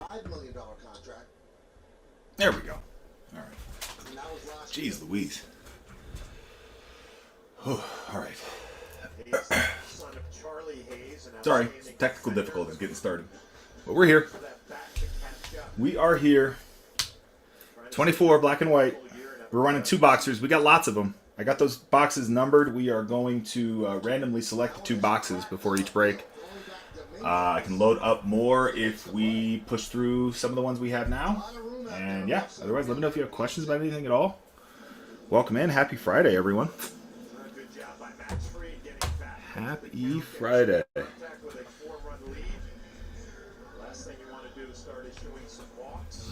$5 million contract. There we go. All right. And that was last Jeez Louise. All right. son of Charlie Hayes, and Sorry, technical difficulties getting started. But we're here. We are here. 24 black and white. We're running 2 boxers. We got lots of them. I got those boxes numbered. We are going to randomly select the 2 boxes before each break. I can load up more if we push through some of the ones we have now. And yeah, otherwise let me know if you have questions about anything at all. Welcome in. Happy Friday, everyone. Happy Friday. Last thing you want to do is start issuing some walks.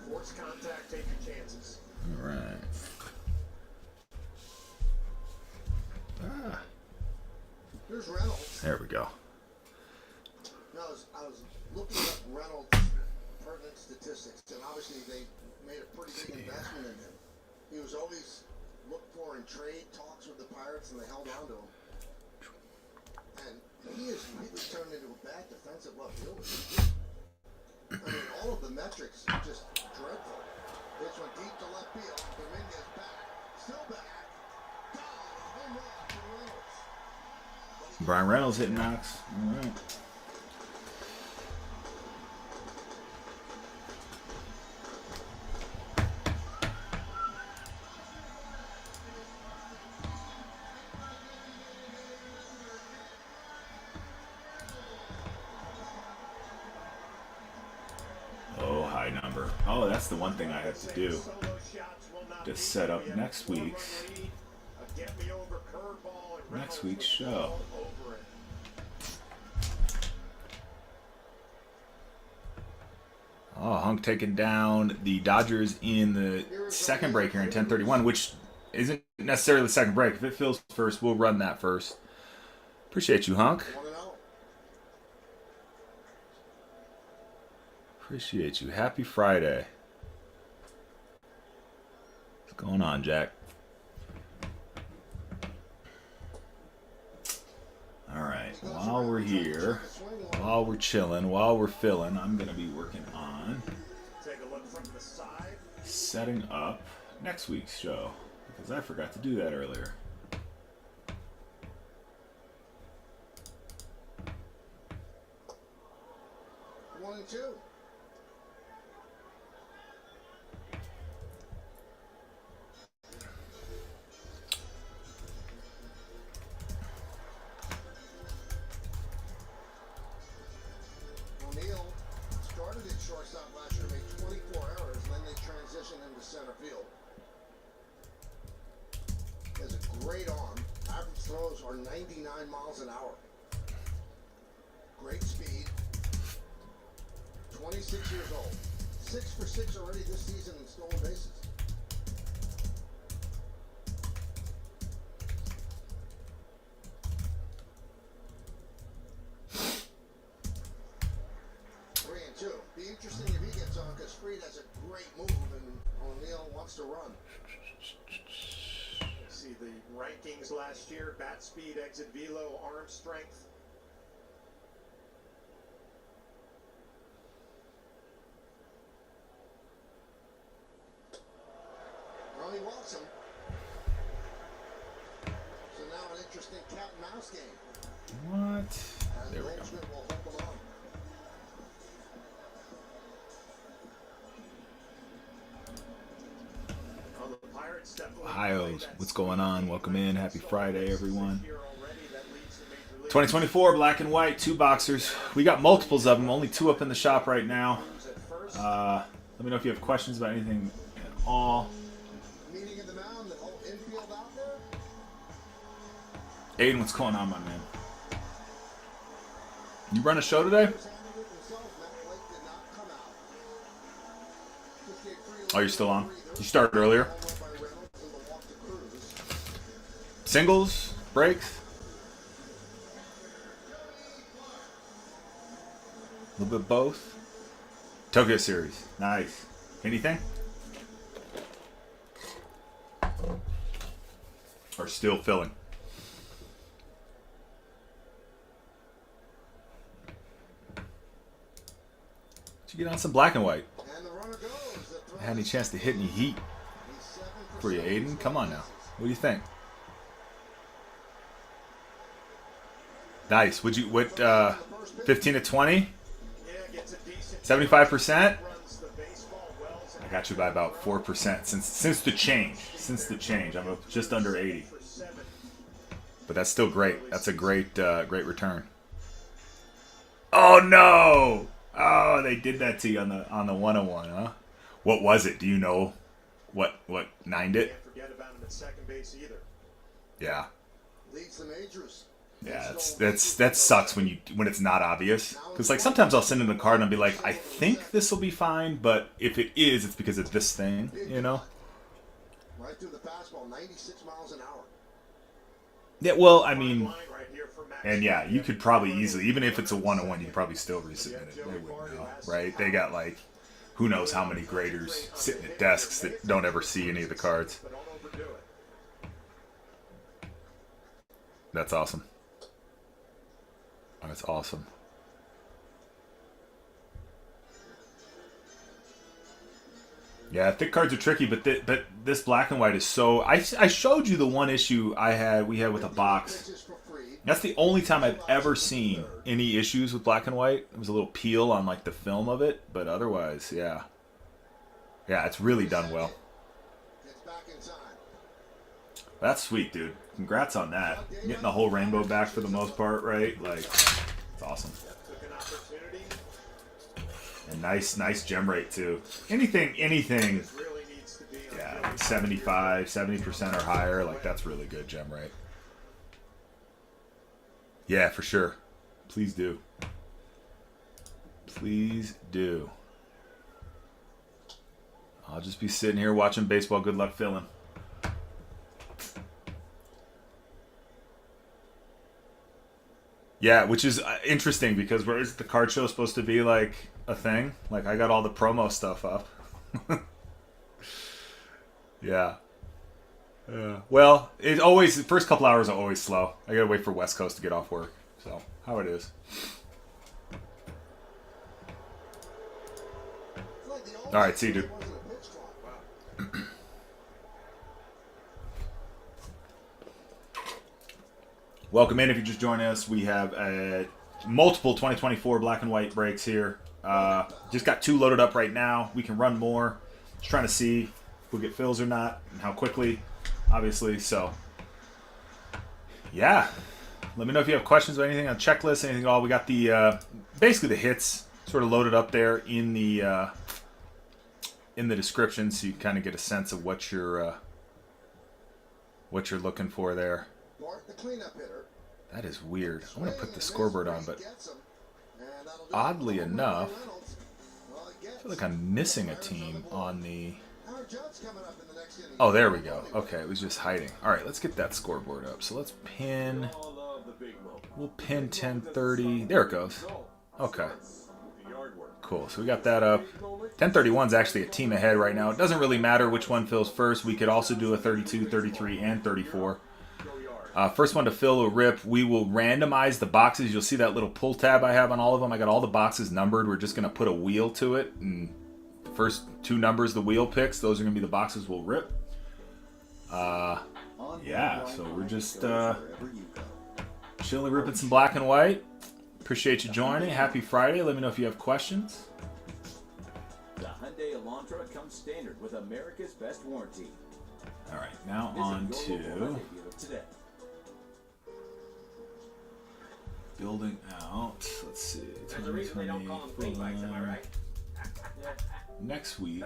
Force contact, take your chances. All right. Here's Reynolds. There we go. No, I was looking up Reynolds' pertinent statistics, and obviously they made a pretty big investment in him. He was always looked for in trade talks with the Pirates, and they held on to him. And he has really turned into a bad defensive left fielder. I mean, all of the metrics are just dreadful. This one deep to left field. Dominguez back. Still back. Home run for Reynolds. Brian Reynolds hitting knocks. All right. Oh, high number. Oh, that's the one thing I have to do to set up next week's show. Oh, Hunk taking down the Dodgers in the second break here in 10:31, which isn't necessarily the second break. If it fills first, we'll run that first. Appreciate you, Hunk. Appreciate you. Happy Friday. What's going on, Jack? All right. While we're here, while we're chilling, while we're filling, I'm going to be working on setting up next week's show because I forgot to do that earlier. One and two. O'Neill started at shortstop last year, made 24 errors, and then they transitioned him to center field. He has a great arm. Average throws are 99 miles an hour. Great speed. 26 years old. 6 for 6 already this season in stolen bases. Three and two. Be interesting if he gets on because Fried has a great move and O'Neill wants to run. See the rankings last year: bat speed, exit velo, arm strength. Ronnie Watson. So now an interesting cat and mouse game. What? There we go. Goldschmidt will hold them on. The Pirates Ohio's, what's going on? Welcome in. Happy Friday, everyone. 2024 black and white, 2 boxers. We got multiples of them. Only 2 up in the shop right now. Let me know if you have questions about anything at all. Meeting in the mound, the whole infield out there. Aiden, what's going on, my man? You run a show today? Oh, you're still on? You started earlier? Singles? Breaks? A little bit of both? Tokyo Series. Nice. Anything? Or still filling? you get on some black and white? And the runner goes. Had any chance to hit any heat for you, Aiden? Come on now. What do you think? Nice. Would you 15 to 20? 75%? I got you by about 4% since the change. Since the change, I'm just under 80. But that's still great. That's a great great return. Oh no! Oh, they did that to you on the 101, huh? What was it? Do you know what nined it? Can't forget about him at second base either. Yeah. Leads the majors. Yeah, that sucks when it's not obvious. Because like sometimes I'll send in a card and I'll be like, I think this will be fine, but if it is, it's because of this thing, you know? Right through the fastball, 96 miles an hour. Yeah, well, I mean, and yeah, you could probably easily, even if it's a 101, you could probably still resubmit it. They wouldn't know, right? They got like, who knows how many graders sitting at desks that don't ever see any of the cards. That's awesome. That's awesome. Yeah, thick cards are tricky, but this black and white is so... I showed you the one issue we had with a box. That's the only time I've ever seen any issues with black and white. It was a little peel on like the film of it, but otherwise, yeah. Yeah, it's really done well. That's sweet, dude. Congrats on that. Getting the whole rainbow back for the most part, right? Like, it's awesome. And nice gem rate, too. Anything, yeah, 75, 70% or higher, like, that's really good gem rate. Yeah, for sure. Please do. Please do. I'll just be sitting here watching baseball. Good luck filling. Yeah, which is interesting because where is the card show supposed to be like a thing? Like I got all the promo stuff up. Yeah. Well, it always the first couple hours are always slow. I gotta wait for West Coast to get off work. So how it is. All right, see you, dude. Welcome in if you're just joining us. We have multiple 2024 black and white breaks here. Just got 2 loaded up right now. We can run more. Just trying to see if we'll get fills or not and how quickly, obviously. So, yeah. Let me know if you have questions about anything on checklist, anything at all. We got the basically the hits sort of loaded up there in the description, so you kind of get a sense of what you're looking for there. Bart, the cleanup hitter. That is weird. I want to put the scoreboard on, but oddly enough, I feel like I'm missing a team on the... Oh, there we go. Okay, it was just hiding. All right, let's get that scoreboard up. So let's pin... We'll pin 1030. There it goes. Okay. Cool. So we got that up. 1031 is actually a team ahead right now. It doesn't really matter which one fills first. We could also do a 32, 33, and 34. First one to fill a rip, we will randomize the boxes. You'll see that little pull tab I have on all of them. I got all the boxes numbered. We're just going to put a wheel to it. And the first 2 numbers the wheel picks, those are going to be the boxes we'll rip. Yeah, so we're just chilling, ripping some black and white. Appreciate you joining. Happy Friday. Let me know if you have questions. The Hyundai Elantra comes standard with America's best warranty. All right, now on to... building out. Let's see. There's a reason they don't call them clean bikes, am I right? Next week.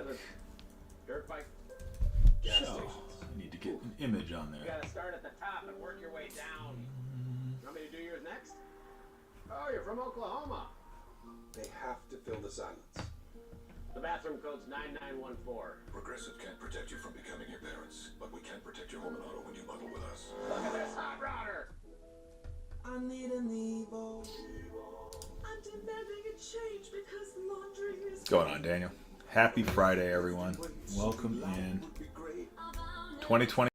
Dirt bike. So, I need to get an image on You there. gotta start at the top and work your way down. You want me to do yours next? Oh, you're from Oklahoma. They have to fill the silence. The bathroom code's 9914. Progressive can't protect you from becoming your parents, but we can protect your home and auto when you bundle with us. Look at this hot rodder. I need an Evo. I'm demanding a change because laundry is... What's going on, Daniel? Happy Friday, everyone. Welcome in 2020.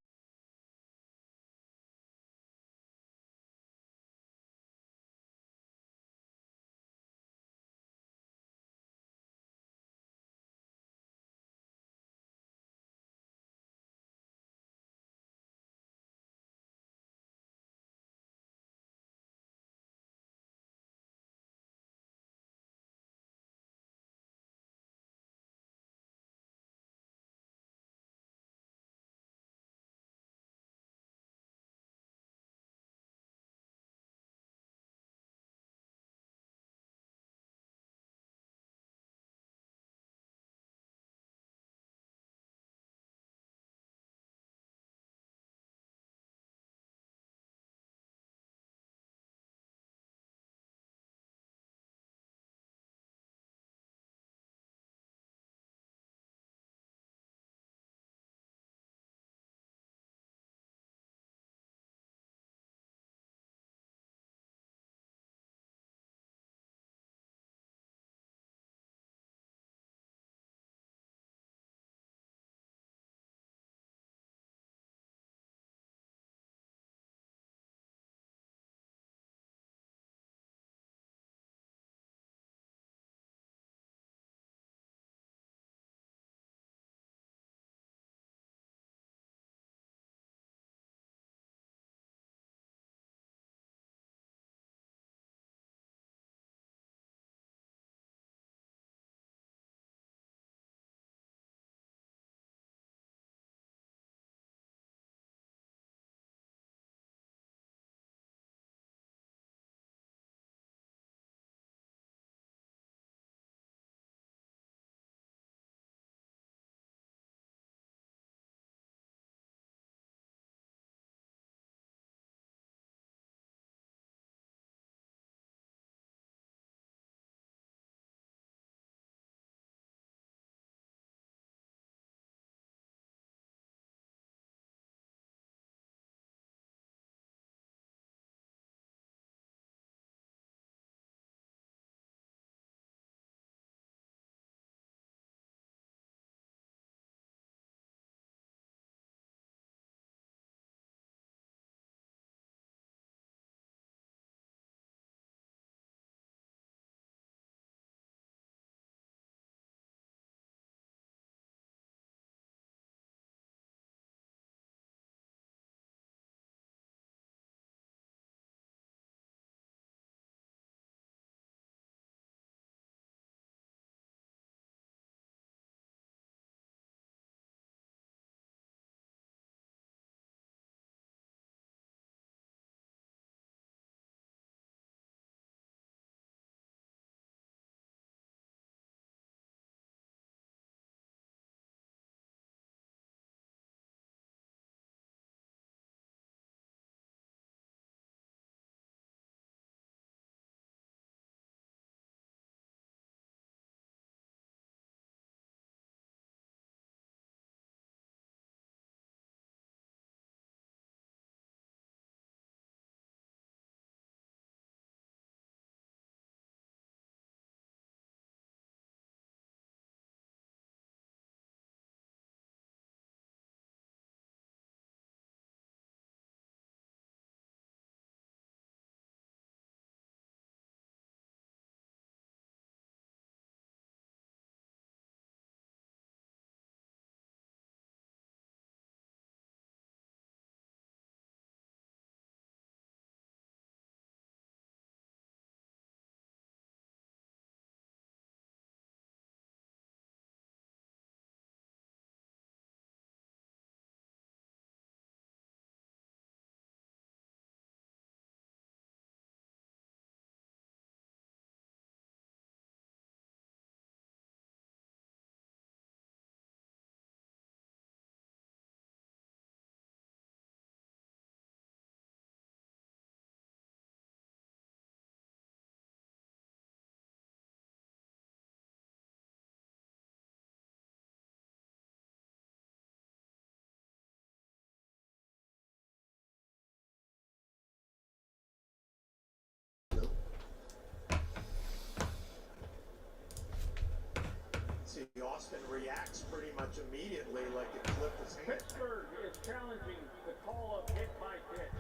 much immediately like it clipped his hand. Pittsburgh is challenging the call of hit by pitch.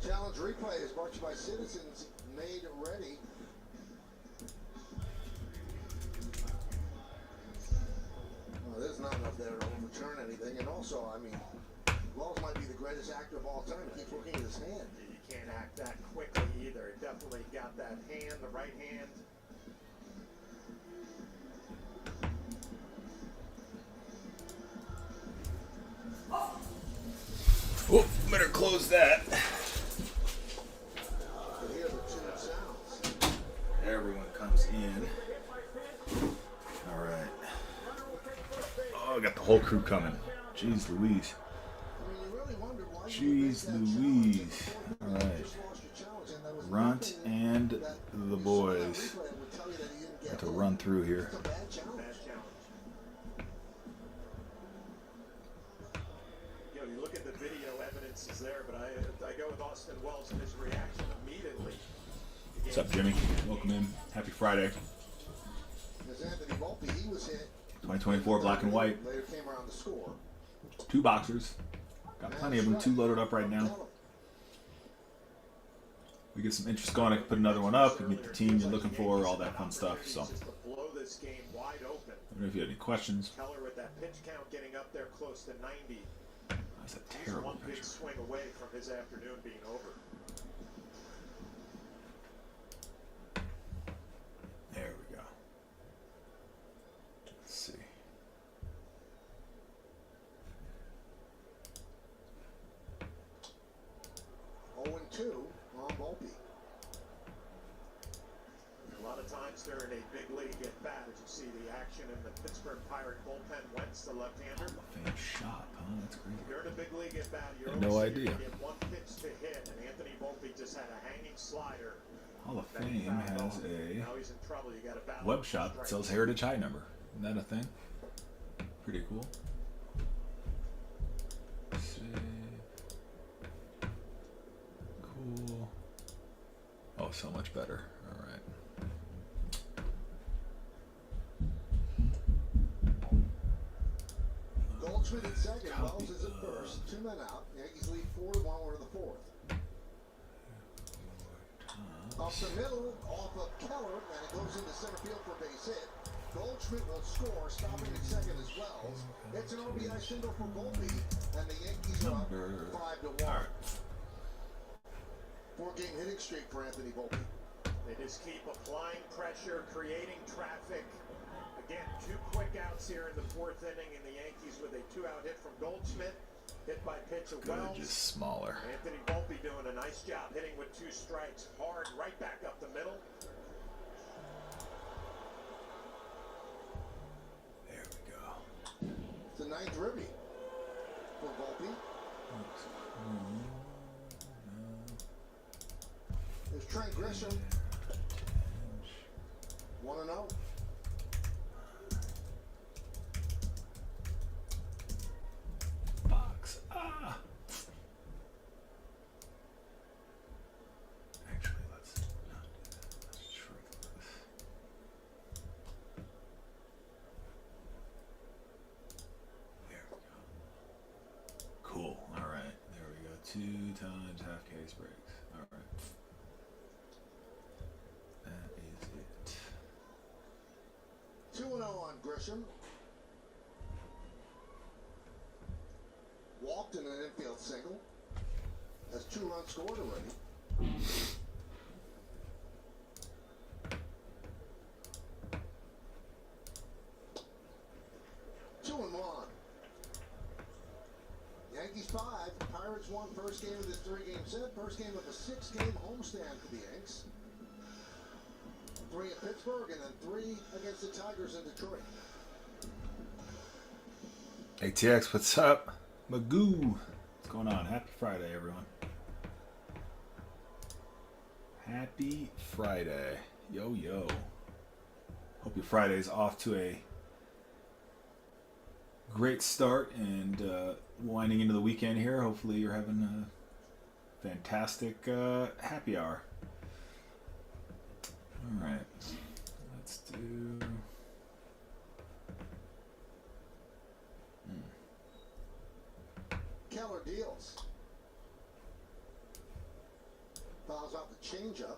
Challenge replay is brought to you by Citizens Made Ready. Well, there's not enough there to overturn anything, and also, I mean, Wells might be the greatest actor of all time. He keeps looking at his hand. You can't act that quickly either. It definitely got that hand, the right hand. Oh, better close that. You can hear the two sounds. Everyone comes in. All right. Oh, I got the whole crew coming. Jeez Louise. I mean, you really wonder why you Jeez would make that Louise. challenge. All right. You just lost your challenge, and that was Runt nothing and that the you saw that boys. replay would tell you that he didn't get Got to hit. run through here. It's a bad challenge. Bad challenge. You know, you look at the video evidence is there, but I go with Austin Wells and his reaction immediately. What's up, Jimmy? Welcome in. Happy Friday. As Anthony Volpe, he was hit. 2024 black and white. Later came around to score. 2 boxers. Got plenty of them. 2 loaded up right now. We get some interest going. I can put another one up. Meet the team you're looking for. All that fun stuff. So, Just to blow this game wide open. I don't know if you have any questions. Keller with that pitch count getting up there close to 90. That's a He's terrible one big picture. swing away from his afternoon being over. There we go. Let's see. 0-2 on Volpe. A lot of times during a big league at bat, as you see the action in the Pittsburgh Pirate bullpen, Wentz, the left-hander. Fan shot, huh? That's crazy. You're in a big league at bat, you're Had no always idea. gonna get one pitch to hit, and Anthony Volpe just had a hanging slider. Hall of that he Fame fouled has off. a Now he's in trouble. You got a battle web for shop that strikes. sells Heritage High number. Isn't that a thing? Pretty cool. Save. Cool. Oh, so much better. All right. Goldschmidt at second. Copy. Wells is at first. 2 men out. Yankees lead 4-1. We're in the fourth. Up the middle, off of Keller, and it goes into center field for a base hit. Goldschmidt will score, stopping at second as well. It's an RBI single for Volpe, and the Yankees are up 5-1. All right. 4-game hitting streak for Anthony Volpe. They just keep applying pressure, creating traffic. Again, 2 quick outs here in the 4th inning, and the Yankees with a 2-out hit from Goldschmidt. Hit by pitch of Go Wells. just smaller. Anthony Volpe doing a nice job hitting with 2 strikes. Hard, right back up the middle. There we go. It's the 9th ribby for Volpe. There's Trent Grisham. 1-0. Box. Ah. Actually, let's not do that. Let's shrink this. There we go. Cool. All right. There we go. 2 times half case breaks. All right. That is it. 2-0 on Grisham. Walked in an infield single. Has 2 runs scored already. Two and 1. Yankees 5, Pirates 1. First game of this 3-game set. First game of a 6-game homestand for the Yanks. 3 at Pittsburgh and then 3 against the Tigers in Detroit. ATX, what's up? Magoo. What's going on? Happy Friday, everyone. Happy Friday. Yo, yo. Hope your Friday's off to a great start and winding into the weekend here. Hopefully you're having a fantastic happy hour. All right. Let's do. Keller deals. Fouls out the changeup.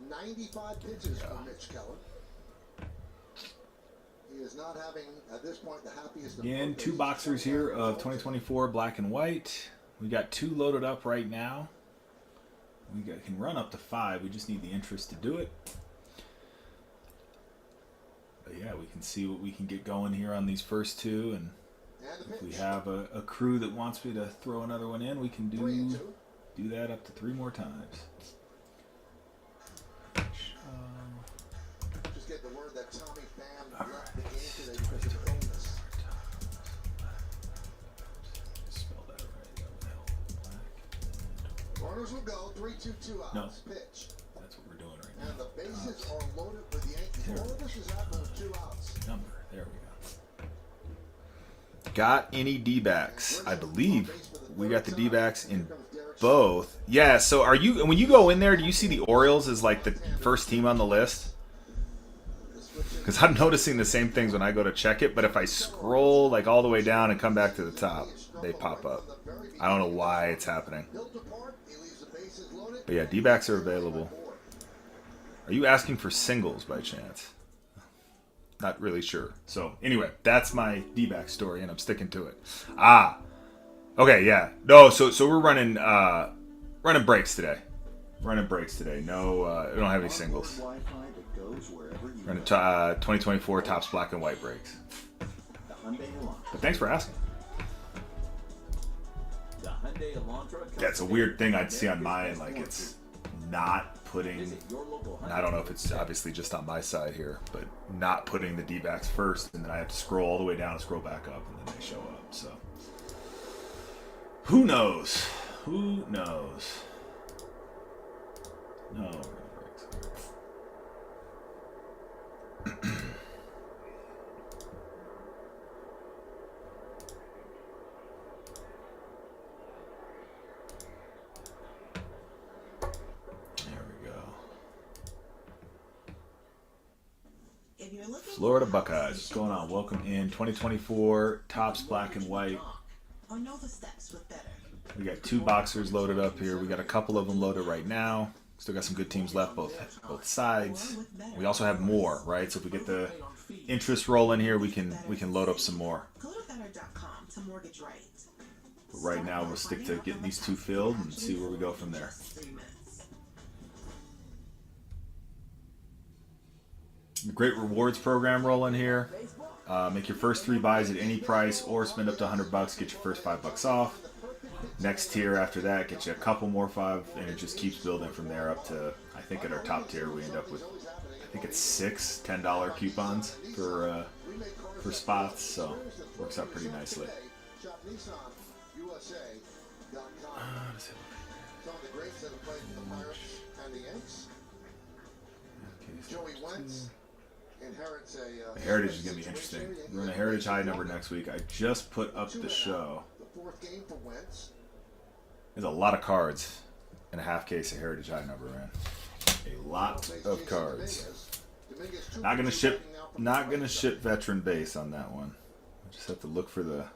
95 pitches for Mitch Keller. He is not having, at this point, the happiest of Again, both two days. boxers here of 2024 black and white. We got 2 loaded up right now. We can run up to 5. We just need the interest to do it. But yeah, we can see what we can get going here on these first 2. And if we have a crew that wants me to throw another one in, we can do that up to 3 more times. Just get the word that Tommy Pham left the game today because of illness. Spell that right. Runners will go 3-2-2 outs. No. Pitch. That's what we're doing right now. And the bases are loaded with the Yankees. All of this is happening with 2 outs. Number. There we go. Got any D-backs? I believe we got the D-backs in both. Yeah, so are you, when you go in there, do you see the Orioles as like the first team on the list? Because I'm noticing the same things when I go to check it, but if I scroll like all the way down and come back to the top, they pop up. I don't know why it's happening. But yeah, D-backs are available. Are you asking for singles by chance? Not really sure. So anyway, that's my D-back story, and I'm sticking to it. Okay, yeah. No, so we're running breaks today. Running breaks today. No, we don't have any singles. Running 2024 Topps black and white breaks. But thanks for asking. Yeah, it's a weird thing I'd see on mine. Like it's not putting. And I don't know if it's obviously just on my side here, but not putting the D-backs first, and then I have to scroll all the way down and scroll back up, and then they show up. So who knows? Who knows? No. Florida Buckeyes, what's going on? Welcome in 2024 Topps black and white. We got 2 boxers loaded up here. We got a couple of them loaded right now. Still got some good teams left, both sides. We also have more, right? So if we get the interest rolling here, we can load up some more. But right now, we'll stick to getting these 2 filled and see where we go from there. Great rewards program rolling here. Make your first 3 buys at any price or spend up to $100, get your first $5 off. Next tier after that, get you a couple more 5, and it just keeps building from there up to, I think at our top tier we end up with, I think it's 6 $10 coupons for spots, so works out pretty nicely. Joey Wentz inherits a Heritage is going to be interesting. We're in a Heritage high number next week. I just put up the show. The 4th game for Wentz. There's a lot of cards in a half case of Heritage high number, man. A lot of cards. Not gonna ship veteran base on that one. I just have to look for the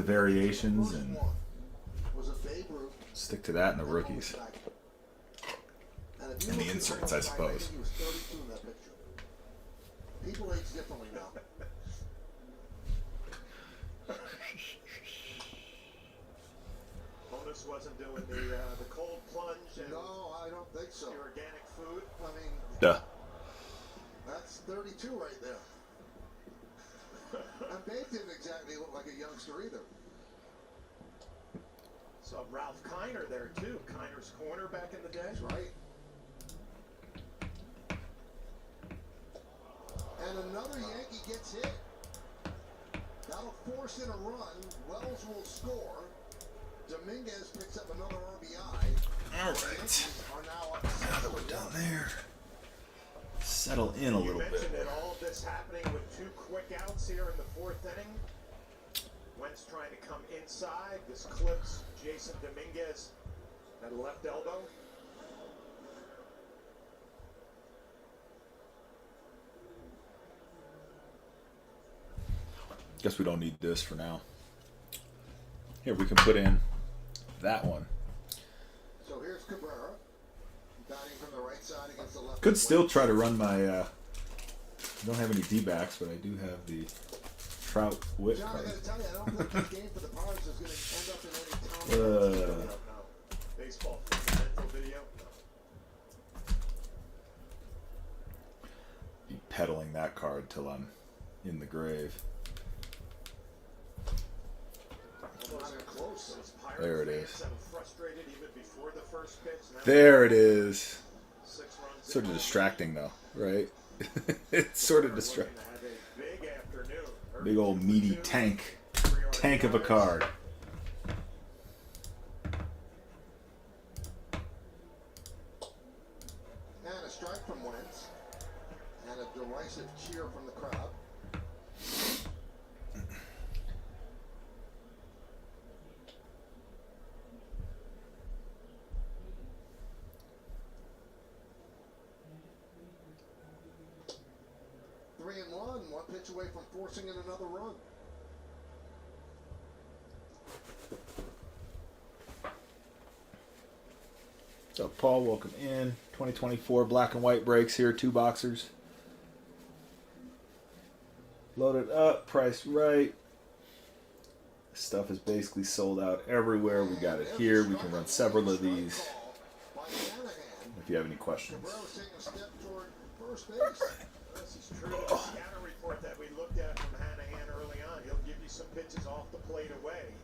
variations and stick to that in the rookies. And the inserts, I suppose. People age differently now. Bonus wasn't doing the cold plunge. And no, I don't think so. The organic food. I mean, Duh. That's 32 right there. And Babe didn't exactly look like a youngster either. Saw Ralph Kiner there too. Kiner's corner back in the day. That's right. And another Yankee gets hit. That'll force in a run. Wells will score. Dominguez picks up another RBI. All right. Now that we're down there, settle in a little bit. You mentioned all of this happening with 2 quick outs here in the 4th inning. Wentz trying to come inside. This clips Jason Dominguez at left elbow. Guess we don't need this for now. Here, we can put in that one. So here's Cabrera, batting from the right side against the left. Could still try to run my. I don't have any D-backs, but I do have the Trout Whit John, I card. gotta tell you, I don't think this game for the Pirates is going to end up in any Tom. No. Baseball fundamental video. Be peddling that card till I'm in the grave. Close. There it is. Frustrated even before the first pitch. Now There it is. 6 runs. Sort of distracting though, right? It's sort of distracting. Have a big afternoon. Big old meaty tank of a card. And a strike from Wentz. And a derisive cheer from the crowd. Three and one pitch away from forcing in another run. So Paul, welcome in. 2024 black and white breaks here, 2 boxers. Loaded up, priced right. Stuff is basically sold out everywhere. We got it here. We can run several of these if you have any questions. Cabrera's taking a step toward first base. This is true to the scouting report that we looked at from Hanahan early on. He'll give you some pitches off the plate away.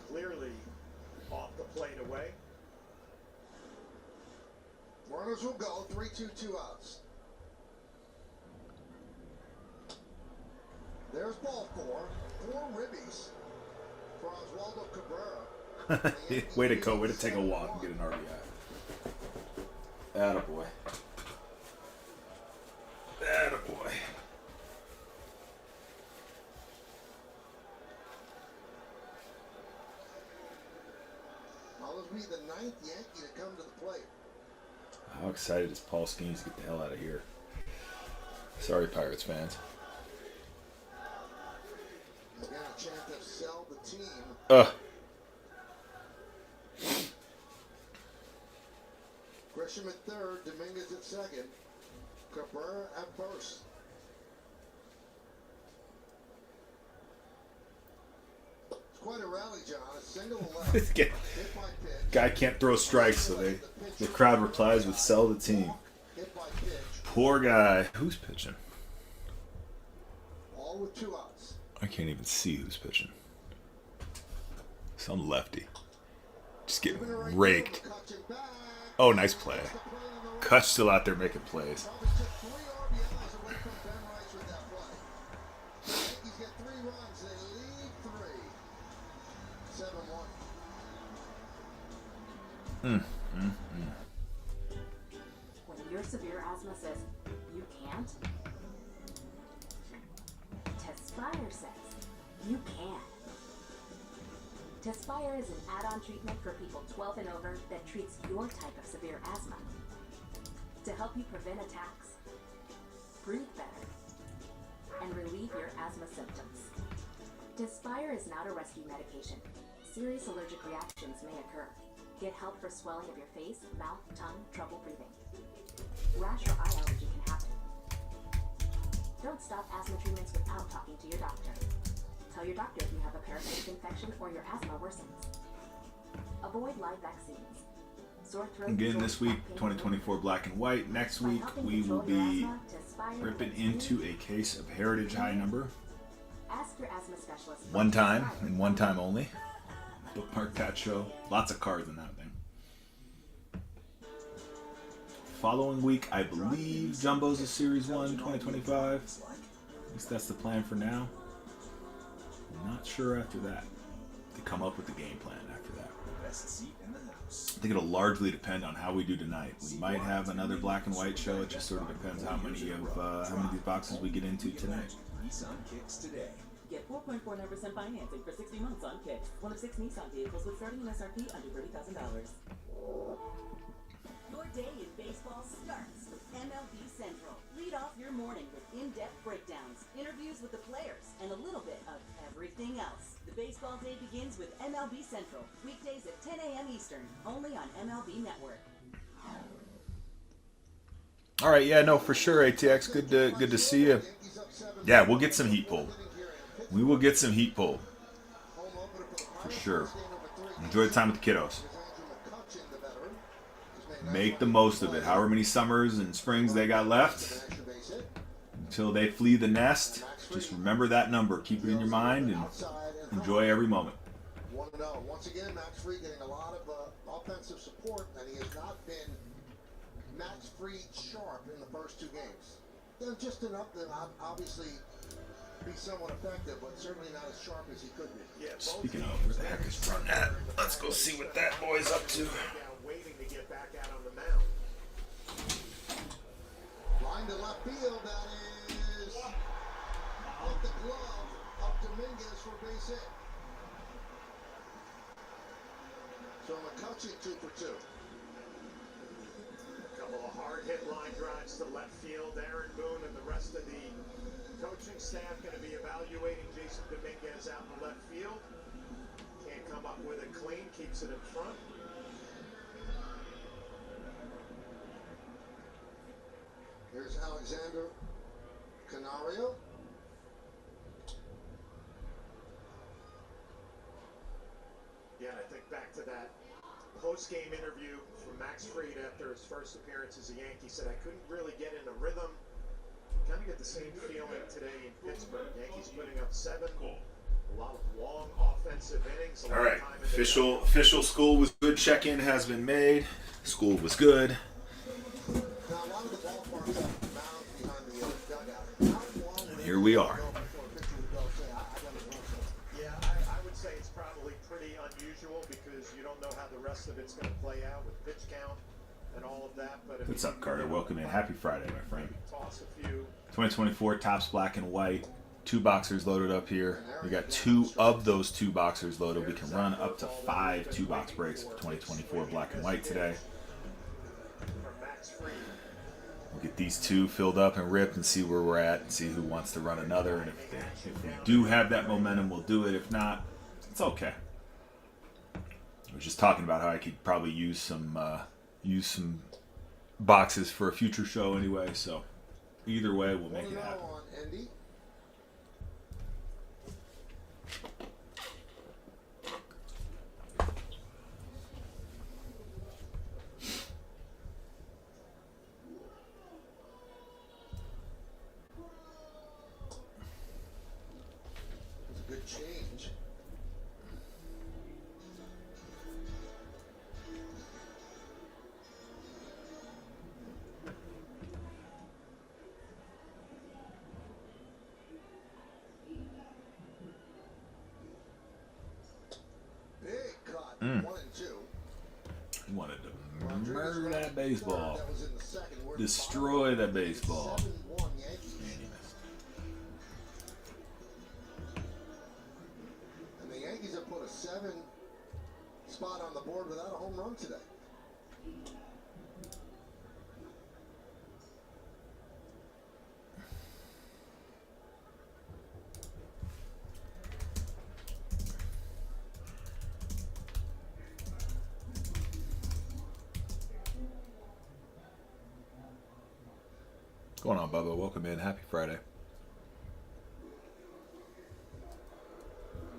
Clearly off the plate away. Runners will go. 3-2, 2 outs. There's ball 4. 4 ribbies for Oswaldo Cabrera. Way to go. Way to take a walk and get an RBI. Attaboy. Attaboy. Now this will be the 9th Yankee to come to the plate. How excited is Paul Skeens to get the hell out of here? Sorry, Pirates fans. He's got a chance to sell the team. Grisham at third, Dominguez at second, Cabrera at first. It's quite a rally, John. A single left. Hit by pitch. Guy can't throw strikes, so the crowd replies with "sell the team." Hit by pitch. Poor guy. Who's pitching? All with 2 outs. I can't even see who's pitching. Some lefty. Just getting raked. Oh, nice play. Kutch still out there making plays. Probably took 3 RBIs away from Ben Rice with that play. The Yankees get 3 runs. They lead 3. 7-1. When your severe asthma says you can't, Tespire says you can. Tespire is an add-on treatment for people 12 and over that treats your type of severe asthma. To help you prevent attacks, breathe better, and relieve your asthma symptoms. Tespire is not a rescue medication. Serious allergic reactions may occur. Get help for swelling of your face, mouth, tongue, trouble breathing. Rash or eye allergy can happen. Don't stop asthma treatments without talking to your doctor. Tell your doctor if you have a parasitic infection or your asthma worsens. Avoid live vaccines. Sore throat. Again, this week, 2024 black and white. Next week, we will be ripping into a case of Heritage High number. Ask your asthma specialist. One time, and one time only. Bookmark that show. Lots of cards in that thing. Following week, I believe Jumbo's is Series 1, 2025. At least that's the plan for now. I'm not sure after that. To come up with the game plan after that. I think it'll largely depend on how we do tonight. We might have another black and white show. It just sort of depends how many of these boxes we get into tonight. Get 4.49% financing for 60 months on Kicks. One of 6 Nissan vehicles with starting MSRP under $30,000. Your day in baseball starts with MLB Central. Lead off your morning with in-depth breakdowns, interviews with the players, and a little bit of everything else. The baseball day begins with MLB Central, weekdays at 10 a.m. Eastern, only on MLB Network. All right, yeah, no, for sure, ATX. Good to see you. Yeah, we'll get some heat pulled. We will get some heat pulled. For sure. Enjoy the time with the kiddos. Make the most of it. However many summers and springs they got left until they flee the nest. Just remember that number. Keep it in your mind and enjoy every moment. 1-0. Once again, Max Fried getting a lot of offensive support, and he has not been Max Fried sharp in the first 2 games. They're just enough to obviously be somewhat effective, but certainly not as sharp as he could be. Yeah, Speaking of, where the heck is Front at? Let's go see what that boy's up to. waiting to get back out on the mound. Line to left field, that is off the glove of Dominguez for base hit. So McCutcheon 2 for 2. A couple of hard hit line drives to left field. Aaron Boone and the rest of the coaching staff going to be evaluating Jason Dominguez out in left field. Can't come up with it clean, keeps it in front. Here's Alexander Canario. Yeah, and I think back to that post-game interview from Max Fried after his first appearance as a Yankee. Said, I couldn't really get in a rhythm. Kind of get the same feeling today in Pittsburgh. Yankees putting up 7. A lot of long offensive innings. All right, official school was good. Check-in has been made. School was good. Now, a lot of the ballparks have mounds behind the dugout. How long And here we are. before a pitcher would go say, I got a run something? Yeah, I would say it's probably pretty unusual because you don't know how the rest of it's going to play out with pitch count and all of that. But What's up, Carter? Welcome in. Happy Friday, my friend. Toss a few. 2024 Topps Black and White. 2 boxers loaded up here. We got 2 of those 2 boxers loaded. We can run up to 5 2-box breaks for 2024 Black and White today. We'll get these 2 filled up and ripped and see where we're at and see who wants to run another. And if we do have that momentum, we'll do it. If not, it's okay. I was just talking about how I could probably use some boxes for a future show anyway. So either way, we'll make it happen. On Andy. It's a good change. Big cut. 1 and 2. He wanted to murder that baseball. That was in the second. We're Destroy that baseball. 7-1 Yankees. And he missed. And the Yankees have put a 7 spot on the board without a home run today. What's going on, Bubba? Welcome in. Happy Friday.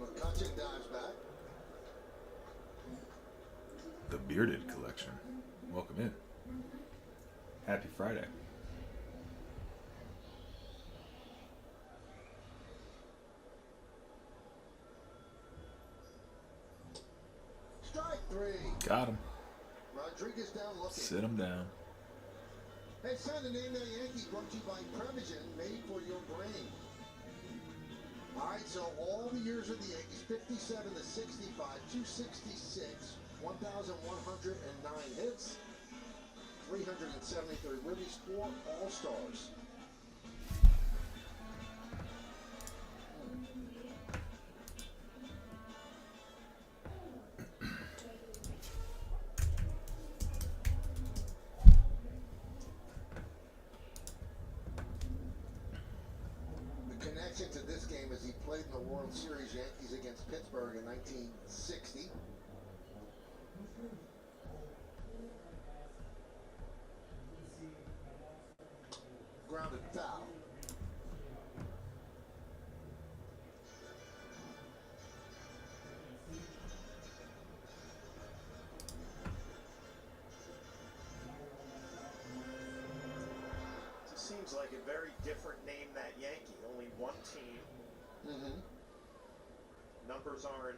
McCutcheon dives back. The Bearded Collection. Welcome in. Happy Friday. Strike 3. Got him. Rodriguez down looking. Sit him down. Hey, son, the name of the Yankee brought to you by Prevagen, made for your brain. All right, so all the years of the Yankees, 57 to 65, 266, 1,109 hits, 373 ribbies, 4 All-Stars. played in the World Series, Yankees against Pittsburgh in 1960. Grounded foul. Seems like a very different name, that Yankee. Only one team. Numbers aren't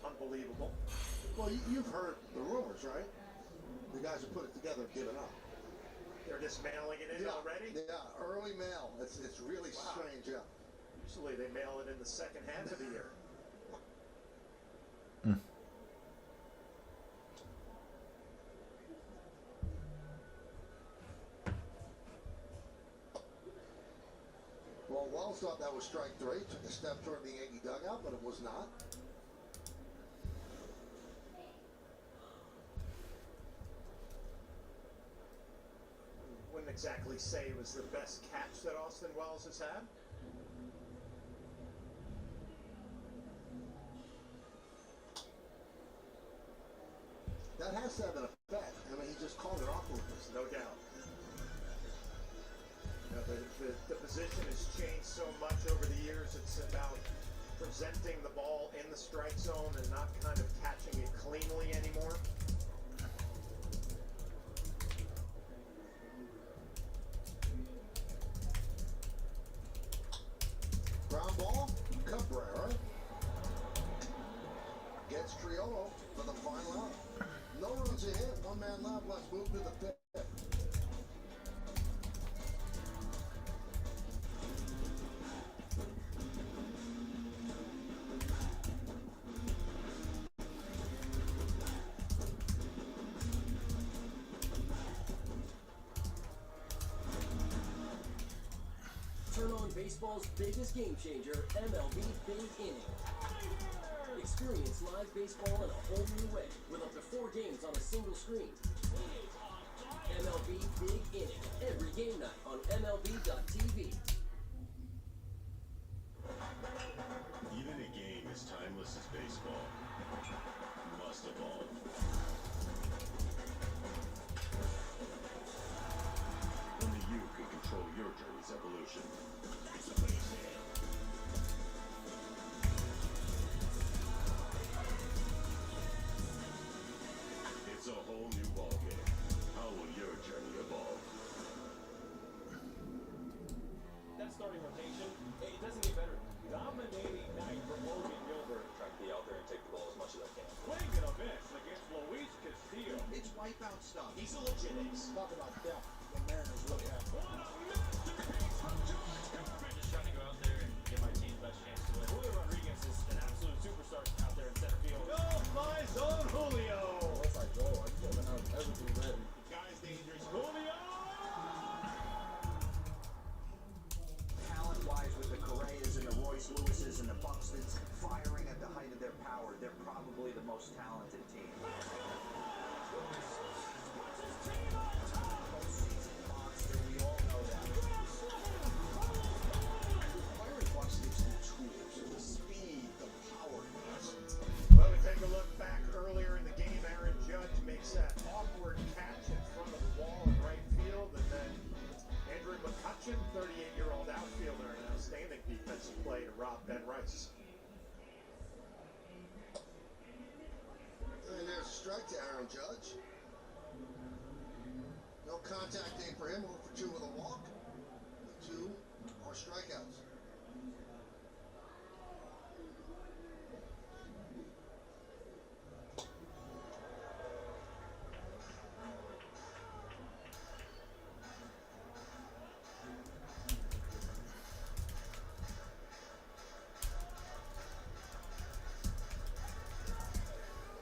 unbelievable. Well, you've heard the rumors, right? The guys who put it together have given up. They're just mailing it in already? Yeah, early mail. It's really strange, yeah. Usually they mail it in the second half of the year. Well, Wells thought that was strike three. Took a step toward the Yankee dugout, but it was not. Wouldn't exactly say it was the best catch that Austin Wells has had. That has to have an effect. I mean, he just called it off a little bit. No doubt. You know, the position has changed so much over the years. It's about presenting the ball in the strike zone and not kind of catching it cleanly anymore. Ground ball, Cabrera gets Triolo for the final out. No runs ahead, one man left, let's move to the fifth. Turn on baseball's biggest game changer, MLB Big Inning. Experience live baseball in a whole new way with up to 4 games on a single screen. MLB Big Inning, every game night on MLB.tv. Even a game as timeless as baseball must evolve. Only you can control your journey's evolution. It's a whole new ballgame. How will your journey evolve? That starting rotation, it doesn't get better. Dominating night for Logan Gilbert. Trying to be out there and take the ball as much as I can. Swing and a miss against Luis Castillo. It's wipeout stuff. He's a legit ace. Talk about depth. The Mariners really have. Just trying to go out there and give my team the best chance to win. Julio Rodriguez is an absolute superstar out there in center field. Oh, my zone, Julio. That's like, oh, I told him how everything ready. The guy's dangerous. Julio! Talent-wise, with the Correas and the Royce Lewises and the Buxtons firing at the height of their power, they're probably the most talented team. Postseason monster, we all know that. Byron Bucks gives the tools, the speed, the power. Well, we take a look back earlier in the game. Aaron Judge makes that awkward catch in front of the wall in right field, and then Andrew McCutchen, 38-year-old outfielder, an outstanding defensive play to rob Ben Rice. And there's a strike to Aaron Judge. No contact aim for him. 0 for 2 with a walk. The 2 are strikeouts.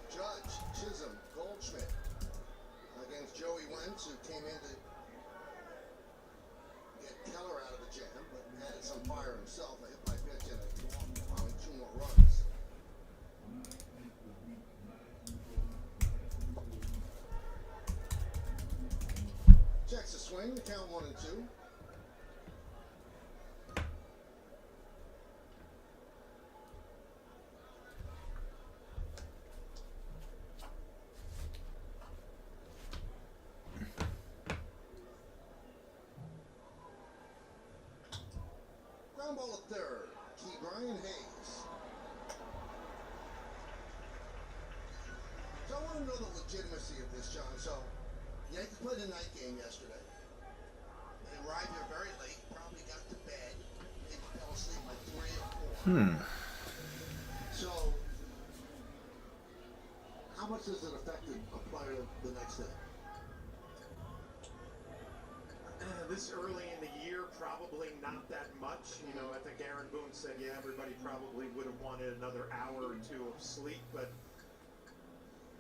Judge, Chisholm, Goldschmidt against Joey Wentz, who came in to get Keller out of the jam, but added some fire himself. A hit by pitch and a walk, allowing 2 more runs. Checks the swing, the count 1 and 2. Ground ball at third. Key Brian Hayes. So I want to know the legitimacy of this, John. So, Yankees played a night game yesterday. They arrived here very late, probably got to bed, maybe fell asleep like 3 or 4. So, how much does it affect a player the next day? This early in the year, probably not that much. You know, I think Aaron Boone said, yeah, everybody probably would have wanted another hour or two of sleep, but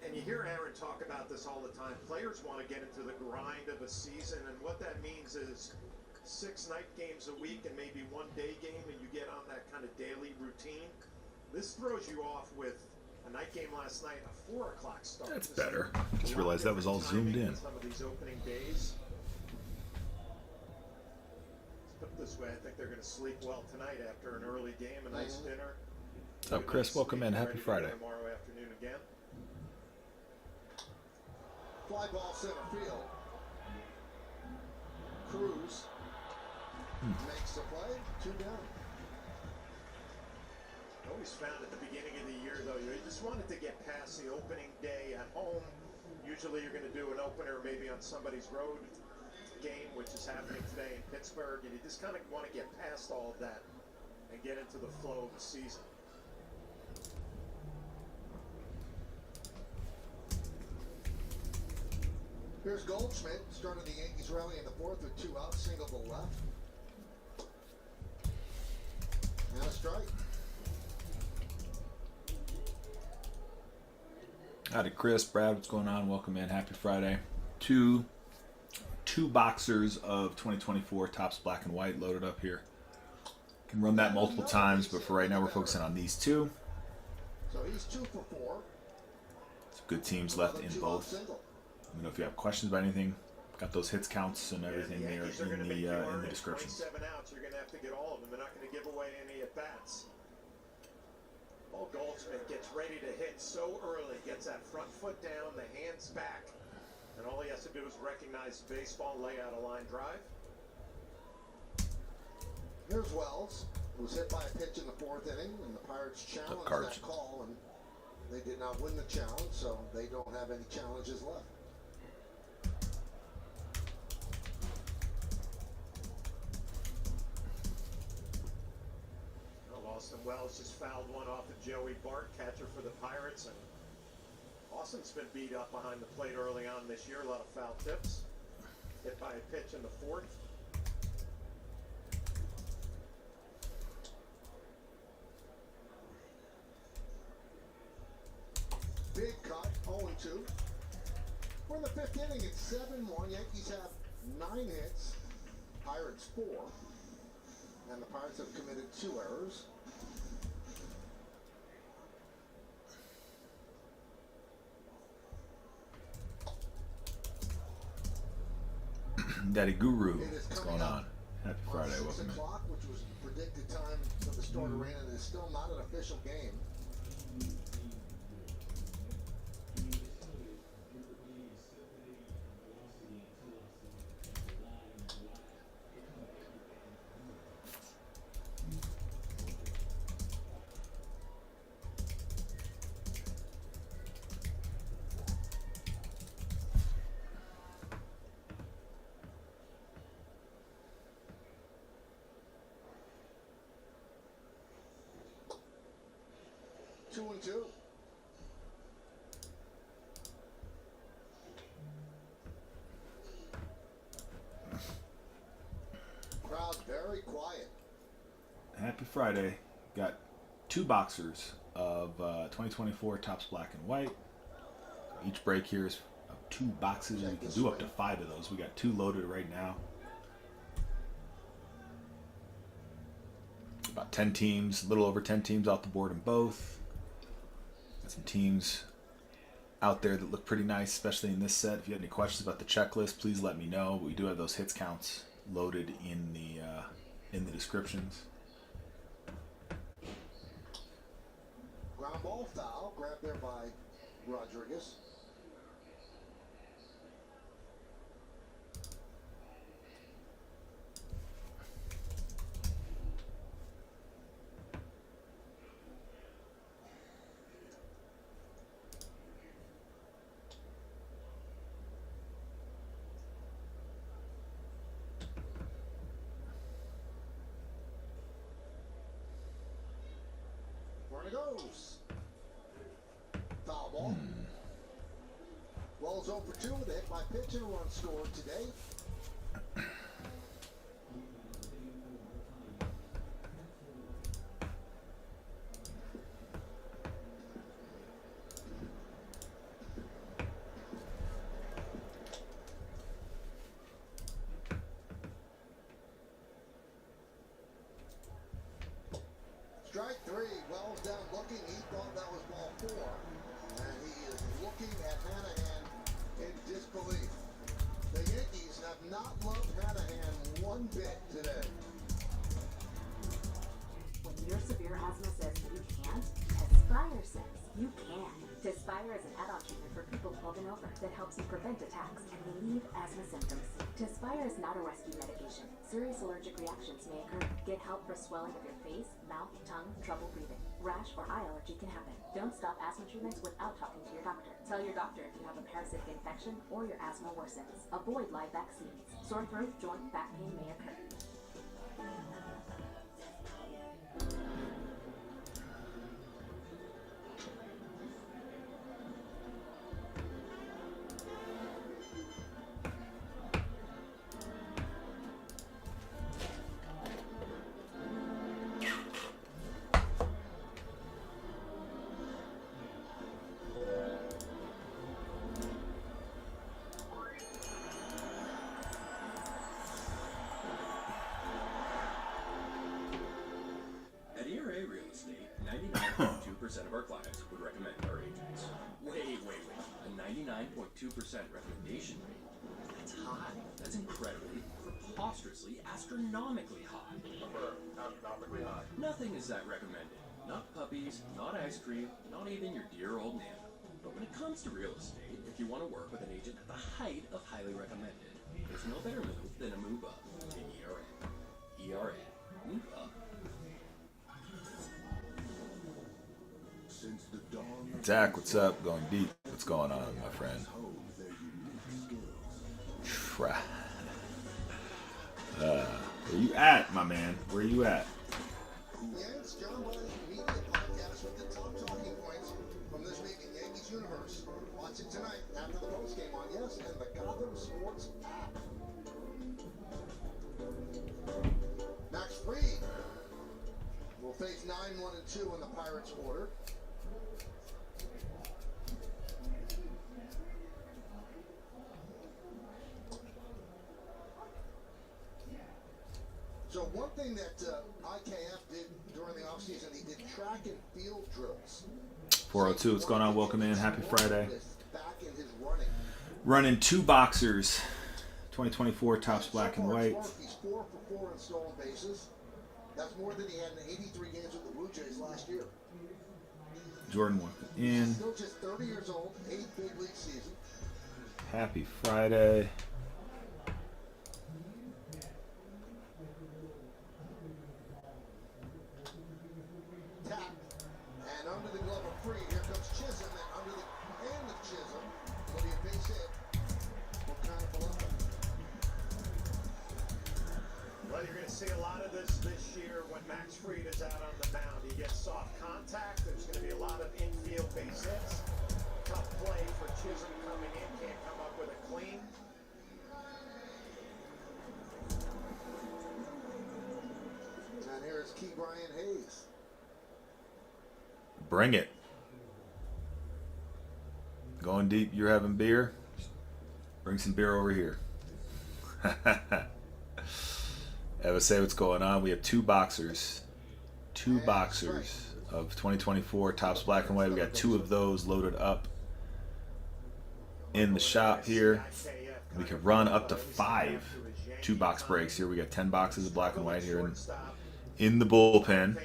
and you hear Aaron talk about this all the time. Players want to get into the grind of a season, and what that means is 6 night games a week and maybe 1 day game, and you get on that kind of daily routine. This throws you off with a night game last night, a 4 o'clock start. That's better. Just realized that was all zoomed in. Some of these opening days. Let's put it this way, I think they're going to sleep well tonight after an early game, a nice dinner. What's up, Chris? Welcome in. Happy Friday. Tomorrow afternoon again. Fly ball center field. Cruz makes the play. 2 down. Always found at the beginning of the year, though, you just wanted to get past the opening day at home. Usually you're going to do an opener maybe on somebody's road game, which is happening today in Pittsburgh, and you just kind of want to get past all of that and get into the flow of the season. Here's Goldschmidt, started the Yankees rally in the 4th with 2 outs, single to left. And a strike. Howdy, Chris. Brad, what's going on? Welcome in. Happy Friday. Two boxers of 2024 Topps Black and White loaded up here. Can run that multiple times, but for right now we're focusing on these 2. So he's 2 for 4. Some good teams left in both. Let me know if you have questions about anything. Got those hits counts and everything there in the description. 27 outs, you're going to have to get all of them. They're not going to give away any at bats. Oh, Goldschmidt gets ready to hit so early, gets that front foot down, the hands back, and all he has to do is recognize the baseball, lay out a line drive. Here's Wells, who was hit by a pitch in the 4th inning, and the Pirates challenged that call, and they did not win the challenge, so they don't have any challenges left. Austin Wells just fouled one off of Joey Bart, catcher for the Pirates, and Austin's been beat up behind the plate early on this year. A lot of foul tips. Hit by a pitch in the 4th. Big cut, 0-2. We're in the 5th inning, it's 7-1. Yankees have 9 hits, Pirates 4. And the Pirates have committed 2 errors. Daddy Guru, what's going on? Happy Friday, welcome in. 6 o'clock, which was predicted time for the start arena, and it's still not an official game. Two and two. Crowd very quiet. Happy Friday. Got 2 boxers of 2024 Topps Black and White. Each break here is 2 boxes. We can do up to 5 of those. We got 2 loaded right now. About 10 teams, a little over 10 teams off the board in both. Got some teams out there that look pretty nice, especially in this set. If you have any questions about the checklist, please let me know. We do have those hits counts loaded in the descriptions. Ground ball foul, grabbed there by Rodriguez. goes. Foul ball. Wells 0 for 2 with a hit by pitch and a run scored today. Strike 3. Wells down looking. He thought that was ball 4. And he is looking at Hanahan in disbelief. The Yankees have not loved Hanahan one bit today. When your severe asthma says you can't, Tespire says you can. Tespire is an add-on treatment for people 12 and over that helps you prevent attacks and relieve asthma symptoms. Tespire is not a rescue medication. Serious allergic reactions may occur. Get help for swelling of your face, mouth, tongue, trouble breathing. Rash or eye allergy can happen. Don't stop asthma treatments without talking to your doctor. Tell your doctor if you have a parasitic infection or your asthma worsens. Avoid live vaccines. Sore throat, joint, back pain may occur. At ERA Real Estate, 99.2% of our clients would recommend our agents. Wait. A 99.2% recommendation rate? That's high. That's incredibly, preposterously, astronomically high. Astronomically high. Nothing is that recommended. Not puppies, not ice cream, not even your dear old Nana. But when it comes to real estate, if you want to work with an agent at the height of highly recommended, there's no better move than a move up to ERA. ERA. Move up. Since the dawn of Zach, what's up? Going deep. What's going on, my friend? Where you at, my man? Where you at? Yeah, it's John Buddy's media podcast with the top talking points from this week in Yankees universe. Watch it tonight after the postgame on Yes and the Gotham Sports app. Max Fried will face 9-1-2 in the Pirates order. So one thing that IKF did during the offseason, he did track and field drills. 402, what's going on? Welcome in. Happy Friday. Back in his running. Running 2 boxers. 2024 Topps Black and White. He's 4 for 4 in stolen bases. That's more than he had in 83 games with the Blue Jays last year. Jordan welcome in. Still just 30 years old, 8 big league season. Happy Friday. Tap. And under the glove of Fried, here comes Chisholm. And under the hand of Chisholm will be a base hit. What kind of below? Well, you're going to see a lot of this year when Max Fried is out on the mound. He gets soft contact. There's going to be a lot of infield base hits. Tough play for Chisholm coming in. Can't come up with a clean. And here is Key Brian Hayes. Bring it. Going deep, you're having beer? Bring some beer over here. Eva, say what's going on. We have 2 boxers. 2 boxers of 2024 Topps Black and White. We got 2 of those loaded up in the shop here. We can run up to 5 2-box breaks here. We got 10 boxes of black and white here in the bullpen.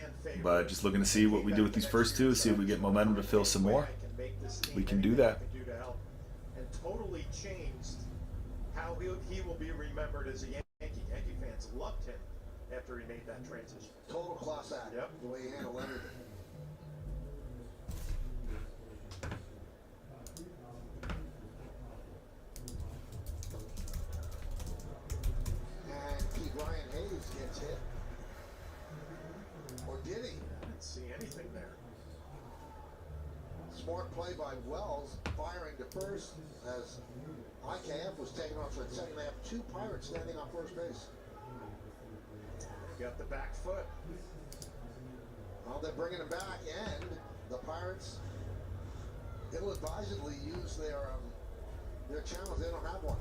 But just looking to see what we do with these first 2, see if we get momentum to fill some more. We can do that. And totally changed how he will be remembered as a Yankee. Yankee fans loved him after he made that transition. Total class act. Yep. The way he handled everything. And Key Brian Hayes gets hit. Or did he? I didn't see anything there. Smart play by Wells, firing to first as IKF was taken off for the second half. 2 Pirates standing on first base. Got the back foot. Well, they're bringing him back, and the Pirates ill-advisedly use their challenge. They don't have one.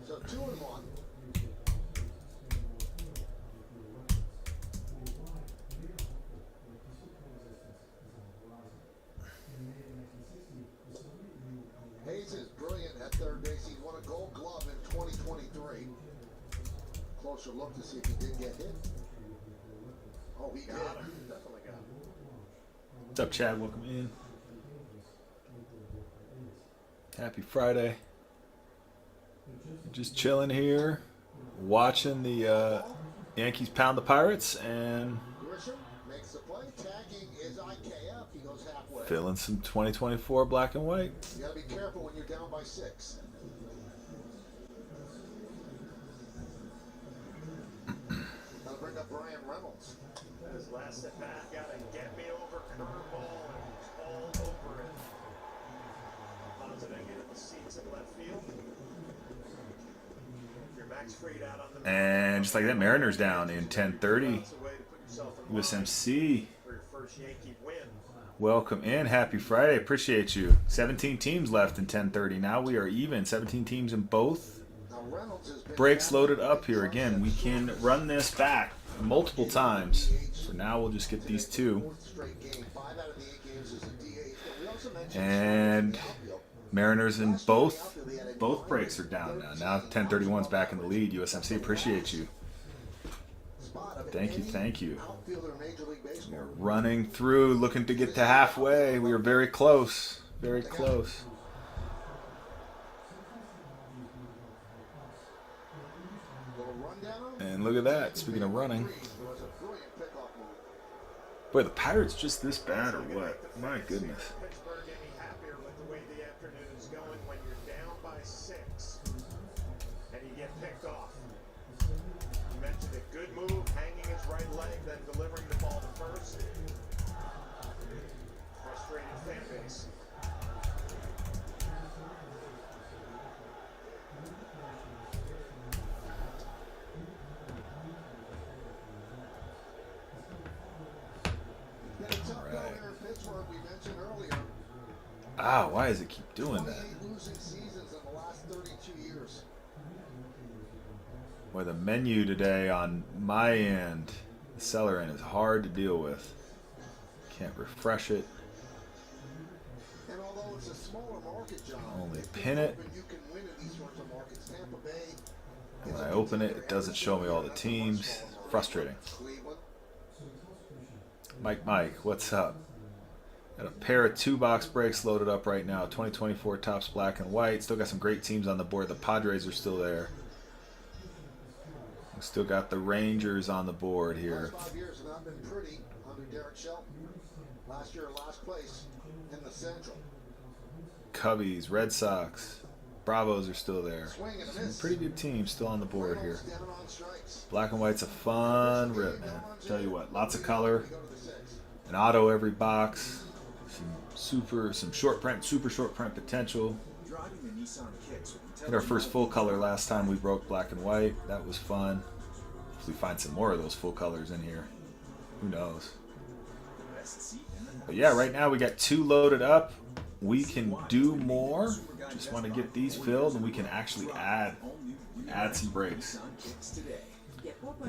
So 2-1. Hayes is brilliant at third base. He won a Gold Glove in 2023. Closer look to see if he did get hit. Oh, he got him. Definitely got him. What's up, Chad? Welcome in. Happy Friday. Just chilling here, watching the Yankees pound the Pirates and Grisham makes the play. Tagging is IKF. He goes halfway. feeling some 2024 black and white. You gotta be careful when you're down by 6. Gotta bring up Brian Reynolds. His last at bat got a get me over curveball and was all over it. Bouncing again in the seats in left field. Your Max Fried out on the And just like that, Mariners down in 10:30. USMC. for your first Yankee win. Welcome in. Happy Friday. Appreciate you. 17 teams left in 10:30. Now we are even. 17 teams in both. Now Reynolds has been Breaks loaded up here again. We can run this back multiple times. For now, we'll just get these 2. 4th straight game. 5 out of the 8 games is a DH. But we also mentioned And Mariners in both breaks are down now. Now 1031's back in the lead. USMC, appreciate you. Thank you. outfielder in Major League Baseball. We're running through, looking to get to halfway. We are very close. Very close. Little rundown. And look at that. Speaking of running. It was a brilliant pickoff move. Boy, the Pirates just this bad or what? My goodness. Pittsburgh any happier with the way the afternoon's going when you're down by 6 and you get picked off. You mentioned a good move, hanging his right leg, then delivering the ball to first. Frustrated fan base. Yeah, it's up down there in Pittsburgh. We mentioned earlier. Ah, why does it keep doing that? 28 losing seasons in the last 32 years. Boy, the menu today on my end, the seller end, is hard to deal with. Can't refresh it. And although it's a smaller market, John, Only it's pin been it. proven you can win in these sorts of markets. Tampa Bay. And when I open it, it doesn't show me all the teams. Frustrating. Cleveland. Mike, what's up? Got a pair of 2-box breaks loaded up right now. 2024 Topps Black and White. Still got some great teams on the board. The Padres are still there. We still got the Rangers on the board here. Last 5 years have not been pretty under Derek Shelton. Last year, last place in the Central. Cubbies, Red Sox, Bravos are still there. Swing and a Some miss. pretty good teams still on the board here. Reynolds down on strikes. Black and White's a fun rip, man. Tell you what, lots of color. We go to the 6. An auto every box. Some short print, super short print potential. Hit our first full color last time we broke black and white. That was fun. If we find some more of those full colors in here, who knows? But yeah, right now we got 2 loaded up. We can do more. Just want to get these filled, and we can actually add some breaks.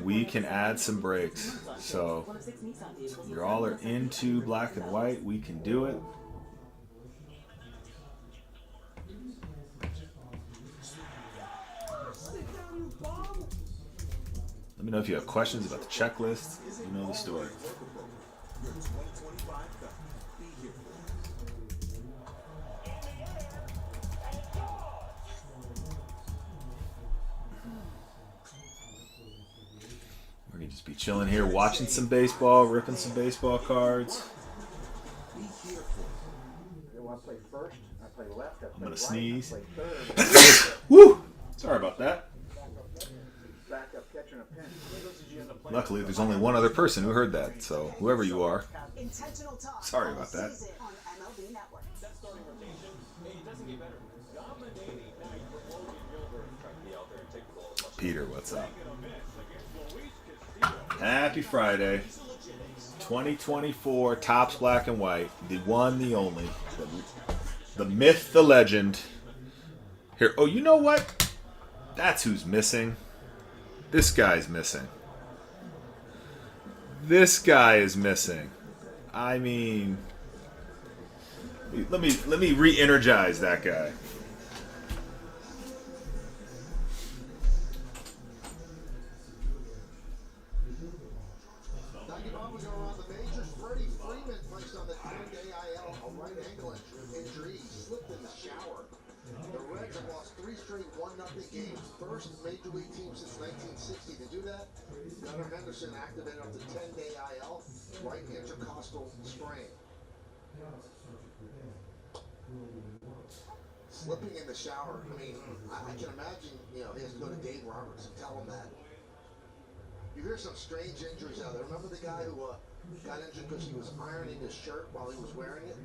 We can add some breaks. So you all are into black and white. We can do it. Let me know if you have questions about the checklist. You know the story. just be chilling here, watching some baseball, ripping some baseball cards. Be careful. You want to play first? I play left. I play I'm gonna right, sneeze. I play third. Woo! Sorry about that. Backup catcher and a pinch. Luckily, there's only one other person who heard that, so whoever you are, Intentional talk. sorry about that. On MLB Network. That starting rotation, it doesn't get better. Dominating night for Logan Gilbert. Trying to be out there and take the ball as much as Peter, what's up? taking a miss against Luis Castillo. Happy Friday. 2024 Topps Black and White. The one, the only. The myth, the legend. Here. Oh, you know what? That's who's missing. This guy's missing. This guy is missing. I mean, let me re-energize that guy. Not too long ago around the majors, Freddie Freeman placed on the 10-day IL a right ankle injury. He slipped in the shower. The Reds have lost 3 straight 1-0 games. First major league team since 1960 to do that. Gunnar Henderson activated up to 10-day IL, right intercostal strain. Slipping in the shower. I mean, I can imagine, he has to go to Dave Roberts and tell him that. You hear some strange injuries out there. Remember the guy who got injured because he was ironing his shirt while he was wearing it?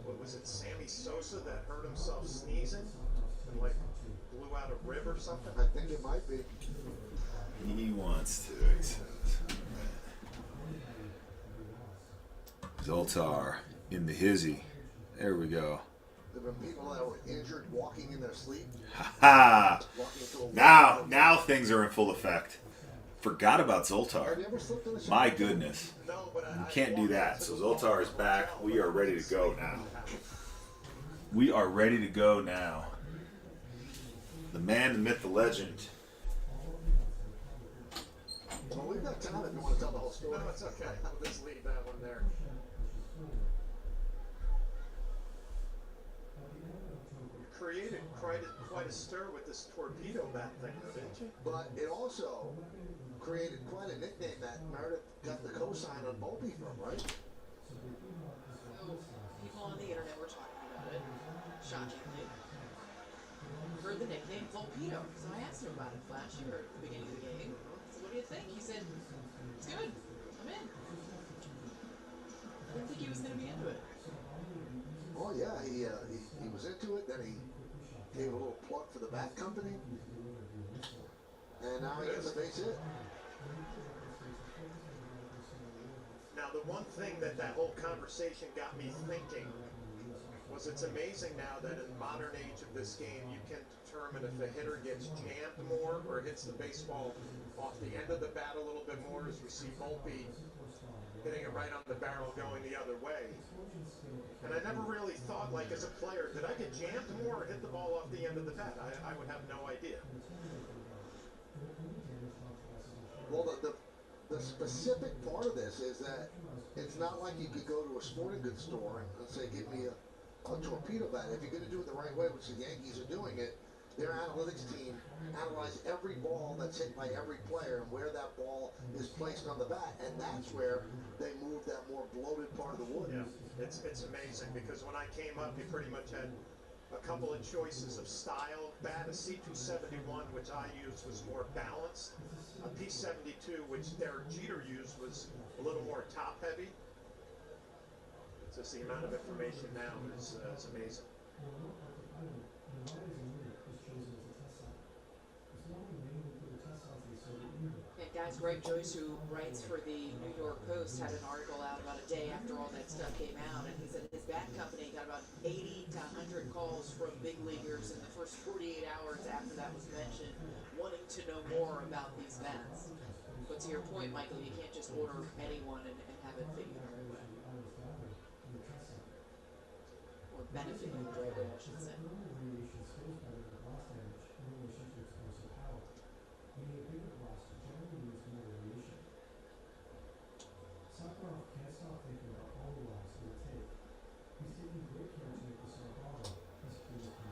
What was it, Sammy Sosa that hurt himself sneezing? And blew out a rib or something? I think it might be. He wants to, he says. Zoltar in the hizzy. There we go. There have been people that were injured walking in their sleep. Ha ha! Now things are in full effect. Forgot about Zoltar. My goodness. You can't do that. So Zoltar is back. We are ready to go now. We are ready to go now. The man, the myth, the legend. Well, we've got time if you want to tell the whole story. No, it's okay. I'll just leave that one there. You created quite a stir with this torpedo bat thing, though, didn't you? But it also created quite a nickname that Meredith got the cosign on Volpe from, right? People on the internet were talking about it, shockingly. Heard the nickname Volpedo. So I asked him about it, Flash. You heard at the beginning of the game. So what do you think? He said, it's good. I'm in. I didn't think he was going to be into it. Oh yeah, he was into it. Then he gave a little plug for the bat company, and now he gets a base hit. Now, the one thing that whole conversation got me thinking was it's amazing now that in the modern age of this game, you can determine if a hitter gets jammed more or hits the baseball off the end of the bat a little bit more, as we see Volpe hitting it right on the barrel going the other way. And I never really thought, as a player, did I get jammed more or hit the ball off the end of the bat? I would have no idea. Well, the specific part of this is that it's not like you could go to a sporting goods store and say, give me a torpedo bat. If you're going to do it the right way, which the Yankees are doing it, their analytics team analyze every ball that's hit by every player and where that ball is placed on the bat, and that's where they move that more bloated part of the wood. Yeah, it's amazing because when I came up, you pretty much had a couple of choices of style bat. A C271, which I used, was more balanced. A P72, which Derek Jeter used, was a little more top heavy. It's just the amount of information now is amazing. And guys, Greg Joyce, who writes for the New York Post, had an article out about a day after all that stuff came out, and he said his bat company got about 80 to 100 calls from big leaguers in the first 48 hours after that was mentioned, wanting to know more about these bats. But to your point, Michael, you can't just order anyone and have it fit you the right way. Or benefit you the right way, I should say.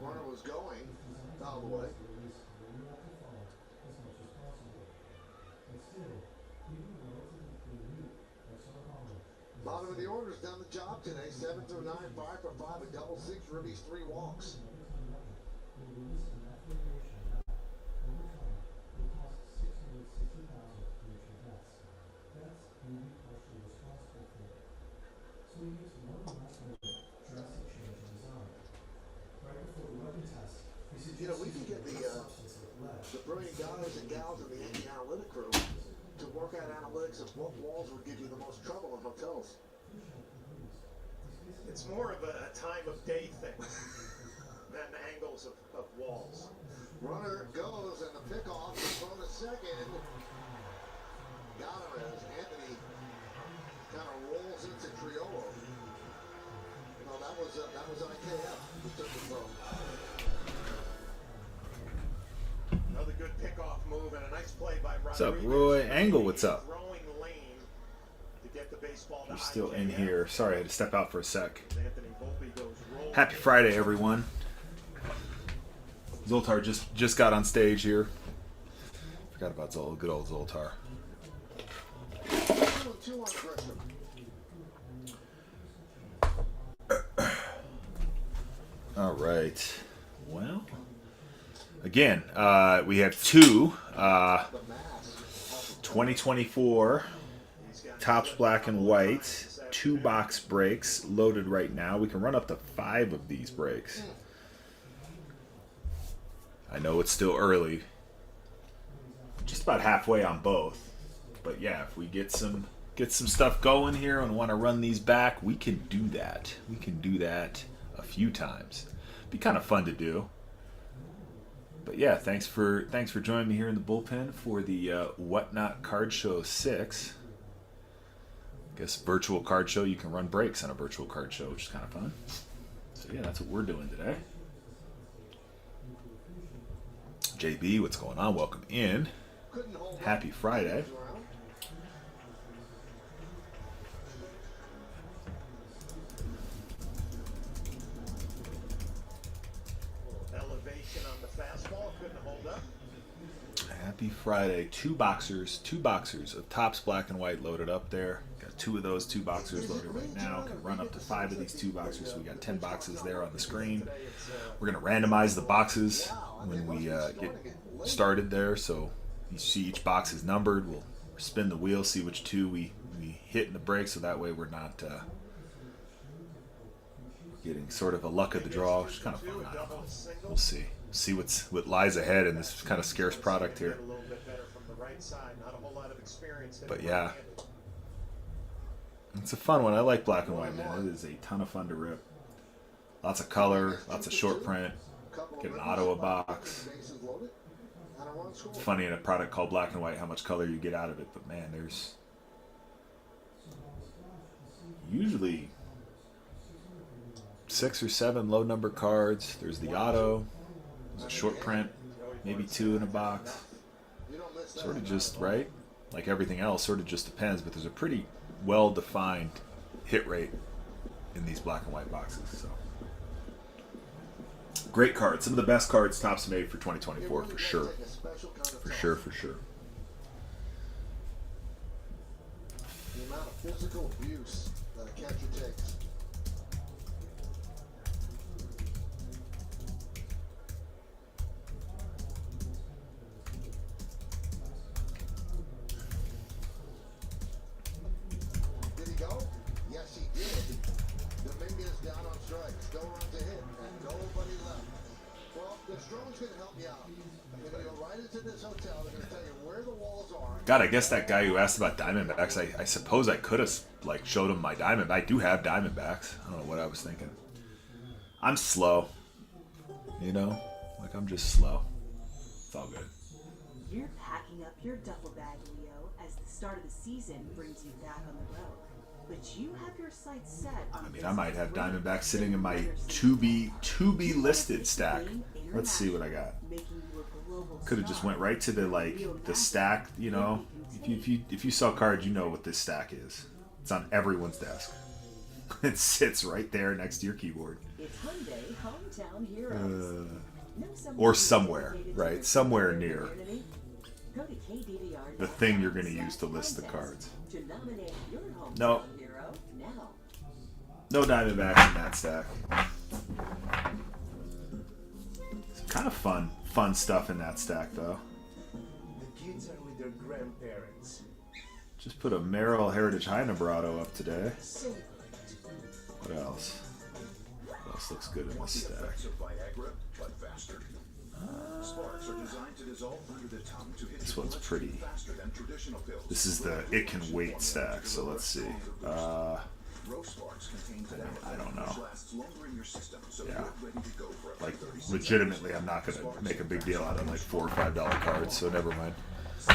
Warner was going. Foul away. Bottom of the order's done the job today. 7 through 9, 5 for 5, a double six, ribbies, 3 walks. You know, we can get the brilliant guys and gals in the Yankee analytic crew to work out analytics of what walls would give you the most trouble in hotels. It's more of a time of day thing than angles of walls. Runner goes and the pickoff is thrown a second. Got him as Anthony kind of rolls into Triolo. No, that was IKF who took the throw. Another good pickoff move and a nice play by Rodriguez. What's up, Roy Angle? What's up? Throwing lane to get the baseball You're to still IKF. in here. Sorry, I had to step out for a sec. Anthony Volpe goes roll. Happy Friday, everyone. Zoltar just got on stage here. Forgot about good old Zoltar. 2 on Gresham. All right. Well, again, we have 2 2024 Topps Black and White 2-box breaks loaded right now. We can run up to 5 of these breaks. I know it's still early. Just about halfway on both. But yeah, if we get some stuff going here and want to run these back, we can do that. We can do that a few times. Be kind of fun to do. But yeah, thanks for joining me here in the bullpen for the Whatnot Card Show 6. I guess virtual card show. You can run breaks on a virtual card show, which is kind of fun. So yeah, that's what we're doing today. JB, what's going on? Welcome in. Happy Friday. Elevation on the fastball, couldn't hold up. Happy Friday. 2 boxers of Topps Black and White loaded up there. Got 2 of those 2 boxers loaded right now. Can run up to 5 of these 2 boxers. So we got 10 boxes there on the screen. We're going to randomize the boxes when we get started there. So you see each box is numbered. We'll spin the wheel, see which 2 we hit in the break. So that way we're not getting sort of a luck of the draw, which is kind of fun. I don't know. We'll see. See what lies ahead in this kind of scarce product here. But yeah, it's a fun one. I like black and white, man. It is a ton of fun to rip. Lots of color, lots of short print. Get an auto a box. It's funny in a product called black and white how much color you get out of it, but man, there's usually 6 or 7 low number cards. There's the auto. There's a short print, maybe 2 in a box. Sort of just, right? Like everything else, sort of just depends, but there's a pretty well-defined hit rate in these black and white boxes. So, great cards. Some of the best cards Topps made for 2024, for sure. For sure, for sure. The amount of physical abuse that a catcher takes. God, I guess that guy who asked about Diamondbacks, I suppose I could have like showed him my Diamondback. I do have Diamondbacks. I don't know what I was thinking. I'm slow, you know, like I'm just slow. It's all good. You're packing up your duffel bag, Leo, as the start of the season brings you back on the road. But you have your sights set on. I mean, I might have Diamondbacks sitting in my to be listed stack. Let's see what I got. Could have just went right to the stack, you know. If you sell cards, you know what this stack is. It's on everyone's desk. It sits right there next to your keyboard. It's Hyundai Hometown Heroes. Or somewhere, right? Somewhere near the thing you're going to use to list the cards. No. No Diamondbacks in that stack. Some kind of fun stuff in that stack, though. The kids are with their grandparents. Just put a Merrill Heritage High Nobrado up today. What else? What else looks good in this stack? Sparks are designed to dissolve under the tongue to hit This one's pretty. faster than traditional pills. This is the It Can Wait stack, so let's see. I don't know. Yeah. Like, legitimately, I'm not going to make a big deal out of like $4 or $5 cards, so never mind. See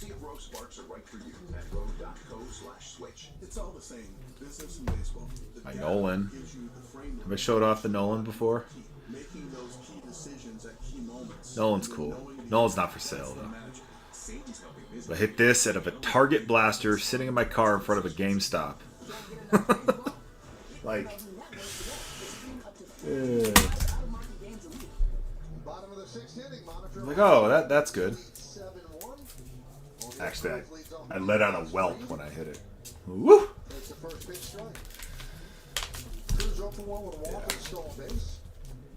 if Rose Sparks are right for you at road.co/switch. It's all the same. Business and baseball. My Nolan. Have I showed off the Nolan before? Making those key decisions at key moments. Nolan's cool. Nolan's not for sale, though. I hit this out of a Target blaster sitting in my car in front of a GameStop. Like, like, oh, that's good. Actually, I let out a whelp when I hit it. Woo! Yeah.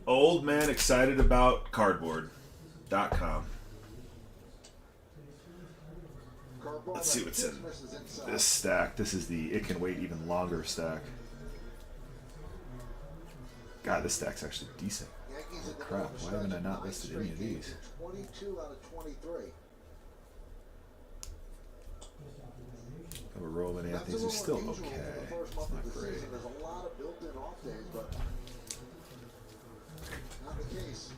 Old man excited about cardboard.com. Let's see what's in this stack. This is the It Can Wait Even Longer stack. God, this stack's actually decent. Crap, why haven't I not listed any of these? 22 out of 23. Have a roll in it. These are still okay. It's not great. There's a lot of built-in off days, but not the case.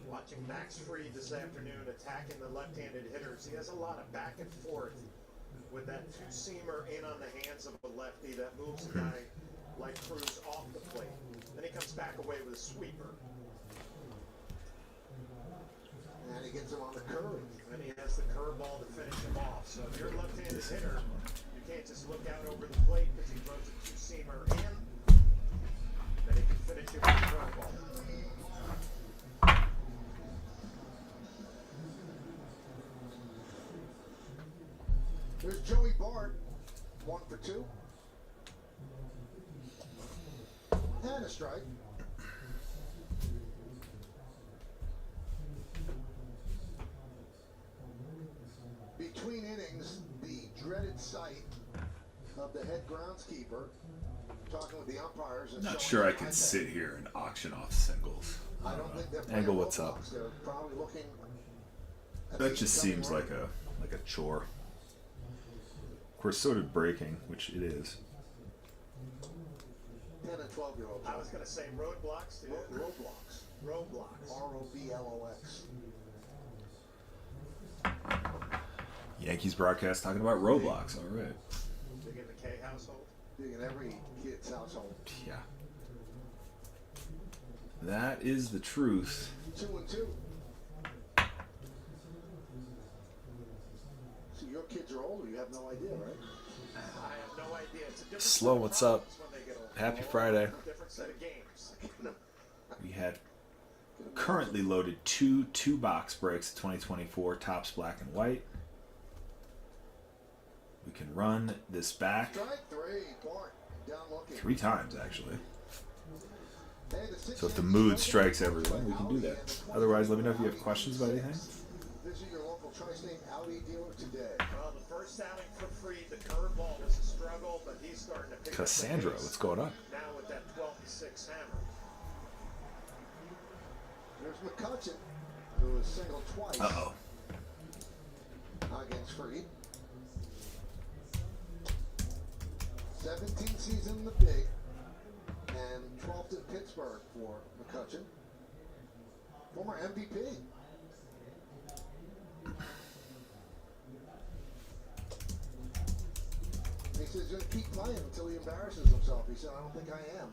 Watching Max Fried this afternoon attacking the left-handed hitters, he has a lot of back and forth with that two-seamer in on the hands of a lefty that moves a guy like Cruz off the plate. Then he comes back away with a sweeper. And he gets him on the curve. And he has the curveball to finish him off. So if you're a left-handed hitter, you can't just look out over the plate because he throws a two-seamer in. Then he can finish it with a curveball. There's Joey Bart, 1 for 2. And a strike. Between innings, the dreaded sight of the head groundskeeper talking with the umpires. And Not sure I can sit here and auction off singles. I don't think they're Angle, what's up? They're probably looking at That the just seems like a chore. Of course, so did breaking, which it is. 10 and 12-year-olds. I was going to say roadblocks, too. Roadblocks. Roadblocks. R-O-B-L-O-X. Yankees broadcast talking about Roblox. All right. Big in the K household. Big in every kid's household. Yeah. That is the truth. 2 and 2. So your kids are older. You have no idea, right? I have no idea. It's a different Slow, what's up? Happy Friday. different set of games. We had currently loaded two box breaks of 2024 Topps Black and White. We can run this back Strike 3. Bart down looking. 3 times, actually. Hey, the six So if the Yankees mood don't strikes have everyone, we can do that. Audi, and the Otherwise, let me know if you have questions about anything. Visit your local Tri-State Audi dealer today. Well, the first outing for Fried, the curveball was a struggle, but he's starting to pick Cassandra, up the pace what's going on? now with that 12-6 hammer. There's McCutcheon, who was single twice Uh-oh. against Fried. 17th season in the big, and 12th in Pittsburgh for McCutcheon. Former MVP. He says he's going to keep playing until he embarrasses himself. He said, I don't think I am.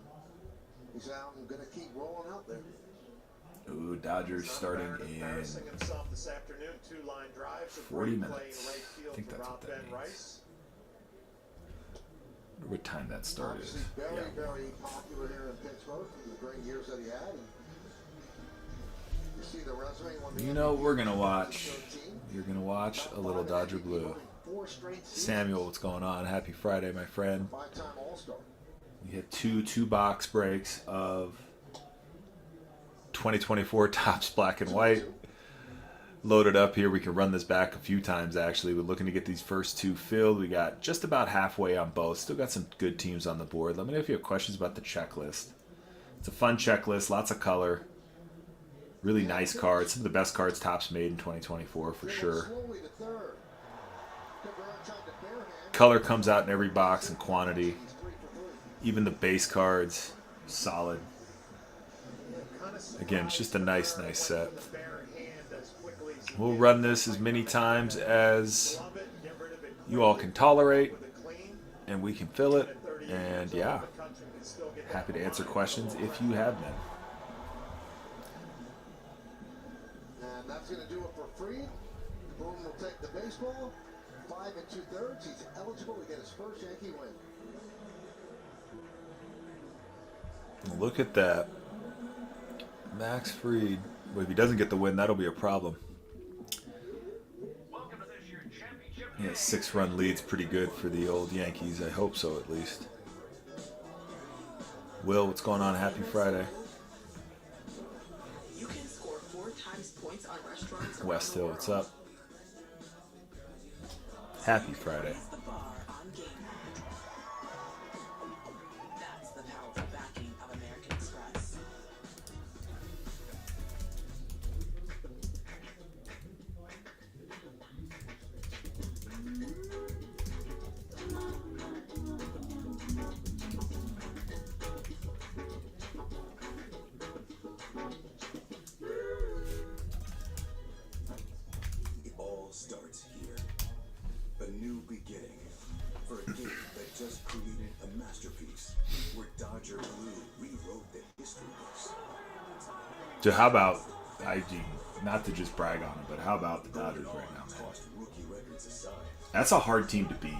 He said, I'm going to keep rolling out there. Ooh, Dodgers starting in Embarrassing himself this afternoon. 2 line drives. 40 Play in minutes. right field I think to that's Rob what that Ben means. Rice. I wonder what time that started. Obviously very popular here in Pittsburgh in the great years that he had. And you see the resume when the You know, MVP we're going to watch. 2013. You're going to watch a little Dodger Blue. 4 straight seasons. Samuel, what's going on? Happy Friday, my friend. 5-time All-Star. We had two box breaks of 2024 Topps Black and White loaded up here. We can run this back a few times, actually. We're looking to get these first 2 filled. We got just about halfway on both. Still got some good teams on the board. Let me know if you have questions about the checklist. It's a fun checklist, lots of color. Really nice cards. Some of the best cards Topps made in 2024 for sure. Slowly to third. Cabrera tried to barehand. Color comes out in every box in quantity. Even the base cards, solid. Again, it's just a nice set. We'll run this as many times as you all can tolerate, and we can fill it. And yeah, happy to answer questions if you have them. And that's going to do it for free. Boone will take the baseball. 5 2/3. He's eligible to get his first Yankee win. Look at that. Max Fried. Well, if he doesn't get the win, that'll be a problem. Yeah, 6-run lead's pretty good for the old Yankees. I hope so, at least. Will, what's going on? Happy Friday. You can score 4 times points on restaurants. West Hill, what's up? Happy Friday. The bar on game night. That's the powerful backing of American Express. It all starts here. A new beginning for a game that just created a masterpiece where Dodger Blue rewrote the history books. So how about, not to just brag on it, but how about the Dodgers right now, man? Tossed rookie records aside. That's a hard team to beat.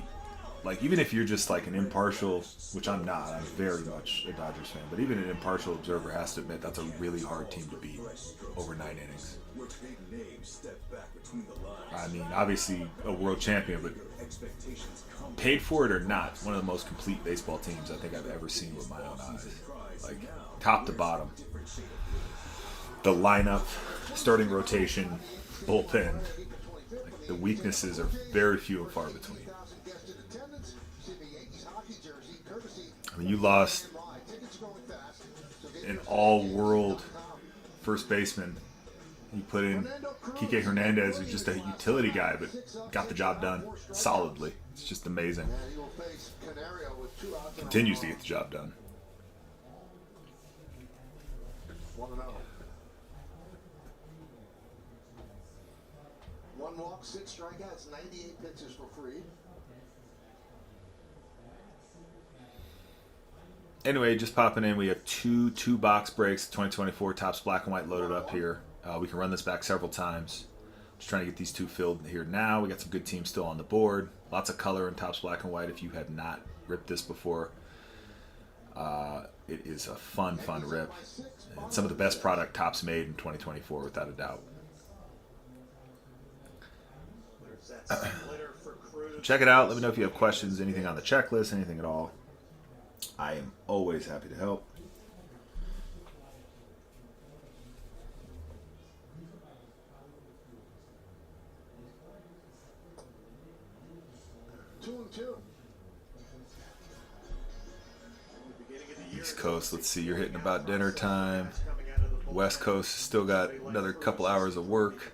Like, even if you're just like an impartial, which I'm not, I'm very much a Dodgers fan, but even an impartial observer has to admit that's a really hard team to beat over 9 innings. Where big names step back between the lines. I mean, obviously a world champion, but Expectations come. paid for it or not, one of the most complete baseball teams I think I've ever seen with my own eyes. Like, top to bottom. The lineup, starting rotation, bullpen. Like, the weaknesses are very few and far between. I mean, you lost an all-world first baseman. You put in Kike Hernandez, who's just a utility guy, but got the job done solidly. It's just amazing. Continues to get the job done. 1-0. 1 walk, 6 strikeouts, 98 pitches for free. Anyway, just popping in, we have two box breaks, 2024 Topps Black and White loaded up here. We can run this back several times. Just trying to get these 2 filled here now. We got some good teams still on the board. Lots of color in Topps Black and White if you have not ripped this before. It is a fun rip. And some of the best product Topps made in 2024, without a doubt. Check it out. Let me know if you have questions, anything on the checklist, anything at all. I am always happy to help. East Coast, let's see, you're hitting about dinner time. West Coast still got another couple hours of work.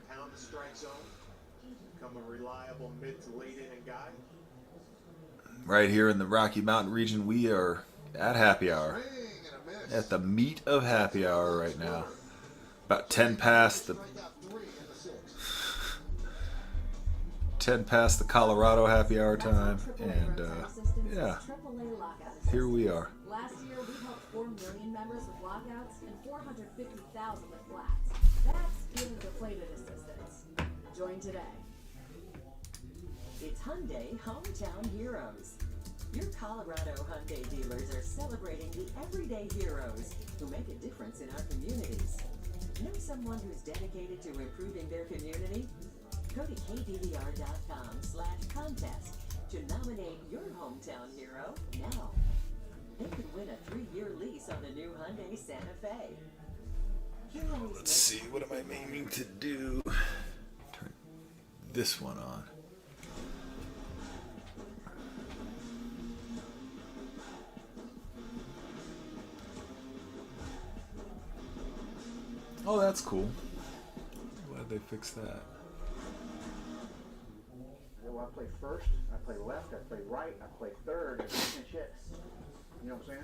Right here in the Rocky Mountain region, we are at happy hour. At the meat of happy hour right now. About 10 past the Colorado happy hour time, and yeah, here we are. Last year, we helped 4 million members with lockouts and 450,000 with flats. That's dealing deflated assistance. Join today. It's Hyundai Hometown Heroes. Your Colorado Hyundai dealers are celebrating the everyday heroes who make a difference in our communities. Know someone who's dedicated to improving their community? Go to kdvr.com/contest to nominate your hometown hero now. They could win a 3-year lease on the new Hyundai Santa Fe. Let's see, what am I aiming to do? Turn this one on. Oh, that's cool. Glad they fixed that. Well, I play first, I play left, I play right, I play third, and pinch hits. You know what I'm saying?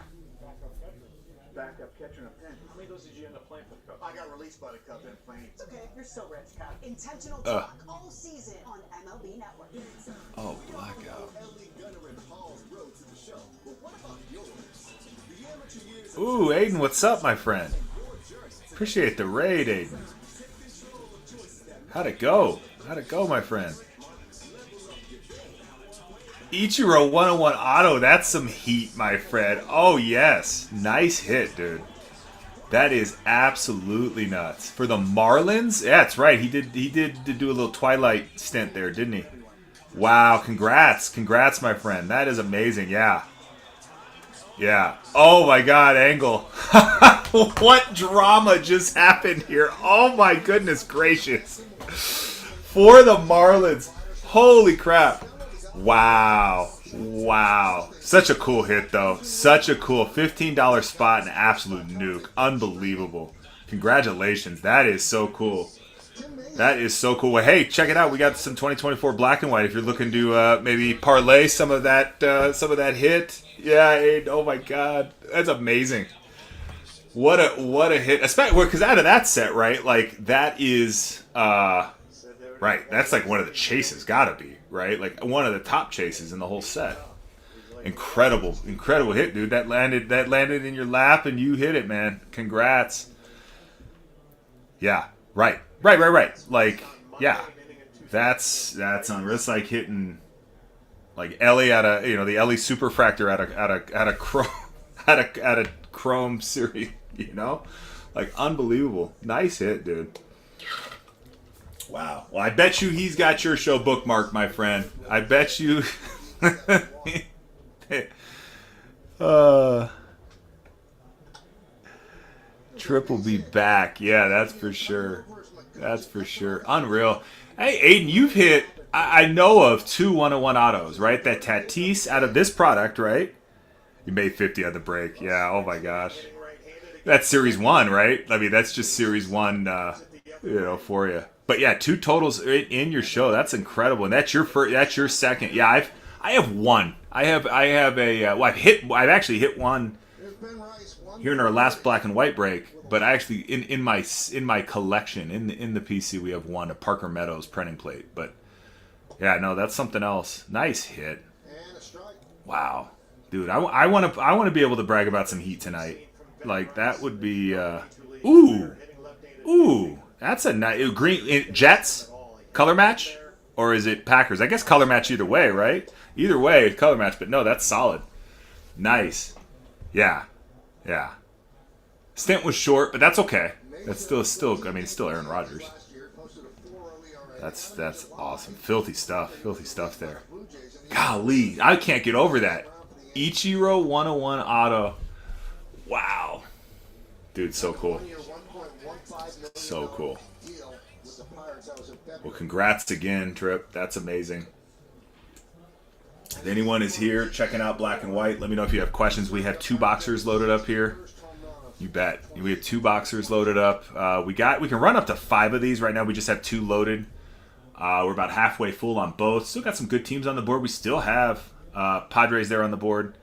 Backup catcher and a pinch. How many of those did you end up playing for the Cubs? I got released by the Cubs and playing. It's okay, you're still rich, Cap. Intentional talk all season on MLB Network. Oh, blackout. Ooh, Aiden, what's up, my friend? Appreciate the raid, Aiden. How'd it go? How'd it go, my friend? Ichiro 101 auto. That's some heat, my friend. Oh, yes. Nice hit, dude. That is absolutely nuts. For the Marlins? Yeah, that's right. He did do a little Twilight stint there, didn't he? Wow, congrats. Congrats, my friend. That is amazing. Yeah. Yeah. Oh, my God, Angle. What drama just happened here? Oh, my goodness gracious. For the Marlins. Holy crap. Wow. Wow. Such a cool hit, though. Such a cool $15 spot, an absolute nuke. Unbelievable. Congratulations. That is so cool. That is so cool. Well, hey, check it out. We got some 2024 black and white. If you're looking to maybe parlay some of that hit. Yeah, Aiden, oh my God. That's amazing. What a hit. Especially because out of that set, right? Like, that is... right, that's like one of the chases, gotta be, right? Like one of the top chases in the whole set. Incredible hit, dude. That landed in your lap and you hit it, man. Congrats. Yeah, right. Like, yeah, that's unreal. It's like hitting like Ellie at a the Ellie Superfractor at a Chrome series, like unbelievable. Nice hit, dude. Wow. Well, I bet you he's got your show bookmarked, my friend. I bet you. Trip will be back. Yeah, that's for sure. That's for sure. Unreal. Hey, Aiden, you've hit, I know of 2 101 autos, right? That Tatis out of this product, right? You made 50 on the break. Yeah, oh my gosh. That's Series 1, right? I mean, that's just Series 1, for you. But yeah, 2 totals in your show. That's incredible. And that's your first, that's your second. Yeah, I have one. I've actually hit one here in our last black and white break. But I actually in my collection in the PC we have one, a Parker Meadows printing plate. But yeah, no, that's something else. Nice hit. Wow, dude, I want to be able to brag about some heat tonight. Like that would be ooh. That's a nice green Jets color match, or is it Packers? I guess color match either way, right? Either way, color match. But no, that's solid. Nice. Yeah. Stint was short, but that's okay. That's still. I mean, still Aaron Rodgers. That's awesome. Filthy stuff there. Golly, I can't get over that. Ichiro 101 auto. Wow, dude, so cool. So cool. Well, congrats again, Trip. That's amazing. If anyone is here checking out Black and White, let me know if you have questions. We have 2 boxers loaded up here. You bet. We have 2 boxers loaded up. We can run up to 5 of these right now. We just have 2 loaded. We're about halfway full on both. Still got some good teams on the board. We still have Padres there on the board.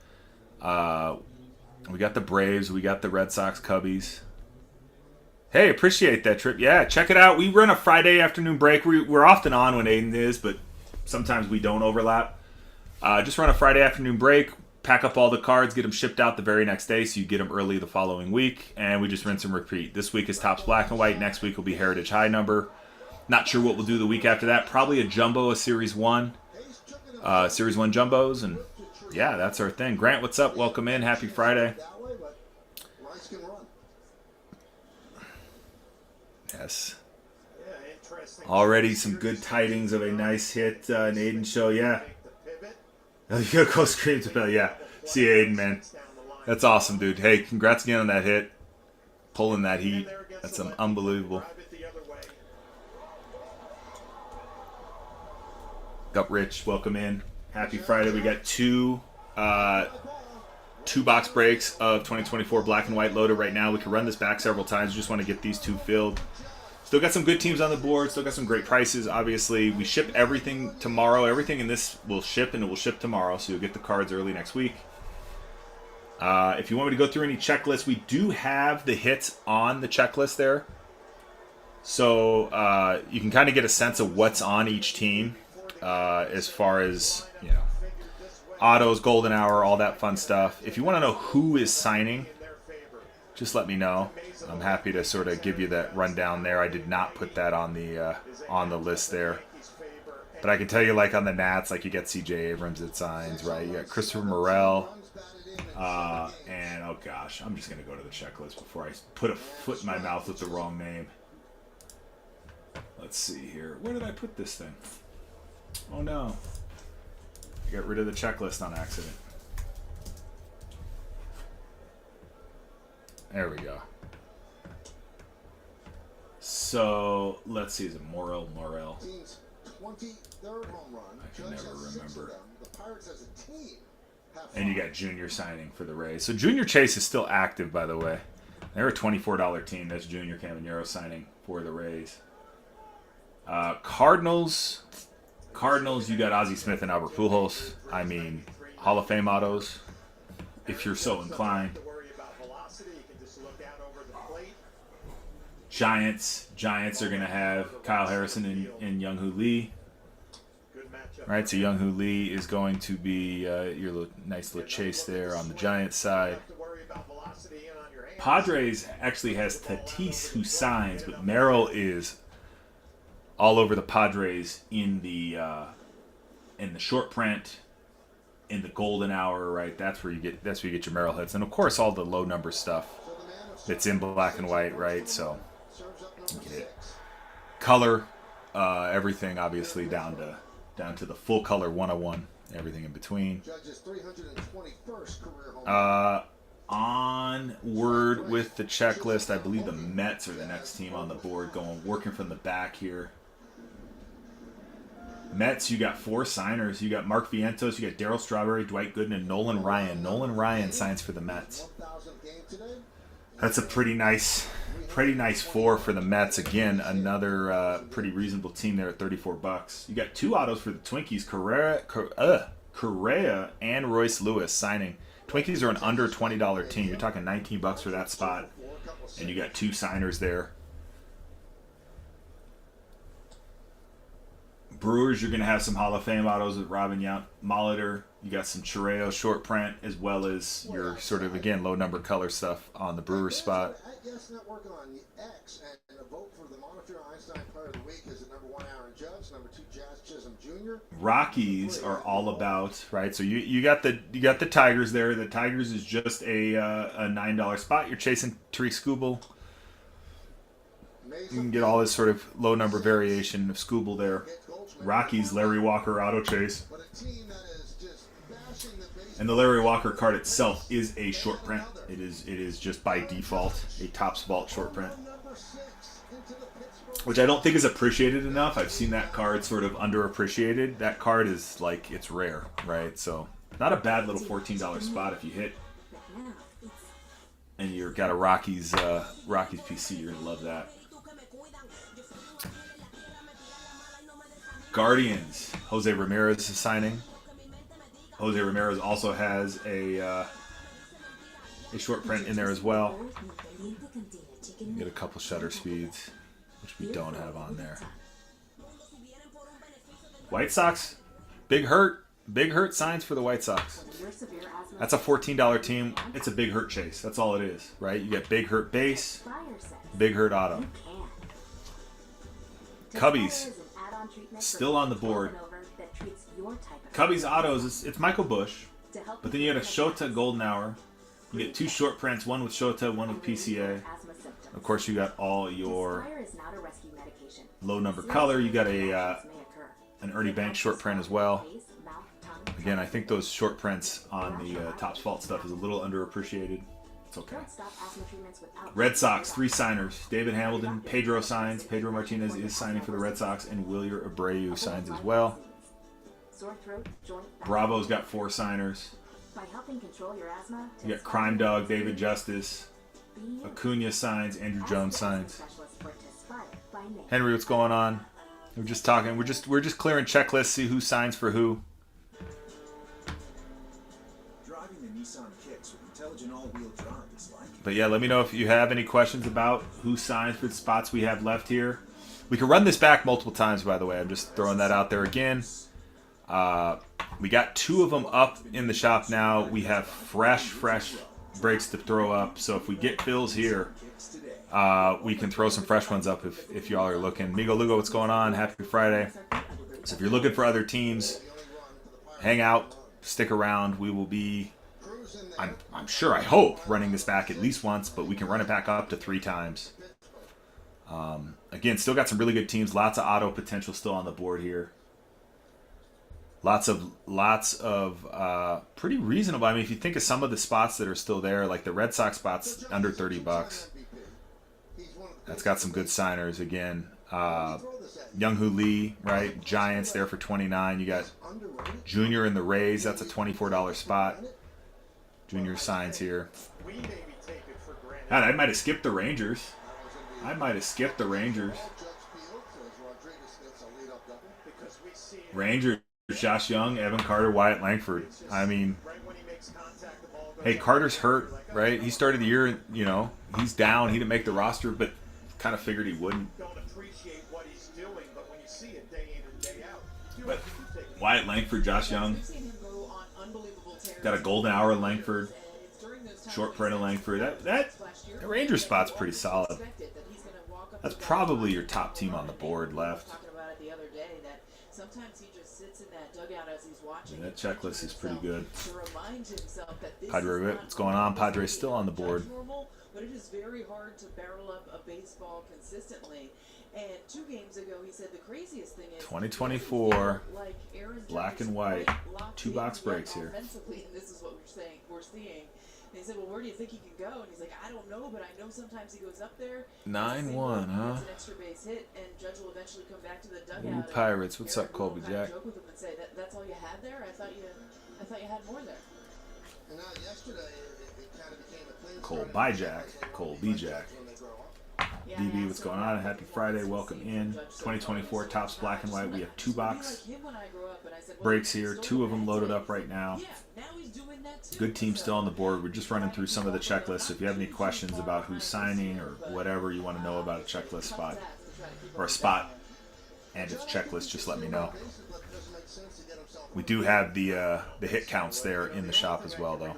We got the Braves. We got the Red Sox, Cubbies. Hey, appreciate that, Trip. Yeah, check it out. We run a Friday afternoon break. We're often on when Aiden is, but sometimes we don't overlap. Just run a Friday afternoon break. pack up all the cards, get them shipped out the very next day, so you get them early the following week, and we just rinse and repeat. This week is Topps Black and White. Next week will be Heritage High Number. Not sure what we'll do the week after that. Probably a jumbo, a Series 1. Series 1 jumbos, and yeah, that's our thing. Grant, what's up? Welcome in. Happy Friday. Yes. Already some good tidings of a nice hit in Aiden's show. Yeah. You gotta go scream to Bill. Yeah. See you, Aiden, man. That's awesome, dude. Hey, congrats again on that hit. Pulling that heat. That's unbelievable. Up Rich, welcome in. Happy Friday. We got two box breaks of 2024 Black and White loaded right now. We can run this back several times. Just want to get these two filled. Still got some good teams on the board. Still got some great prices. Obviously, we ship everything tomorrow. Everything in this will ship, and it will ship tomorrow. So you'll get the cards early next week. If you want me to go through any checklists, we do have the hits on the checklist there. So you can kind of get a sense of what's on each team. As far as, you know, autos, golden hour, all that fun stuff. If you want to know who is signing, just let me know. I'm happy to sort of give you that rundown there. I did not put that on the list there, but I can tell you, like on the Nats, like you got C.J. Abrams that signs, right? You got Christopher Morel, and oh gosh, I'm just gonna go to the checklist before I put a foot in my mouth with the wrong name. Let's see here. Where did I put this thing? Oh no. I got rid of the checklist on accident. There we go. So, let's see. Is it Morel? Team's 23rd home run. I can never remember. The Pirates as a team have And you got Junior signing for the Rays. So Junior Chase is still active, by the way. They're a $24 team. That's Junior Caminero signing for the Rays. Cardinals, you got Ozzie Smith and Albert Pujols. I mean, Hall of Fame autos, if you're so inclined. Giants are going to have Kyle Harrison and Young-Hoo Lee. Right, so Young-Hoo Lee is going to be your nice little chase there on the Giants side. Padres actually has Tatis who signs, but Merrill is all over the Padres in the short print, in the golden hour, right? That's where you get your Merrill hits, and of course all the low number stuff that's in black and white, right? So you get it. Color, everything obviously down to the full color 101, everything in between. Onward with the checklist. I believe the Mets are the next team on the board, working from the back here. Mets, you got 4 signers. You got Mark Vientos, you got Darryl Strawberry, Dwight Gooden, and Nolan Ryan. Nolan Ryan signs for the Mets. That's a pretty nice 4 for the Mets. Again, another pretty reasonable team there at $34. You got 2 autos for the Twinkies, Correa and Royce Lewis signing. Twinkies are an under $20 team. You're talking $19 for that spot, and you got 2 signers there. Brewers, you're going to have some Hall of Fame autos with Robin Molitor. You got some Chireo short print, as well as your sort of, again, low number color stuff on the Brewers spot. Yes, not working on the X, and a vote for the Monitor Einstein Player of the Week is at number 1, Aaron Judge, number 2, Jazz Chisholm Jr. Rockies are all about, right? So you got the Tigers there. The Tigers is just a $9 spot. You're chasing Tariq Skubal. You can get all this sort of low number variation of Skubal there. Rockies, Larry Walker auto chase. And the Larry Walker card itself is a short print. It is just by default a Topps Vault short print, which I don't think is appreciated enough. I've seen that card sort of underappreciated. That card is like, it's rare, right? So not a bad little $14 spot if you hit. And you've got a Rockies PC. You're gonna love that. Guardians, Jose Ramirez is signing. Jose Ramirez also has a short print in there as well. Get a couple shutter speeds, which we don't have on there. White Sox, big hurt. Big Hurt signs for the White Sox. That's a $14 team. It's a Big Hurt chase. That's all it is, right? You get Big Hurt base, Big Hurt auto. Cubbies still on the board. Cubbies autos, it's Michael Bush, but then you get a Shota Golden Hour. You get 2 short prints, one with Shota, one with PCA. Of course, you got all your low number color. You got an Ernie Banks short print as well. Again, I think those short prints on the Topps Fault stuff is a little underappreciated. It's okay. Red Sox, 3 signers. David Hamilton, Pedro signs. Pedro Martinez is signing for the Red Sox, and Wilyer Abreu signs as well. Bravo's got 4 signers. You got Crime Dog, David Justice. Acuna signs, Andrew Jones signs. Henry, what's going on? We're just talking. We're just clearing checklists, see who signs for who. Driving the Nissan Kicks with intelligent all-wheel drive is like. But yeah, let me know if you have any questions about who signs for the spots we have left here. We can run this back multiple times, by the way. I'm just throwing that out there again. We got 2 of them up in the shop now. We have fresh breaks to throw up. So if we get fills here, we can throw some fresh ones up if y'all are looking. Migo Lugo, what's going on? Happy Friday. So if you're looking for other teams, hang out, stick around. We will be, I'm sure, I hope, running this back at least once, but we can run it back up to 3 times. Again, still got some really good teams. Lots of auto potential still on the board here. Lots of pretty reasonable. I mean, if you think of some of the spots that are still there, like the Red Sox spots under $30. That's got some good signers again. Young-Hoo Lee, right? Giants there for $29. You got Junior in the Rays. That's a $24 spot. Junior signs here. God, I might have skipped the Rangers. Rangers, Josh Young, Evan Carter, Wyatt Langford. I mean, hey, Carter's hurt, right? He started the year, you know, he's down. He didn't make the roster, but kind of figured he wouldn't. But Wyatt Langford, Josh Young. Got a golden hour of Langford. Short print of Langford. That Ranger spot's pretty solid. That's probably your top team on the board left. Yeah, that checklist is pretty good. Padre, what's going on? Padre's still on the board. But it is very hard to barrel up a baseball consistently. And 2 games ago, he said the craziest thing is 2024 black and white 2-box breaks here. Offensively, and this is what we're seeing. And he said, "Well, where do you think he can go?" And he's like, "I don't know, but I know sometimes he goes up there." 9-1, huh? An extra base hit, and Judge will eventually come back to the dugout. Ooh, Pirates, what's up, Colby Jack? Joke with him and say, "That's all you had there? I thought you had more there." And yesterday, it kind of became a thing. Cole by Jack, Cole B Jack. DB, what's going on? Happy Friday, welcome in. 2024 Topps Black and White. We have 2-box breaks here. 2 of them loaded up right now. Good team still on the board. We're just running through some of the checklists. So if you have any questions about who's signing or whatever you want to know about a checklist spot or a spot and its checklist, just let me know. We do have the hit counts there in the shop as well, though.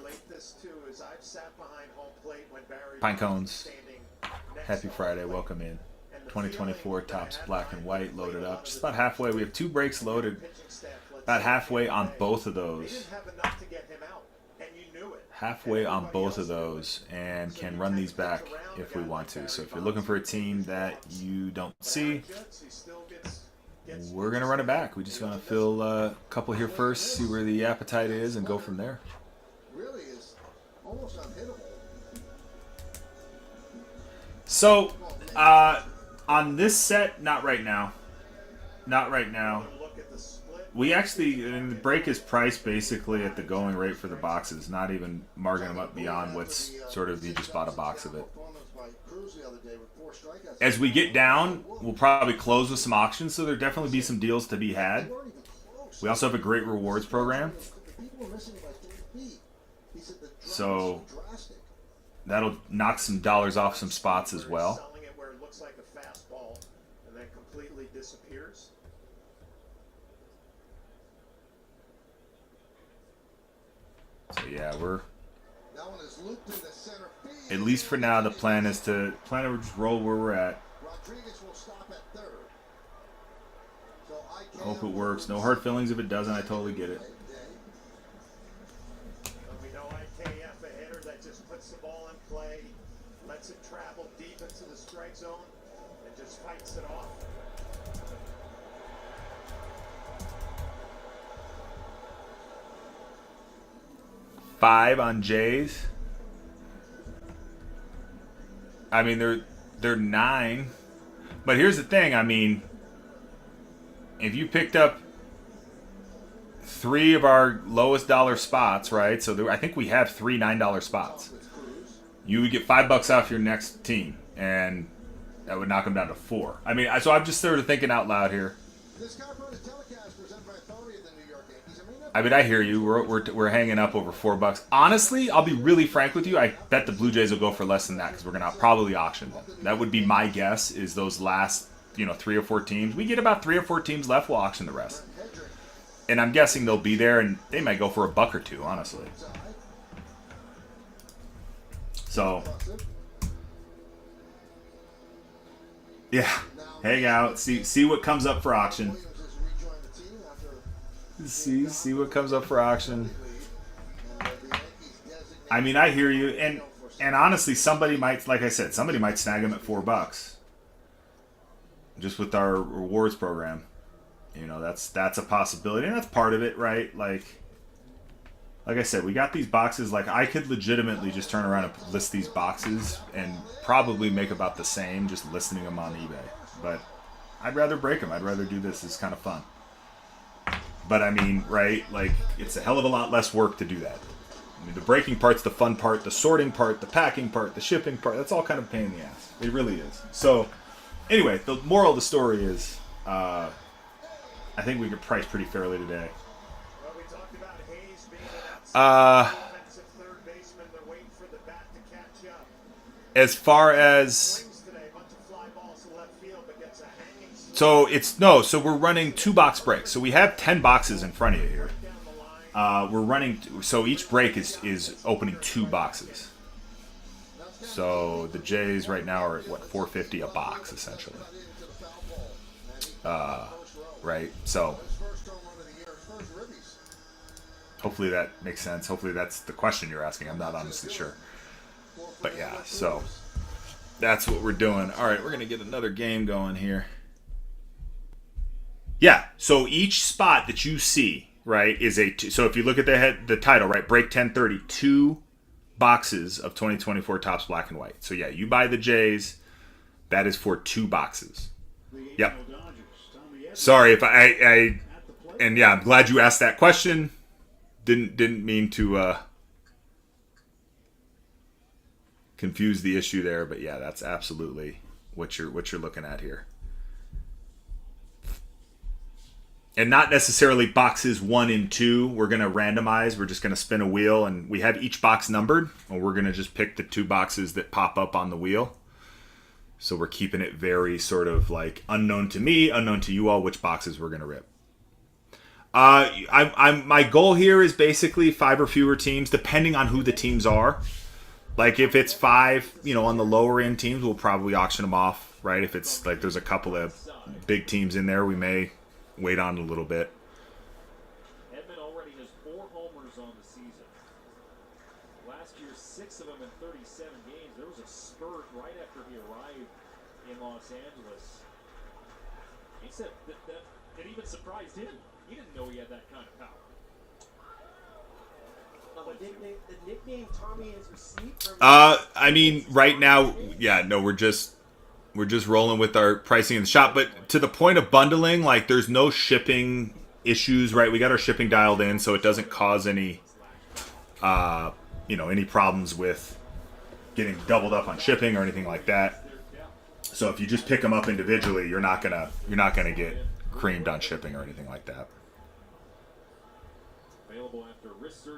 Pine cones. Happy Friday, welcome in. 2024 Topps Black and White loaded up. Just about halfway. We have 2 breaks loaded. About halfway on both of those. Halfway on both of those, and can run these back if we want to. So if you're looking for a team that you don't see, we're going to run it back. We just want to fill a couple here first, see where the appetite is, and go from there. Really is almost unhittable. So, on this set, not right now. Not right now. We actually, and the break is priced basically at the going rate for the boxes, not even marking them up beyond what's sort of, you just bought a box of it. As we get down, we'll probably close with some auctions, so there'll definitely be some deals to be had. We also have a great rewards program. So that'll knock some dollars off some spots as well. Selling it where it looks like a fastball and then completely disappears. yeah, we're That one is looped in the center field. at least for now. The plan is to just roll where we're at. Rodriguez will stop at third. So Hope it works. No hard feelings if it doesn't. I totally get it. We know IKF, a hitter that just puts the ball in play, lets it travel deep into the strike zone, and just fights it off. Five on Jays. I mean, they're 9. But here's the thing. I mean, if you picked up 3 of our lowest dollar spots, right? So I think we have 3 $9 spots. You would get $5 off your next team, and that would knock them down to 4. I mean, so I'm just sort of thinking out loud here. This conference telecast presented by authority of the New York Yankees. I mean, I hear you. We're hanging up over $4. Honestly, I'll be really frank with you. I bet the Blue Jays will go for less than that because we're gonna probably auction them. That would be my guess. Is those last 3 or 4 teams? We get about 3 or 4 teams left. We'll auction the rest. And I'm guessing they'll be there, and they might go for $1 or $2, honestly. So, yeah, hang out, see what comes up for auction. See what comes up for auction. I mean, I hear you, and honestly, somebody might, like I said, somebody might snag him at $4, just with our rewards program. That's a possibility, and that's part of it, right? Like I said, we got these boxes. Like, I could legitimately just turn around and list these boxes and probably make about the same just listing them on eBay. But I'd rather break them. I'd rather do this. It's kind of fun. But I mean, right? Like, it's a hell of a lot less work to do that. I mean, the breaking part's the fun part, the sorting part, the packing part, the shipping part. That's all kind of a pain in the ass. It really is. So, anyway, the moral of the story is, I think we could price pretty fairly today. Well, we talked about Hayes being an offensive third baseman. They're waiting for the bat to catch up. As far as so we're running 2-box breaks. So we have 10 boxes in front of you here. We're running, so each break is opening 2 boxes. So the Jays right now are at what, $4.50 a box essentially. Right, so hopefully that makes sense. Hopefully that's the question you're asking. I'm not honestly sure, but yeah, so that's what we're doing. All right, we're gonna get another game going here. Yeah, so each spot that you see, right, is so if you look at the title, right, break 1030, 2 boxes of 2024 Topps Black and White. So yeah, you buy the Jays, that is for 2 boxes. Yep. Sorry if and yeah, I'm glad you asked that question. Didn't mean to confuse the issue there, but yeah, that's absolutely what you're looking at here. And not necessarily boxes 1 and 2. We're going to randomize. We're just going to spin a wheel, and we have each box numbered, and we're going to just pick the 2 boxes that pop up on the wheel. So we're keeping it very sort of like unknown to me, unknown to you all, which boxes we're going to rip. My goal here is basically 5 or fewer teams, depending on who the teams are. Like if it's 5, on the lower end teams, we'll probably auction them off, right? If it's like there's a couple of big teams in there, we may wait on a little bit. Edman already has 4 homers on the season. Last year, 6 of them in 37 games. There was a spurt right after he arrived in Los Angeles. He said that it even surprised him. He didn't know he had that kind of power. The nickname Tommy has received from I mean, right now, yeah, no, we're just rolling with our pricing in the shop. But to the point of bundling, like there's no shipping issues, right? We got our shipping dialed in, so it doesn't cause any, any problems with getting doubled up on shipping or anything like that. So if you just pick them up individually, you're not gonna get creamed on shipping or anything like that.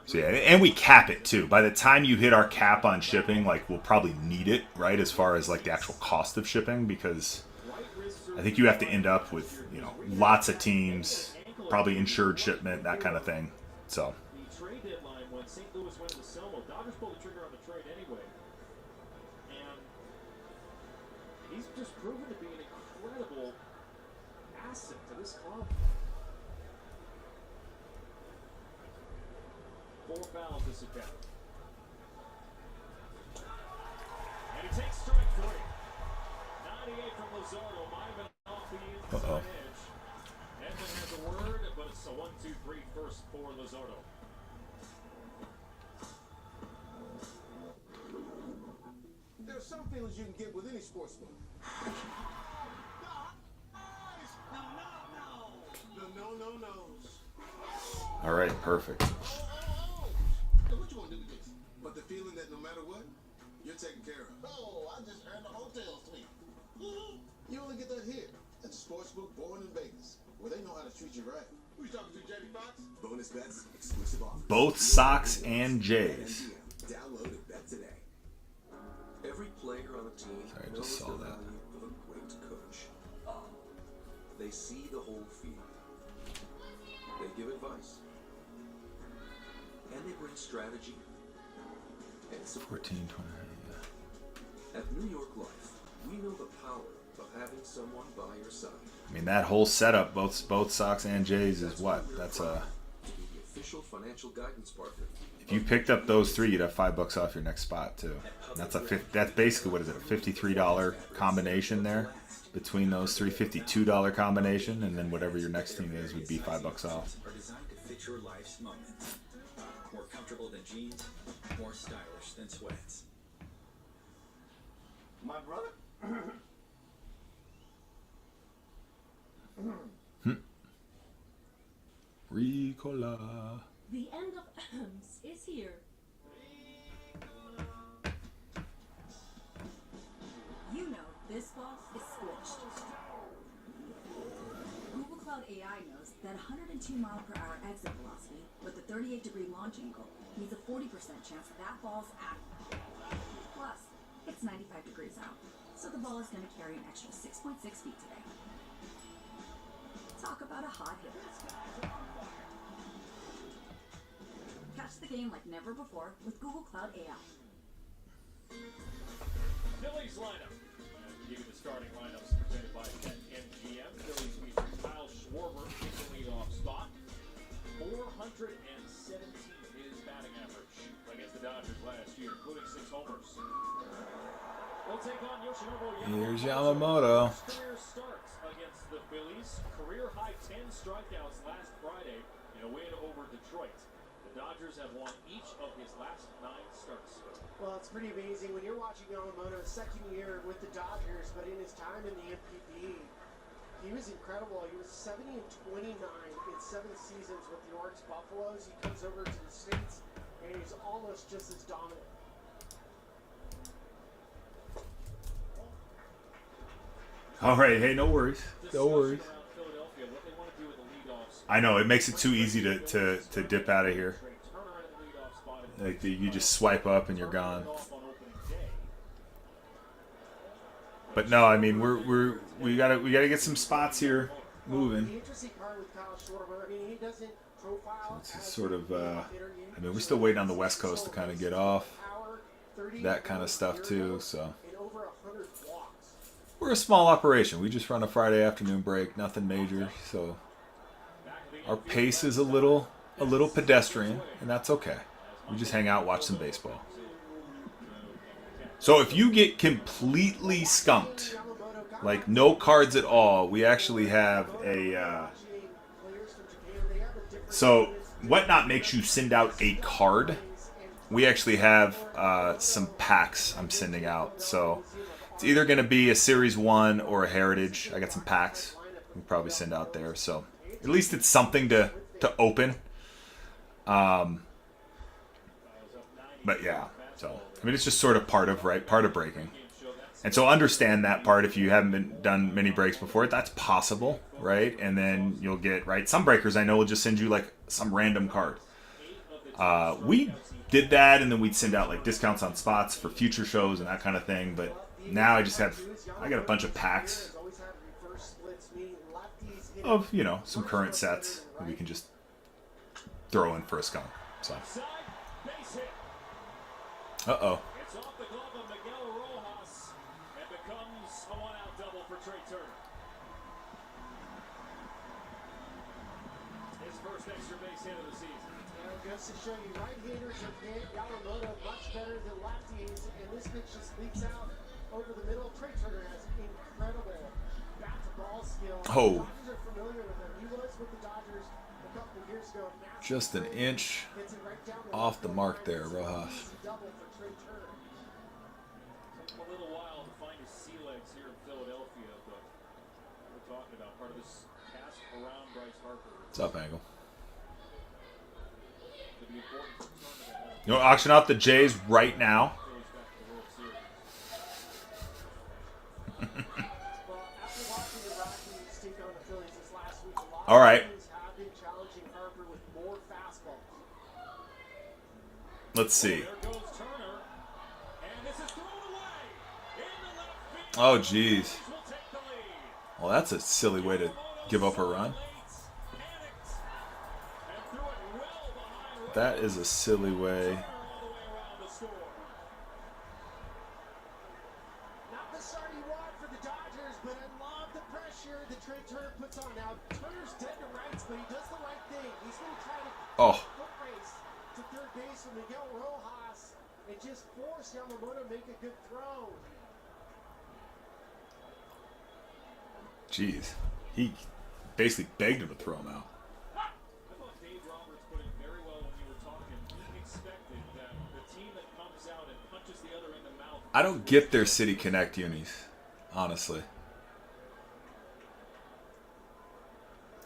So yeah, and we cap it too. By the time you hit our cap on shipping, like we'll probably need it, right, as far as like the actual cost of shipping, because I think you have to end up with, lots of teams, probably insured shipment, that kind of thing. So he's just proven to be an incredible asset to this club. 4 fouls this attempt. And he takes strike 3. 98 from Luzardo. Might have been off the inside edge. Edmund has a word, but it's a 1-2-3 first for Luzardo. There are some feelings you can get with any sportsman. All right, perfect. What you want to do with this? But the feeling that no matter what, you're taken care of. Oh, I just earned a hotel suite. You only get that here at the sportsbook born in Vegas, where they know how to treat you right. Who you talking to, JD Fox? Bonus bets, exclusive offers. Both Sox and Jays. Download and bet today. Every player on a team Sorry, I knows just saw the that. value of a great coach. They see the whole field. They give advice. And they bring strategy and support. 14-20. At New York Life, we know the power of having someone by your side. I mean, that whole setup, both Sox and Jays, is what? That's To be the official financial guidance partner. if you picked up those 3, you'd have $5 off your next spot too. And that's basically what is it? A $53 combination there between those 3, $52 combination, and then whatever your next team is would be $5 off. Are designed to fit your life's moments. More comfortable than jeans, more stylish than sweats. My brother? Ricola. The end of is here. You know, this ball is squished. Google Cloud AI knows that 102 mile per hour exit velocity with a 38-degree launch angle means a 40% chance that ball's out. Plus, it's 95 degrees out, so the ball is going to carry an extra 6.6 feet today. Talk about a hot hit. Catch the game like never before with Google Cloud AI. Phillies lineup. Give you the starting lineups presented by MGM. Phillies feature Kyle Schwarber in the leadoff spot. 417 his batting average against the Dodgers last year, including 6 homers. They'll take on Yoshinobu Yamamoto. Here's Yamamoto. Career starts against the Phillies. Career high 10 strikeouts last Friday in a win over Detroit. The Dodgers have won each of his last 9 starts. Well, it's pretty amazing when you're watching Yamamoto, second year with the Dodgers, but in his time in the MPB, he was incredible. He was 70-29 in 7 seasons with the Oryx Buffaloes. He comes over to the States, and he's almost just as dominant. All right, hey, no worries. No worries. I know, it makes it too easy to dip out of here. Like you just swipe up and you're gone. But no, I mean we gotta get some spots here moving. The interesting part with Kyle Schwarber, I mean, he doesn't profile. It's sort of I mean, we're still waiting on the West Coast to kind of get off that kind of stuff too. So we're a small operation. We just run a Friday afternoon break, nothing major. So our pace is a little pedestrian, and that's okay. We just hang out, watch some baseball. So if you get completely skunked, like no cards at all, we actually have a... so Whatnot makes you send out a card. We actually have some packs I'm sending out. So it's either going to be a Series 1 or a Heritage. I got some packs we'll probably send out there. So at least it's something to open. But yeah, so I mean, it's just sort of part of breaking, and so understand that part. If you haven't done many breaks before, that's possible, right? And then you'll get some breakers I know will just send you like some random card. We did that, and then we'd send out like discounts on spots for future shows and that kind of thing. But now I got a bunch of packs of some current sets that we can just throw in for a skunk. So. It's off the glove of Miguel Rojas and becomes a 1-out extra base hit of the season. Well, goes to show you right-handers have hit Yamamoto much better than lefties, and this pitch just leaks out over the middle. Trey Turner has incredible bat-to-ball skill. Oh. The Dodgers are familiar with him. He was with the Dodgers a couple of years ago. Just an inch Hits it right down off the mark there, Rojas. double for Trey Turner. Took him a little while to find his sea legs here in Philadelphia, but we're talking about part of this cast around Bryce Harper. What's up, Angle? Could be important for Turner. You know, auction off the Jays right now. All right. Let's see. Oh, jeez. Well, that's a silly way to give up a run. That is a silly way. Not the start you want for the Dodgers, but I love the pressure that Trey Turner puts on. Now, Turner's dead to rights, but he does the right thing. He's going to try to foot race to third base with Miguel Rojas and just force Yamamoto to make a good throw. Jeez. He basically begged him to throw him out. I thought Dave Roberts put it very well when we were talking. He expected that the team that comes out and punches the other in the mouth. I don't get their City Connect unis, honestly.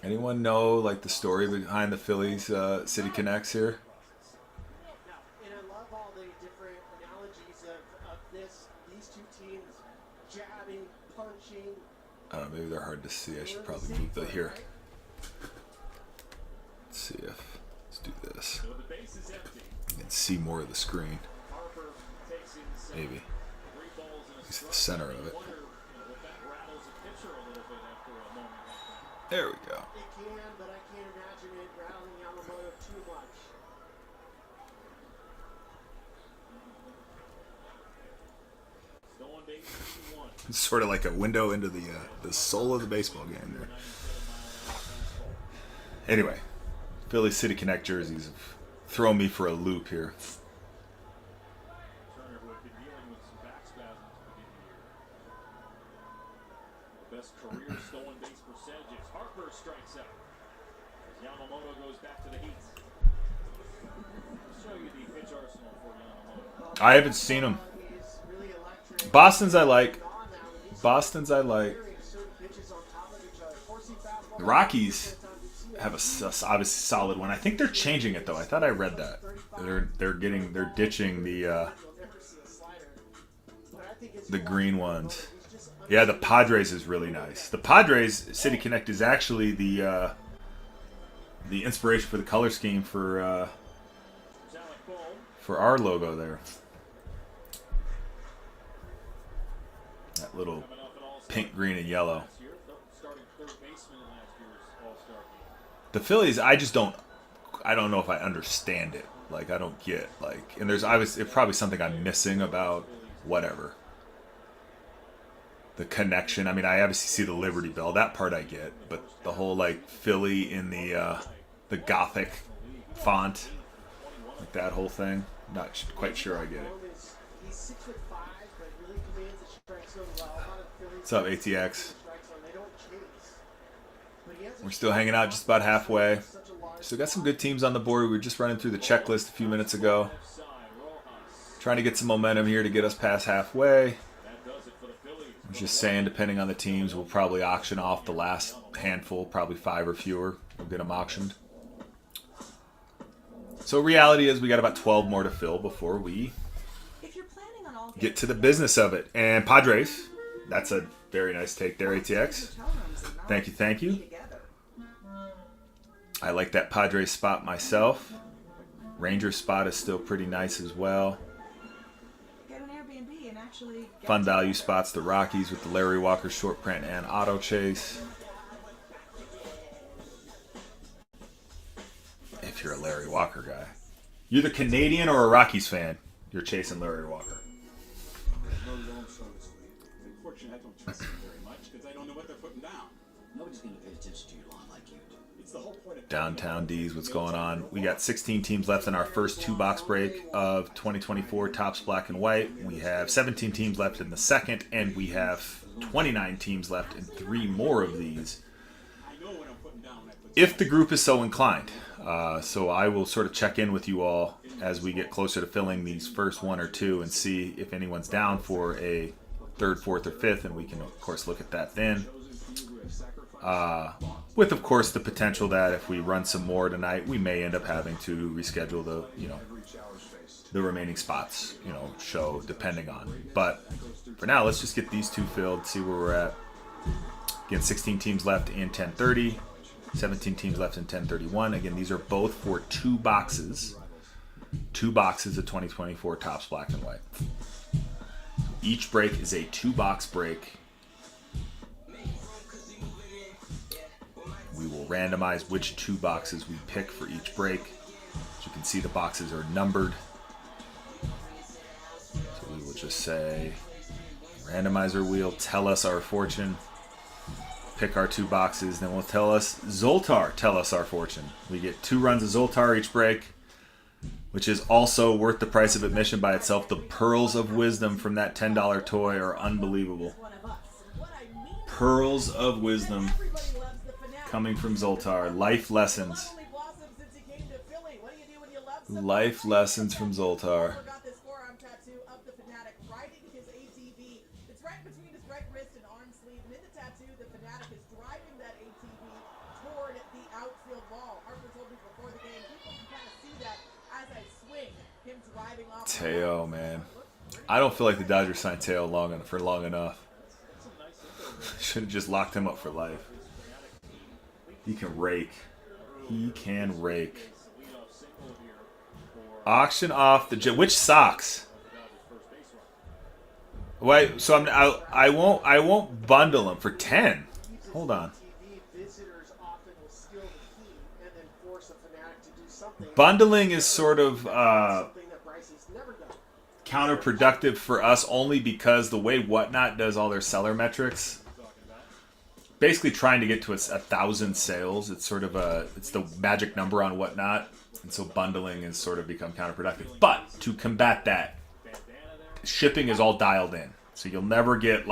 Anyone know like the story behind the Phillies City Connects here? And I love all the different analogies of these two teams jabbing, punching. I don't know, maybe they're hard to see. I should probably move the here. Let's see if let's do this. You can see more of the screen. Maybe. At least the center of it. There we go. It can, but I can't imagine it rattling Yamamoto too much. It's sort of like a window into the soul of the baseball game there. Anyway, Philly City Connect jerseys have thrown me for a loop here. Turner, who had been dealing with some back spasms at the beginning of the year. Best career stolen base percentages. Harper strikes out. As Yamamoto goes back to the Heat. Let's show you the pitch arsenal for Yamamoto. I haven't seen them. Boston's I like. Boston's I like. The Rockies have a obviously solid one. I think they're changing it though. I thought I read that. They're ditching the green ones. Yeah, the Padres is really nice. The Padres City Connect is actually the inspiration for the color scheme for our logo there. That little pink, green, and yellow. The Phillies, I don't know if I understand it. Like, I don't get, like, and it's probably something I'm missing about whatever. The connection. I mean, I obviously see the Liberty Bell. That part I get. But the whole, like, Philly in the Gothic font, like that whole thing, not quite sure I get it. He's 6'5", but really commands the strike zone well. What's up, ATX? We're still hanging out just about halfway. Still got some good teams on the board. We were just running through the checklist a few minutes ago. Trying to get some momentum here to get us past halfway. I was just saying, depending on the teams, we'll probably auction off the last handful, probably 5 or fewer. We'll get them auctioned. So reality is we got about 12 more to fill before we get to the business of it. And Padres, that's a very nice take there, ATX. Thank you, thank you. I like that Padres spot myself. Ranger spot is still pretty nice as well. Fun value spots, the Rockies with the Larry Walker short print and auto chase. If you're a Larry Walker guy. You're the Canadian or a Rockies fan, you're chasing Larry Walker. Unfortunately, I don't trust them very much because I don't know what they're putting down. Nobody's gonna pay attention to your lawn like you do. It's the whole point of Downtown D's, what's going on? We got 16 teams left in our first 2-box break of 2024 Topps Black and White. We have 17 teams left in the second, and we have 29 teams left in 3 more of these, if the group is so inclined. So I will sort of check in with you all as we get closer to filling these first 1 or 2 and see if anyone's down for a 3rd, 4th, or 5th, and we can, of course, look at that then. With, of course, the potential that if we run some more tonight, we may end up having to reschedule the, the remaining spots, show, depending on. But for now, let's just get these 2 filled, see where we're at. Again, 16 teams left in 1030, 17 teams left in 1031. Again, these are both for 2 boxes. 2 boxes of 2024 Topps Black and White. Each break is a 2-box break. We will randomize which 2 boxes we pick for each break. As you can see, the boxes are numbered. So we will just say, randomizer wheel, tell us our fortune. Pick our 2 boxes, then we'll tell us Zoltar, tell us our fortune. We get 2 runs of Zoltar each break, which is also worth the price of admission by itself. The pearls of wisdom from that $10 toy are unbelievable. Pearls of wisdom coming from Zoltar. Life lessons. Life lessons from Zoltar. Teo, man. I don't feel like the Dodgers signed Teo for long enough. Should have just locked him up for life. He can rake. He can rake. Auction off the which socks? Wait, so I won't bundle them for 10. Hold on. Bundling is sort of counterproductive for us only because the way Whatnot does all their seller metrics, basically trying to get to 1,000 sales, it's sort of it's the magic number on Whatnot, and so bundling has sort of become counterproductive. But to combat that, shipping is all dialed in, so you'll never get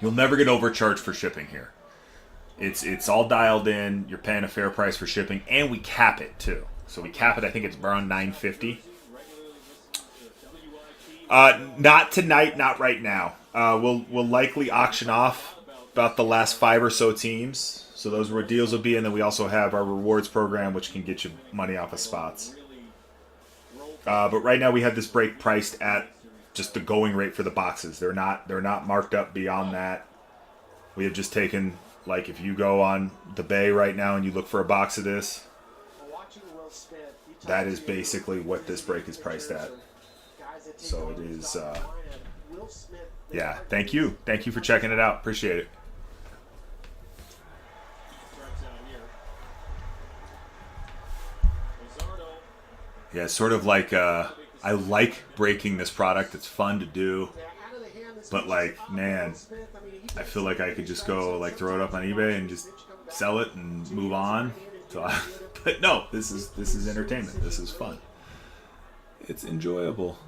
overcharged for shipping here. It's all dialed in. You're paying a fair price for shipping, and we cap it too. So we cap it. I think it's around $9.50. Not tonight, not right now. We'll likely auction off about the last 5 or so teams. So those are where deals will be, and then we also have our rewards program, which can get you money off of spots. But right now we have this break priced at just the going rate for the boxes. They're not marked up beyond that. We have just taken, like, if you go on the Bay right now and you look for a box of this, that is basically what this break is priced at. So it is, yeah, thank you. Thank you for checking it out. Appreciate it. Yeah, it's sort of like, I like breaking this product. It's fun to do. But, like, man, I feel like I could just go, like, throw it up on eBay and just sell it and move on. So, but no, this is entertainment. This is fun. It's enjoyable.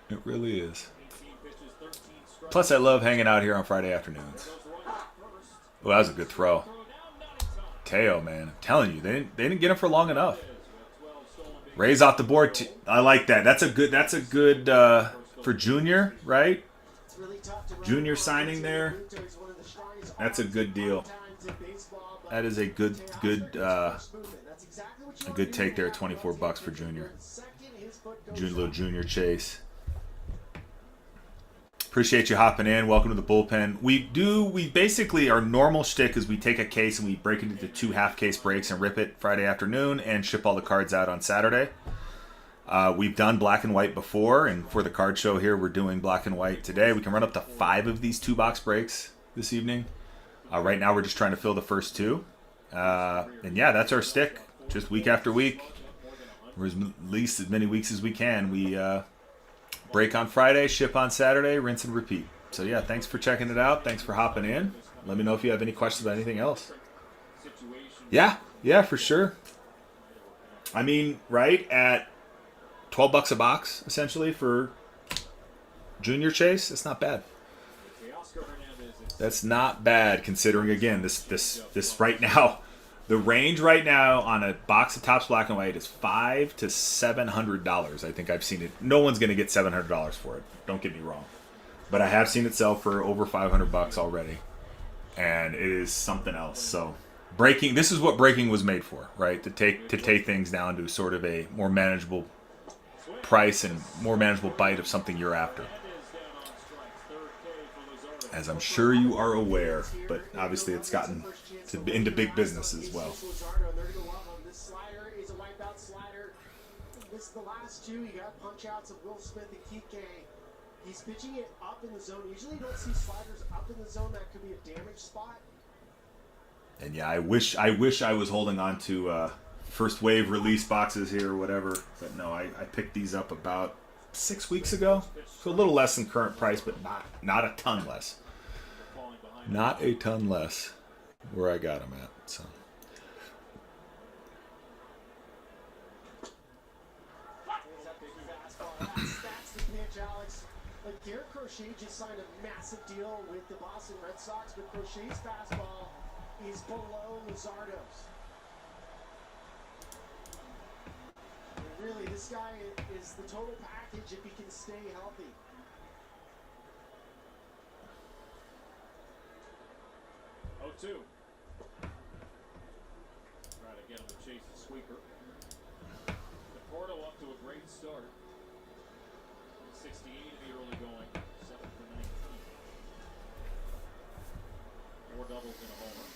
It really is. Plus, I love hanging out here on Friday afternoons. Oh, that was a good throw. Teo, man, I'm telling you, they didn't get him for long enough. Rays off the board. I like that. That's a good for Junior, right? Junior signing there. That's a good deal. That is a good take there. $24 for Junior. Little Junior chase. Appreciate you hopping in. Welcome to the bullpen. We basically, our normal shtick is we take a case and we break it into 2 half-case breaks and rip it Friday afternoon and ship all the cards out on Saturday. We've done black and white before, and for the card show here, we're doing black and white today. We can run up to 5 of these 2-box breaks this evening. Right now, we're just trying to fill the first 2. And yeah, that's our stick. Just week after week. We're at least as many weeks as we can. We break on Friday, ship on Saturday, rinse and repeat. So yeah, thanks for checking it out. Thanks for hopping in. Let me know if you have any questions about anything else. Yeah, for sure. I mean, right at $12 a box, essentially, for Junior Chase, it's not bad. That's not bad, considering, again, this right now, the range right now on a box of Topps Black and White is $500 to $700. I think I've seen it. No one's going to get $700 for it. Don't get me wrong. But I have seen it sell for over $500 already. And it is something else. So breaking, this is what breaking was made for, right? To take things down to sort of a more manageable price and more manageable bite of something you're after. As I'm sure you are aware, but obviously it's gotten into big business as well. This slider is a wipeout slider. This is the last two. You got punch outs of Will Smith and Kike. He's pitching it up in the zone. Usually you don't see sliders up in the zone. That could be a damage spot. And yeah, I wish I was holding on to first wave release boxes here or whatever. But no, I picked these up about 6 weeks ago. So a little less than current price, but not a ton less. Not a ton less where I got them at. So. That's the pitch, Alex. Like Garrett Crochet just signed a massive deal with the Boston Red Sox, but Crochet's fastball is below Luzardo's. And really, this guy is the total package if he can stay healthy. Oh, 2. Try to get him to chase the sweeper. Porto up to a great start. 68 in the early going. 7 for 19. 4 doubles and a homer.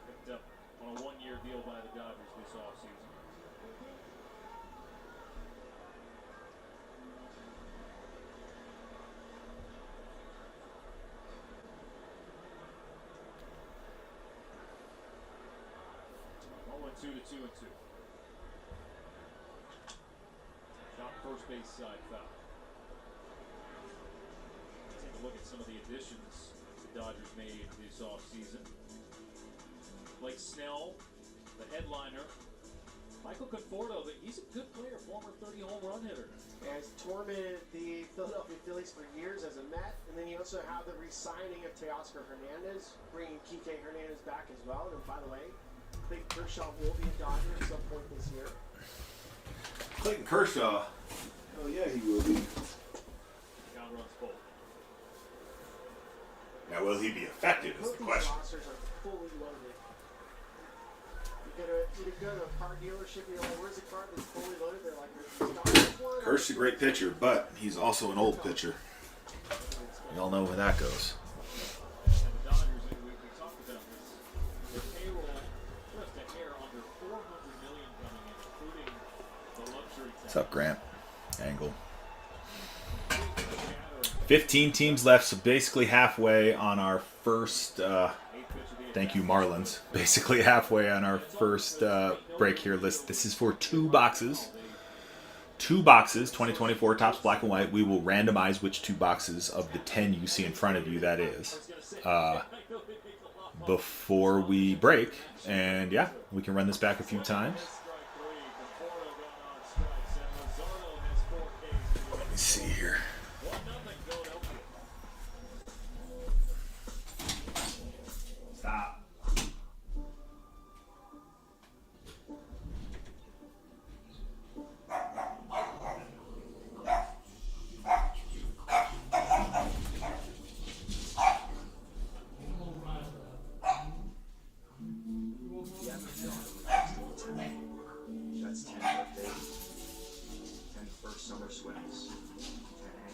Picked up on a 1-year deal by the Dodgers this offseason. Two to 2 and 2. Shot first base side foul. Take a look at some of the additions the Dodgers made this offseason. Blake Snell, the headliner. Michael Conforto, he's a good player, former 30 home run hitter. Has tormented the Philadelphia Phillies for years as a Met, and then you also have the re-signing of Teoscar Hernandez, bringing Kike Hernandez back as well. And by the way, Clayton Kershaw will be a Dodger at some point this year. Clayton Kershaw. Oh yeah, he will be. John runs full. Now, will he be effective is the question. These rosters are fully loaded. You go to a car dealership, you're like, where's the car that's fully loaded? They're like, Dodgers one. Kersh's a great pitcher, but he's also an old pitcher. We all know where that goes. And the Dodgers, we talked about this. Their payroll just a hair under $400 million coming in, including the luxury tax. What's up, Grant? Angle. 15 teams left, so basically halfway on our first. Thank you, Marlins. Basically halfway on our first break here list. This is for 2 boxes. 2 boxes, 2024 Topps Black and White. We will randomize which 2 boxes of the 10 you see in front of you, that is, before we break. And yeah, we can run this back a few times. Let me see here. Stop. That's 10 birthdays, 10 first summer swims, 10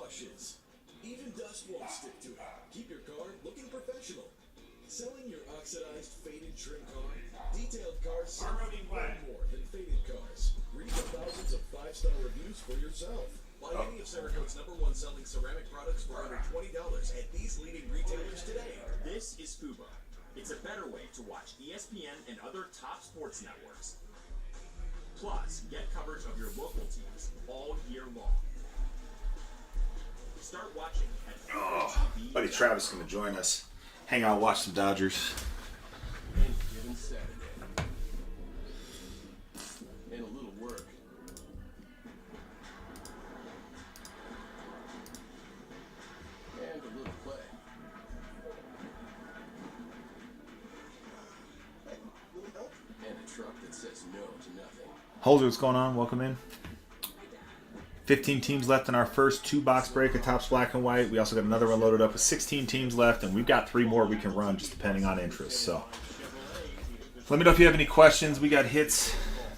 washes. Even dust won't stick to it. Keep your car looking professional. Selling your oxidized, faded trim car? Detailed cars sell way more than faded cars. Read the thousands of 5-star reviews for yourself. Buy any of Cerakote's #1 selling ceramic products for under $20 at these leading retailers today. This is Fubo. It's a better way to watch ESPN and other top sports networks. Plus, get coverage of your local teams all year long. Start watching at Fubo TV. Buddy Travis is going to join us. Hang out, watch some Dodgers. Any given Saturday. And a little work. And a little play. And a truck that says no to nothing. Holzer, what's going on? Welcome in. 15 teams left in our first 2-box break of Topps Black and White. We also got another one loaded up with 16 teams left, and we've got 3 more we can run just depending on interest. So let me know if you have any questions. We got hits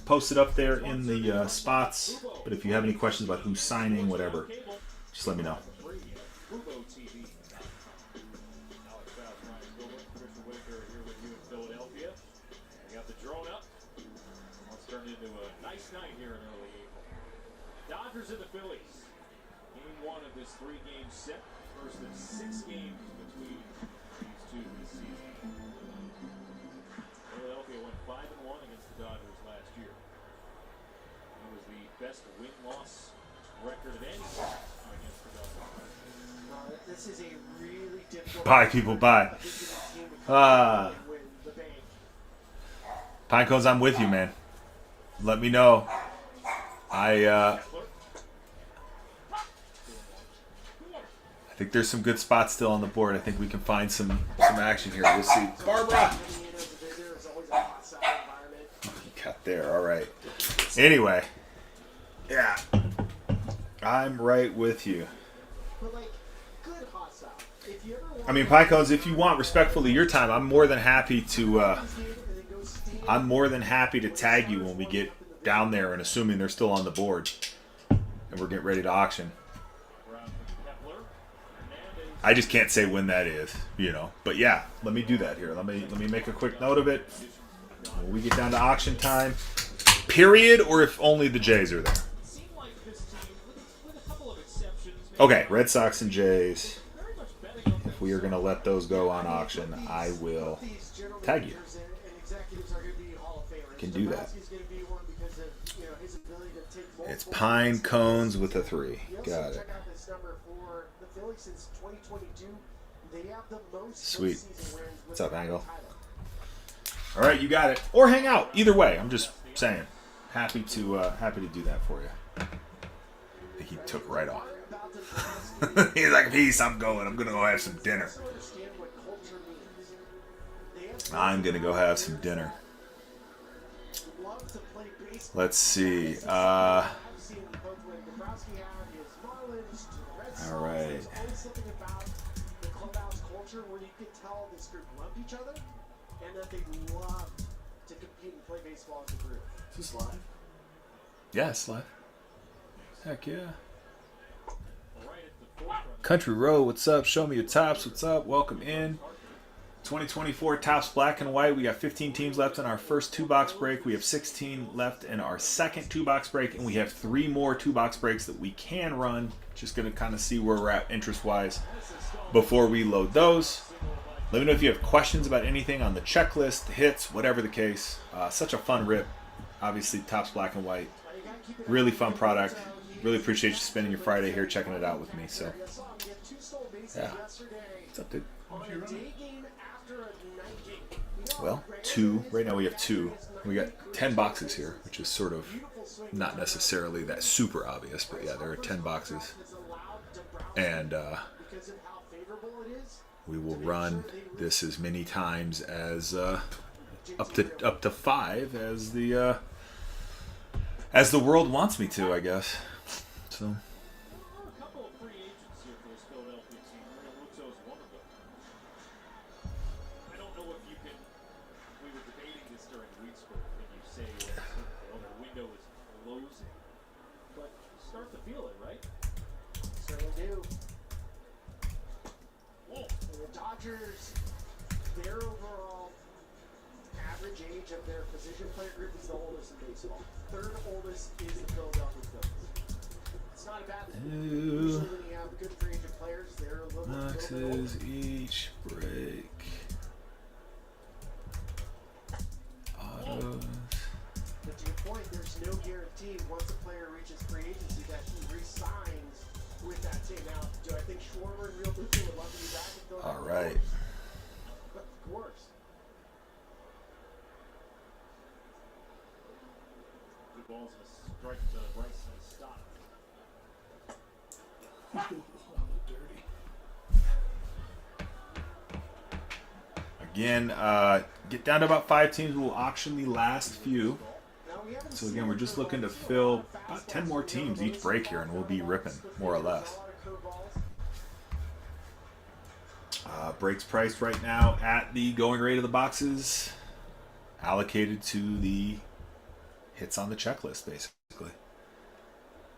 posted up there in the spots, but if you have any questions about who's signing, whatever, just let me know. Dodgers and the Phillies. Game 1 of this 3-game set. First of 6 games between these two this season. Philadelphia went 5-1 against the Dodgers last year. It was the best win-loss record of any team against the Dodgers. This is a really difficult. Bye, people. Bye. Pinecones, I'm with you, man. Let me know. I think there's some good spots still on the board. I think we can find some action here. We'll see. Barbara! You got there. All right. Anyway. Yeah. I'm right with you. I mean, Pinecones, if you want respectfully your time, I'm more than happy to tag you when we get down there, and assuming they're still on the board and we're getting ready to auction. I just can't say when that is, you know. But yeah, let me do that here. Let me make a quick note of it. When we get down to auction time, period, or if only the Jays are there. Okay, Red Sox and Jays. If we are going to let those go on auction, I will tag you. Can do that. It's Pine Cones with a 3. Got it. Sweet. What's up, Angle? All right, you got it. Or hang out. Either way, I'm just saying. Happy to do that for you. I think he took right off. He's like, peace, I'm going. I'm going to go have some dinner. I'm going to go have some dinner. Let's see. All right. Where you could tell this group loved each other and that they loved to compete and play baseball as a group. Is this live? Yeah, it's live. Heck yeah. Country Road, what's up? Show me your tops. What's up? Welcome in. 2024 Topps Black and White. We got 15 teams left in our first 2-box break. We have 16 left in our second 2-box break, and we have 3 more 2-box breaks that we can run. Just going to kind of see where we're at interest-wise before we load those. Let me know if you have questions about anything on the checklist, the hits, whatever the case. Such a fun rip. Obviously, Topps Black and White. Really fun product. Really appreciate you spending your Friday here checking it out with me. So, yeah. What's up, dude? Well, 2. Right now we have 2. We got 10 boxes here, which is sort of not necessarily that super obvious, but yeah, there are 10 boxes. And we will run this as many times as up to 5 as the world wants me to, I guess. So. do. And the Dodgers, their overall average age of their position player group is the oldest in baseball. Third oldest is the Philadelphia Phillies. It's not a bad thing. Usually when you have good free agent players, they're a little bit older. Boxes each break. Autos. But to your point, there's no guarantee once a player reaches free agency that he re-signs with that team. Now, do I think Schwarber and Real Booster would love to be back in Philadelphia? All right. Of course. Good balls and a strike to Bryce and a stop. Dirty. Again, get down to about 5 teams. We'll auction the last few. So again, we're just looking to fill about 10 more teams each break here, and we'll be ripping, more or less. Breaks priced right now at the going rate of the boxes, allocated to the hits on the checklist, basically.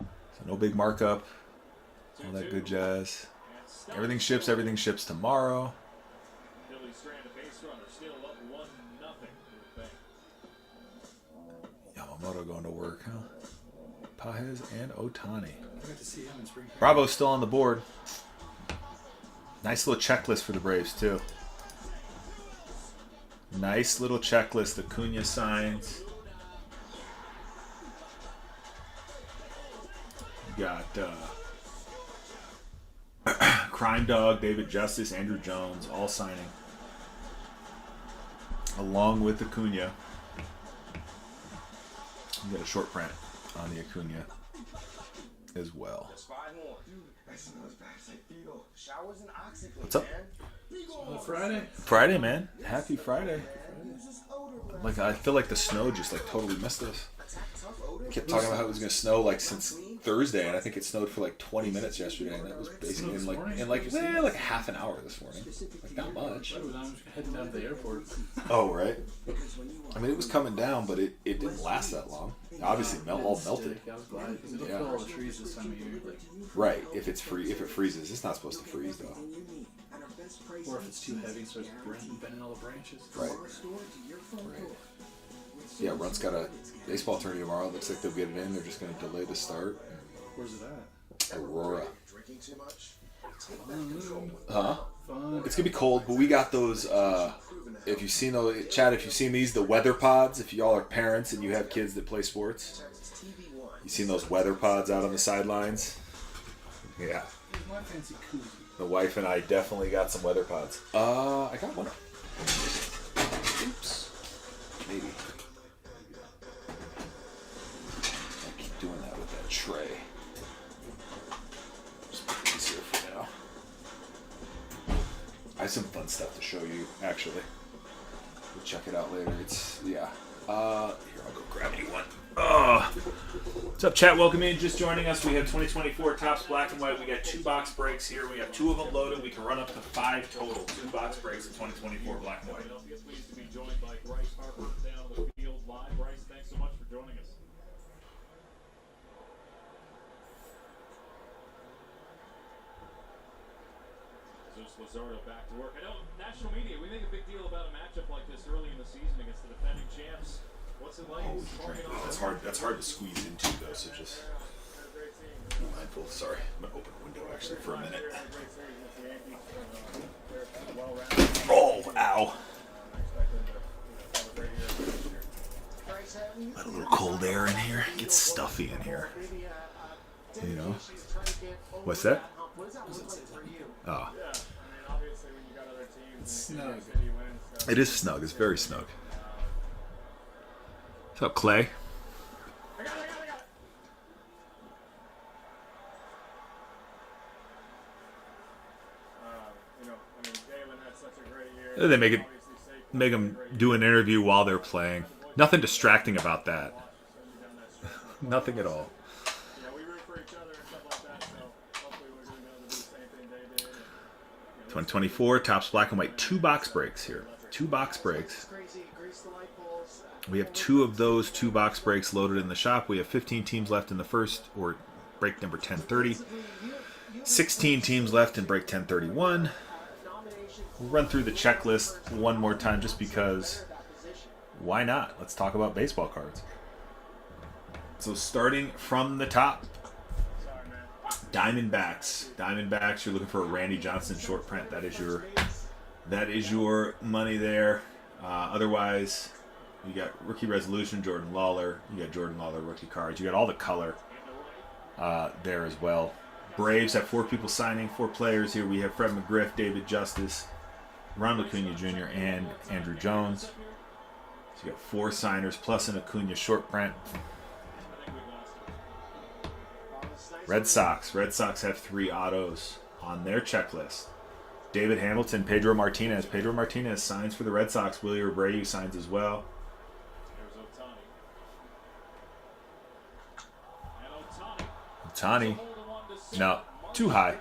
So no big markup, all that good jazz. Everything ships tomorrow. Phillies strand a base runner, still up 1-0. Yamamoto going to work, huh? Pajes and Ohtani. I got to see him in spring training. Bravo's still on the board. Nice little checklist for the Braves, too. Nice little checklist. Acuna signs. You got Crime Dog, David Justice, Andrew Jones, all signing. Along with Acuna. You got a short print on the Acuna as well. What's up? Friday, man. Happy Friday. Like, I feel like the snow just like totally missed us. I kept talking about how it was going to snow like since Thursday, and I think it snowed for like 20 minutes yesterday, and that was basically in like half an hour this morning. Like, not much. I was heading down to the airport. Oh, right. I mean, it was coming down, but it didn't last that long. Obviously, all melted. I was glad because it'll fill all the trees this time of year. Right. If it freezes, it's not supposed to freeze though. Or if it's too heavy, so it's bending all the branches. Right. Yeah, Runt's got a baseball tournament tomorrow. Looks like they'll get it in. They're just going to delay the start. Where's it at? Aurora. Drinking too much? Huh? It's gonna be cold, but we got those. If you've seen those, Chad, if you've seen these, the weather pods. If y'all are parents and you have kids that play sports, you seen those weather pods out on the sidelines? Yeah. My fancy koozie. The wife and I definitely got some weather pods. I got one. Oops. Maybe. I keep doing that with that tray. Just put these here for now. I have some fun stuff to show you, actually. We'll check it out later. Here, I'll go grab you one. What's up, chat? Welcome in. Just joining us. We have 2024 Topps Black and White. We got 2 box breaks here. We have 2 of them loaded. We can run up to 5 total. 2 box breaks of 2024 Black and White. Pleased to be joined by Bryce Harper down the field live. Bryce, thanks so much for joining us. Jesus Luzardo back to work. I know national media, we make a big deal about a matchup like this early in the season against the defending champs. What's it like? That's hard to squeeze into though, so just be mindful. Sorry, I'm gonna open a window actually for a minute. Oh, ow. Let a little cold air in here. Get stuffy in here. You know? What's that? Oh. It's snug. It is snug. It's very snug. What's up, Clay? They make them do an interview while they're playing. Nothing distracting about that. Nothing at all. 2024 Topps Black and White. 2 box breaks here. 2 box breaks. We have 2 of those 2 box breaks loaded in the shop. We have 15 teams left in the first, or break number 1030. 16 teams left in break 1031. We'll run through the checklist one more time just because why not? Let's talk about baseball cards. So starting from the top, Diamondbacks. Diamondbacks, you're looking for a Randy Johnson short print. That is your money there. Otherwise, you got rookie resolution, Jordan Lawler. You got Jordan Lawler rookie cards. You got all the color there as well. Braves have 4 people signing, 4 players here. We have Fred McGriff, David Justice, Ronald Acuna Jr., and Andrew Jones. So you got 4 signers plus an Acuna short print. Red Sox. Red Sox have 3 autos on their checklist. David Hamilton, Pedro Martinez. Pedro Martinez signs for the Red Sox. Willie Abreu signs as well. Ohtani. No, too high.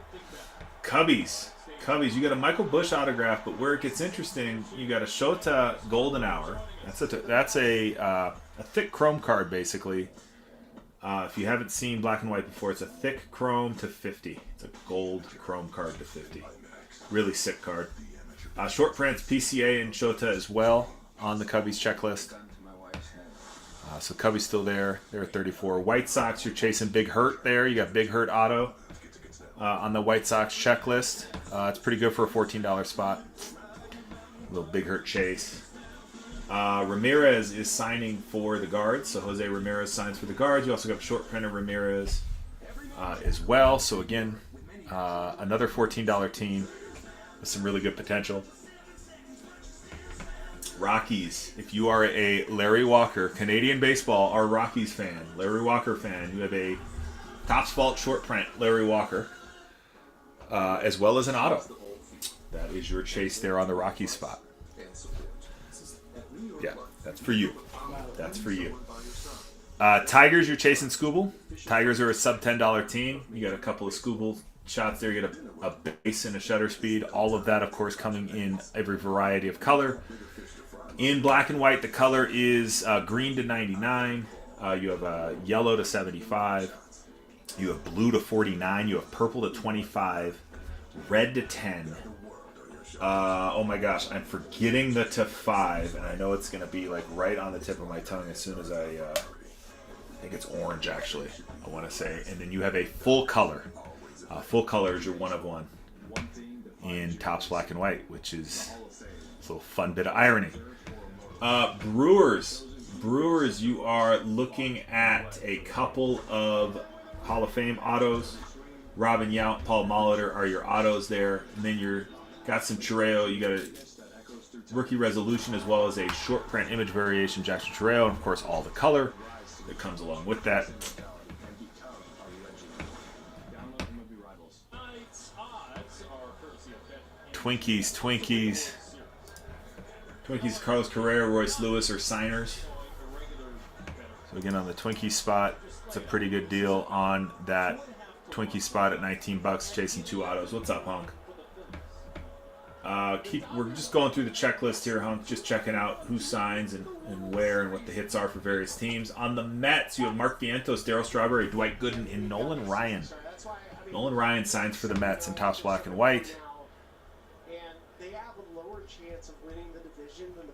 Cubbies. Cubbies, you got a Michael Busch autograph, but where it gets interesting, you got a Shota Golden Hour. That's a thick chrome card, basically. If you haven't seen black and white before, it's a thick chrome to 50. It's a gold chrome card to 50. Really sick card. Short prints, PCA and Shota as well on the Cubbies checklist. So Cubbies still there. They're at 34. White Sox, you're chasing Big Hurt there. You got Big Hurt auto on the White Sox checklist. It's pretty good for a $14 spot. A little Big Hurt chase. Ramirez is signing for the Guards. So Jose Ramirez signs for the Guards. You also got a short print of Ramirez as well. So again, another $14 team with some really good potential. Rockies. If you are a Larry Walker, Canadian baseball, or Rockies fan, Larry Walker fan, you have a Topps Vault short print Larry Walker, as well as an auto. That is your chase there on the Rockies spot. Yeah, that's for you. That's for you. Tigers, you're chasing Scooble. Tigers are a sub $10 team. You got a couple of Scooble shots there. You get a base and a shutter speed. All of that, of course, coming in every variety of color. In black and white, the color is green to 99. You have yellow to 75. You have blue to 49. You have purple to 25. Red to 10. Oh my gosh, I'm forgetting the to 5, and I know it's going to be like right on the tip of my tongue as soon as I think it's orange, actually, I want to say. And then you have a full color. Full color is your 1 of 1 in Topps Black and White, which is a little fun bit of irony. Brewers, you are looking at a couple of Hall of Fame autos. Robin Yount, Paul Molitor are your autos there. And then you're got some Chireo. You got a rookie resolution as well as a short print image variation, Jackson Chireo, and of course all the color that comes along with that. Twinkies, Carlos Correa, Royce Lewis are signers. So again, on the Twinkie spot, it's a pretty good deal on that Twinkie spot at $19, chasing 2 autos. What's up, Hunk? We're just going through the checklist here, Hunk, just checking out who signs and where and what the hits are for various teams. On the Mets, you have Mark Vientos, Darryl Strawberry, Dwight Gooden, and Nolan Ryan. Nolan Ryan signs for the Mets in Topps Black and White.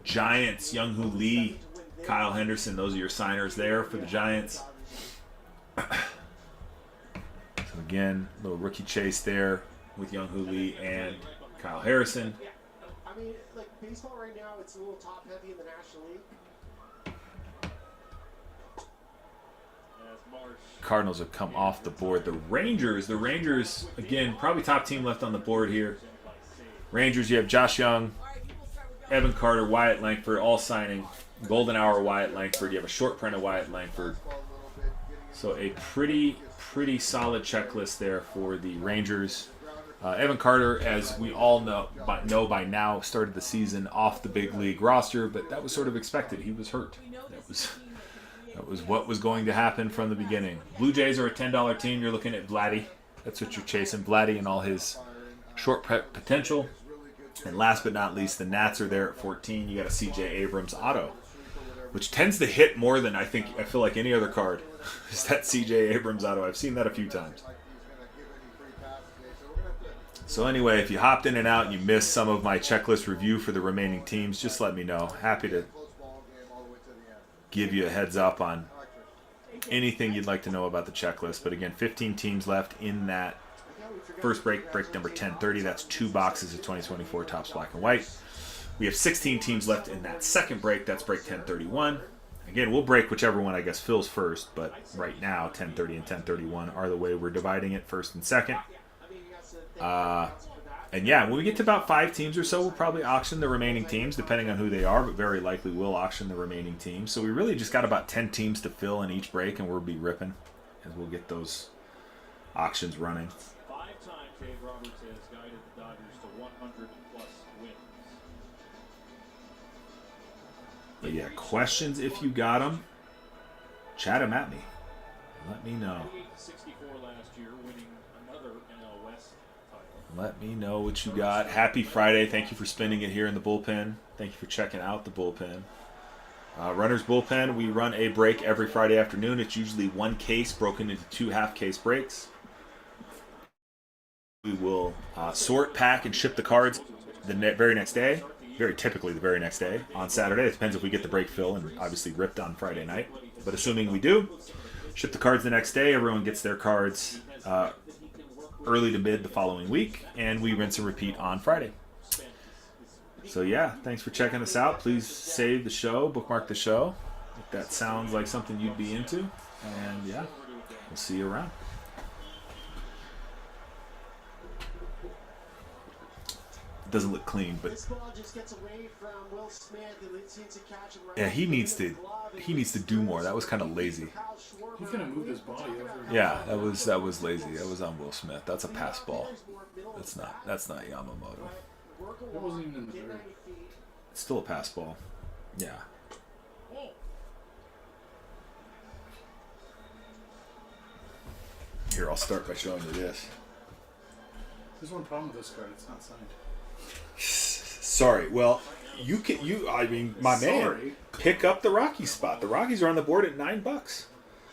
Giants, Young-Hoo Lee, Kyle Henderson, those are your signers there for the Giants. So again, a little rookie chase there with Young-Hoo Lee and Kyle Harrison. I mean, like baseball right now, it's a little top heavy in the National League. Cardinals have come off the board. The Rangers, again, probably top team left on the board here. Rangers, you have Josh Young, Evan Carter, Wyatt Langford, all signing. Golden Hour Wyatt Langford. You have a short print of Wyatt Langford. So a pretty solid checklist there for the Rangers. Evan Carter, as we all know by now, started the season off the big league roster, but that was sort of expected. He was hurt. That was what was going to happen from the beginning. Blue Jays are a $10 team. You're looking at Vladdy. That's what you're chasing. Vladdy and all his short potential. And last but not least, the Nats are there at 14. You got a CJ Abrams auto, which tends to hit more than I feel like any other card. Is that CJ Abrams auto? I've seen that a few times. So anyway, if you hopped in and out and you missed some of my checklist review for the remaining teams, just let me know. Happy to give you a heads up on anything you'd like to know about the checklist. But again, 15 teams left in that first break, break number 1030. That's 2 boxes of 2024 Topps Black and White. We have 16 teams left in that second break. That's break 1031. Again, we'll break whichever one I guess fills first, but right now 1030 and 1031 are the way we're dividing it, first and second. And yeah, when we get to about 5 teams or so, we'll probably auction the remaining teams, depending on who they are, but very likely we'll auction the remaining teams. So we really just got about 10 teams to fill in each break, and we'll be ripping as we'll get those auctions running. 5 times Dave Roberts has guided the Dodgers to 100-plus wins. But yeah, questions if you got them, chat them at me. Let me know. 64 last year, winning another NL West title. Let me know what you got. Happy Friday. Thank you for spending it here in the bullpen. Thank you for checking out the bullpen. Runner's Bullpen, we run a break every Friday afternoon. It's usually 1 case broken into 2 half-case breaks. We will sort, pack, and ship the cards the very next day. Very typically the very next day on Saturday. It depends if we get the break fill and obviously ripped on Friday night. But assuming we do, ship the cards the next day. Everyone gets their cards early to mid the following week, and we rinse and repeat on Friday. So yeah, thanks for checking us out. Please save the show, bookmark the show if that sounds like something you'd be into. And yeah, we'll see you around. It doesn't look clean, but yeah, he needs to do more. That was kind of lazy. He's gonna move his body over. Yeah, that was lazy. That was on Will Smith. That's a pass ball. That's not Yamamoto. It wasn't even in the dirt. It's still a pass ball. Yeah. Here, I'll start by showing you this. There's one problem with this card. It's not signed. Sorry. Well, I mean, my man, pick up the Rockies spot. The Rockies are on the board at $9.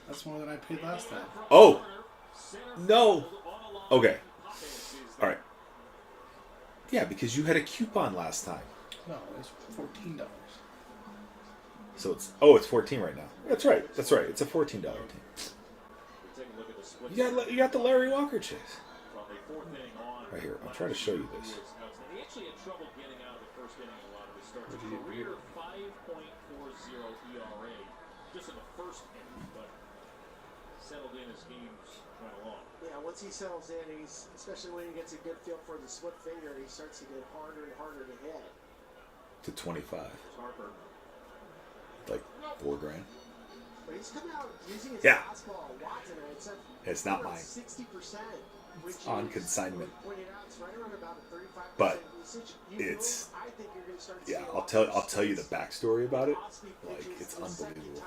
That's more than I paid last time. Oh, no. Okay. All right. Yeah, because you had a coupon last time. No, it was $14. So it's 14 right now. That's right. It's a $14 team. You got the Larry Walker chase. Right here. I'll try to show you this. He actually had trouble getting out of the first inning in a lot of his starts. Career 5.40 ERA just in the first inning, but settled in as games went along. Yeah, once he settles in, especially when he gets a good feel for the split finger, he starts to get harder and harder to hit. To 25. Harper. Like $4,000. But he's coming out using his Yeah. fastball a lot tonight. It's not mine. 60%. It's on consignment. But But it's I'll tell you the backstory about it. Like, it's unbelievable.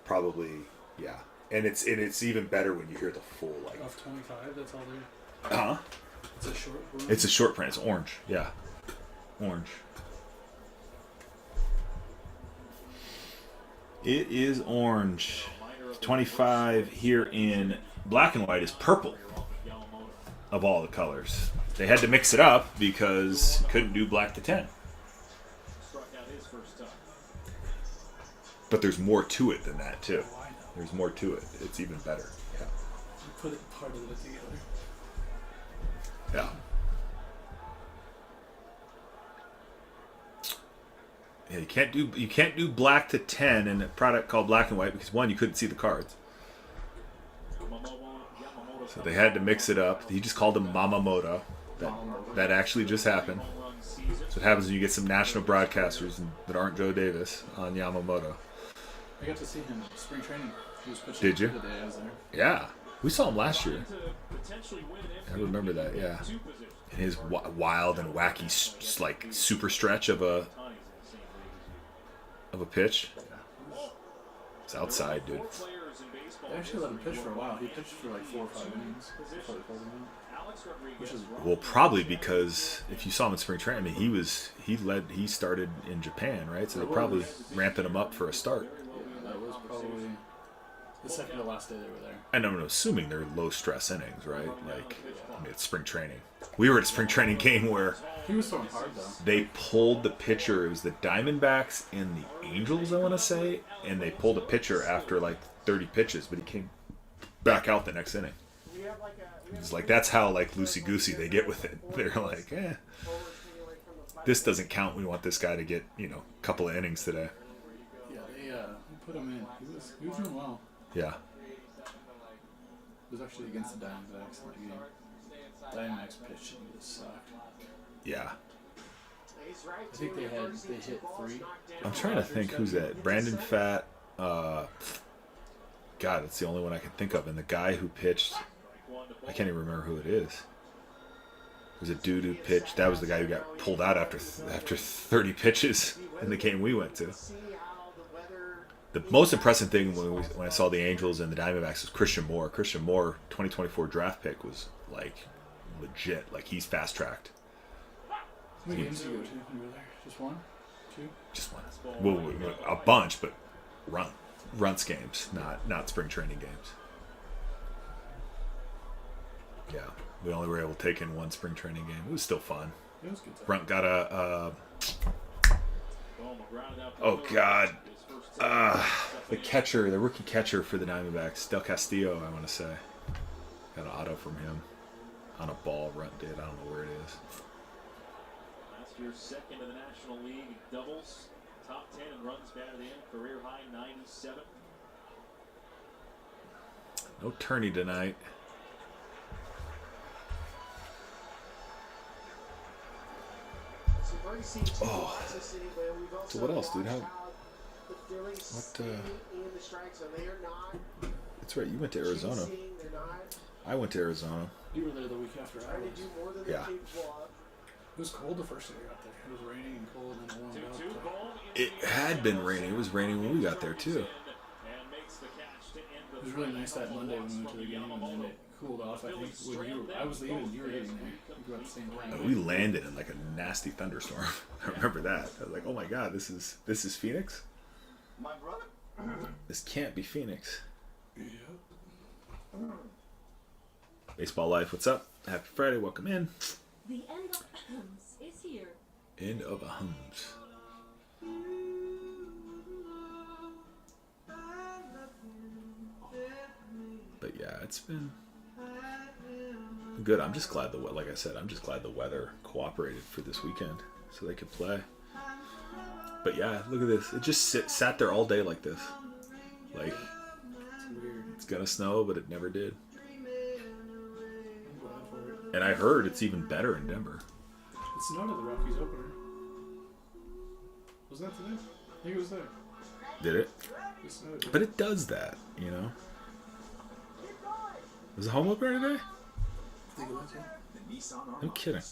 Probably, yeah. And it's even better when you hear the full, like, Off 25, that's all there. huh? It's a short print. It's a short print. It's orange. Yeah. Orange. It is orange. 25 here in black and white is purple of all the colors. They had to mix it up because couldn't do black to 10. But there's more to it than that too. There's more to it. It's even better. Yeah. You put it part of it together. Yeah. Yeah, you can't do black to 10 in a product called black and white because one, you couldn't see the cards. So they had to mix it up. He just called him Mamamoto. That actually just happened. So what happens when you get some national broadcasters that aren't Joe Davis on Yamamoto. I got to see him at spring training. He was pitching. Did you? The day I was there. Yeah. We saw him last year. I remember that, yeah. And his wild and wacky, like, super stretch of a pitch. It's outside, dude. They actually let him pitch for a while. He pitched for like 4 or 5 innings before they pulled him out. Which is Well, probably because if you saw him in spring training, I mean, he started in Japan, right? So they're probably ramping him up for a start. Yeah, that was probably. The second to last day they were there. And I'm assuming they're low stress innings, right? Like, I mean, it's spring training. We were at a spring training game where he was throwing hard though. They pulled the pitcher. It was the Diamondbacks and the Angels, I want to say, and they pulled a pitcher after like 30 pitches, but he came back out the next inning. It's like that's how like loosey goosey they get with it. They're like, this doesn't count. We want this guy to get a couple of innings today. Yeah, they put him in. He was doing well. Yeah. It was actually against the Diamondbacks in that game. Diamondbacks pitched and just sucked. Yeah. I think they hit 3. I'm trying to think who's that. Brandon Pfaadt. God, that's the only one I can think of. And the guy who pitched, I can't even remember who it is. It was a dude who pitched. That was the guy who got pulled out after 30 pitches in the game we went to. The most impressive thing when I saw the Angels and the Diamondbacks was Christian Moore. Christian Moore, 2024 draft pick, was like legit. Like he's fast tracked. How many games did you go to when you were there? Just 1? 2? Just 1. Well, a bunch, but runts games, not spring training games. Yeah, we only were able to take in 1 spring training game. It was still fun. It was good time. Runt got a. Oh God. The catcher, the rookie catcher for the Diamondbacks, Del Castillo, I want to say. Got an auto from him on a ball. Runt did. I don't know where it is. Last year, second in the National League doubles, top 10 in runs batted in, career high 97. No tourney tonight. Oh. So what else, dude? That's right. You went to Arizona. I went to Arizona. You were there the week after I was. Yeah. It was cold the first day we got there. It was raining and cold and it warmed up. It had been raining. It was raining when we got there too. It was really nice that Monday when we went to the game and then it cooled off. I think when I was leaving, you were getting there. You were at the same time. We landed in like a nasty thunderstorm. I remember that. I was like, oh my God, this is Phoenix? My brother? This can't be Phoenix. Yep. Baseball Life, what's up? Happy Friday, welcome in. The end of hums is here. End of a hums. But yeah, it's been good. I'm just glad like I said, I'm just glad the weather cooperated for this weekend so they could play. But yeah, look at this. It just sat there all day like this. Like, it's gonna snow, but it never did. And I heard it's even better in Denver. It snowed at the Rockies opener. Wasn't that today? I think it was there. Did it? It snowed. But it does that, you know? Was it home opener today? I think it was, yeah. No kidding.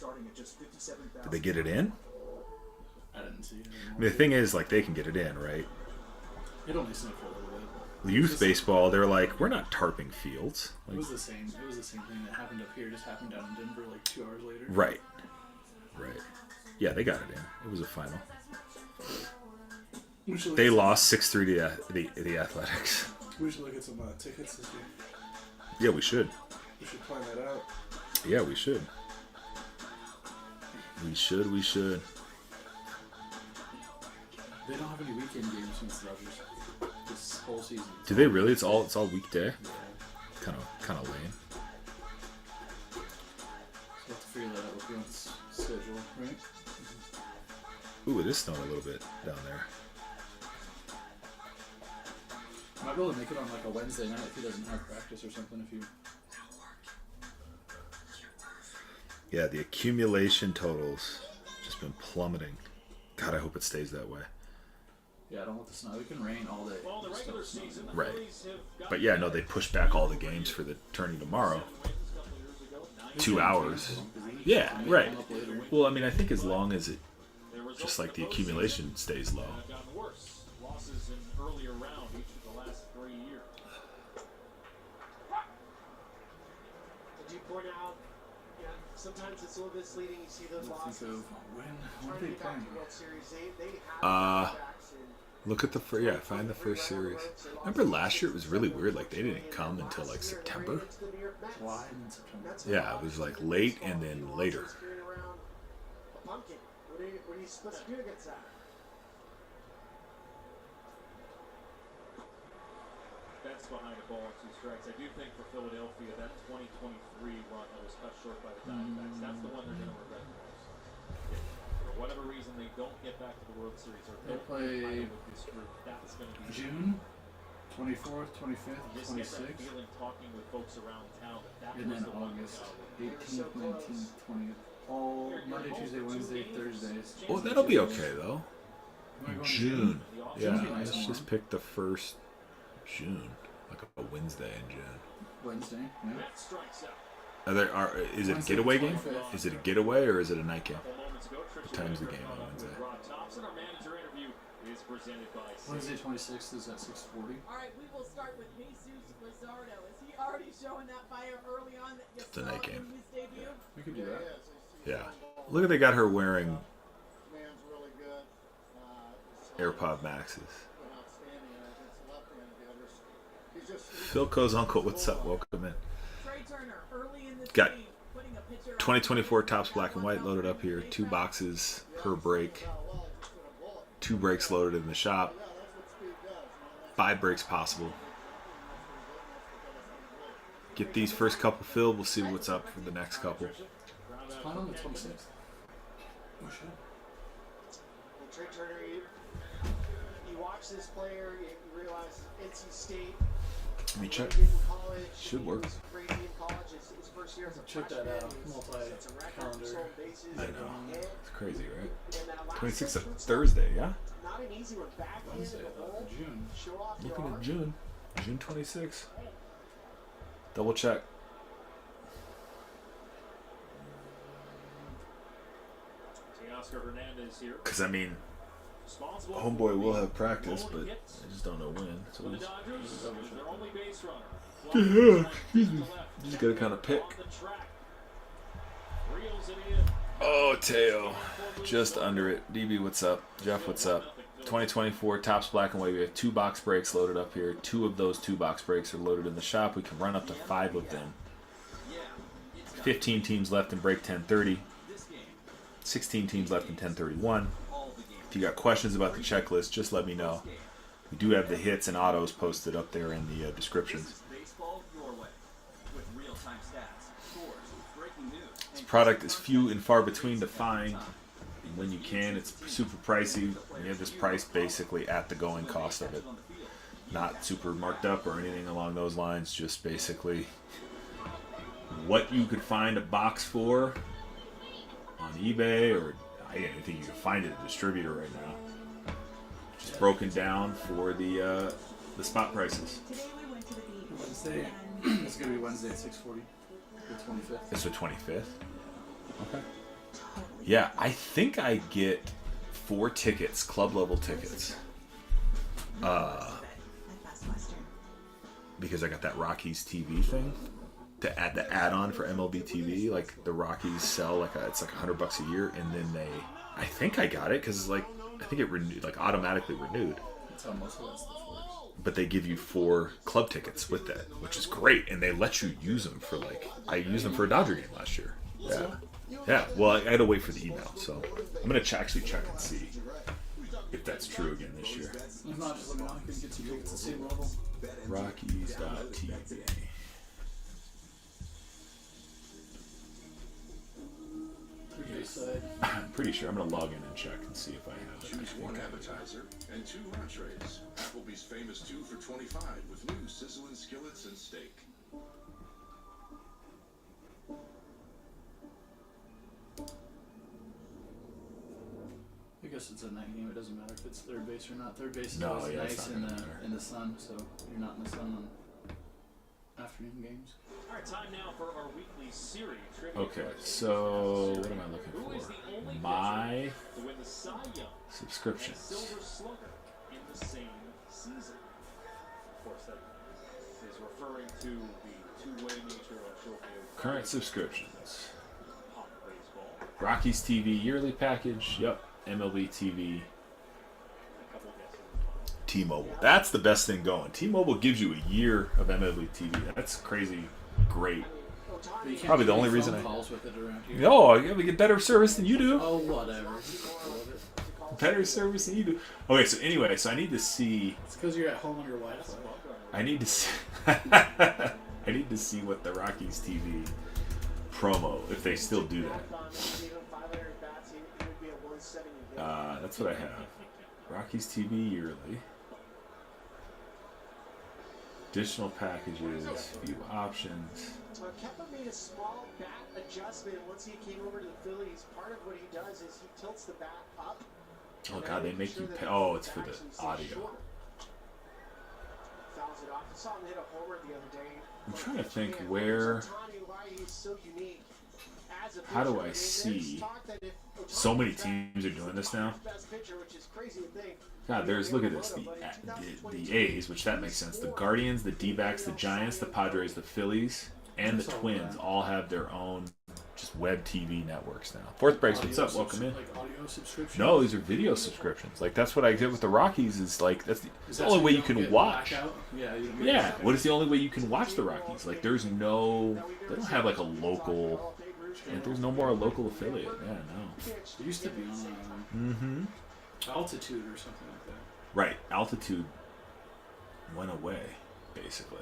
Did they get it in? I didn't see it. I mean, the thing is, like, they can get it in, right? It only snowed for a little bit. Youth baseball, they're like, we're not tarping fields. Like, It was the same thing that happened up here. Just happened down in Denver like 2 hours later. Right. Yeah, they got it in. It was a final. They lost 6-3 to the Athletics. We should look at some tickets this year. Yeah, we should. We should plan that out. Yeah, we should. We should. They don't have any weekend games since the Dodgers this whole season. Do they really? It's all weekday. Yeah. Kind of lame. So we'll have to figure that out with Grant's schedule, right? Ooh, it is snowing a little bit down there. Might be able to make it on like a Wednesday night if he doesn't have practice or something. If you. Yeah, the accumulation totals just been plummeting. God, I hope it stays that way. Yeah, I don't want the snow. It can rain all day. Right. But yeah, no, they pushed back all the games for the tourney tomorrow. 2 hours. Yeah, right. Well, I mean, I think as long as it, just like the accumulation stays low. Losses in earlier round each of the last 3 years. Did you point out? Yeah, sometimes it's a little misleading. You see those losses. When are they playing? World Series, they have backs and Look at the first. Yeah, find the first series. Remember last year it was really weird. Like they didn't come until like September. July and September. Yeah, it was like late and then later. Pumpkin. What are you supposed to do against that? That's behind the ball and 2 strikes. I do think for Philadelphia, that 2023 run that was cut short by the Diamondbacks, that's the one they're going to regret the most. If for whatever reason they don't get back to the World Series or They don't play with this group, that's going to be June 24th, 25th, Just get that 26th, feeling talking with folks around town that and was then the one August that 18th, 19th, 20th. All Monday, Tuesday, Wednesday, Thursdays. Oh, that'll be okay though. Wanna go in June. Yeah, June's a nice let's just one. pick the first June, like a Wednesday in June. Wednesday, yeah. Is it a Wednesday, getaway game? 25th. Is it a getaway or is it a night game? moments ago, What time's the game on Wednesday? Rob Thompson, our manager interview is presented by Wednesday 26th is at 6:40. All right, we will start with Jesus Lizardo. Is he already showing that fire early on that you It's a saw night in game. his debut? We could do that. Yeah. Look at they got her wearing Man's really good. AirPod Maxes. Outstanding. It's left-handed. The others. He's just. Philco's uncle, what's up? Welcome in. Trey Turner, early in this Got game, putting a pitcher on 2024 Topps Black and White loaded up here. 2 boxes per break. 2 breaks loaded in the shop. 5 breaks possible. Get these first couple filled. We'll see what's up for the next couple. It's planned on the 26th. Oh shit. Well, Trey Turner, you watch this player, you realize NC State. Let me check. he did in college, Should he work. was crazy in college. His first year as a Check that freshman, out. he sets a record for Multi-calendar. stolen bases. I know. And It's crazy, right? that last 26th of one, Thursday, yeah? Not an easy one. Back in Wednesday, the hole. June. Show off your Looking arm. at June. June 26th. Double check. Oscar Hernandez here. Because, I mean, Responsible homeboy will for have practice, the but lone hits I just don't know when. So for the just, Dodgers. Is their only base runner. just gotta kind of pick. On the track. Reels it in. Oh, Teo. Just under it. DB, what's up? Jeff, what's up? 2024 Topps Black and White. We have 2 box breaks loaded up here. 2 of those 2 box breaks are loaded in the shop. We can run up to 5 of them. 15 teams left in break 1030. 16 teams left in 1031. If you got questions about the checklist, just let me know. We do have the hits and autos posted up there in the descriptions. This product is few and far between to find. And when you can, it's super pricey. We have this price basically at the going cost of it. Not super marked up or anything along those lines. Just basically what you could find a box for on eBay, or I think you can find it at a distributor right now. Just broken down for the spot prices. Wednesday. It's gonna be Wednesday at 6:40. The 25th. It's the 25th. Okay. Yeah, I think I get 4 tickets, club level tickets. Because I got that Rockies TV thing. To add the add-on for MLB TV, like the Rockies sell it's like $100 a year, and then I think I got it because I think it renewed, like automatically renewed. That's how most of that stuff works. But they give you 4 club tickets with that, which is great, and they let you use them for I used them for a Dodger game last year. Yeah. Well, I had to wait for the email, so I'm gonna actually check and see if that's true again this year. If not, just let me know. I can get some tickets at the same level. Rockies.tv. I'm pretty sure. I'm gonna log in and check and see if I have it. Choose 1 appetizer and 2 entrees. Applebee's famous 2 for $25 with new sizzling skillets and steak. I guess it's a night game. It doesn't matter if it's third base or not. Third base is No, always yeah, it's nice not gonna matter. in the sun, so you're not in the sun on afternoon games. All right, time now for our weekly series. Okay, so what am I looking Who is the for? only My pitcher to win the Cy Young and subscriptions. Silver Slugger in the same season? Of course, that is referring to the two-way nature of Shohei. Current subscriptions. Pop baseball. Rockies TV yearly package. Yep. MLB TV. A couple guesses. T-Mobile. That's the best thing going. T-Mobile gives you a year of MLB TV. That's crazy great. Probably the only reason calls with it around here. No, yeah, we get better service than you do. Oh, whatever. Better service than you do. Okay, so anyway, so I need to see. It's because you're at home on your Wi-Fi. I need to see. I need to see what the Rockies TV promo, if they still do that. That's what I have. Rockies TV yearly. Additional packages, view options. Kepler made a small bat adjustment once he came over to the Phillies. Part of what he does is he tilts the bat up. Oh god, they make you pay. Oh, it's for the audio. Fouls it off. I saw him hit a homer the other day. I'm trying to think where. How do I see? So many teams are doing this now. God, there's, look at this. The A's, which that makes sense. The Guardians, the D-backs, the Giants, the Padres, the Phillies, and the Twins all have their own just web TV networks now. Fourth Breaks, what's up? Welcome in. Like audio subscriptions? No, these are video subscriptions. Like, that's what I did with the Rockies. Is like that's the only way you can watch. Yeah. What is the only way you can watch the Rockies? Like, there's no. They don't have like a local. There's no more a local affiliate. Yeah, no. It used to be on Altitude or something like that. Right, Altitude went away, basically.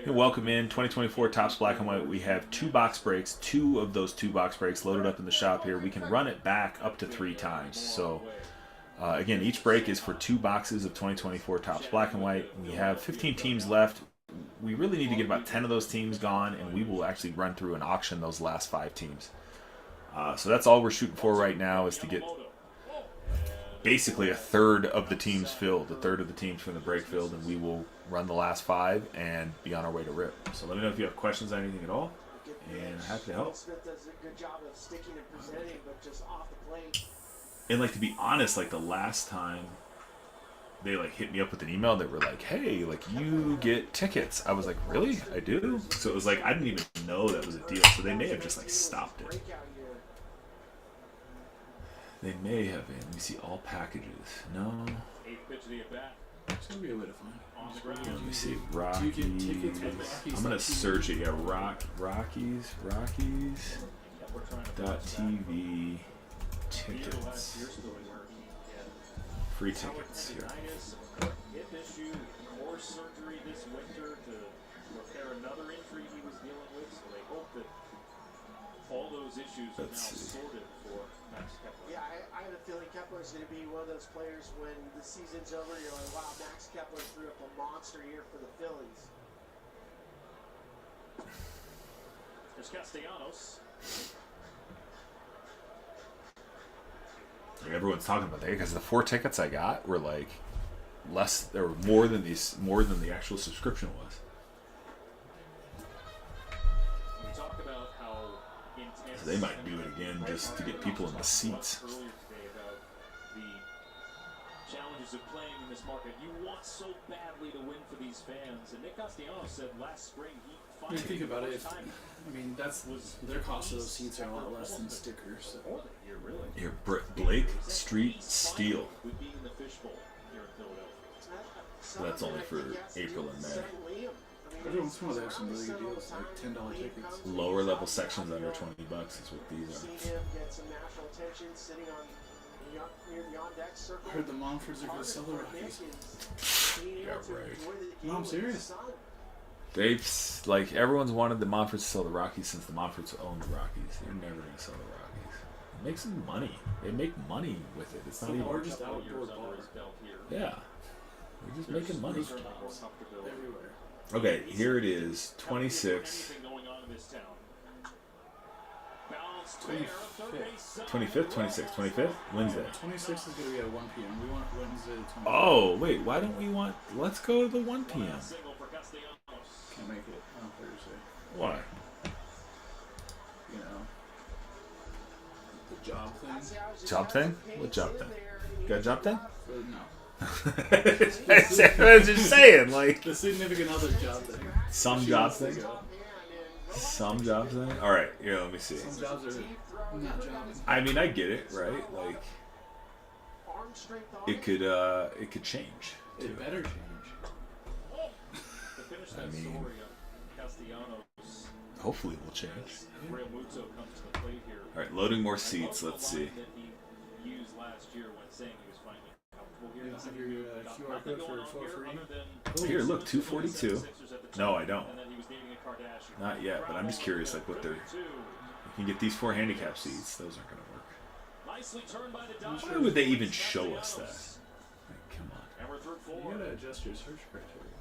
Welcome in 2024 Topps Black and White. We have 2 box breaks. 2 of those 2 box breaks loaded up in the shop here. We can run it back up to 3 times. So again, each break is for 2 boxes of 2024 Topps Black and White. We have 15 teams left. We really need to get about 10 of those teams gone, and we will actually run through and auction those last 5 teams. So that's all we're shooting for right now, is to get basically a third of the teams filled, a third of the teams from the break filled, and we will run the last 5 and be on our way to rip. So let me know if you have questions on anything at all, and happy to help. Smith does a good job of sticking and presenting, but just off the plate. And like, to be honest, like the last time they like hit me up with an email, they were like, hey, like, you get tickets. I was like, really? I do? So it was like, I didn't even know that was a deal. So they may have just like stopped it. They may have been. Let me see all packages. No. There's gonna be a way to find it. Let me see. Rockies. I'm gonna search it. Yeah, Rockies. TV tickets. Free tickets here. Hip issue, core surgery this winter to repair another injury he was dealing with. So they hope that all those issues are now sorted for Max Kepler. Yeah, I have a feeling Kepler's going to be one of those players when the season's over, you're like, wow, Max Kepler threw up a monster year for the Phillies. There's Castellanos. Like, everyone's talking about that because the 4 tickets I got were like less, or more than the actual subscription was. We talk about how intense. So they might do it again just to get people in the seats. Earlier today about the challenges of playing in this market. You want so badly to win for these fans, and Nick Castellanos said last spring he. When you think about it, I mean, that's their cost of those seats are a lot less than stickers. So. Here, Blake Street Steel. So that's only for April and May. Every once in a while they have some really good deals, like $10 tickets. Lower level sections under $20 is what these are. I heard the Monfords are going to sell the Rockies. Yeah, right. No, I'm serious. They've, like, everyone's wanted the Monforts to sell the Rockies since the Monforts owned the Rockies. They're never going to sell the Rockies. It makes them money. They make money with it. It's not even. Or just outdoor bar. Yeah. They're just making money. Everywhere. Okay, here it is. 26. 25th, 26th, 25th? Wednesday. 26th is going to be at 1 p.m. We want Wednesday the 25th. Oh, wait, why don't we want... Let's go to the 1 p.m. Can't make it on Thursday. Why? You know, the job thing. Job thing? What job thing? Got a job thing? No. I was just saying, like... The significant other job thing. Some job thing? Some job thing? Alright, here, let me see. Some jobs are not jobs. I mean, I get it, right? Like... it could change. Too. It better change. I mean, hopefully it will change. All right, loading more seats. Let's see. You have your QR code for free. Here, look, 242. No, I don't. Not yet, but I'm just curious, like what they're. You can get these 4 handicap seats. Those aren't going to work. Why would they even show us that? Like, come on. You gotta adjust your search criteria.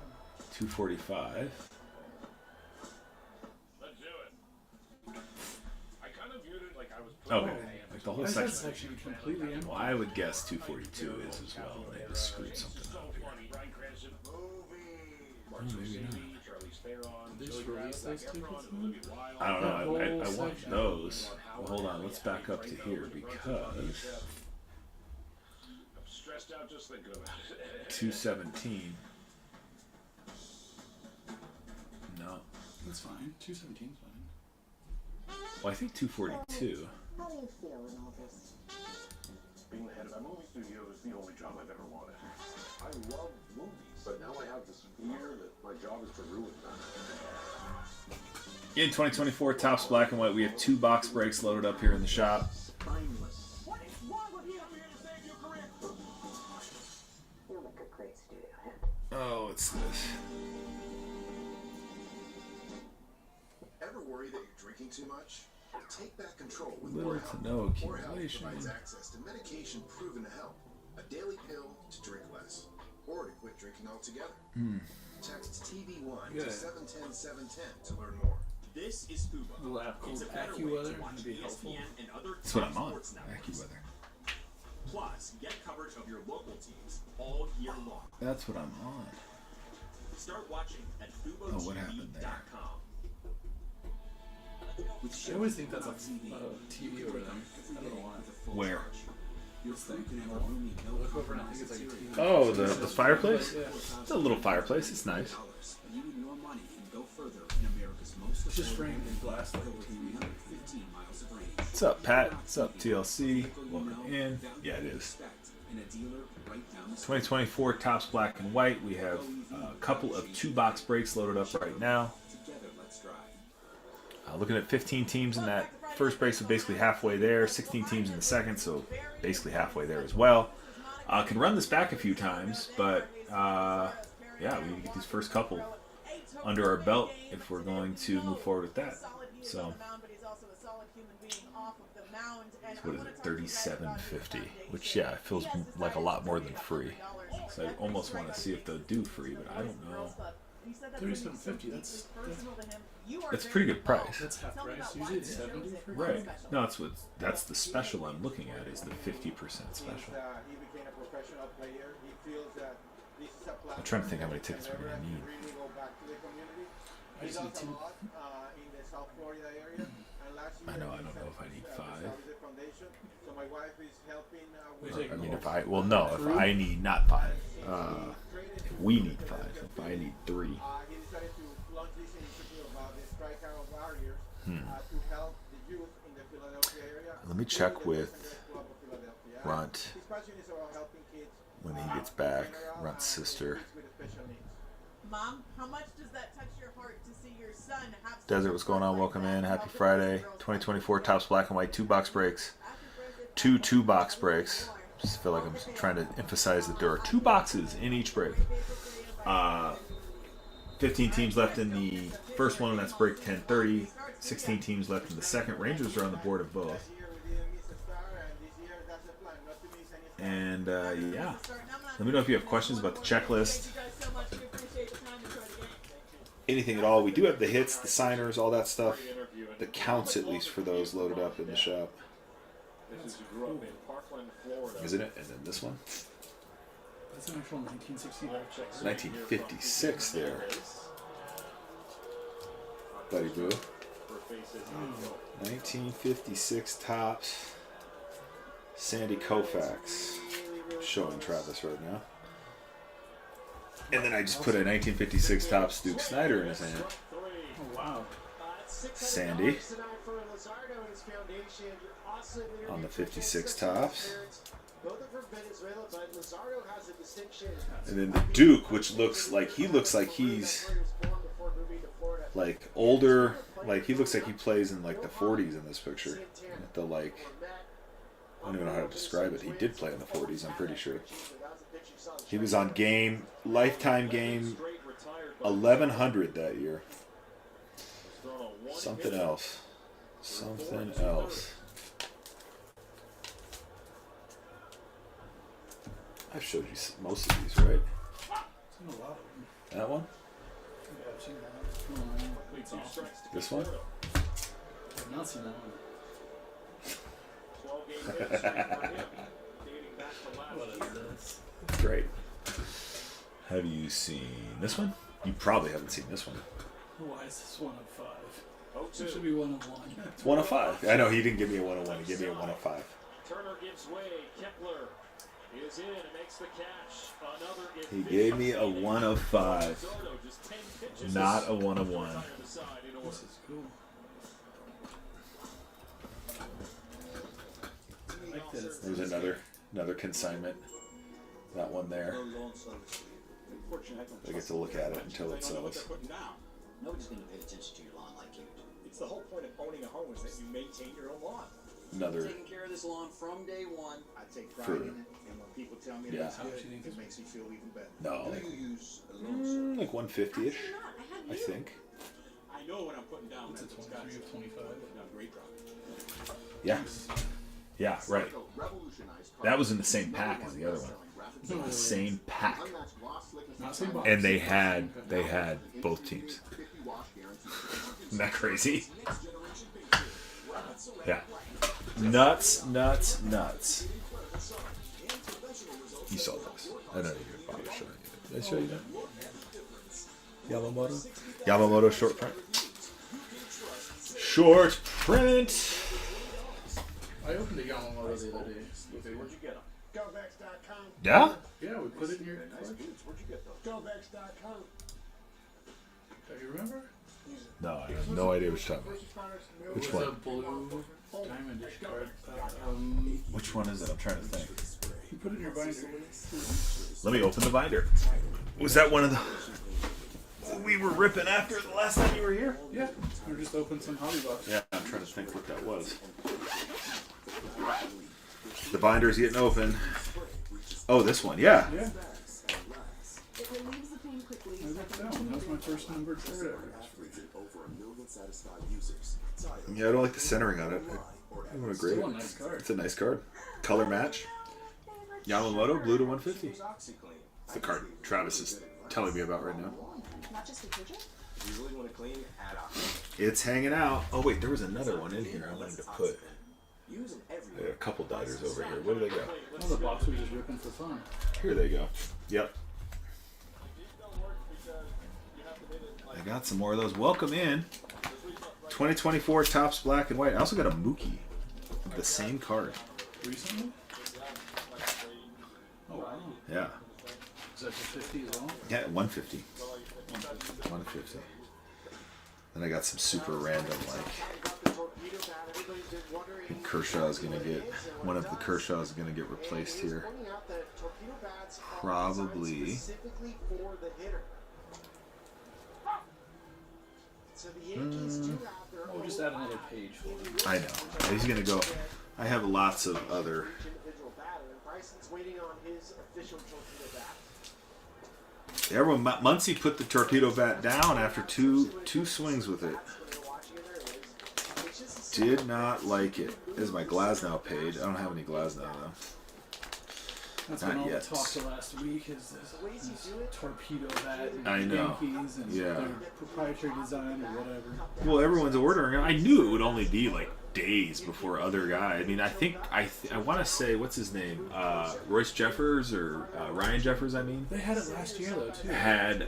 245. Let's do it. I kind of viewed it like I was. Okay, like the whole Why is that section. section completely empty? Well, I would guess 242 is as well. They just screwed something up here. Maybe not. They just released those tickets? I don't know. I want those. Well, hold on. Let's back up to here because I'm stressed out just thinking about it. 217. No. That's fine. 217 is fine. Well, I think 242. How do you feel in all this? Being the head of a movie studio is the only job I've ever wanted. I love movies, but now I have this fear that my job is to ruin them. In 2024 Topps Black and White, we have 2 box breaks loaded up here in the shop. What is wrong with you? I'm here to save your career. You'll make a great studio head. Oh, it's this. Ever worry that you're drinking too much? Take back control with Little more to help. no More Health accumulation. provides access to medication proven to help. A daily pill to drink less, or to quit drinking altogether. Text TV1 to 710-710 to learn more. This is Fubo. A little app called It's a better way AccuWeather to watch would be helpful. ESPN and other That's what top I'm on. sports networks. AccuWeather. Plus, get coverage of your local teams all year long. That's what I'm on. Start watching at Oh, what happened there? FuboTV.com. I always think that's a TV over there. I don't know why. Where? This thing. Look over and I think it's like a TV. Oh, the fireplace? Yeah. It's a little fireplace. It's nice. You and your money can go further in America's most It's just affordable framed in glass like a over TV. 315 miles of range. What's up, Pat? What's up, TLC? Welcome in. Yeah, it is. And a dealer right down the 2024 Topps Black and White. We have a couple of 2 box breaks loaded up right now. Together, let's drive. Looking at 15 teams in that first break, so basically halfway there. 16 teams in the second, so basically halfway there as well. Can run this back a few times, but yeah, we need to get these first couple under our belt if we're going to move forward with that. So what is it, $37.50? Which yeah, it feels like a lot more than free. So I almost want to see if they'll do free, but I don't know. $37.50. That's a pretty good price. That's half price. Usually it's 70 for Right. No, that's the special I'm looking at is the 50% special. He became a professional player. He feels that this is a platform. I'm trying to think how many tickets we're that gonna need. really go back to the community. I He just does need a 2. lot in the South Florida area. And last year I know. I he don't know if I need 5. started the foundation. So my wife is helping with. I mean, if I need not 5. If we need 5. If I need 3. He decided to launch this initiative about the strikeout barriers Hmm. to help the youth in the Philadelphia area. Let me check with Runt His passion is about helping kids when he gets back. Runt's sister. with special needs. Mom, how much does that touch your heart to see your son have Desert, what's going on? Welcome in. Happy Friday. 2024 Topps Black and White 2 box breaks. 2 box breaks. Just feel like I'm trying to emphasize that there are 2 boxes in each break. 15 teams left in the first one, and that's break 1030. 16 teams left in the second. Rangers are on the board of both. And yeah, let me know if you have questions about the checklist. Anything at all. We do have the hits, the signers, all that stuff. The counts, at least, for those loaded up in the shop. Isn't it? And then this one. That's an actual 1960. 1956 there. Buddy Boo. 1956 Topps. Sandy Koufax. Showing Travis right now. And then I just put a 1956 Topps Duke Snyder in his hand. Oh, wow. Sandy. On the 56 Topps. Both are from Venezuela, but Lazardo has a distinction. And then the Duke, which looks like he's like older, like he looks like he plays in like the 40s in this picture. The like, I don't even know how to describe it. He did play in the 40s, I'm pretty sure. He was on lifetime game 1100 that year. Something else. Something else. I've showed you most of these, right? I've seen a lot of them. That one? Yeah, I've seen that one. This one? I've not seen that one. 12 game hit streak for him, dating back to last What is year. this? Great. Have you seen this one? You probably haven't seen this one. Why is this 1 of 5? Oh, It should be 1 of 1. It's 1 of 5. I know he didn't give me a 1 of 1. He gave me a 1 of 5. Turner gives way. Kepler is in and makes the catch. Another He gave me a 1 of 5. just 10 pitches. Not a 1 of 1. This is cool. I like that it's There's another consignment. That one there. I get to look at it until it sells. Nobody's going to pay attention to your lawn like you do. It's the whole point of owning a home is that you maintain your own lawn. Another. Taking care of this lawn from day one. I take pride Fruit. in it, and when people tell me Yeah. that it's good, it makes me feel even better. No. Do you use a lawn Like 150-ish, I think. I know what I'm putting down. It's a 23 of 25. Great drop. Yeah. Yeah, right. That was in the same pack as the other one. The same pack. And they had both teams. Isn't that crazy? Yeah. Nuts. You saw this. I don't even bother showing you. Did I show you that? Yamamoto short print. Short print. I opened a Yamamoto the other day. Where'd you get them? GoVex.com. Yeah? Yeah, we put it in your collection. Where'd you get those? GoVex.com. Do you remember? No, I have no idea what you're talking about. Which It was a one? blue diamond-ish card. Which one is it? I'm trying to think. You put it in your binder. Let me open the binder. Was that one of the we were ripping after the last time you were here? Yeah, we just opened some hobby boxes. Yeah, I'm trying to think what that was. The binder's getting open. Oh, this one, yeah. Yeah. It relieves the pain quickly. I wrote that one. That was my first numbered card ever. Yeah, I don't like the centering on it. I want to grade Still a it. nice card. It's a nice card. Color match. Yamamoto, blue to 150. It's the card Travis is telling me about right now. Not just detergent? Usually want to clean, add up. It's hanging out. Oh wait, there was another one in here I wanted to put. Use them I everywhere. got a couple diners over here. Where do they go? Well, the box was just ripping for fun. Here they go. Yep. I got some more of those. Welcome in. 2024 Topps Black and White. I also got a Mookie. The same card. Recently? Oh, wow. Yeah. Is that the 50 as well? Yeah, 150. 150. Then I got some super random, like Kershaw's gonna get one of the Kershaw's gonna get replaced here. Probably. We'll just add another page for him. I know. He's gonna go. I have lots of other. Everyone, Muncie put the torpedo bat down after two swings with it. Did not like it. This is my Glasnow page. I don't have any Glasnow though. That's Not been all yet. the talk the last week is this torpedo bat and I know. Yankees and Yeah. their proprietary design or whatever. Well, everyone's ordering it. I knew it would only be like days before other guy. I mean, I think I want to say what's his name, Royce Jeffers or Ryan Jeffers. I mean, They had it last year though too. had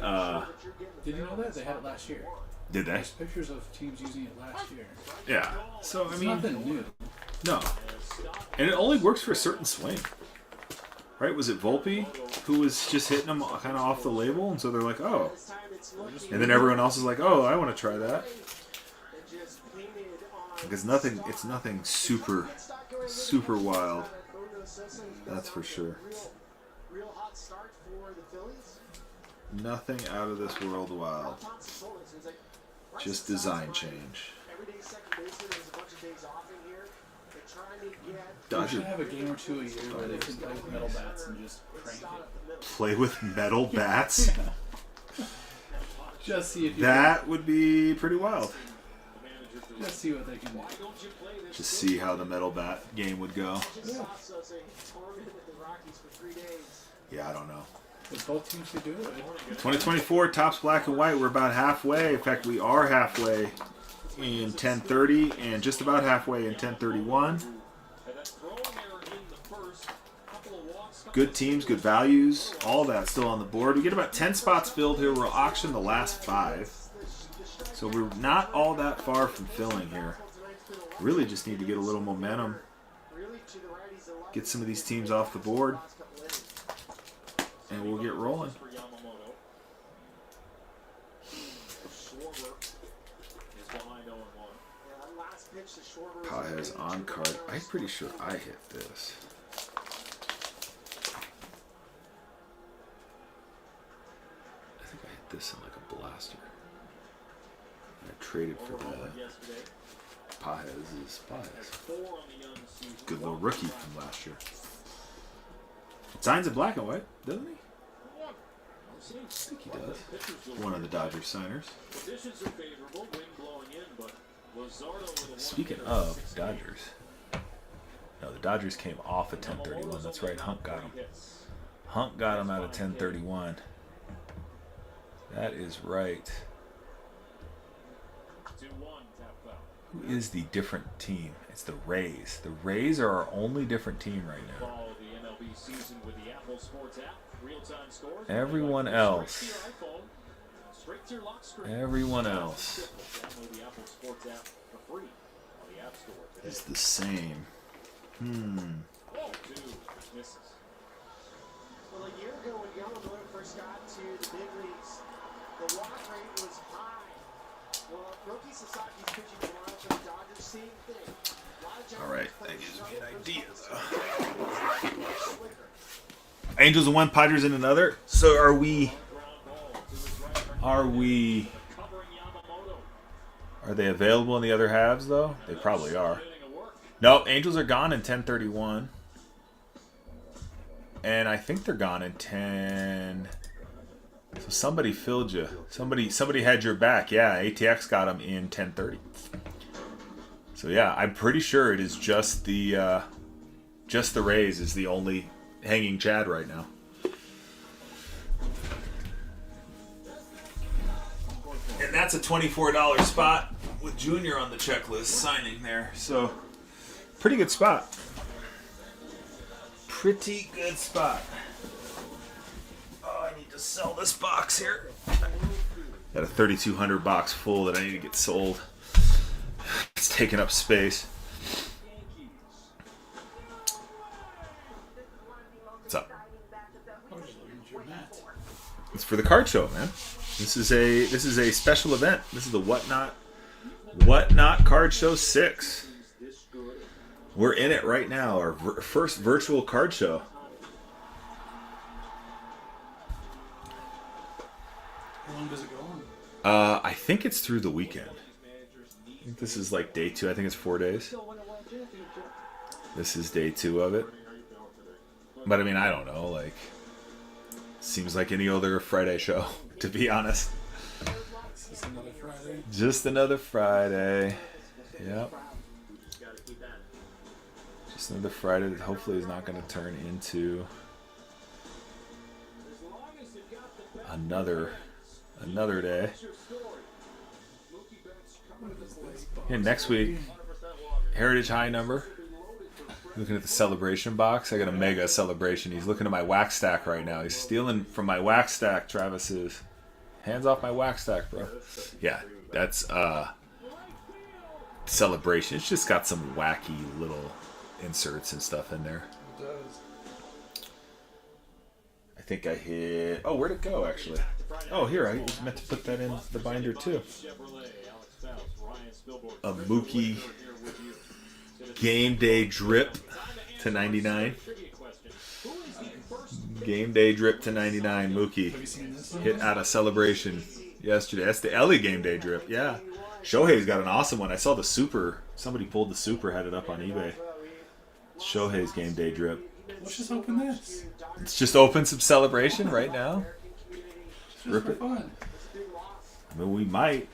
Did you know that they had it last year? did they? There's pictures of teams using it last year. Yeah. So I It's mean, nothing new. no, and it only works for a certain swing. Right? Was it Volpe who was just hitting them kind of off the label, and so they're like, oh, and then everyone else is like, oh, I want to try that. Because it's nothing super wild. That's for sure. Real hot start for the Phillies. Nothing out of this world wild. Just design change. Every day second baseman, there's a bunch of days off in here. They're trying to get. They should have a game or two a year where they can play with metal bats and just crank it. Play with metal bats? Just see if you that would be pretty wild. Just see what they can do. Just see how the metal bat game would go. Yeah, I don't know. But both teams could do it. 2024 Topps Black and White. We're about halfway. In fact, we are halfway in 1030 and just about halfway in 1031. Good teams, good values, all that still on the board. We get about 10 spots filled here. We'll auction the last 5. So we're not all that far from filling here. Really just need to get a little momentum. Get some of these teams off the board. And we'll get rolling. Paez on card. I'm pretty sure I hit this. I think I hit this in like a blaster. I traded for that. Paez is Paez. Good little rookie from last year. Signs in black and white, doesn't he? I think he does. One of the Dodgers signers. Speaking of Dodgers. No, the Dodgers came off at 1031. That's right, Hunt got him. Hunt got him out of 1031. That is right. Who is the different team? It's the Rays. The Rays are our only different team right now. Everyone else. Everyone else is the same. Well, a year ago when Yamamoto first got to the big leagues, the walk rate was high. Well, Roki Sasaki's pitching tomorrow for the Dodgers, same thing. All right, that gives me an idea, though. Angels in one, Padres in another. So are we? Are they available in the other halves, though? They probably are. No, Angels are gone in 1031. And I think they're gone in 10. So somebody filled you. Somebody had your back. Yeah, ATX got them in 1030. So yeah, I'm pretty sure it is just the Rays is the only hanging Chad right now. And that's a $24 spot with Junior on the checklist signing there. So pretty good spot. Pretty good spot. Oh, I need to sell this box here. Got a 3,200 box full that I need to get sold. It's taking up space. What's up? It's for the card show, man. This is a special event. This is the Whatnot Card Show 6. We're in it right now. Our first virtual card show. How long does it go on? I think it's through the weekend. I think this is like day 2. I think it's 4 days. This is day 2 of it. But I mean, I don't know. Like, seems like any other Friday show, to be honest. Just another Friday. Just another Friday. Yep. Just another Friday that hopefully is not going to turn into another day. And next week, Heritage High number. Looking at the celebration box. I got a mega celebration. He's looking at my wax stack right now. He's stealing from my wax stack, Travis is. Hands off my wax stack, bro. Yeah, that's celebration. It's just got some wacky little inserts and stuff in there. It does. I think I hit... Oh, where'd it go, actually? Oh, here. I was meant to put that in the binder, too. A Mookie Game Day drip to 99. Game day drip to 99. Mookie Have you seen this? hit out of celebration yesterday. That's the Ellie game day drip. Yeah. Shohei's got an awesome one. I saw the super. Somebody pulled the super, had it up on eBay. Shohei's game day drip. Let's just open this. Let's just open some celebration right now. Just Rip for it. fun. I mean, we might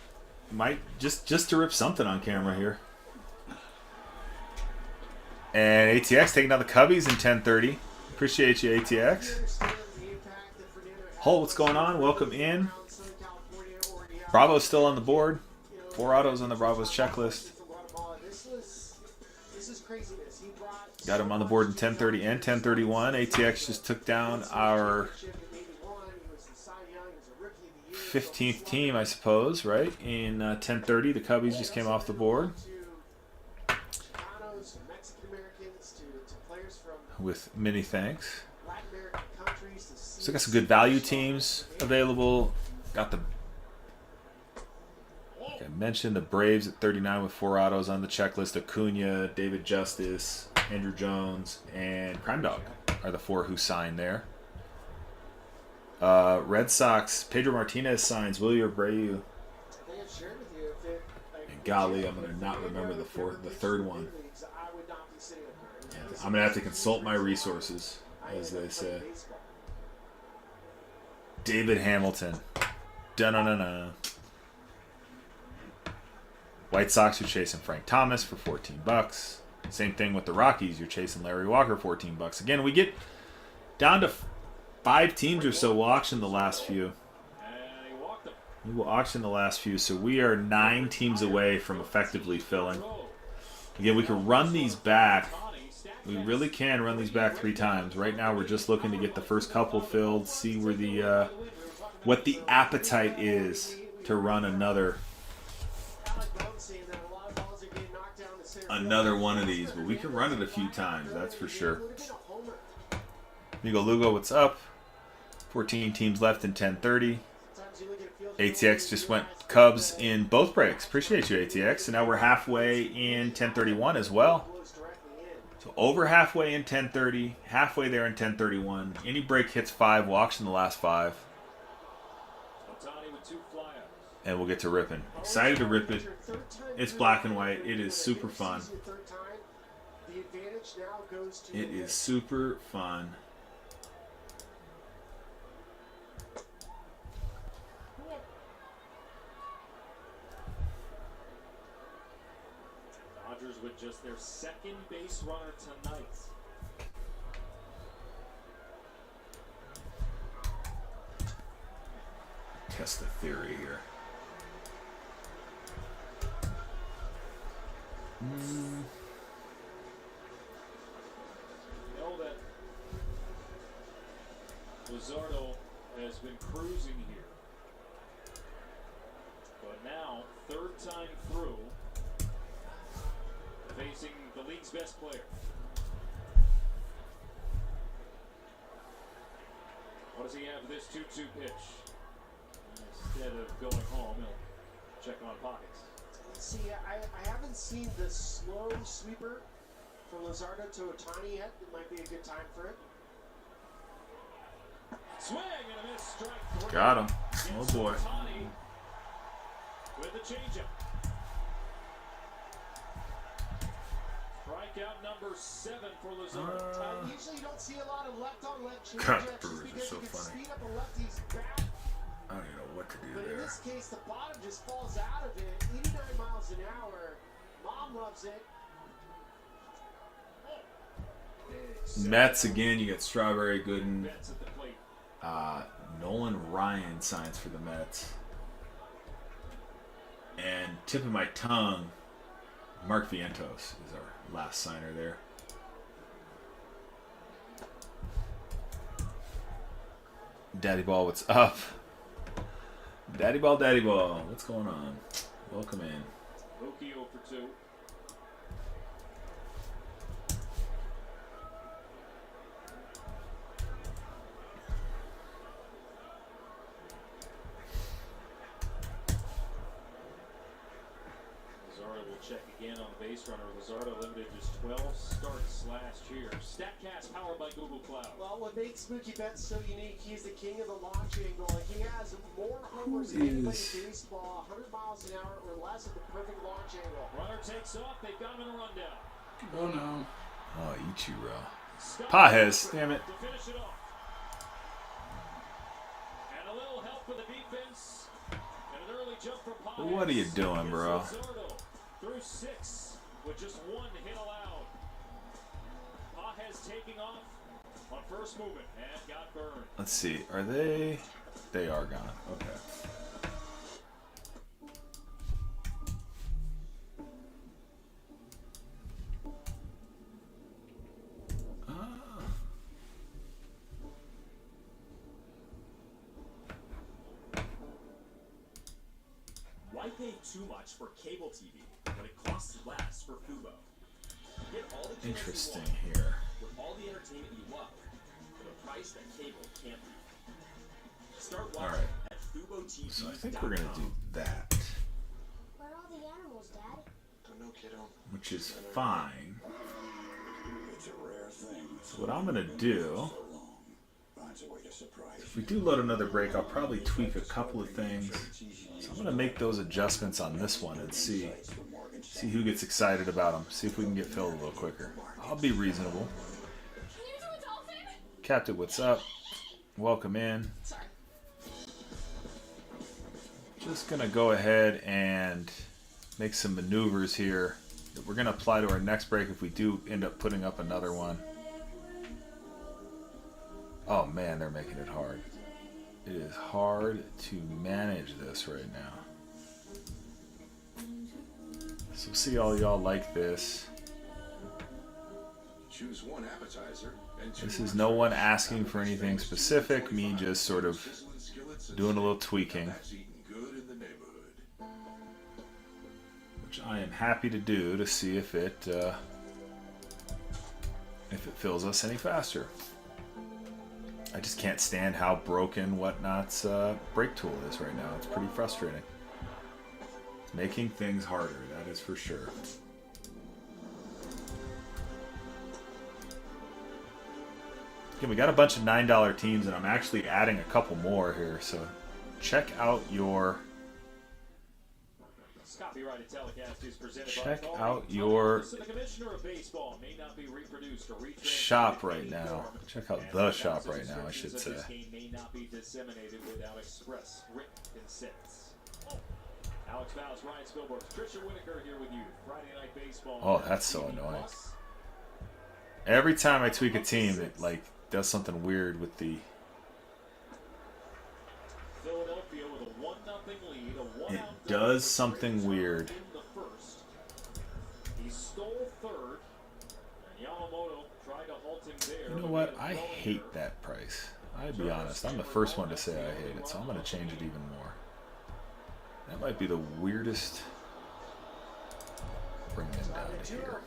just to rip something on camera here. And ATX taking out the Cubbies in 10:30. Appreciate you, ATX. Hull, what's going on? Welcome in. Bravo's still on the board. 4 autos on the Bravos checklist. Got him on the board in 10:30 and 10:31. ATX just took down our 15th team, I suppose, right? In 10:30, the Cubbies just came off the board. With many thanks. So got some good value teams available. Got the, like I mentioned, the Braves at 39 with 4 autos on the checklist. Acuna, David Justice, Andrew Jones, and Crime Dog are the 4 who signed there. Red Sox, Pedro Martinez signs Wilyer Abreu. And golly, I'm going to not remember the third one. I'm going to have to consult my resources, as they say. David Hamilton. Dun-dun-dun-dun. White Sox are chasing Frank Thomas for $14. Same thing with the Rockies. You're chasing Larry Walker, $14. Again, we get down to 5 teams or so. We'll auction the last few. We will auction the last few, so we are 9 teams away from effectively filling. Again, we can run these back. We really can run these back 3 times. Right now, we're just looking to get the first couple filled, see where the what the appetite is to run another one of these. But we can run it a few times, that's for sure. Migo Lugo, what's up? 14 teams left in 10:30. ATX just went Cubs in both breaks. Appreciate you, ATX. And now we're halfway in 10:31 as well. So over halfway in 10:30, halfway there in 10:31. Any break hits 5, we'll auction the last 5. And we'll get to ripping. Excited to rip it. It's black and white. It is super fun. It is super fun. Dodgers with just their second base runner tonight. Test the theory here. You know that Luzardo has been cruising here. But now, 3rd time through, facing the league's best player. What does he have this 2-2 pitch? Instead of going home, he'll check on pockets. See, I haven't seen the slow sweeper from Luzardo to Ohtani yet. It might be a good time for it. Swing and a miss, strike 3. Got him. Oh boy. Ohtani with the changeup. Strikeout number 7 for Luzardo. Usually you don't see a lot of left-on-left God, changeups just Brewers are because so you can funny. speed up a lefty's bat. I don't even know what to do But in there. this case, the bottom just falls out of it. 89 miles an hour. Mom loves it. Mets again. You got Strawberry Gooden. Nolan Ryan signs for the Mets. And tip of my tongue, Mark Vientos is our last signer there. Daddy Ball, what's up? Daddy Ball, what's going on? Welcome in. Mookie 0 for 2. Luzardo will check again on the base runner. Luzardo limited just 12 starts last year. StatCast powered by Google Cloud. Well, what makes Mookie Betts so unique, he's the king of the launch angle. He has more homers than anybody in baseball, 100 miles an hour or less at the perfect launch angle. Runner takes off. They've got him in a rundown. Oh no. Oh, Ichiro. Pajes, damn it. To finish it off. And a little help for the defense. And an early jump from Pajes. What are you doing, bro? Through 6 with just 1 hit allowed. Pajes taking off on first movement and got burned. Let's see. Are they? They are gone. Okay. Why pay too much for cable TV when it costs less for Fubo? Get all the channels Interesting you want here. with all the entertainment you love for the price that cable can't beat. Start watching Alright. at FuboTV.com. So I think we're gonna do that, Where are all the animals, Dad? Don't know, kiddo. which is fine. It's a rare thing. So what I'm gonna do, Finds a way to surprise if we do load another break, I'll probably tweak a couple of things. So I'm gonna make those adjustments on this one and see who gets excited about them. See if we can get filled a little quicker. I'll be reasonable. Can you do a dolphin? Captain, what's up? Welcome in. Sorry. Just gonna go ahead and make some maneuvers here that we're gonna apply to our next break if we do end up putting up another one. Oh man, they're making it hard. It is hard to manage this right now. So see all y'all like this. Choose one appetizer and two This is no one asking for anything specific, me just sort of doing a little tweaking, that's eating good in the neighborhood. which I am happy to do to see if it fills us any faster. I just can't stand how broken Whatnot's brake tool is right now. It's pretty frustrating. It's making things harder, that is for sure. Again, we got a bunch of $9 teams, and I'm actually adding a couple more here, so check out your Copyrighted telecast is presented Check by out your the Commissioner of Baseball may not be reproduced or retransmitted shop in right any now. form, Check out and the shop announcers' right now, I should descriptions of say. this game may not be disseminated without express written consent. Alex Valls, Ryan Spielberg, Trisha Whitaker here with you. Friday Night Baseball. Oh, that's so TV annoying. Plus. Every time I tweak a team, it like does something weird with the. Philadelphia with a 1-0 lead, a 1 It does something weird. in the first. He stole third, and Yamamoto tried to halt him there. You know what? I hate that price. I'll be honest. I'm the first one to say I hate it, so I'm going to change it even more. That might be the weirdest. Bring them down to here.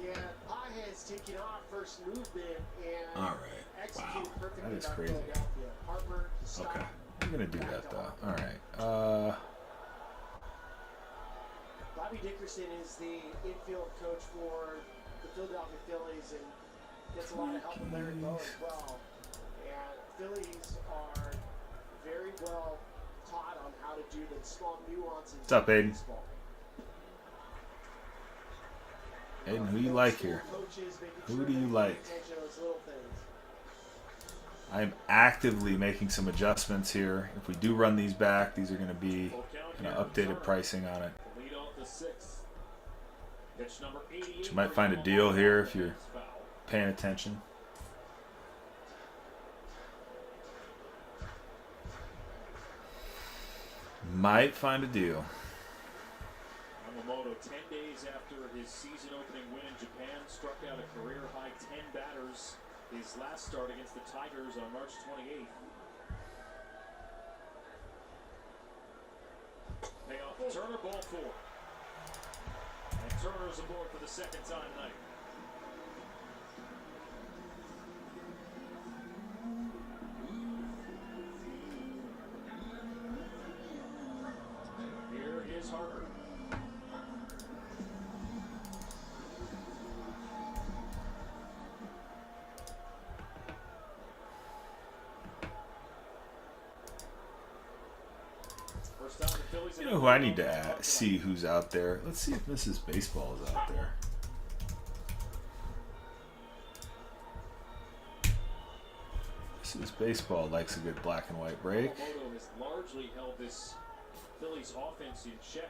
Yeah, Pajes taking off first movement and All right. executed Wow. perfectly That is by crazy. Philadelphia. Harper stopped. Okay. I'm going to do that though. All right. Bobby Dickerson is the infield coach for the Philadelphia Phillies and gets a lot of help from Larry Bow as well. And Phillies are very well taught on how to do the small nuances. What's up, Aiden? of baseball. Aiden, who you like here? Coaches making Who sure do you they pay like? attention to those little things. I'm actively making some adjustments here. If we do run these back, these are going to be kind of updated pricing on it. Lead off the sixth. Pitch number 88. You might find a deal here if you're paying attention. Might find a deal. Yamamoto, 10 days after his season-opening win in Japan, struck out a career-high 10 batters his last start against the Tigers on March 28th. Payoff Turner, ball 4. And Turner's aboard for the second time tonight. Here is Harper. You know who I need to see who's out there? Let's see if Mrs. Baseball is out there. Mrs. Baseball likes a good black and white break. Yamamoto has largely held this Phillies offense in check.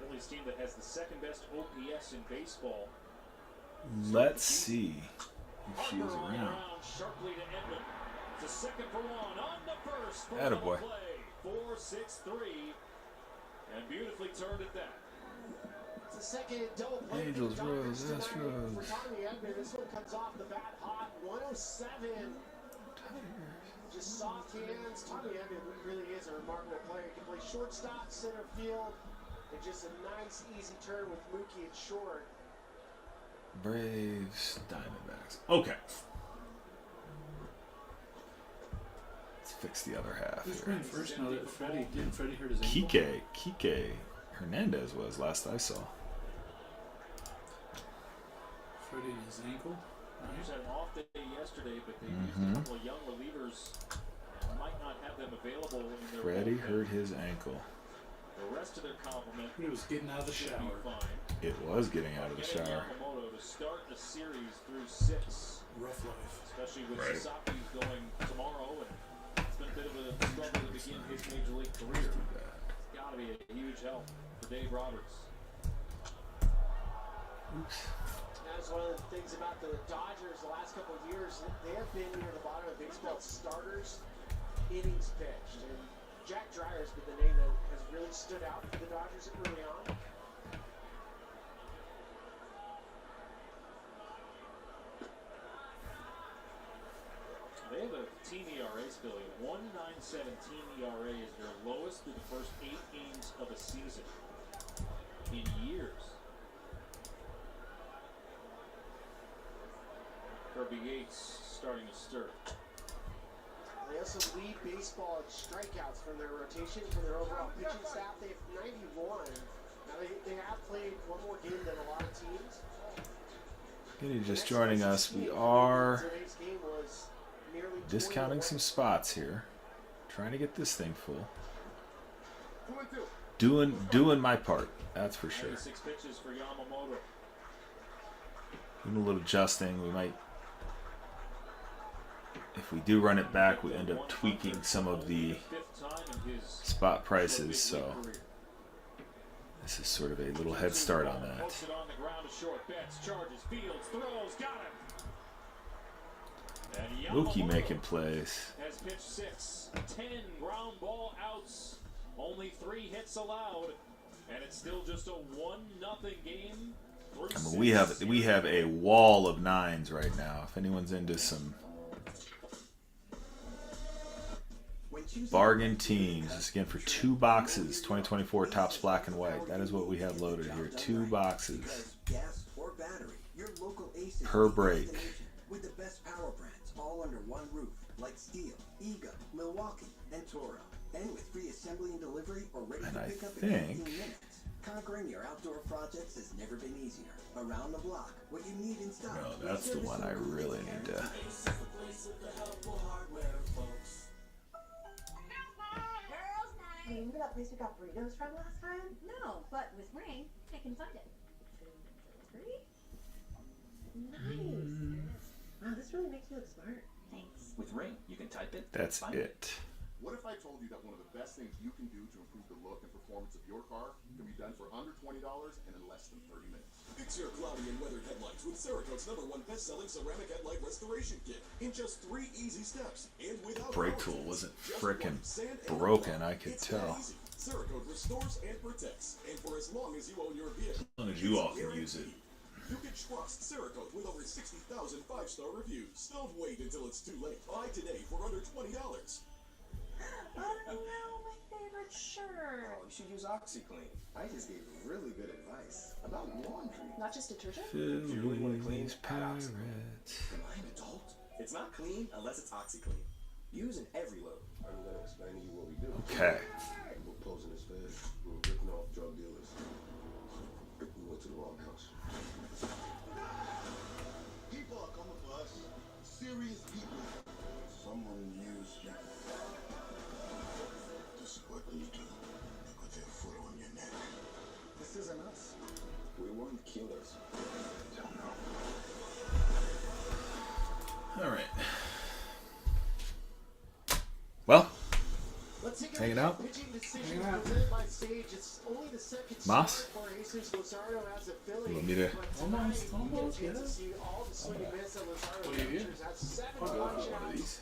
Phillies team that has the second best OPS in baseball. Let's see if she is around. Sharply to Edmund. It's a second for one on the first. Attaboy. 4-6-3, and beautifully turned at that. It's the second double play. Angels, Royals, For Astros. Tommy Edmund, this one comes off the bat hot. 107. Just soft hands. Tommy Edmund really is a remarkable player. He can play shortstop, center field, and just a nice, easy turn with Mookie and short. Braves, Diamondbacks. Okay. Let's fix the other half Who's here. playing first now that Freddie hurt his ankle? Kike Hernandez was last I saw. Freddie and his ankle. He had an off day yesterday, but they used a couple of young relievers and might not have them available in their Freddie bullpen. hurt his ankle. The rest of their complement. He was getting out of the shower. It was getting out of the Getting shower. Yamamoto to start the series through 6. Rough life. Especially with Right. Sasaki going tomorrow, and it's been a bit of a struggle to begin his major league career. It's got to be a huge help for Dave Roberts. Oops. That's one of the things about the Dodgers the last couple of years. They have been near the bottom of baseball starters, innings pitched. And Jack Dreyer's been the name that has really stood out for the Dodgers early on. They have a team ERA still. 1.97 team ERA is their lowest through the first 8 games of a season in years. Kirby Yates starting to stir. They also lead baseball in strikeouts from their rotation, from their overall pitching staff. They have 91. Now they have played one more game than a lot of teams. If you're just joining us, we are discounting some spots here. Trying to get this thing full. Doing my part, that's for sure. 96 pitches for Yamamoto. Doing a little adjusting. We might, if we do run it back, we end up tweaking some of the spot prices. So this is sort of a little head start on that. Puts it on the ground to short. Bets, charges, fields, throws, got it. And Mookie Yamamoto making plays. has pitched 6, 10 ground ball outs, only 3 hits allowed, and it's still just a 1-0 game. I mean, we have a wall of 9s right now. If anyone's into some bargain teams, just again for 2 boxes, 2024 Topps Black and White. That is what we have loaded here. 2 boxes per break. With the best power brands all under one roof, like Steel, Ego, Milwaukee, and Toro. And with free assembly and delivery or ready And to I pick up in 15 think minutes. Conquering your outdoor projects has never been easier. Around the block, what you need in stock. no, that's the one I really need to. Remember that place we got burritos from last time? No, but with Ring, I can find it. Nice. Wow, this really makes me look smart. Thanks. With Ring, you can type it. That's find it. What if I told you that one of the best things you can do to improve the look and performance of your car can be done for under $20 and in less than 30 minutes? Fix your cloudy and weathered headlights with Cerakote's #1 best-selling ceramic headlight restoration kit in just 3 easy steps and without Brake power tool tools. wasn't Just frickin' wipe, sand, and broken, apply. I could It's that tell. easy. Cerakote restores and protects, and for as long as you own your vehicle. As long as you all can use it. You can trust Cerakote with over 60,000 5-star reviews. Don't wait until it's too late. Buy today for under $20. Oh no, my favorite shirt. Oh, you should use OxyClean. I just gave really good advice about laundry. Not just detergent? Phillies Pirates. Am I an adult? It's not clean unless it's OxyClean. Use in every load. I'm going to explain to you what we do. Okay. We're closing this fed. We're ripping off drug dealers. We went to the wrong house. People are coming for us. Serious people. Someone used you. This is what you do. Keelers. Don't know. All right. Well, Let's take a hanging look out. at pitching decision presented by Sage. It's only the second Moss? start for Jesus Luzardo as a Philly. You want me to? But tonight, you get a chance to see all the swing and miss that Luzardo What do you do? captures. Has 7 I'll go punch with one of outs. these.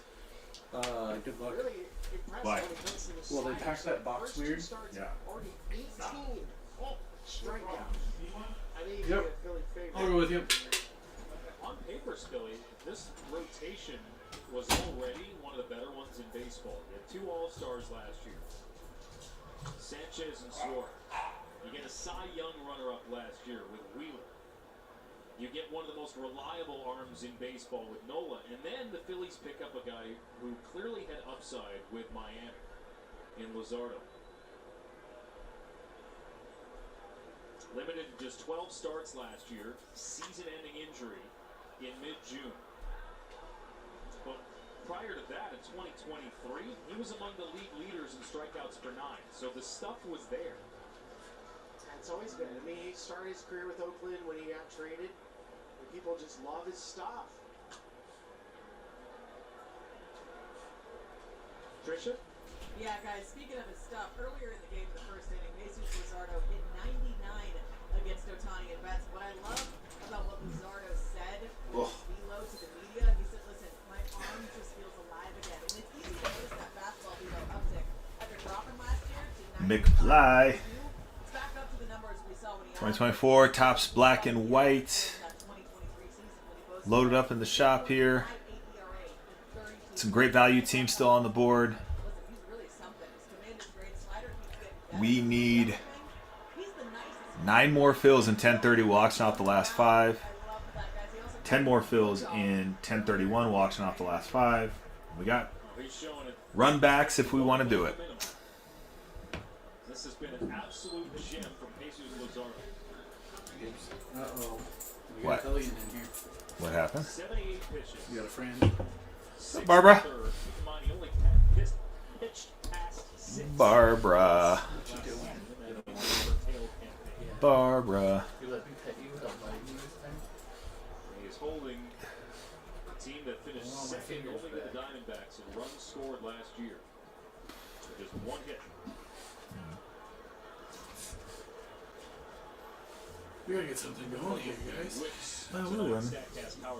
Good luck. Really impressive Why? when it comes to the Well, they sliders. packed that box First two weird. starts, Yeah. Already 18 strikeouts. I think Yep. he's a Philly favorite. I'll go with you. On paper, Scully, this rotation was already one of the better ones in baseball. You had 2 All-Stars last year, Sanchez and Suarez. You get a Cy Young runner-up last year with Wheeler. You get one of the most reliable arms in baseball with Nola, and then the Phillies pick up a guy who clearly had upside with Miami in Luzardo. Limited to just 12 starts last year, season-ending injury in mid-June. But prior to that, in 2023, he was among the league leaders in strikeouts per 9. So the stuff was there. It's always been. I mean, he started his career with Oakland when he got traded. And people just love his stuff. Tricia? Yeah, guys, speaking of his stuff, earlier in the game in the first inning, Jesus Luzardo hit 99 against Ohtani at bats. What I love about what Luzardo said with his velo to the media, he said, listen, my arm just feels alive again. And it's easy to notice that fastball velo uptick after dropping last year to McFly. It's back up to the numbers we saw when he 2024 tops black and white. Loaded up in the shop here. Some great value teams still on the board. We need 9 more fills in 1030. We'll auction off the last 5. 10 more fills in 1031. We'll auction off the last 5. We got run backs if we want to do it. This has been an absolute gem from Jesus Luzardo. Uh-oh. We got What? Hellion in here. What happened? 78 pitches. You got a friend? Six Barbara? in the third. Keep in mind, he only pitched past 6. Barbara. What you doing? Barbara. You let me pet you without biting you this time? He is holding a team that finished Oh, my second finger's only to the back. Diamondbacks in runs scored last year. Just 1 hit. We gotta get something going here, guys. Well, we're running.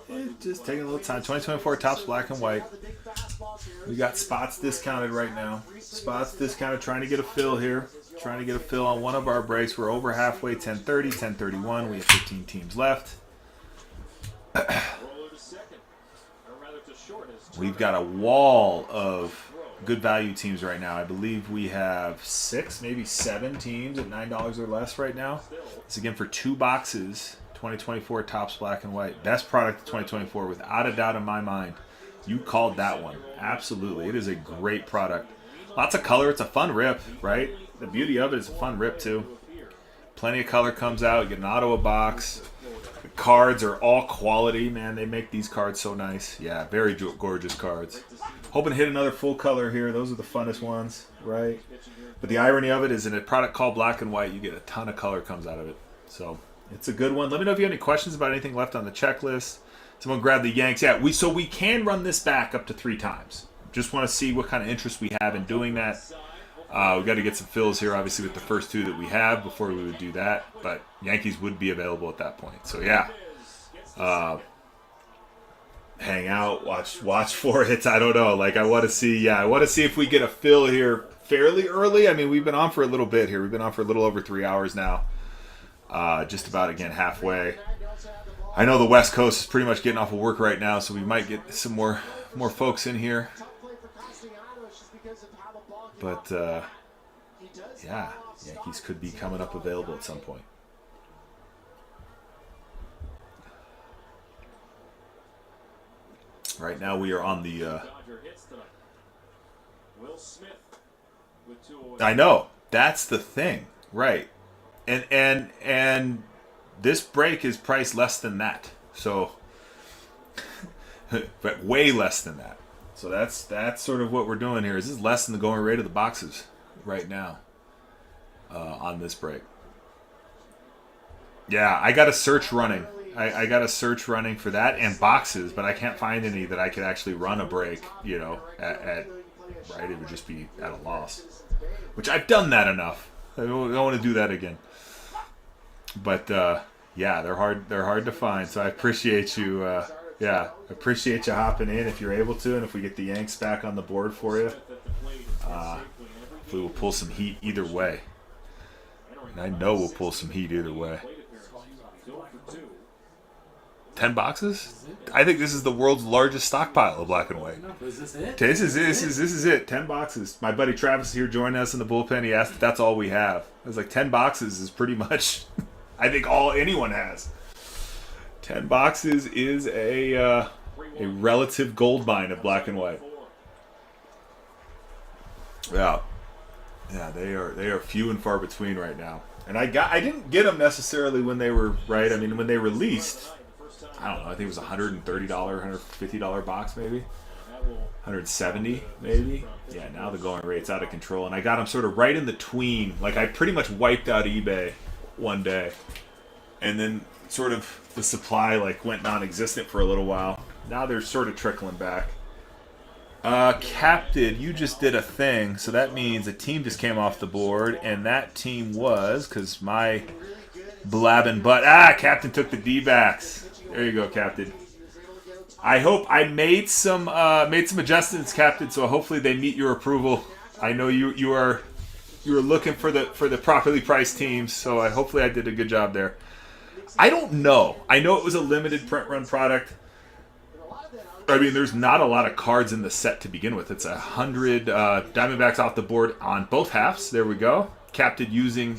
It's just taking a little time. 2024 tops black and white. We got spots discounted right now. Spots discounted, trying to get a fill here. Trying to get a fill on one of our breaks. We're over halfway, 1030, 1031. We have 15 teams left. Roller to second. Or rather to short. We've got a wall of good value teams right now. I believe we have 6, maybe 7 teams at $9 or less right now. It's again for 2 boxes. 2024 tops black and white. Best product of 2024 without a doubt in my mind. You called that one. Absolutely. It is a great product. Lots of color. It's a fun rip, right? The beauty of it is a fun rip too. Plenty of color comes out. You get an Ottawa box. The cards are all quality, man. They make these cards so nice. Yeah, very gorgeous cards. Hoping to hit another full color here. Those are the funnest ones, right? But the irony of it is in a product called black and white, you get a ton of color comes out of it. So it's a good one. Let me know if you have any questions about anything left on the checklist. Someone grab the Yanks. Yeah, we can run this back up to 3 times. Just want to see what kind of interest we have in doing that. We've got to get some fills here, obviously, with the first 2 that we have before we would do that. But Yankees would be available at that point. So, yeah. Hang out, watch for it. I don't know. Like, I want to see if we get a fill here fairly early. I mean, we've been on for a little bit here. We've been on for a little over 3 hours now. Just about, again, halfway. I know the West Coast is pretty much getting off of work right now, so we might get some more folks in here. But, yeah, Yankees could be coming up available at some point. Right now we are on the... I know. That's the thing. Right. And this break is priced less than that. So, but way less than that. So that's sort of what we're doing here. This is less than the going rate of the boxes right now on this break. Yeah, I got a search running. I got a search running for that and boxes, but I can't find any that I could actually run a break, you know, at right? It would just be at a loss. Which I've done that enough. I don't want to do that again. But yeah, they're hard to find. So I appreciate you appreciate you hopping in if you're able to, and if we get the Yanks back on the board for you. Hopefully we'll pull some heat either way. And I know we'll pull some heat either way. 10 boxes? I think this is the world's largest stockpile of black and white. Is this it? This is it. 10 boxes. My buddy Travis is here joining us in the bullpen. He asked if that's all we have. I was like, 10 boxes is pretty much, I think, all anyone has. 10 boxes is a relative gold mine of black and white. Yeah, they are few and far between right now. And I didn't get them necessarily when they were right. I mean, when they released, I don't know. I think it was $130, $150 box maybe, $170 maybe. Yeah, now the going rate's out of control, and I got them sort of right in the tween. Like I pretty much wiped out eBay one day, and then sort of the supply like went non-existent for a little while. Now they're sort of trickling back. Captain, you just did a thing, so that means a team just came off the board, and that team was, because my blabbing butt, Captain took the D-backs. There you go, Captain. I hope I made some adjustments, Captain, so hopefully they meet your approval. I know you were looking for the properly priced teams, so hopefully I did a good job there. I don't know. I know it was a limited print run product. I mean, there's not a lot of cards in the set to begin with. It's 100 Diamondbacks off the board on both halves. There we go. Captain using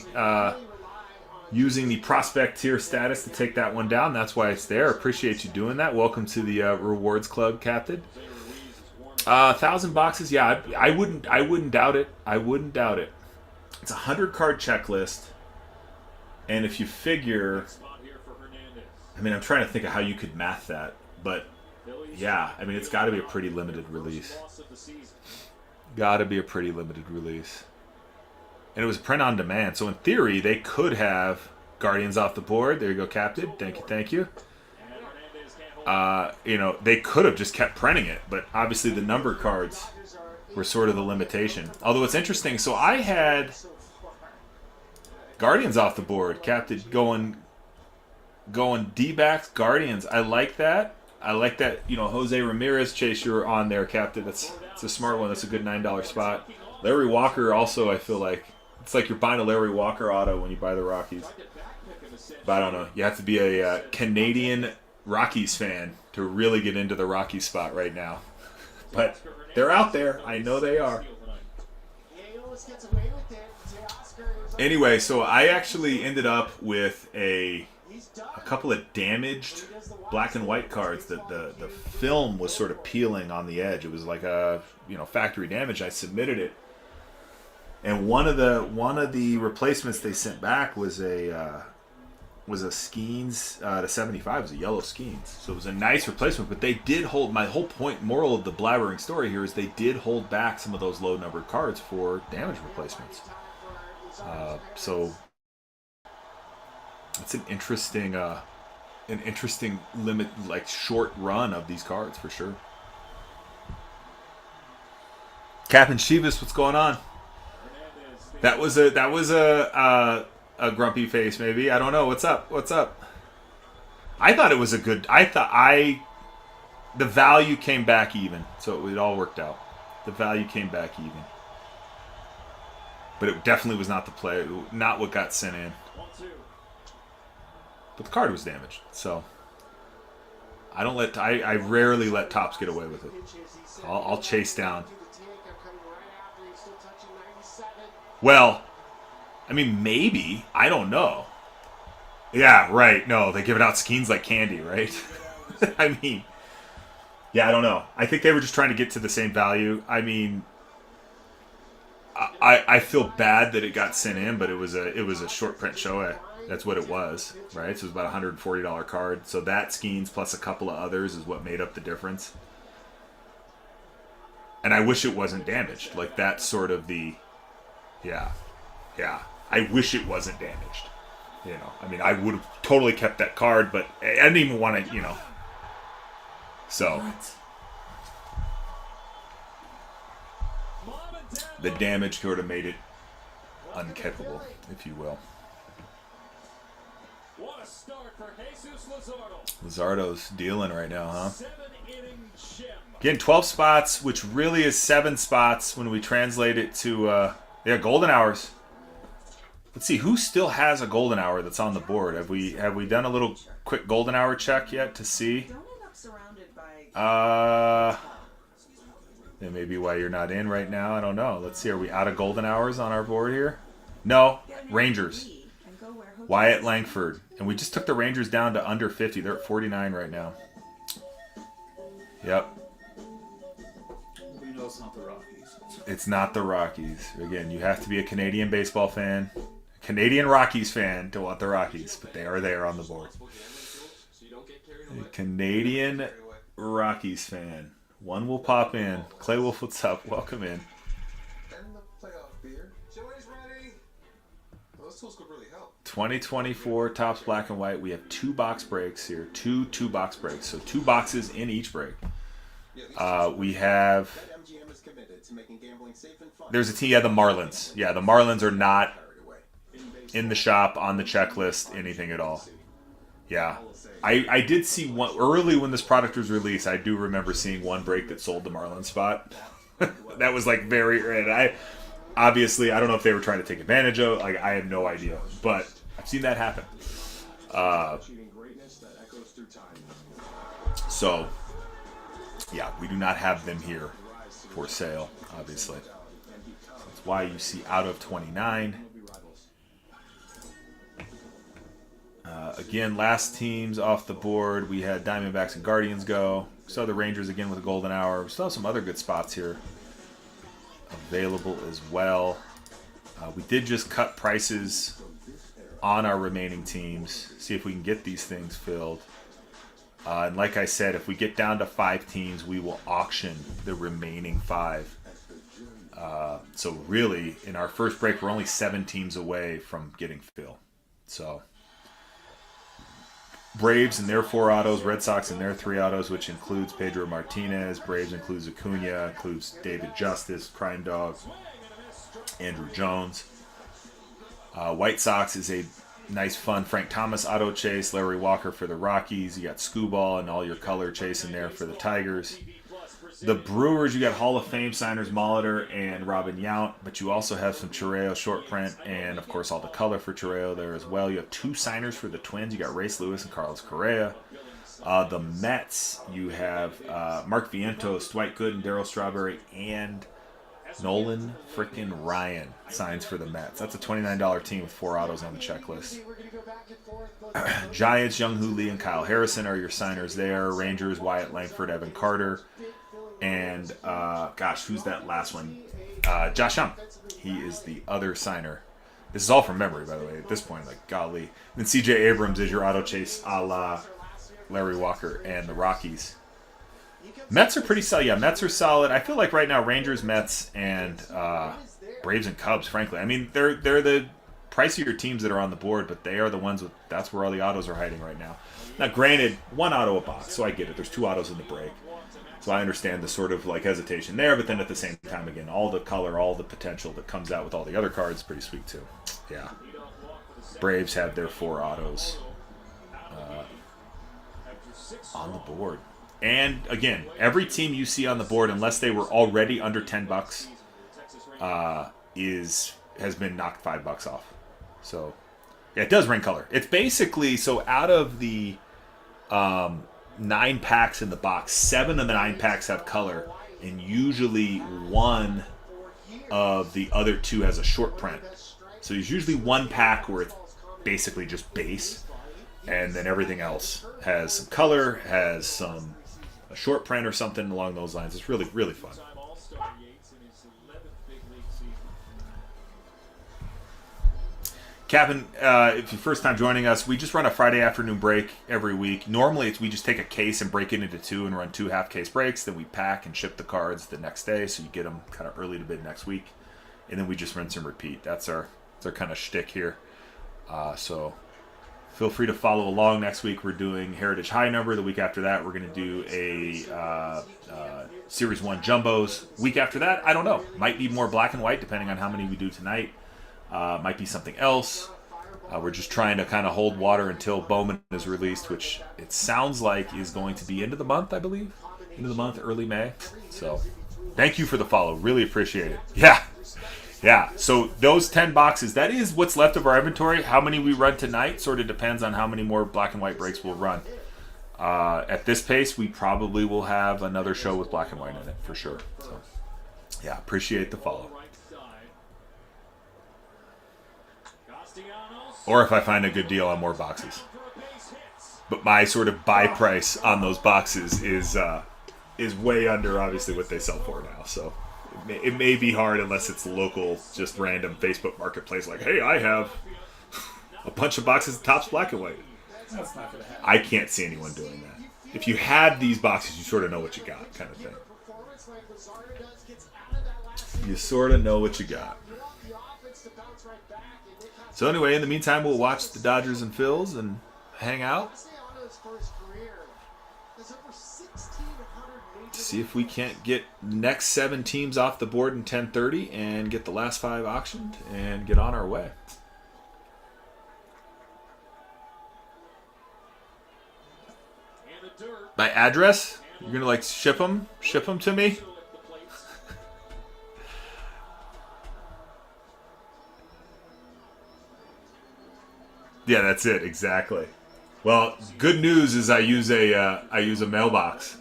the prospect tier status to take that one down. That's why it's there. Appreciate you doing that. Welcome to the rewards club, Captain. 1,000 boxes. Yeah, I wouldn't doubt it. I wouldn't doubt it. It's a 100 card checklist, and if you figure, I mean, I'm trying to think of how you could math that, but. Yeah, I mean, it's got to be a pretty limited release. Got to be a pretty limited release. And it was print on demand, so in theory, they could have Guardians off the board. There you go, Captain. Thank you. You know, they could have just kept printing it, but obviously the number cards were sort of the limitation. Although it's interesting, so I had Guardians off the board. Captain going D-backs, Guardians. I like that. You know, Jose Ramirez, Chase, you're on there, Captain. It's a smart one. That's a good $9 spot. Larry Walker also, I feel like. It's like you're buying a Larry Walker auto when you buy the Rockies. But I don't know. You have to be a Canadian Rockies fan to really get into the Rockies spot right now. But they're out there. I know they are. Anyway, so I actually ended up with a couple of damaged black and white cards. The film was sort of peeling on the edge. It was like a factory damage. I submitted it, and one of the replacements they sent back was a Skeens to 75. It was a yellow Skeens, so it was a nice replacement. But they did hold. My whole moral of the blabbering story here is they did hold back some of those low numbered cards for damage replacements. So it's an interesting limit, like short run of these cards for sure. Captain Shivas, what's going on? That was a grumpy face, maybe. I don't know. What's up? I thought it was a good. The value came back even, so it all worked out. The value came back even, but it definitely was not the play. Not what got sent in. But the card was damaged, so I rarely let Topps get away with it. I'll chase down. Well, I mean, maybe. I don't know. Yeah, right. No, they give it out Skeens like candy, right? I mean, yeah, I don't know. I think they were just trying to get to the same value. I mean, I feel bad that it got sent in, but it was a short print Shohei. That's what it was, right? So it was about a $140 card. So that Skeens plus a couple of others is what made up the difference. And I wish it wasn't damaged. Like, that's sort of the... Yeah. I wish it wasn't damaged. You know, I mean, I would have totally kept that card, but I didn't even want to, you know. So, the damage sort of made it unkeepable, if you will. What a start for Jesus Luzardo. Luzardo's dealing right now, huh? Again, 12 spots, which really is 7 spots when we translate it to, golden hours. Let's see, who still has a golden hour that's on the board? Have we done a little quick golden hour check yet to see? That may be why you're not in right now. I don't know. Let's see, are we out of golden hours on our board here? No, Rangers. Wyatt Langford. And we just took the Rangers down to under 50. They're at 49 right now. Yep. We know it's not the Rockies. It's not the Rockies. Again, you have to be a Canadian baseball fan, Canadian Rockies fan to want the Rockies, but they are there on the board. A Canadian Rockies fan. One will pop in. Clay Wolf, what's up? Welcome in. And the playoff beer. Joey's ready. Those tools could really help. 2024 Topps Black and White. We have 2 box breaks here. Two box breaks. So 2 boxes in each break. We have... There's a team, the Marlins. Yeah, the Marlins are not in the shop, on the checklist, anything at all. Yeah. I did see one early when this product was released. I do remember seeing one break that sold the Marlins spot. That was like very rare. Obviously, I don't know if they were trying to take advantage of it. Like, I have no idea. But I've seen that happen. So, yeah, we do not have them here for sale, obviously. That's why you see out of 29. Again, last teams off the board, we had Diamondbacks and Guardians go. We saw the Rangers again with a golden hour. We still have some other good spots here available as well. We did just cut prices on our remaining teams. See if we can get these things filled. And like I said, if we get down to 5 teams, we will auction the remaining 5. So really, in our first break, we're only 7 teams away from getting filled. So Braves and their 4 autos, Red Sox and their 3 autos, which includes Pedro Martinez. Braves includes Acuna, includes David Justice, Crime Dog, Andrew Jones. White Sox is a nice, fun Frank Thomas auto chase. Larry Walker for the Rockies. You got Scooball and all your color chase in there for the Tigers. The Brewers, you got Hall of Fame signers Molitor and Robin Yount, but you also have some Chireo short print and, of course, all the color for Chireo there as well. You have 2 signers for the Twins. You got Race Lewis and Carlos Correa. The Mets, you have Mark Vientos, Dwight Gooden, Darryl Strawberry, and Nolan frickin' Ryan signs for the Mets. That's a $29 team with 4 autos on the checklist. Giants, Young-Hoo Lee, and Kyle Harrison are your signers there. Rangers, Wyatt Langford, Evan Carter. And, who's that last one? Josh Young. He is the other signer. This is all from memory, by the way, at this point. Like, golly. Then C.J. Abrams is your auto chase a la Larry Walker and the Rockies. Mets are pretty solid. Yeah, Mets are solid. I feel like right now Rangers, Mets, and Braves and Cubs, frankly. I mean, they're the pricier teams that are on the board, but they are the ones that's where all the autos are hiding right now. Now, granted, 1 auto a box, so I get it. There's 2 autos in the break. So I understand the sort of like hesitation there, but then at the same time, again, all the color, all the potential that comes out with all the other cards is pretty sweet too. Yeah. Braves have their 4 autos on the board. And again, every team you see on the board, unless they were already under $10, has been knocked $5 off. So yeah, it does ring color. It's basically, so out of the 9 packs in the box, 7 of the 9 packs have color, and usually 1 of the other 2 has a short print. So there's usually 1 pack where it's basically just base, and then everything else has some color, has a short print or something along those lines. It's really, really fun. Captain, if you're first time joining us, we just run a Friday afternoon break every week. Normally, we just take a case and break it into 2 and run 2 half-case breaks. Then we pack and ship the cards the next day, so you get them kind of early to mid next week. And then we just rinse and repeat. That's our kind of shtick here. So Feel free to follow along. Next week we're doing Heritage High Number. The week after that we're going to do a Series 1 Jumbos. Week after that, I don't know. Might be more black and white depending on how many we do tonight. Might be something else. We're just trying to kind of hold water until Bowman is released, which it sounds like is going to be end of the month, I believe. End of the month, early May. So thank you for the follow. Really appreciate it. Yeah. So those 10 boxes, that is what's left of our inventory. How many we run tonight sort of depends on how many more black and white breaks we'll run. At this pace, we probably will have another show with black and white in it for sure. So yeah, appreciate the follow. Or if I find a good deal on more boxes. But my sort of buy price on those boxes is way under obviously what they sell for now. So it may be hard unless it's local, just random Facebook marketplace like, hey, I have a bunch of boxes of Topps black and white. That's not gonna happen. I can't see anyone doing that. If you had these boxes, you sort of know what you got, kind of thing. You sort of know what you got. So anyway, in the meantime, we'll watch the Dodgers and Phils and hang out. See if we can't get next 7 teams off the board in 10:30 and get the last 5 auctioned and get on our way. By address? You're gonna like ship them to me? Yeah, that's it exactly. Well, good news is I use a mailbox.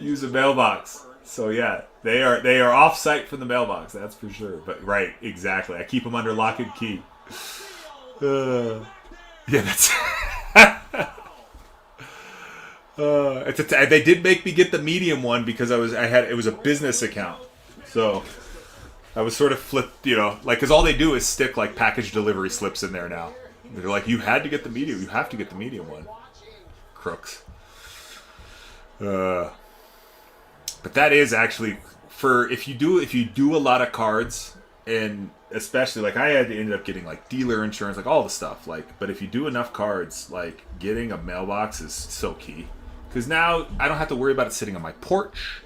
Use a mailbox. So yeah, they are off site from the mailbox. That's for sure. But right, exactly. I keep them under lock and key. Yeah, that's. They did make me get the medium one because it was a business account, so I was sort of flipped, because all they do is stick like package delivery slips in there now. They're like, you had to get the medium. You have to get the medium one. Crooks. But that is actually for if you do a lot of cards, and especially like I had to end up getting like dealer insurance, like all the stuff. But if you do enough cards, like getting a mailbox is so key. Because now I don't have to worry about it sitting on my porch.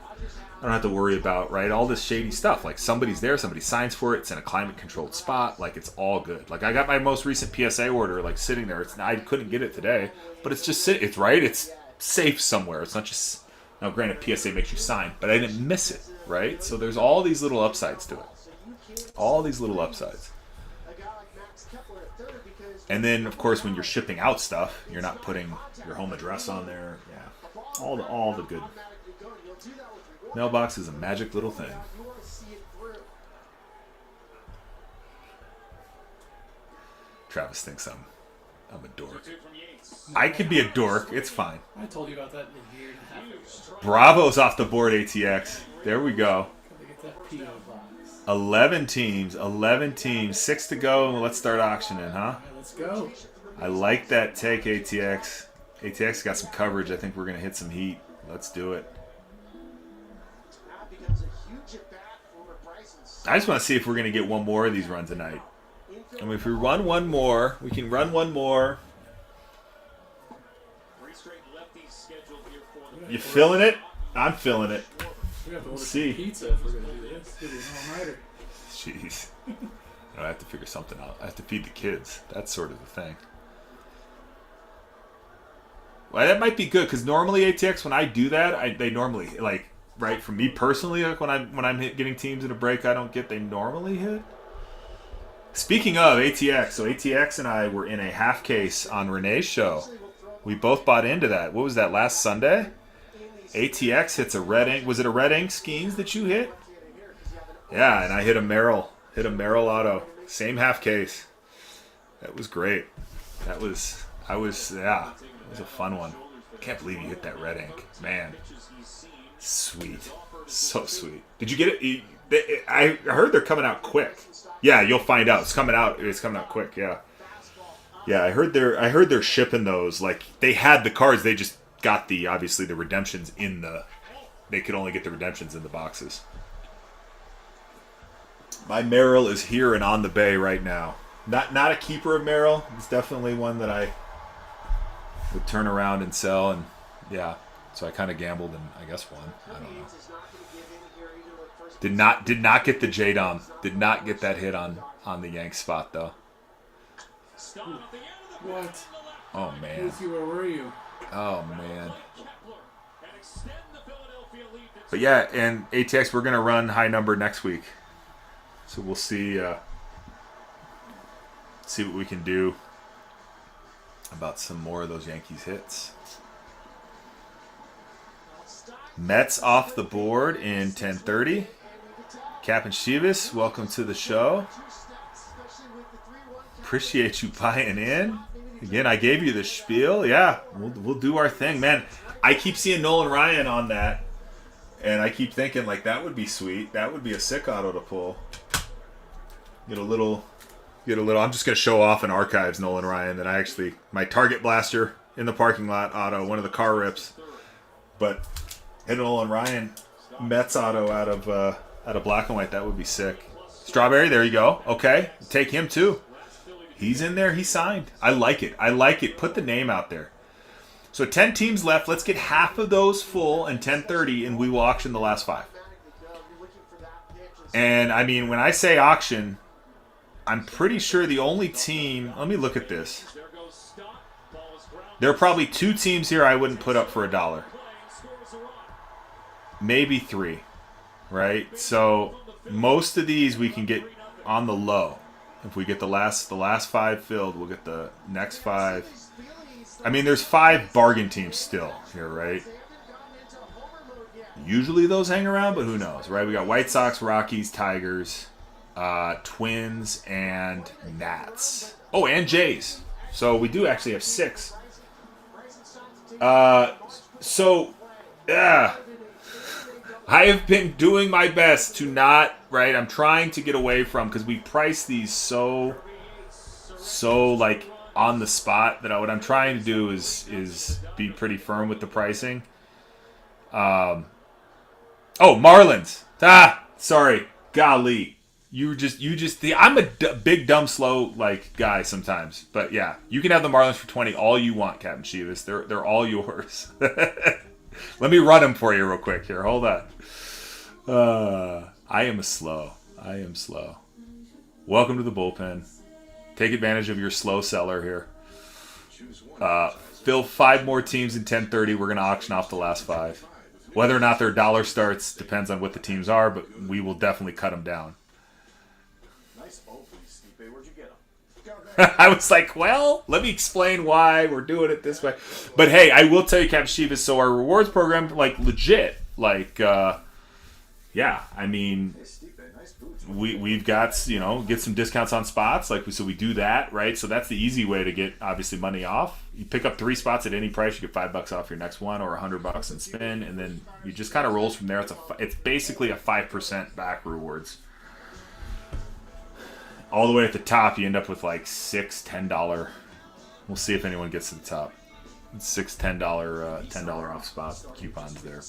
I don't have to worry about, all this shady stuff. Like, somebody's there, somebody signs for it, it's in a climate-controlled spot. Like, it's all good. Like, I got my most recent PSA order, sitting there. I couldn't get it today. But it's just it's safe somewhere. It's not just... Now, granted, PSA makes you sign, but I didn't miss it, right? So there's all these little upsides to it. All these little upsides. And then, of course, when you're shipping out stuff, you're not putting your home address on there. Yeah. All the good. Mailbox is a magic little thing. Travis thinks I'm a dork. I could be a dork. It's fine. I told you about that a year and a half ago. Bravo's off the board, ATX. There we go. Get that PO box. 11 teams. 6 to go. Let's start auctioning, huh? Right, let's go. I like that take, ATX. ATX got some coverage. I think we're going to hit some heat. Let's do it. I just want to see if we're going to get one more of these runs tonight. I mean, if we run one more, we can run one more. You feeling it? I'm feeling it. We have to order see. some pizza if we're going to do this. It's going to be an all-nighter. Jeez. I have to figure something out. I have to feed the kids. That's sort of the thing. Well, that might be good because normally ATX, when I do that, they normally right, for me personally, when I'm getting teams in a break I don't get, they normally hit. Speaking of ATX, so ATX and I were in a half case on Renee's show. We both bought into that. What was that, last Sunday? ATX hits a red ink. Was it a red ink Skeens that you hit? Yeah, and I hit a Merrill auto. Same half case. That was great. It was a fun one. I can't believe you hit that red ink. Man. Sweet. So sweet. Did you get it? I heard they're coming out quick. Yeah, you'll find out. It's coming out quick, yeah. Yeah, I heard they're shipping those. Like, they had the cards, they just got obviously the redemptions they could only get the redemptions in the boxes. My Merrill is here and on the bay right now. Not a keeper of Merrill. It's definitely one that I would turn around and sell, and yeah. So I kind of gambled and I guess won. I don't know. Did not get the J-Dom. Did not get that hit on the Yanks spot though. What? Oh man. Lucy, where were you? Oh man. But yeah, and ATX, we're gonna run high number next week, so we'll see what we can do about some more of those Yankees hits. Mets off the board in 10:30. Cap and Shivas, welcome to the show. Appreciate you buying in. Again, I gave you the spiel. Yeah, we'll do our thing, man. I keep seeing Nolan Ryan on that, and I keep thinking like that would be sweet. That would be a sick auto to pull. Get a little. I'm just gonna show off in archives Nolan Ryan that I actually my Target Blaster in the parking lot auto, one of the car rips, but hit Nolan Ryan Mets auto out of black and white. That would be sick. Strawberry, there you go. Okay, take him too. He's in there. He signed. I like it. Put the name out there. So 10 teams left. Let's get half of those full in 10:30, and we will auction the last 5. And I mean, when I say auction, I'm pretty sure the only team. Let me look at this. There are probably 2 teams here I wouldn't put up for $1. Maybe 3, right? So most of these we can get on the low. If we get the last 5 filled, we'll get the next 5. I mean, there's 5 bargain teams still here, right? Usually those hang around, but who knows, right? We got White Sox, Rockies, Tigers, Twins, and Nats. Oh, and Jays. So we do actually have 6. Yeah. I have been doing my best to not, right? I'm trying to get away from, because we price these so like on the spot that what I'm trying to do is be pretty firm with the pricing. Oh, Marlins. Sorry. Golly. I'm a big, dumb, slow like guy sometimes. But yeah, you can have the Marlins for 20 all you want, Captain Chivas. They're all yours. Let me run them for you real quick here. Hold on. I am slow. Welcome to the bullpen. Take advantage of your slow seller here. Fill 5 more teams in 10:30. We're going to auction off the last 5. Whether or not they're dollar starts depends on what the teams are, but we will definitely cut them down. Nice ovaries, Stipe. Where'd you get them? I was like, well, let me explain why we're doing it this way. But hey, I will tell you, Captain Shivas, so our rewards program, like, legit. Like, yeah, I mean, we've got, get some discounts on spots. So we do that, right? So that's the easy way to get, obviously, money off. You pick up 3 spots at any price, you get $5 off your next one, or $100 in spin, and then you just kind of rolls from there. It's basically a 5% back rewards. All the way at the top, you end up with like $6, $10. We'll see if anyone gets to the top. $6, $10 off spot coupons there.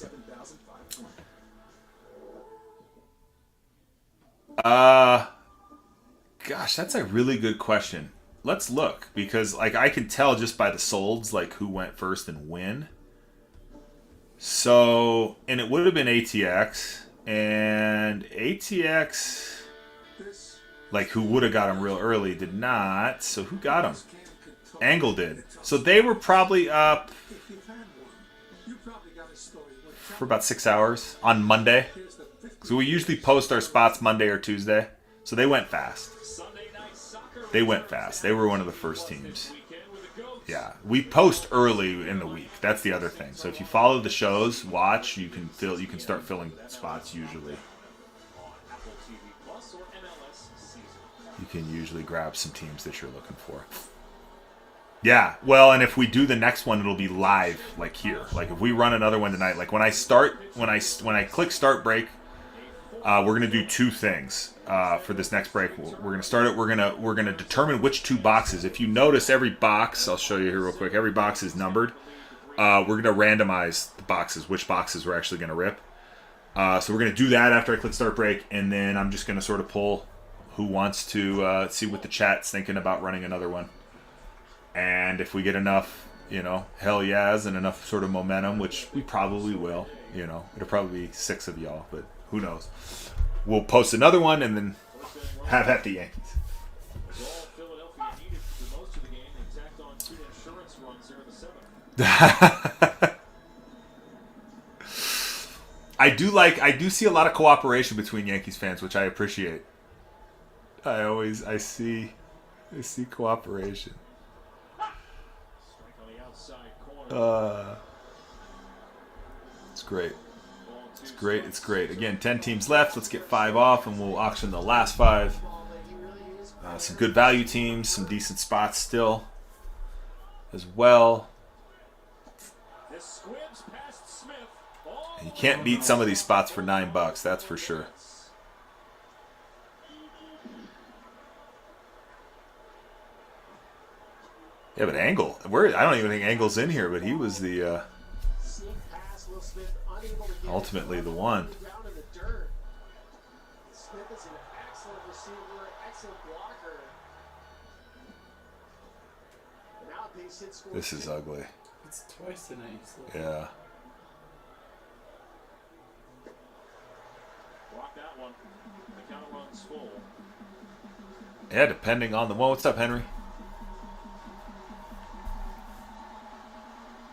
Gosh, that's a really good question. Let's look, because like I can tell just by the solds like who went first and when. So, and it would have been ATX, and ATX, like who would have got him real early, did not. So who got him? Angle did. So they were probably up for about 6 hours on Monday. So we usually post our spots Monday or Tuesday. So they went fast. They were one of the first teams. Yeah, we post early in the week. That's the other thing. So if you follow the shows, watch, you can start filling spots usually. You can usually grab some teams that you're looking for. Yeah, well, and if we do the next one, it'll be live, like here. Like if we run another one tonight, like when I click start break, we're gonna do 2 things for this next break. We're gonna start it. We're gonna determine which 2 boxes. If you notice, every box, I'll show you here real quick. Every box is numbered. We're gonna randomize the boxes, which boxes we're actually gonna rip. So we're gonna do that after I click start break, and then I'm just gonna sort of pull who wants to see what the chat's thinking about running another one. And if we get enough, hell yeahs and enough sort of momentum, which we probably will, it'll probably be 6 of y'all, but who knows. We'll post another one and then have at the Yankees. I do see a lot of cooperation between Yankees fans, which I appreciate. I see cooperation. It's great. It's great. Again, 10 teams left. Let's get 5 off, and we'll auction the last 5. Some good value teams, some decent spots still as well. You can't beat some of these spots for $9, that's for sure. Yeah, but Angle, I don't even think Angle's in here, but he was the ultimately the one. This is ugly. It's twice tonight. Yeah. Yeah, depending on the one. What's up, Henry?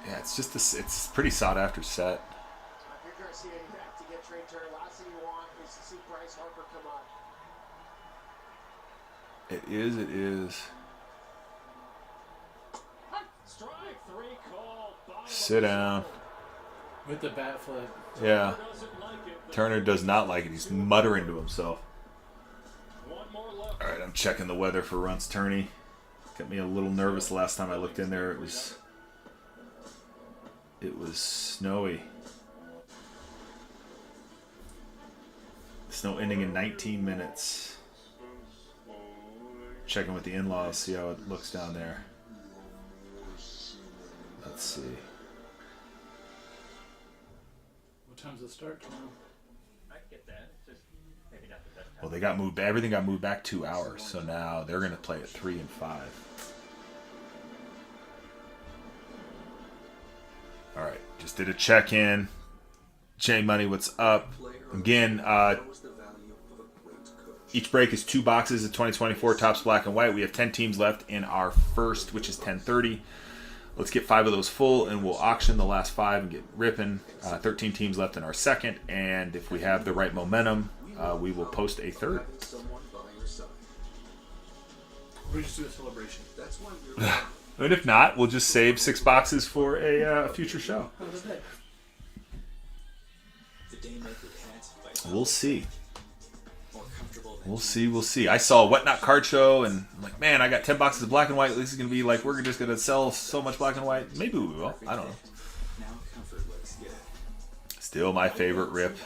Yeah, it's just it's pretty sought after set. It is. Sit down. With the bat flip. Yeah. Turner does not like it. He's muttering to himself. All right, I'm checking the weather for Runts Tourney. Got me a little nervous the last time I looked in there. It was snowy. Snow ending in 19 minutes. Checking with the in-laws, see how it looks down there. Let's see. What time's it start tomorrow? I get that. It's just maybe not the best time. Well, they got moved. Everything got moved back 2 hours, so now they're going to play at 3 and 5. All right, just did a check-in. J Money, what's up? Again, each break is 2 boxes of 2024 Topps Black and White. We have 10 teams left in our first, which is 10:30. Let's get 5 of those full, and we'll auction the last 5 and get ripping. 13 teams left in our second, and if we have the right momentum, we will post a third. We just do a celebration. And if not, we'll just save 6 boxes for a future show. We'll see. We'll see. I saw a Whatnot card show, and I'm like, man, I got 10 boxes of black and white. This is going to be like, we're just going to sell so much black and white. Maybe we will. I don't know. Still my favorite rip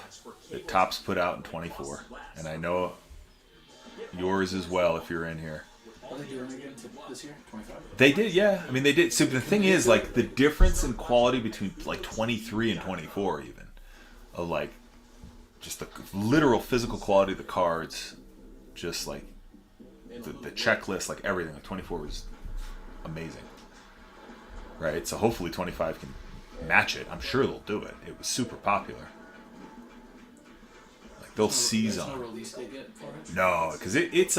that Topps put out in 24. And I know yours as well if you're in here. Are they doing it again this year? 25? They did, yeah. I mean, they did. So the thing is, like, the difference in quality between, like, 23 and 24 even, of, like, just the literal physical quality of the cards, just, like, the checklist, like, everything. Like, 24 was amazing. Right? So hopefully 25 can match it. I'm sure they'll do it. It was super popular. Like, they'll seize on it. No release date yet for it? No, because it's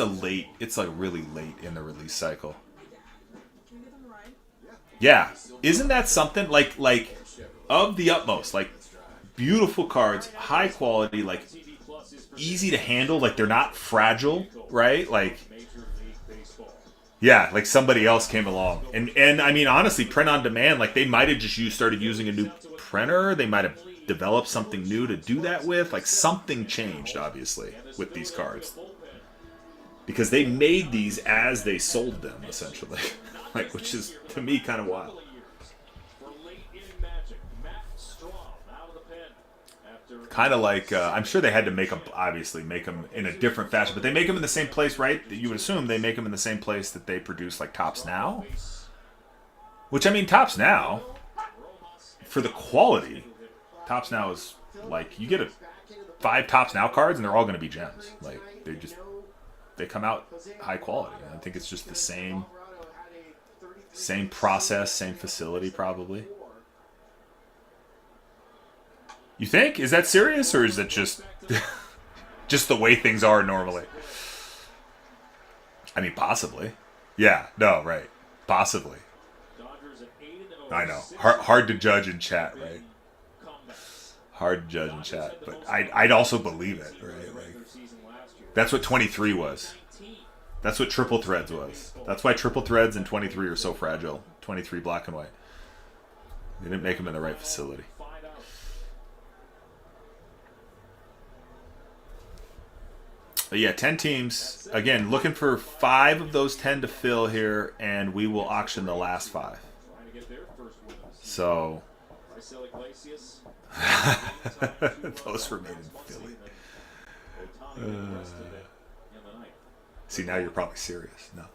like really late in the release cycle. Yeah, isn't that something like of the utmost, like beautiful cards, high quality, like easy to handle, like they're not fragile, right? Like, yeah, like somebody else came along, and I mean honestly, print on demand, like they might have just started using a new printer, they might have developed something new to do that with, like something changed obviously with these cards, because they made these as they sold them essentially. Like, which is to me kind of wild. Kind of like I'm sure they had to make them in a different fashion, but they make them in the same place, right? You would assume they make them in the same place that they produce like Topps Now, which I mean Topps Now for the quality, Topps Now is like you get 5 Topps Now cards and they're all going to be gems. Like they're just they come out high quality. I think it's just the same process, same facility, probably. You think? Is that serious, or is it just just the way things are normally? I mean, possibly. Yeah. No. Right. Possibly. I know. Hard to judge in chat, right? Hard to judge in chat, but I'd also believe it, right? Like, that's what 23 was. That's what triple threads was. That's why triple threads and 23 are so fragile. 23 black and white. They didn't make them in the right facility. But yeah, 10 teams. Again, looking for 5 of those 10 to fill here, and we will auction the last 5. So those were made in Philly. See, now you're probably serious. No,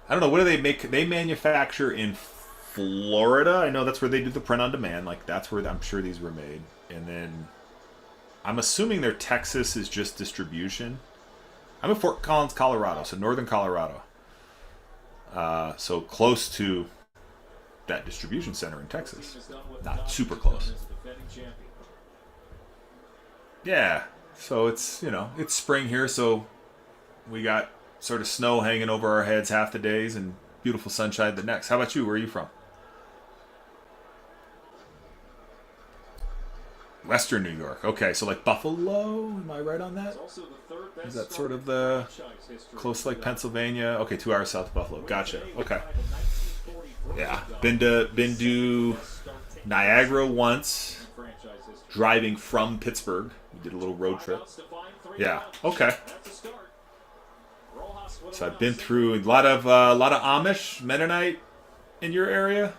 I don't know. What do they make? They manufacture in Florida. I know that's where they do the print on demand. Like, that's where I'm sure these were made. And then I'm assuming their Texas is just distribution. I'm in Fort Collins, Colorado, so northern Colorado. So close to that distribution center in Texas. Not super close. Yeah. So it's, it's spring here, so we got sort of snow hanging over our heads half the days and beautiful sunshine the next. How about you? Where are you from? Western New York. Okay, so like Buffalo, am I right on that? Is that sort of the close, like Pennsylvania? Okay, 2 hours south of Buffalo. Gotcha. Okay. Yeah, been to Niagara once, driving from Pittsburgh. We did a little road trip. Yeah. Okay. So I've been through a lot of Amish, Mennonite in your area.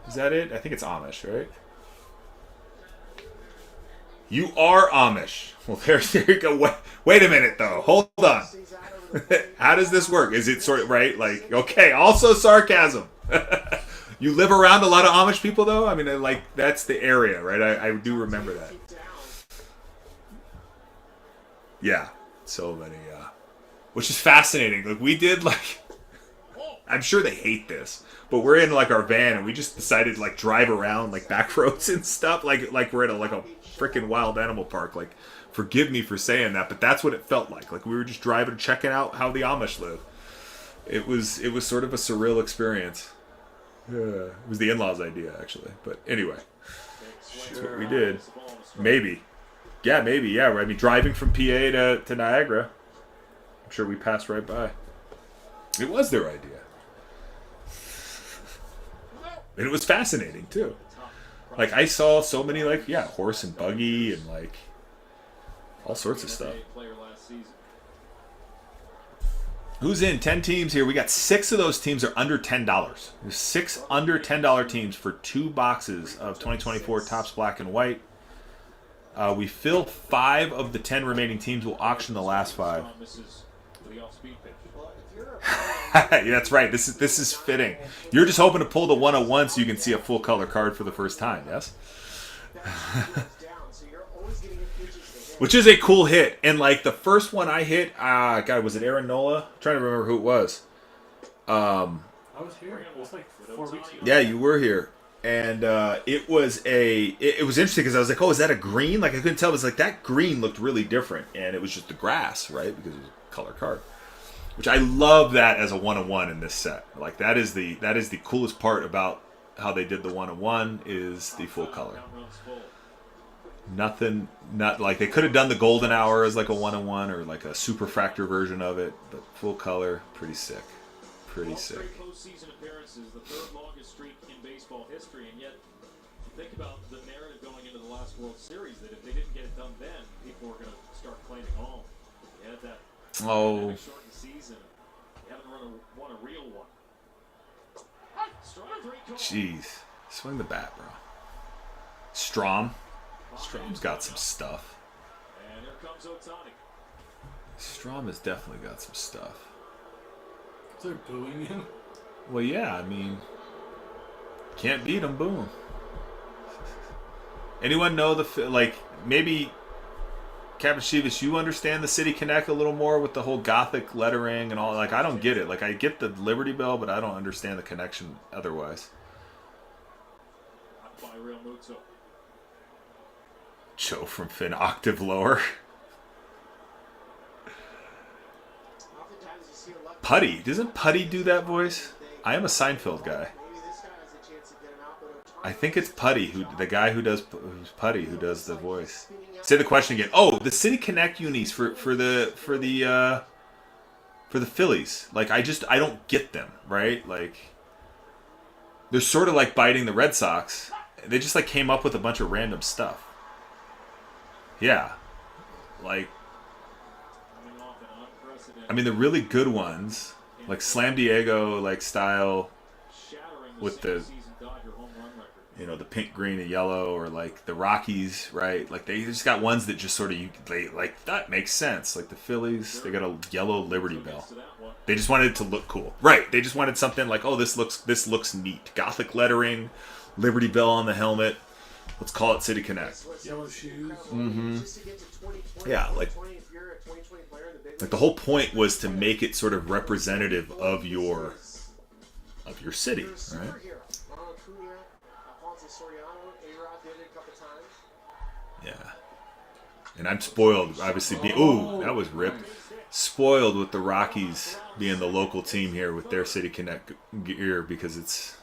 Is that it? I think it's Amish, right? You are Amish. Well, there you go. Wait a minute, though. Hold on. How does this work? Is it sort of, right? Like, okay, also sarcasm. You live around a lot of Amish people, though? I mean, like, that's the area, right? I do remember that. Yeah. So many, which is fascinating. Like, we did, like, I'm sure they hate this, but we're in, like, our van, and we just decided to, like, drive around, like, back roads and stuff. Like we're at a freaking wild animal park. Like, forgive me for saying that, but that's what it felt like. Like, we were just driving, checking out how the Amish live. It was sort of a surreal experience. Yeah, it was the in-laws' idea, actually. But anyway, that's what we did. Maybe. Yeah, maybe. Yeah, I mean, driving from PA to Niagara, I'm sure we passed right by. It was their idea. And it was fascinating, too. Like, I saw so many, like, yeah, horse and buggy and, like, all sorts of stuff. Who's in? 10 teams here. We got 6 of those teams are under $10. There's 6 under $10 teams for 2 boxes of 2024 Topps Black and White. We fill 5 of the 10 remaining teams. We'll auction the last 5. Yeah, that's right. This is fitting. You're just hoping to pull the 101 so you can see a full color card for the first time, yes? Which is a cool hit. And like the first one I hit, God, was it Aaron Nola? I'm trying to remember who it was. I was here. It was like 4 weeks ago. Yeah, you were here. And it was interesting because I was like, oh, is that a green? Like, I couldn't tell. It was like, that green looked really different. And it was just the grass, right? Because it was a color card. Which I love that as a 101 in this set. Like, that is the coolest part about how they did the 101 is the full color. Not like they could have done the golden hour as like a 101 or like a superfractor version of it, but full color, pretty sick. Pretty sick. Postseason appearances, the 3rd longest streak in baseball history, and yet think about the narrative going into the last World Series that if they didn't get it done then, people were going to start claiming, oh, they had that shortened season. You haven't won a real one. Jeez. Swing the bat, bro. Strom's got some stuff. And here comes Ohtani. Strom has definitely got some stuff. They're booing him? Well, yeah, I mean, can't beat him, boom. Anyone know maybe Captain Shivas, you understand the City Connect a little more with the whole Gothic lettering and all. Like, I don't get it. Like, I get the Liberty Bell, but I don't understand the connection otherwise. Joe from Finn, octave lower. Putty. Doesn't Putty do that voice? I am a Seinfeld guy. I think it's Putty, the guy who does Putty, who does the voice. Say the question again. Oh, the City Connect unis for the Phillies. Like, I don't get them, right? Like, they're sort of like biting the Red Sox. They just like came up with a bunch of random stuff. Yeah, like, I mean, the really good ones, like Slam Diego, like style, with the, you know, the pink, green, and yellow, or like the Rockies, right? Like, they just got ones that just sort of, like, that makes sense. Like the Phillies, they got a yellow Liberty Bell. They just wanted it to look cool, right? They just wanted something like, oh, this looks neat, Gothic lettering, Liberty Bell on the helmet. Let's call it City Connect. Yellow shoes. Mm-hmm. Yeah, like the whole point was to make it sort of representative of your city, right? Yeah. And I'm spoiled, obviously. Ooh, that was ripped. Spoiled with the Rockies being the local team here with their City Connect gear, because it's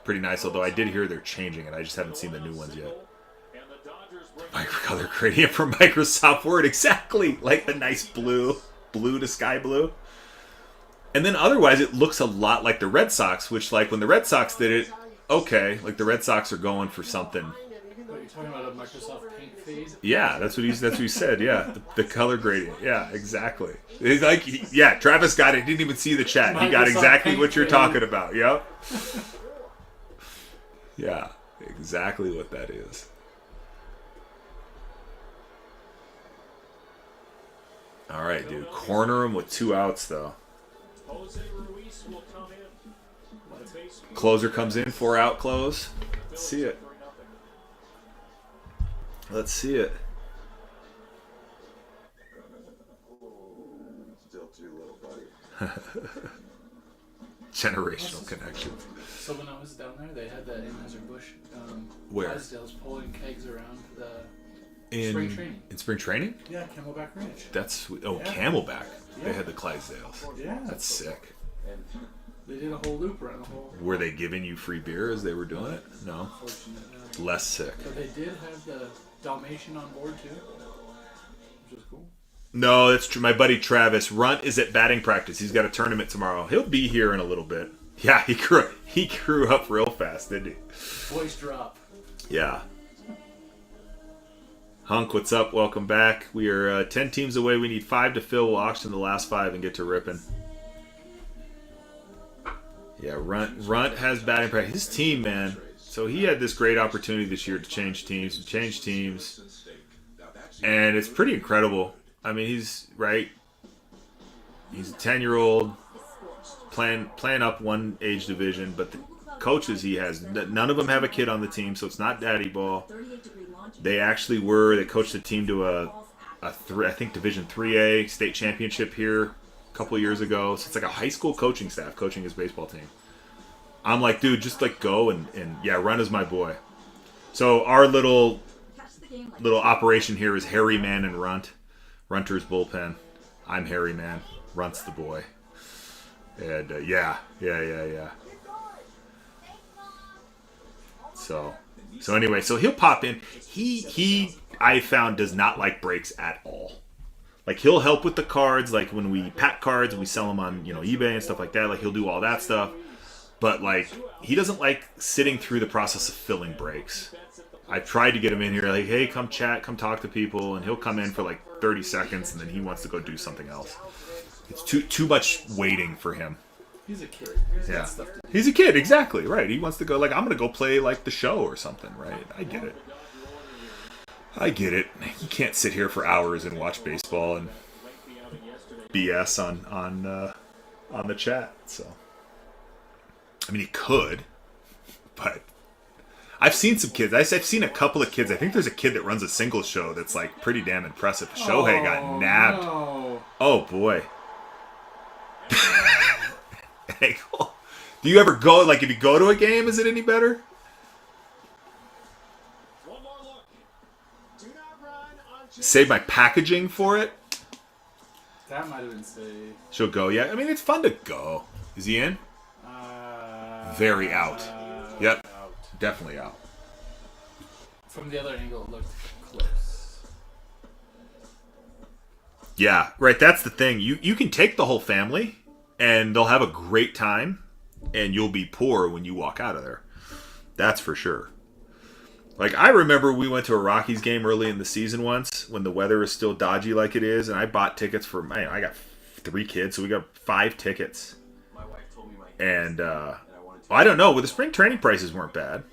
pretty nice. Although I did hear they're changing it. I just haven't seen the new ones yet. Microcolor gradient from Microsoft Word, exactly like the nice blue to sky blue. And then otherwise, it looks a lot like the Red Sox, which, like, when the Red Sox did it, okay, like the Red Sox are going for something. What, you're talking about a Microsoft Paint phase? Yeah, that's what he said. Yeah, the color gradient. Yeah, exactly. It's like, yeah, Travis got it. Didn't even see the chat. He got exactly what you're talking about. Yep. Yeah, exactly what that is. All right, dude. Corner him with 2 outs, though. Closer comes in, 4-out close. Let's see it. Let's see it. Still too little, buddy. Generational connection. So when I was down there, they had that Anheuser-Busch Where? Clydesdale's pulling kegs around the In spring training. In spring training? Yeah, Camelback Ranch. That's sweet. Oh, Yeah. Camelback. Yeah. They had the Clydesdales. Yeah. That's sick. They did a whole loop around the whole. Were they giving you free beer as they were doing it? No. Unfortunate, no. Less sick. But they did have the Dalmatian on board too, which was cool. No, that's true. My buddy Travis Runt is at batting practice. He's got a tournament tomorrow. He'll be here in a little bit. Yeah, he grew up real fast, didn't he? Voice drop. Yeah. Hunk, what's up? Welcome back. We are 10 teams away. We need 5 to fill. We'll auction the last 5 and get to ripping. Yeah, Runt has batting practice. His team, man. So he had this great opportunity this year to change teams. And it's pretty incredible. I mean, he's right. He's a 10-year-old playing up one age division, but the coaches he has, none of them have a kid on the team, so it's not daddy ball. They actually they coached the team to I think Division 3A state championship here a couple years ago. So it's like a high school coaching staff coaching his baseball team. I'm like, dude, just like go and yeah, Run is my boy. So our little operation here is Harry Man and Runt. Runter's bullpen. I'm Harry Man. Runt's the boy. And yeah. So anyway, so he'll pop in. He I found does not like breaks at all. Like, he'll help with the cards, like when we pack cards and we sell them on, eBay and stuff like that. Like, he'll do all that stuff. But like, he doesn't like sitting through the process of filling breaks. I tried to get him in here, like, hey, come chat, come talk to people, and he'll come in for like 30 seconds and then he wants to go do something else. It's too much waiting for him. He's a kid. Yeah, he's a kid, exactly, right. He wants to go, like, I'm going to go play, like, the show or something, right? I get it. You can't sit here for hours and watch baseball and BS on the chat, so. I mean, he could, but I've seen some kids. I've seen a couple of kids. I think there's a kid that runs a singles show that's like pretty damn impressive. Shohei got nabbed. No. Oh boy. Angle. Do you ever go, like, if you go to a game, is it any better? Save my packaging for it? That might have been saved. She'll go, yeah. I mean, it's fun to go. Is he in? Very out. Yep. Out. Definitely out. From the other angle, it looked close. Yeah, right. That's the thing. You can take the whole family, and they'll have a great time, and you'll be poor when you walk out of there. That's for sure. Like, I remember we went to a Rockies game early in the season once when the weather is still dodgy like it is, and I bought tickets for, man, I got 3 kids, so we got 5 tickets. And, I don't know, but the spring training prices weren't bad.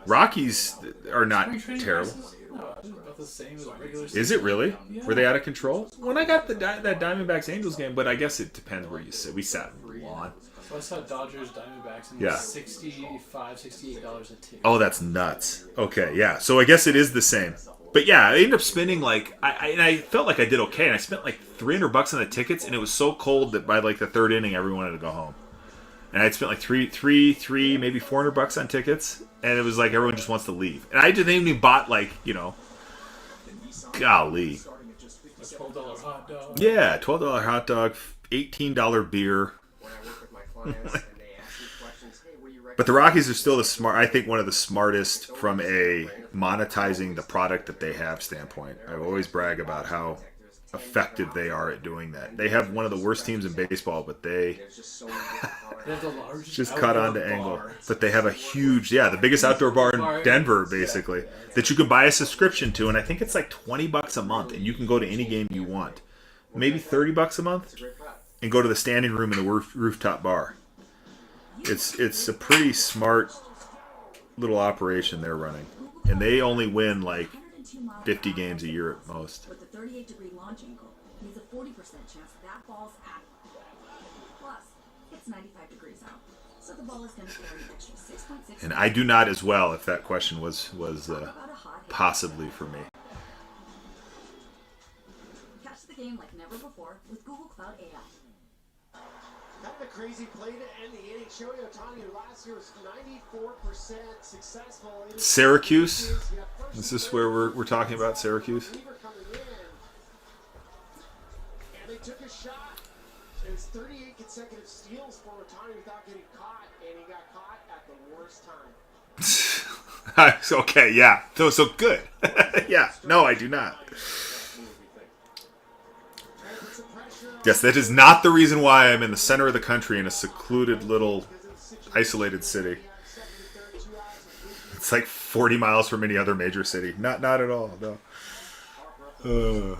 Rockies are not terrible. About the same as regular Is it really? Yeah. Were they out of control? When I got that Diamondbacks Angels game, but I guess it depends where you sit. We sat in the lawn. So I saw Dodgers, Diamondbacks, and Yeah. $65, $68 a ticket. Oh, that's nuts. Okay, yeah. So I guess it is the same. But yeah, I ended up spending like I felt like I did okay, and I spent like $300 on the tickets, and it was so cold that by like the 3rd inning, everyone wanted to go home. And I'd spent like three, maybe $400 on tickets, and it was like everyone just wants to leave. And I didn't even bought like, you know, golly. A $12 hot dog. Yeah, $12 hot dog, $18 beer. But the Rockies are still the smart. I think one of the smartest from a monetizing the product that they have standpoint. I always brag about how effective they are at doing that. They have one of the worst teams in baseball, but they have the largest just caught on to angle. But they have a huge, the biggest outdoor bar in Denver, basically, that you can buy a subscription to, and I think it's like $20 a month, and you can go to any game you want. Maybe $30 a month, and go to the standing room in the rooftop bar. It's a pretty smart little operation they're running, and they only win like 50 games a year at most. With the 38-degree launch angle, means a 40% chance that ball's at. Plus, it's 95 degrees out, so the ball is going to carry an extra 6.6. And I do not as well. If that question was possibly for me. Catch the game like never before with Google Cloud AI. Kind of a crazy play to end the inning. Shohei Ohtani last year was 94% successful. Syracuse? Is this where we're talking about Syracuse? And they took a shot. It was 38 consecutive steals for Ohtani without getting caught, and he got caught at the worst time. Okay, yeah. So good. Yeah. No, I do not. Yes, that is not the reason why I'm in the center of the country in a secluded little isolated city. It's like 40 miles from any other major city. Not at all, no.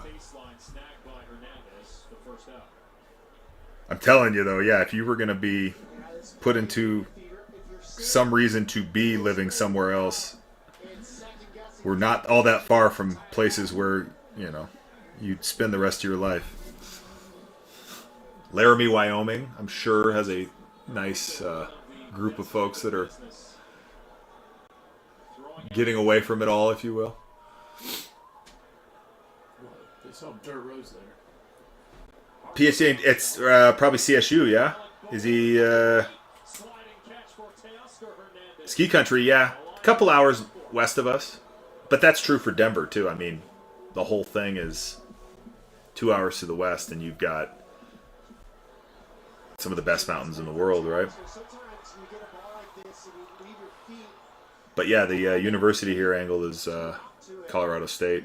I'm telling you, though, yeah, if you were going to be put into some reason to be living somewhere else, we're not all that far from places where, you know, you'd spend the rest of your life. Laramie, Wyoming, I'm sure has a nice group of folks that are getting away from it all, if you will. They saw dirt roads there. PhD, it's probably CSU, yeah? Is he ski country, yeah. A couple hours west of us. But that's true for Denver, too. I mean, the whole thing is 2 hours to the west, and you've got some of the best mountains in the world, right? But yeah, the university here, Angle, is Colorado State.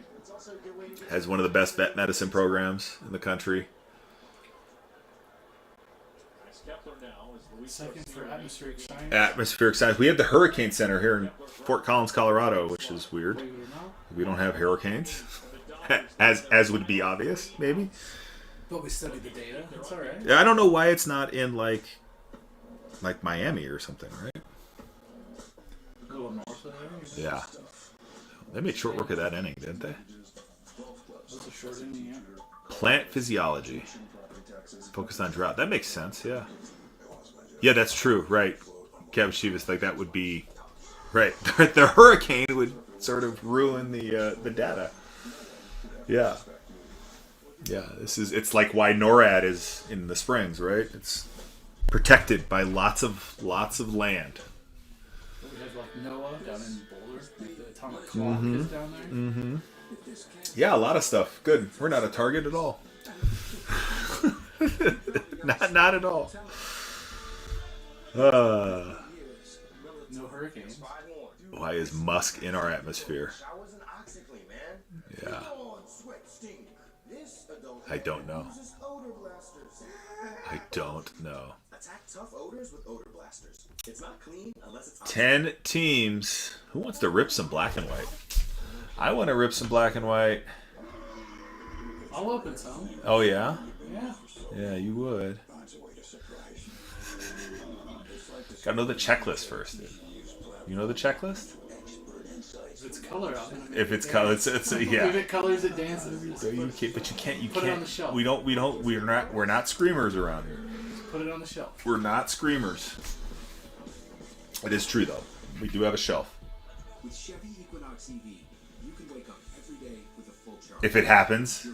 Has one of the best vet medicine programs in the country. Second for atmospheric science. Atmospheric science. We have the Hurricane Center here in Fort Collins, Colorado, which is weird. We don't have hurricanes, as would be obvious, maybe. But we study the data. It's all right. Yeah, I don't know why it's not in like Miami or something, right? A little north of there. Yeah. They made short work of that inning, didn't they? That's a short inning, yeah. Plant physiology. Focused on drought. That makes sense, yeah. Yeah, that's true, right. Cabashivas, like that would be Right. The hurricane would sort of ruin the data. Yeah. Yeah. It's like why NORAD is in the Springs, right? It's protected by lots of land. We have like Noah down in Boulder, like the atomic clock is down there. Mm-hmm. Yeah, a lot of stuff. Good. We're not a target at all. not at all. No hurricanes. Why is musk in our atmosphere? Yeah. I don't know. I don't know. Attack tough odors with odor blasters. It's not clean unless it's 10 teams. Who wants to rip some black and white? I want to rip some black and white. I'll open some. Oh, yeah? Yeah. Yeah, you would. Gotta know the checklist first, dude. You know the checklist? If it's color, if it's color, it's yeah. If it colors, it dances. So you can't, but you can't. You Put can't. it on the shelf. We're not screamers around here. Just put it on the shelf. We're not screamers. It is true though. We do have a shelf. With Chevy Equinox EV, you can wake up every day with a full charge. If it happens,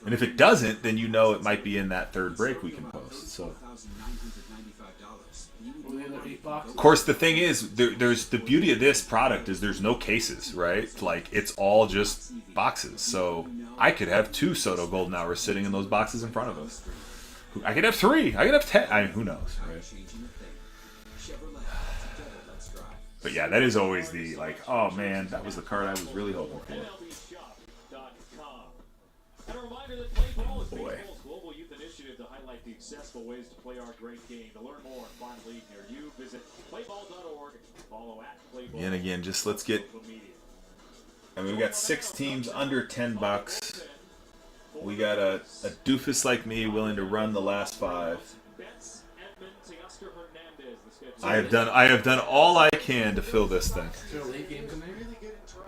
and if it doesn't, then you know it might be in that third break we can post. So. Of course, the thing is, there's the beauty of this product is there's no cases, right? Like it's all just boxes. So I could have 2 Soto Golden Hours sitting in those boxes in front of us. I could have 3. I could have 10. Who knows, right? But yeah, that is always the like, oh man, that was the card I was really hoping for. And a reminder that Play Ball is Boy. baseball's global youth initiative to highlight the accessible ways to play our great game. To learn more and find a league near you, visit playball.org. Follow at Playball. And again, just let's get. I mean, we got 6 teams under $10. We got a doofus like me willing to run the last 5. I have done all I can to fill this thing. Is there a late game in there?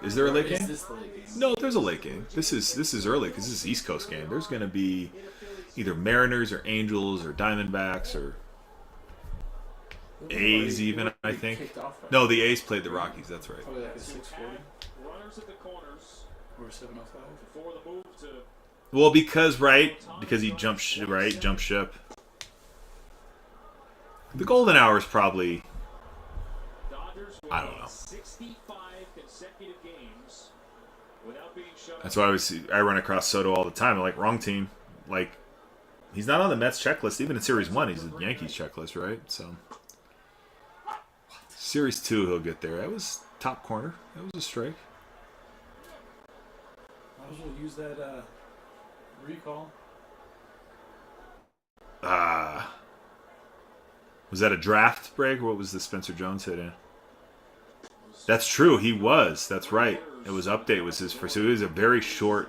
Is there a late Or game? Is this the late game? No, there's a late game. This is early because this is East Coast game. There's going to be either Mariners or Angels or Diamondbacks or A's even, I think. No, the A's played the Rockies. That's right. Probably like a 6:40 Runners at the corners or 7:05. before the move to Well, because he jumped ship. The golden hour is probably. I don't know. 65 consecutive games without being shut. That's why I run across Soto all the time. I'm like, wrong team. Like, he's not on the Mets checklist. Even in Series 1, he's the Yankees checklist, right? So, Series 2, he'll get there. That was top corner. That was a strike. Might as well use that recall. Was that a draft break, or what was the Spencer Jones hit in? That's true. He was. That's right. It was update. Was his first. So it was a very short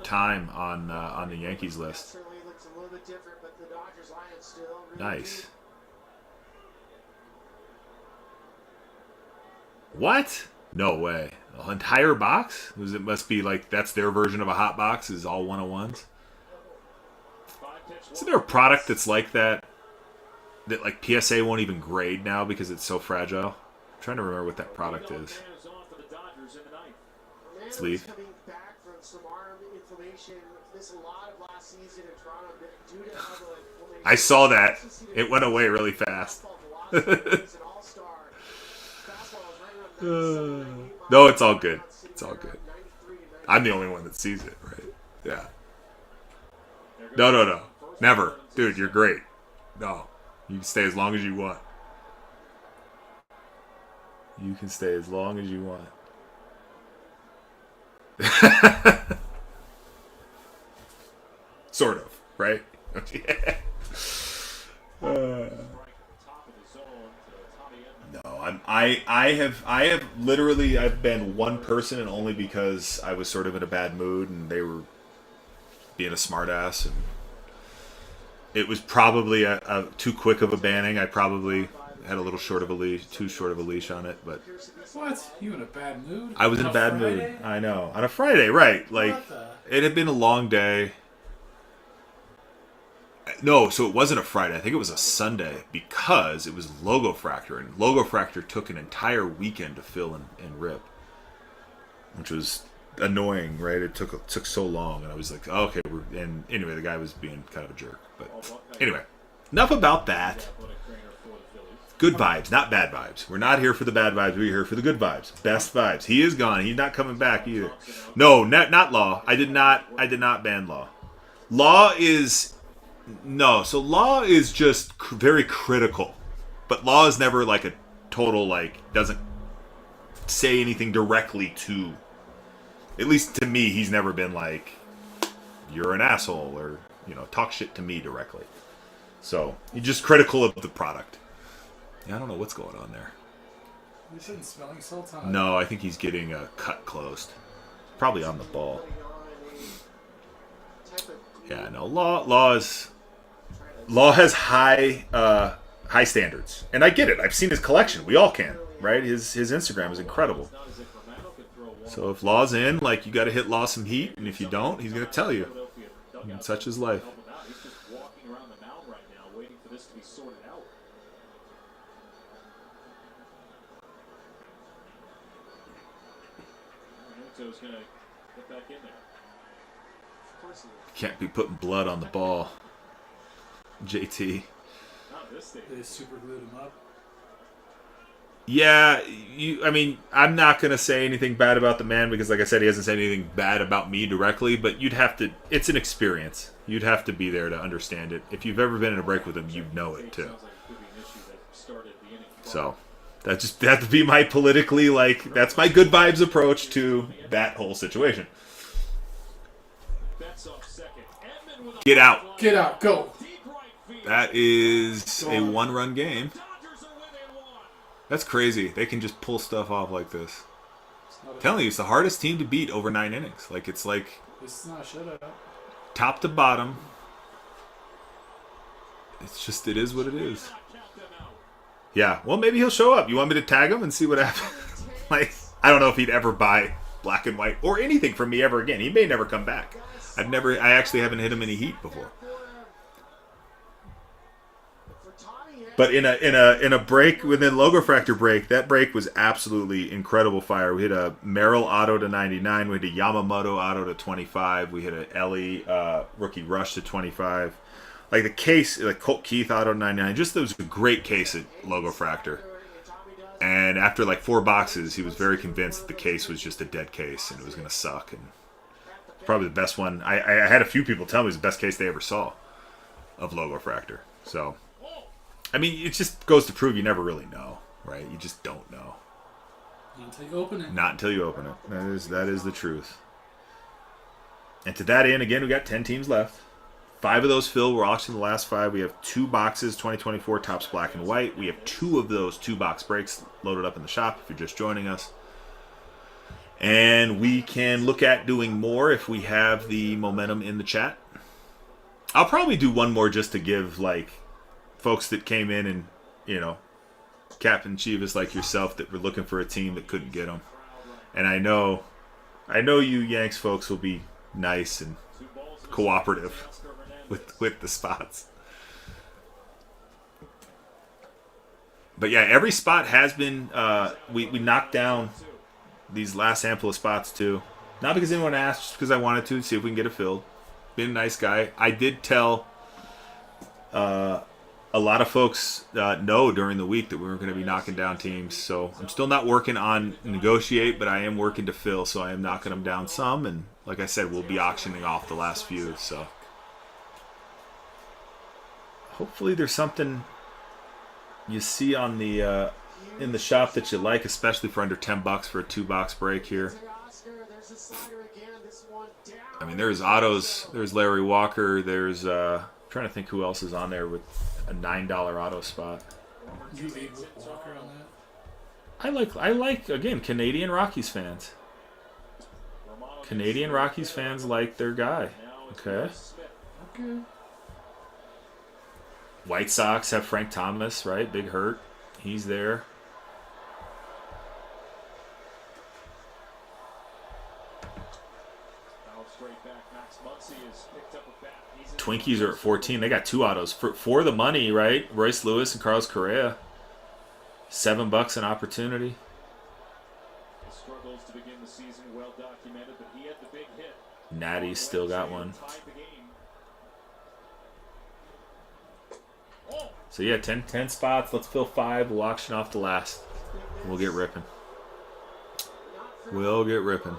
time on the Yankees list. Certainly looks a little bit different, but the Dodgers lineup still really Nice. deep. What? No way. An entire box? It must be like that's their version of a hot box. Is all 101s. Isn't there a product that's like that? That like PSA won't even grade now because it's so fragile. I'm trying to remember what that product is. Sleeve. Coming back from some arm inflammation, missed a lot of last season in Toronto due to elbow inflammation. I saw that. It went away really fast. No, it's all good. It's all good. I'm the only one that sees it, right? Yeah. No. Never. Dude, you're great. No. You can stay as long as you want. You can stay as long as you want. Sort of, right? No, I have literally I've been one person, and only because I was sort of in a bad mood and they were being a smartass, and it was probably a too quick of a banning. I probably had a little too short of a leash on it, but What? You in a bad mood? I was in a bad Friday? mood. I know. On a Friday, right. Like, it had been a long day. No, so it wasn't a Friday. I think it was a Sunday because it was Logo Fractor, and Logo Fractor took an entire weekend to fill and rip, which was annoying, right? It took so long, and I was like, oh, okay, and anyway, the guy was being kind of a jerk. But anyway, enough about that. Good vibes, not bad vibes. We're not here for the bad vibes. We're here for the good vibes. Best vibes. He is gone. He's not coming back either. No, not Law. I did not ban Law. Law is no. So Law is just very critical, but Law is never like a total doesn't say anything directly to. At least to me, he's never been like, you're an asshole, or talk shit to me directly. So he's just critical of the product. Yeah, I don't know what's going on there. You shouldn't smelling salts on. No, I think he's getting a cut closed. Probably on the ball. Yeah, no. Law has high standards, and I get it. I've seen his collection. We all can, right? His Instagram is incredible. So if Law's in, you got to hit Law some heat, and if you don't, he's gonna tell you. And such is life. Gonna get back in there. Of course he is. Can't be putting blood on the ball, JT. Not this stage. They super glued him up. Yeah, I'm not gonna say anything bad about the man because, like I said, he hasn't said anything bad about me directly. But you'd have to. It's an experience. You'd have to be there to understand it. If you've ever been in a break with him, you know it too. So. That would be my politically, that's my good vibes approach to that whole situation. Get out. Get out. Go. That is a one-run game. That's crazy. They can just pull stuff off like this. I'm telling you, it's the hardest team to beat over 9 innings. It's not a shutout. Top to bottom. It is what it is. Yeah, well, maybe he'll show up. You want me to tag him and see what happens? I don't know if he'd ever buy black and white or anything from me ever again. He may never come back. I actually haven't hit him any heat before. But in a break within Logo Fractor break, that break was absolutely incredible fire. We hit a Merrill auto to 99. We hit a Yamamoto auto to 25. We hit an Ellie rookie rush to 25. The case, Colt Keith auto 99, just that was a great case at Logo Fractor. And after 4 boxes, he was very convinced that the case was just a dead case and it was going to suck. And probably the best one. I had a few people tell me it was the best case they ever saw of Logo Fractor. So, it just goes to prove you never really know, right? You just don't know. Not until you open it. Not until you open it. That is the truth. And to that end, again, we got 10 teams left. 5 of those filled. We're auctioning the last 5. We have 2 boxes, 2024 Topps Black and White. We have 2 of those 2-box breaks loaded up in the shop if you're just joining us. And we can look at doing more if we have the momentum in the chat. I'll probably do one more just to give, folks that came in and, Captain Chivas like yourself that were looking for a team that couldn't get them. And I know you Yanks folks will be nice and cooperative with the spots. But yeah, every spot has been we knocked down these last handful of spots too. Not because anyone asked, just because I wanted to see if we can get it filled. Been a nice guy. I did tell a lot of folks no during the week that we were going to be knocking down teams. So I'm still not working on negotiate, but I am working to fill. So I am knocking them down some, and like I said, we'll be auctioning off the last few. So hopefully there's something you see on the in the shop that you like, especially for under $10 for a 2-box break here. There's autos. There's Larry Walker. There's I'm trying to think who else is on there with a $9 auto spot. You ate with Walker on that? I like again Canadian Rockies fans. Canadian Rockies fans like their guy. Okay. White Sox have Frank Thomas, right? Big hurt. He's there. Twinkies are at 14. They got 2 autos for the money, right? Royce Lewis and Carlos Correa. $7 an opportunity. The struggles to begin the season well documented, but he had the big hit. Natty's still got one. Tied the game. So yeah, 10 spots. Let's fill 5. We'll auction off the last. We'll get ripping. We'll get ripping.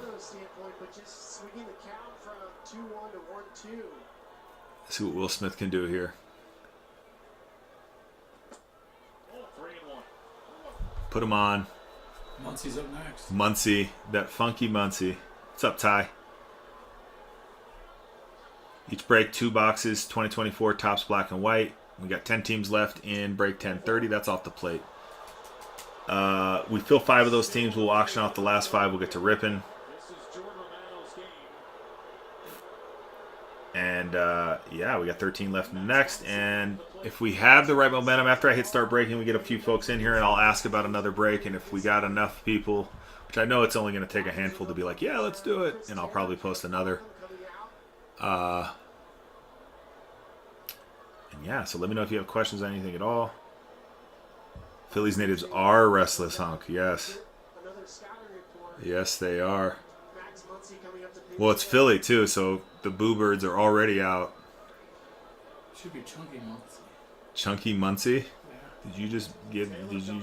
But just swinging the count from 2-1 to 1-2. See what Will Smith can do here. 3-1. Put him on. Muncie's up next. Muncie, that funky Muncie. What's up, Ty? Each break 2 boxes. 2024 Topps Black and White. We got 10 teams left in break 1030. That's off the plate. We fill 5 of those teams. We'll auction off the last 5. We'll get to ripping. And yeah, we got 13 left in the next. And if we have the right momentum, after I hit start breaking, we get a few folks in here, and I'll ask about another break. And if we got enough people, which I know it's only going to take a handful to be like, yeah, let's do it, and I'll probably post another. And yeah, so let me know if you have questions on anything at all. Phillies natives are restless, Hunk. Yes. Yes, they are. Well, it's Philly, too, so the Boo Birds are already out. Should be Chunky Muncie. Chunky Muncie? Yeah. Did you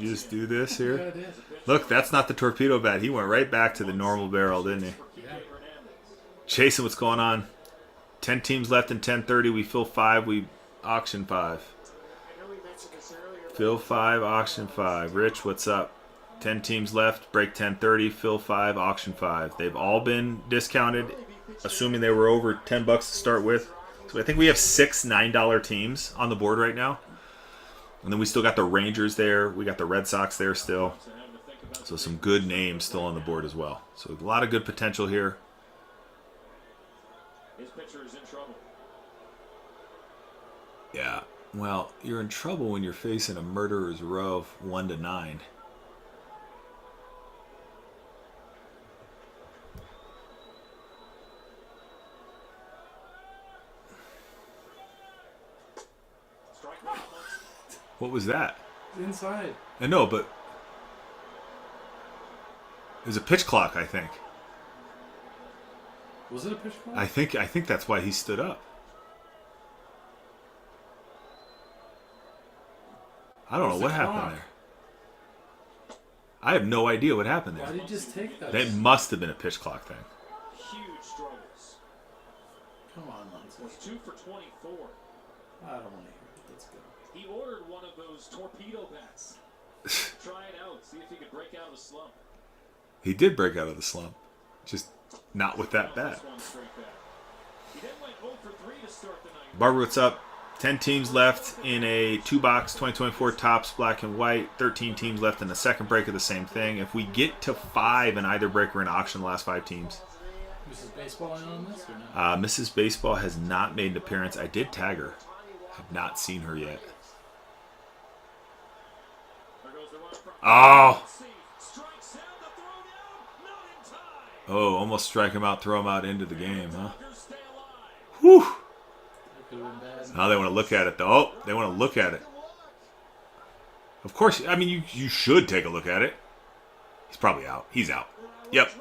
just do this here? Yeah, I did. Look, that's not the torpedo bat. He went right back to the normal barrel, didn't he? Yeah. Jason, what's going on? 10 teams left in 1030. We fill 5. We auction 5. Fill 5, auction 5. Rich, what's up? 10 teams left, break 1030, fill 5, auction 5. They've all been discounted, assuming they were over $10 to start with. So I think we have 6 $9 teams on the board right now. And then we still got the Rangers there. We got the Red Sox there still. So some good names still on the board as well. So a lot of good potential here. His pitcher is in trouble. Yeah. Well, you're in trouble when you're facing a murderer's row of 1 to 9. What was that? Inside. I know, but it was a pitch clock, I think. Was it a pitch clock? I think that's why he stood up. I don't know what happened there. I have no idea what happened there. Why did he just take that? That must have been a pitch clock thing. Huge struggles. Come on, Muncie. Was 2 for 24. I don't want to hear it. Let's go. He ordered one of those torpedo bats. Try it out. See if he could break out of the slump. He did break out of the slump. Just not with that bat. He then went 0 for 3 to start the night. Barbara, what's up? 10 teams left in a 2-box 2024 Topps Black and White. 13 teams left in the second break of the same thing. If we get to 5 in either break, we're going to auction the last 5 teams. Mrs. Baseball in on this or no? Mrs. Baseball has not made an appearance. I did tag her. Have not seen her yet. Oh! Oh, almost strike him out, throw him out into the game, huh? Whew! Now they want to look at it, though. Oh, they want to look at it. Of course, I mean, you should take a look at it. He's probably out. He's out. Yep.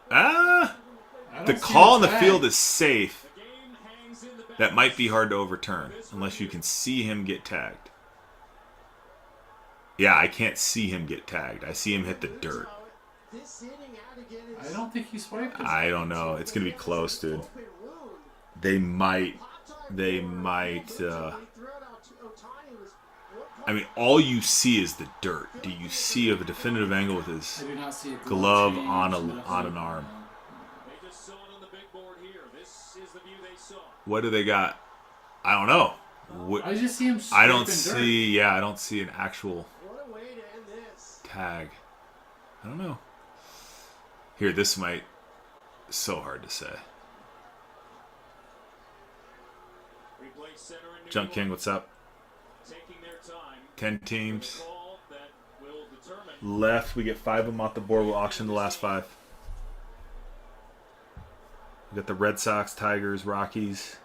The call on the field is safe. That might be hard to overturn, unless you can see him get tagged. Yeah, I can't see him get tagged. I see him hit the dirt. I don't think he swiped it. I don't know. It's going to be close, dude. They might... I mean, all you see is the dirt. Do you see a definitive angle with his glove on an arm? What do they got? I don't know. I just see him. I don't see. Dirt. Yeah, I don't see an actual tag. I don't know. Here, this might. So hard to say. Junk King, what's up? 10 teams left. We get 5 of them off the board. We'll auction the last 5. We got the Red Sox, Tigers, Rockies.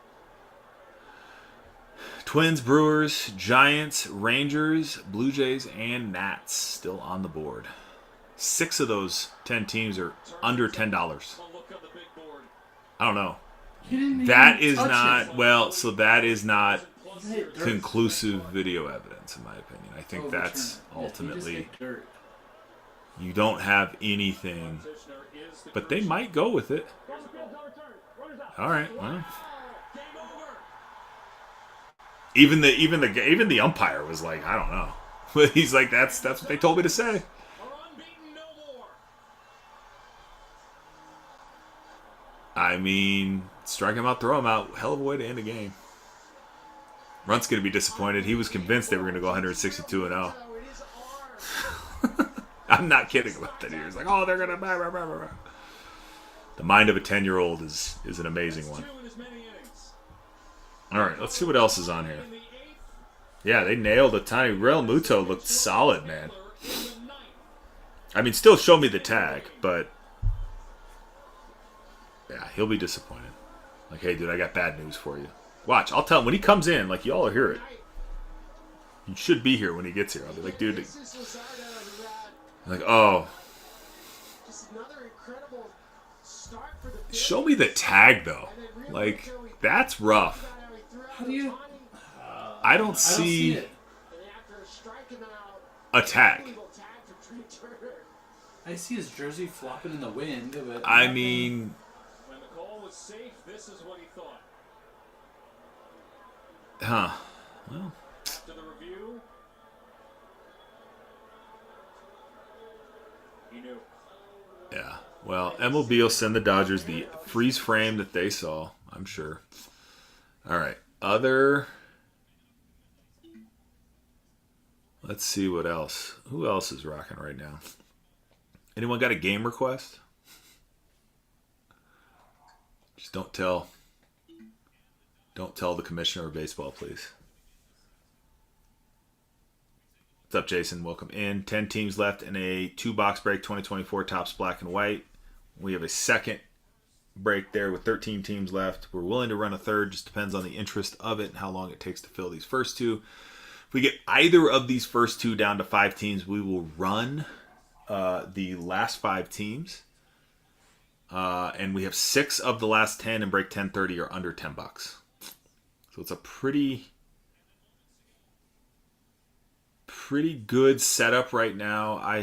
Twins, Brewers, Giants, Rangers, Blue Jays, and Nats still on the board. 6 of those 10 teams are under $10. I don't know. That is not, well, so that is not conclusive video evidence, in my opinion. I think that's ultimately, you don't have anything, but they might go with it. All right, well. Even the umpire was like, I don't know. But he's like, that's what they told me to say. I mean, strike him out, throw him out. Hell of a way to end a game. Runt's going to be disappointed. He was convinced they wwere going to go 162-0. I'm not kidding about that. He was like, oh, they're going to... Blah, blah, blah, blah. The mind of a 10-year-old is an amazing one. All right, let's see what else is on here. Yeah, they nailed Ohtani. Real Muto looked solid, man. I mean, still show me the tag, but... yeah, he'll be disappointed. Like, hey, dude, I got bad news for you. Watch, I'll tell him when he comes in, like, y'all will hear it. You should be here when he gets here. I'll be like, dude. Like, oh. Show me the tag, though. Like, that's rough. How do you... I don't see a tag. I see his jersey flopping in the wind, but... I mean... when the call was safe, this is what he thought. Huh. Well. After the review, he knew. Yeah. Well, MLB will send the Dodgers the freeze frame that they saw, I'm sure. All right. Let's see what else. Who else is rocking right now? Anyone got a game request? Just don't tell the commissioner of baseball, please. What's up, Jason? Welcome in. 10 teams left in a 2-box break, 2024 Topps Black and White. We have a second break there with 13 teams left. We're willing to run a third. Just depends on the interest of it and how long it takes to fill these first two. If we get either of these first two down to 5 teams, we will run the last 5 teams. And we have 6 of the last 10 in break 1030 are under $10. So it's a pretty good setup right now. I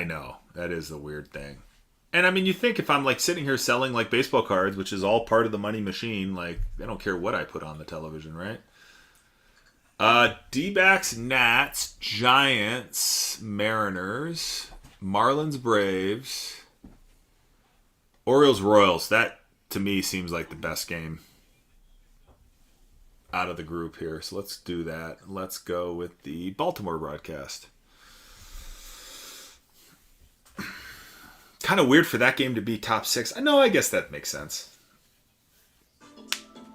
know that is the weird thing. And I mean, you think if I'm like sitting here selling like baseball cards, which is all part of the money machine, like I don't care what I put on the television, right? D-backs, Nats, Giants, Mariners, Marlins, Braves, Orioles, Royals. That to me seems like the best game out of the group here. So let's do that. Let's go with the Baltimore broadcast. Kind of weird for that game to be top 6. I know, I guess that makes sense.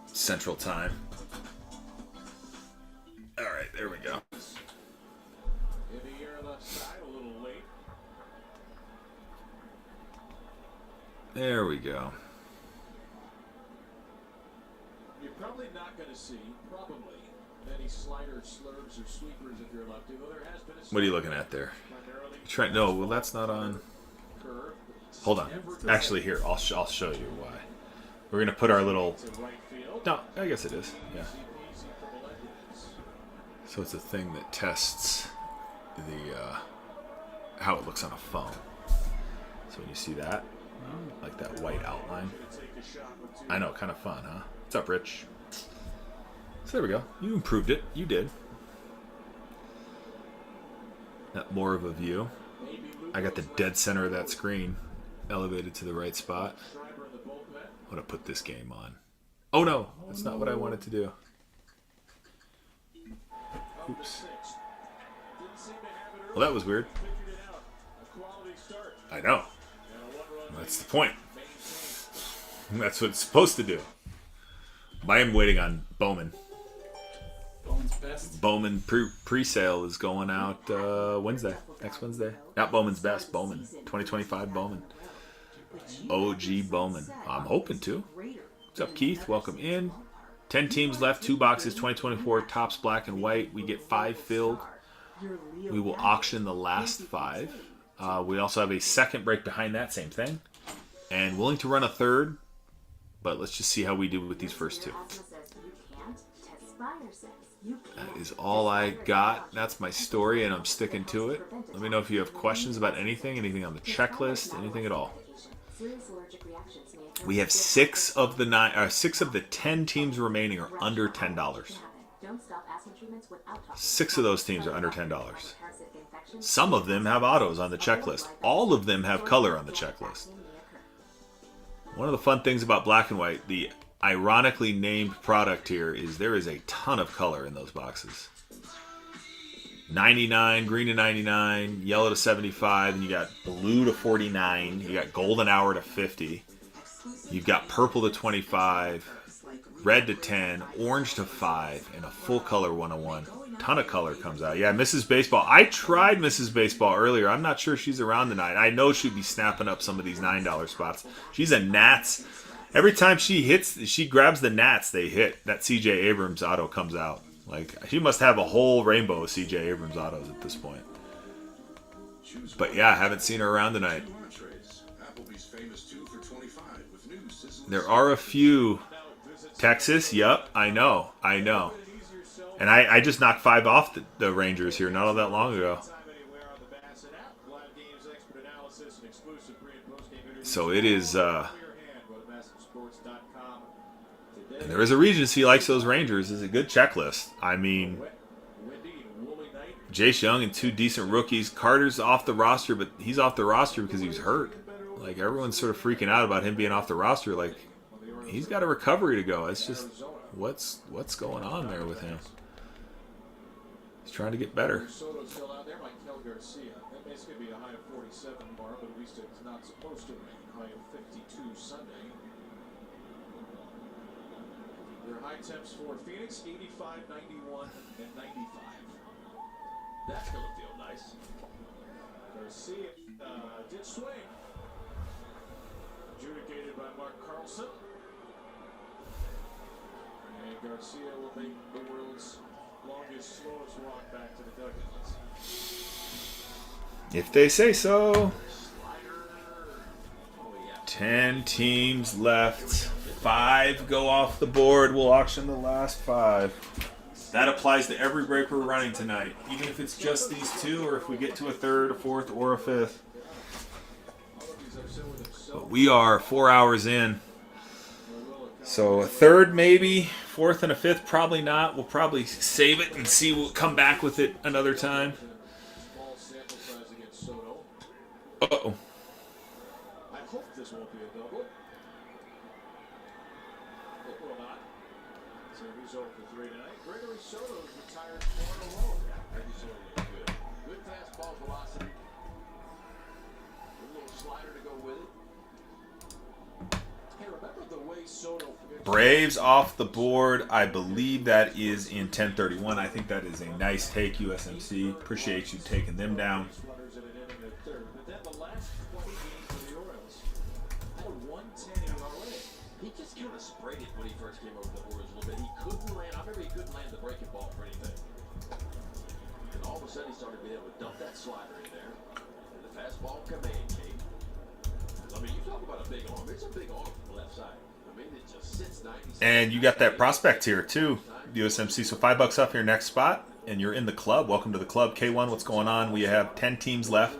Central time. All right, there we go. In the air left side, a little late. There we go. You're probably not going to see, many sliders, slurves, or sweepers if you're lefty, though there has been a... What are you looking at there? No, well, that's not on. Hold on. Actually, here, I'll show you why. We're going to put our little... No, I guess it is. Yeah. So it's a thing that tests the how it looks on a phone. So when you see that, like that white outline. I know, kind of fun, huh? What's up, Rich? So there we go. You improved it. You did. Got more of a view. I got the dead center of that screen elevated to the right spot. I'm going to put this game on. Oh no, that's not what I wanted to do. Oops. Well, that was weird. I know. That's the point. That's what it's supposed to do. I am waiting on Bowman. Bowman's best. Bowman pre-sale is going out Wednesday. Next Wednesday. Not Bowman's best. Bowman. 2025 Bowman. OG Bowman. I'm hoping to. What's up, Keith? Welcome in. 10 teams left, 2 boxes, 2024 Topps Black and White. We get 5 filled. We will auction the last 5. We also have a second break behind that, same thing. And willing to run a third, but let's just see how we do with these first 2. That is all I got. That's my story, and I'm sticking to it. Let me know if you have questions about anything on the checklist, anything at all. We have 6 of the 10 teams remaining are under $10. 6 of those teams are under $10. Some of them have autos on the checklist. All of them have color on the checklist. One of the fun things about black and white, the ironically named product here, is there is a ton of color in those boxes. 99, green to 99, yellow to 75, and you got blue to 49, you got golden hour to 50, you've got purple to 25, red to 10, orange to 5, and a full color 101. Ton of color comes out. Yeah, Mrs. Baseball. I tried Mrs. Baseball earlier. I'm not sure she's around tonight. I know she'd be snapping up some of these $9 spots. She's a Nats. Every time she hits, she grabs the Nats, they hit. That C.J. Abrams auto comes out. Like, she must have a whole rainbow of C.J. Abrams autos at this point. But yeah, I haven't seen her around tonight. There are a few. Texas, yep, I know. And I just knocked 5 off the Rangers here not all that long ago. So it is, and there is a Regency likes those Rangers. It's a good checklist. I mean, Jace Young and 2 decent rookies. Carter's off the roster, but he's off the roster because he was hurt. Like, everyone's sort of freaking out about him being off the roster. Like, he's got a recovery to go. It's just, what's going on there with him? He's trying to get better. Soto still out there by Kel Garcia. That may be a high of 47 tomorrow, but at least it's not supposed to rain. High of 52 Sunday. Their high temps for Phoenix, 85, 91, and 95. That's going to feel nice. Garcia did swing. Adjudicated by Mark Carlson. And Garcia will make the world's longest, slowest walk back to the dugout. If they say so. 10 teams left. 5 go off the board. We'll auction the last 5. That applies to every break we're running tonight. Even if it's just these 2, or if we get to a 3rd, a 4th, or a 5th. But we are 4 hours in. So a 3rd maybe, 4th and a 5th probably not. We'll probably save it and see. We'll come back with it another time. Uh-oh. I hope this won't be a double. It will not. So he's over for 3 tonight. Gregory Soto's retired 4 in a row. Reggie Soto looks good. Good fastball velocity. A little slider to go with it. Hey, remember the way Soto... Braves off the board. I believe that is in 1031. I think that is a nice take, USMC. Appreciate you taking them down. He just kind of sprayed it when he first came over the Orioles a little bit. He couldn't land. I remember he couldn't land the breaking ball for anything. And all of a sudden he started being able to dump that slider in there. And the fastball command came. I mean, you talk about a big arm. It's a big arm from the left side. I mean, it just sits 90. And you got that prospect here too, USMC. So $5 off your next spot, and you're in the club. Welcome to the club. K1, what's going on? We have 10 teams left.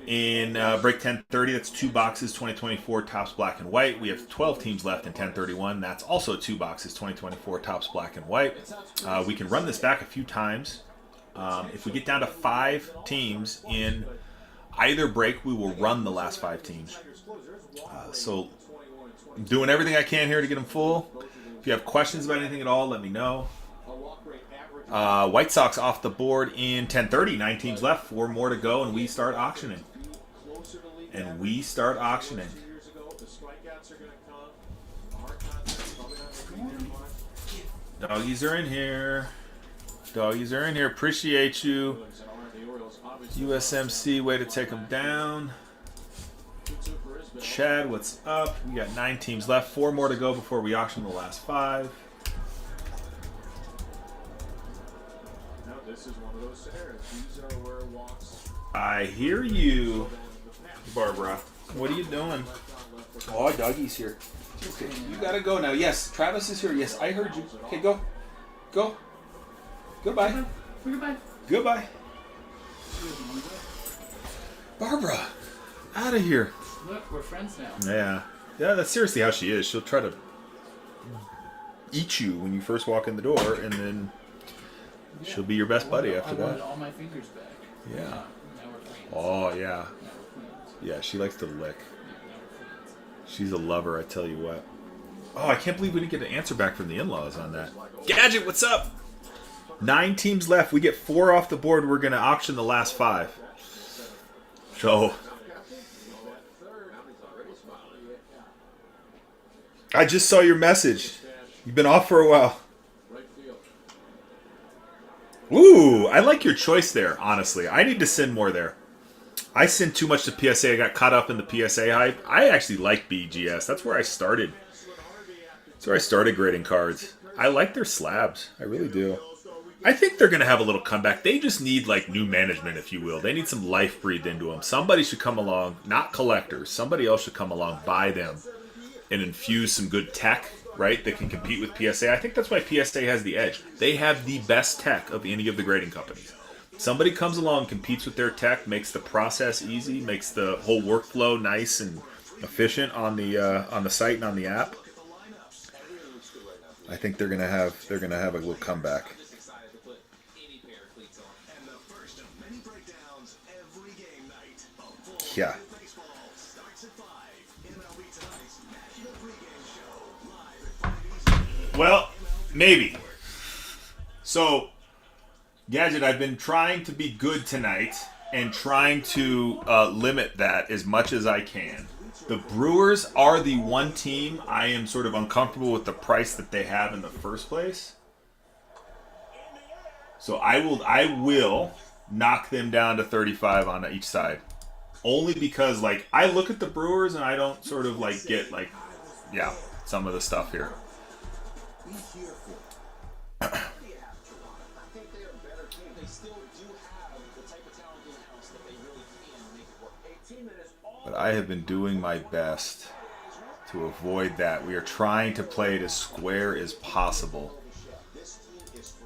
In break 1030, that's 2 boxes, 2024 Topps Black and White. We have 12 teams left in 1031. That's also 2 boxes, 2024 Topps Black and White. We can run this back a few times. If we get down to 5 teams in either break, we will run the last 5 teams. So I'm doing everything I can here to get them full. If you have questions about anything at all, let me know. White Sox off the board in 1030. 9 teams left, 4 more to go, and we start auctioning. Doggies are in here. Appreciate you. USMC, way to take them down. Chad, what's up? We got 9 teams left. 4 more to go before we auction the last 5. Now this is one of those scenarios. These are where walks. I hear you, Barbara. What are you doing? Oh, Dougie's here. Okay, you gotta go now. Yes, Travis is here. Yes, I heard you. Okay, go. Go. Goodbye. Goodbye. Goodbye. Barbara, out of here. Look, we're friends now. Yeah. Yeah, that's seriously how she is. She'll try to eat you when you first walk in the door, and then she'll be your best buddy after I wanted that. all my fingers back. Yeah. Now we're friends. Oh, yeah. Now we're friends. Yeah, she likes to lick. Now we're friends. She's a lover, I tell you what. Oh, I can't believe we didn't get an answer back from the in-laws on that. Gadget, what's up? 9 teams left. We get 4 off the board. We're going to auction the last 5. So, I just saw your message. You've been off for a while. Ooh, I like your choice there, honestly. I need to send more there. I sent too much to PSA. I got caught up in the PSA hype. I actually like BGS. That's where I started. That's where I started grading cards. I like their slabs. I really do. I think they're going to have a little comeback. They just need, like, new management, if you will. They need some life breathed into them. Somebody should come along, not collectors. Somebody else should come along, buy them, and infuse some good tech, right, that can compete with PSA. I think that's why PSA has the edge. They have the best tech of any of the grading companies. Somebody comes along, competes with their tech, makes the process easy, makes the whole workflow nice and efficient on the site and on the app. I think they're gonna have a little comeback. Yeah. Well, maybe. So, Gadget, I've been trying to be good tonight and trying to limit that as much as I can. The Brewers are the one team I am sort of uncomfortable with the price that they have in the first place. So I will knock them down to 35 on each side. Only because, like, I look at the Brewers and I don't sort of, like, get, like, yeah, some of the stuff here. But I have been doing my best to avoid that. We are trying to play it as square as possible.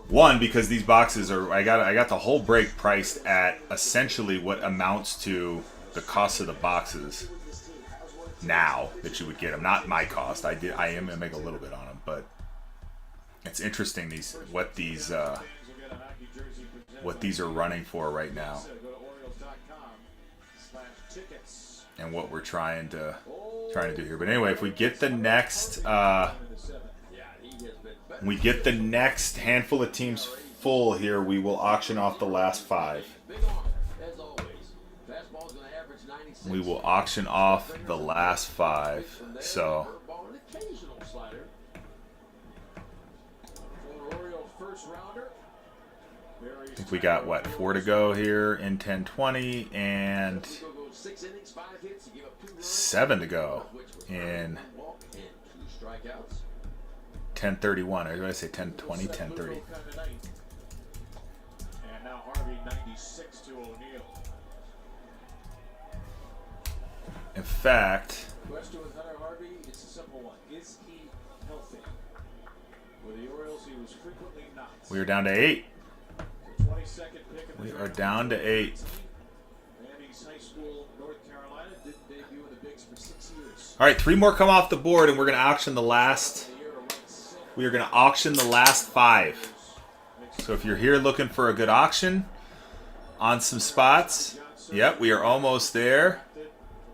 One, because these boxes are, I got the whole break priced at essentially what amounts to the cost of the boxes now that you would get them. Not my cost. I am gonna make a little bit on them, but it's interesting what these are running for right now, and what we're trying to do here. But anyway, if we get the next handful of teams full here, we will auction off the last 5. We will auction off the last 5. So I think we got, what, 4 to go here in 10-20 and 7 to go in 10-31. Or did I say 10-20? 10-30. And now Harvey 96 to O'Neal. In fact, Question with Hunter Harvey, it's a simple one. Is he healthy? With the Orioles, he was frequently not. we are down to 8. The 22nd pick in the We are draft. down to 8. Mandy's High School, North Carolina, didn't debut in the Bigs for 6 years. All right, 3 more come off the board, and we're going to auction the last. We are going to auction the last 5. So if you're here looking for a good auction on some spots, yep, we are almost there.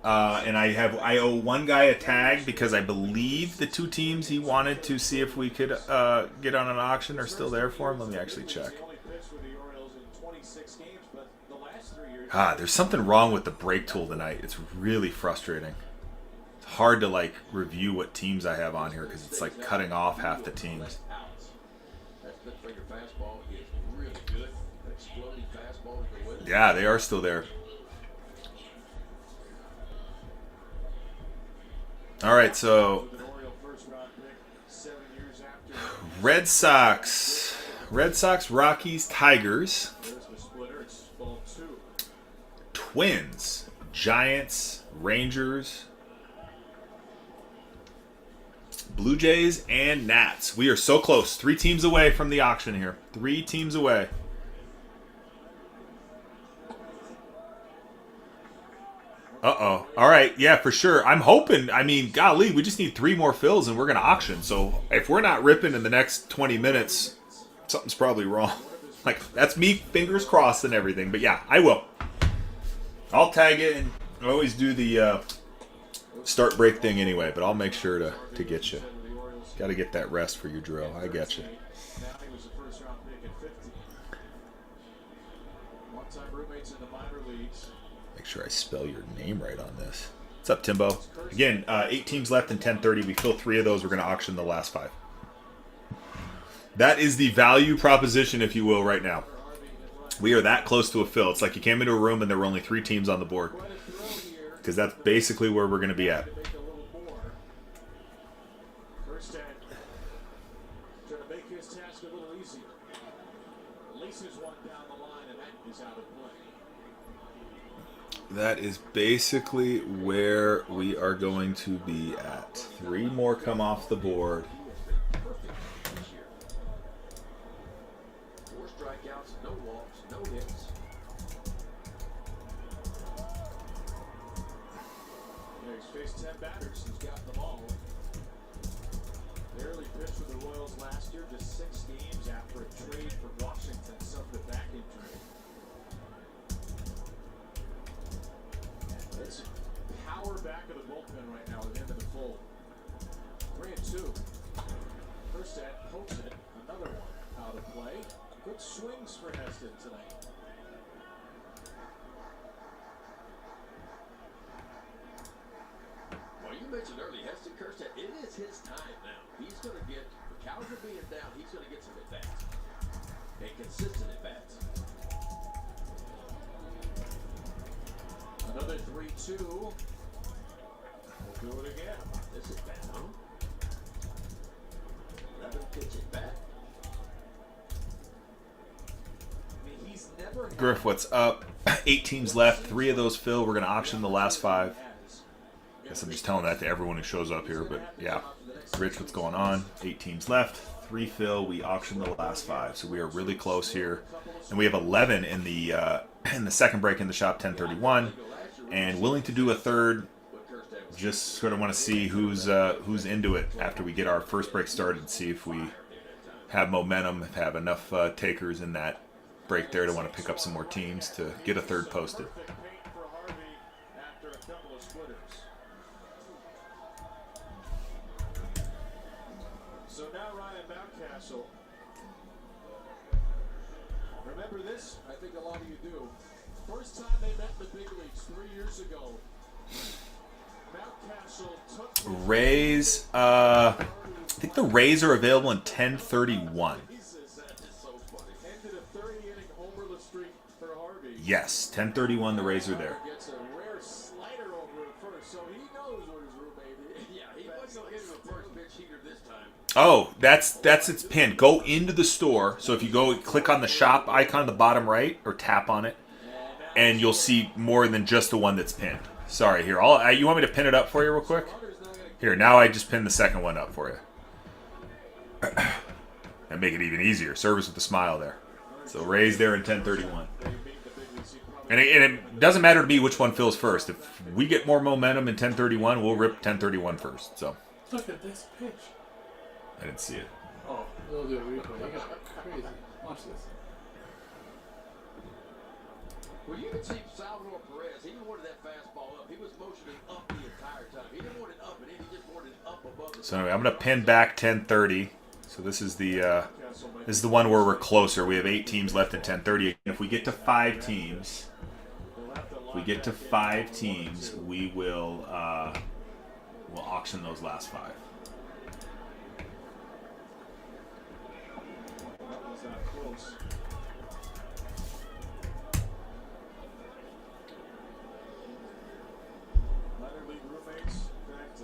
And I owe one guy a tag because I believe the 2 teams he wanted to see if we could get on an auction are still there for him. Let me actually check. There's something wrong with the break tool tonight. It's really frustrating. It's hard to, like, review what teams I have on here because it's like cutting off half the teams. Yeah, they are still there. All right, so Red Sox, Rockies, Tigers, Twins, Giants, Rangers, Blue Jays, and Nats. We are so close. 3 teams away from the auction here. 3 teams away. Uh-oh. All right. Yeah, for sure. I'm hoping. I mean, golly, we just need 3 more fills and we're going to auction. So if we're not ripping in the next 20 minutes, something's probably wrong. Like, that's me, fingers crossed and everything. But yeah, I will. I'll tag it, and I always do the start break thing anyway, but I'll make sure to get you. Got to get that rest for your drill. I get you. Make sure I spell your name right on this. What's up, Timbo? Again, 8 teams left in 10:30. We fill 3 of those. We're going to auction the last 5. That is the value proposition, if you will, right now. We are that close to a fill. It's like you came into a room and there were only 3 teams on the board. Because that's basically where we're going to be at. That is basically where we are going to be at. 3 more come off the board. 4 strikeouts, no walks, no hits. He's faced 10 batters. He's got them all. Barely pitched for the Royals last year, just 6 games after a trade for Washington suffered a back injury. It's power back of the bullpen right now with him in the fold. 3-2. First set, pokes it. Another one out of play. Good swings for Heston tonight. Well, you mentioned earlier, Heston Kjerstad, it is his time now. He's going to get, the cows are being down, he's going to get some at-bats. And consistent at-bats. Another 3-2. We'll do it again. This is bad, huh? 11 pitch at bat. Griff, what's up? 8 teams left. 3 of those fill. We're going to auction the last 5. Guess I'm just telling that to everyone who shows up here, but yeah. Rich, what's going on? 8 teams left. 3 fill. We auction the last 5, so we are really close here. And we have 11 in the second break in the shop, 10:31, and willing to do a third. Just sort of want to see who's into it after we get our first break started. See if we have momentum, have enough takers in that break there to want to pick up some more teams to get a third posted. So now Ryan Mountcastle. Remember this? I think a lot of you do. First time they met in the big leagues 3 years ago. Mountcastle took Rays, I think the Rays are available in 10:31. Yes, 10:31. The Rays are there. Gets a rare slider over at first, so he knows where his roommate is. Yeah, he wasn't going to hit him a first pitch heater this time. Oh, that's its pin. Go into the store. So if you go click on the shop icon at the bottom right or tap on it, and you'll see more than just the one that's pinned. Sorry, here. You want me to pin it up for you real quick? Here, now I just pinned the second one up for you. And make it even easier. Service with a smile there. So Rays there in 10:31. And it doesn't matter to me which one fills first. If we get more momentum in 10:31, we'll rip 10:31 first. So Look at this pitch. I didn't see it. Oh, they'll do a replay. They got crazy. Watch this. Well, you can see Salvador Perez. He wanted that fastball up. He was motioning up the entire time. He didn't want it up and in. He just wanted it up above the. So anyway, I'm gonna pin back 10:30. So this is the one where we're closer. We have 8 teams left in 10:30. If we get to 5 teams, we will we'll auction those last 5. That was not close. Minor league roommates. In fact,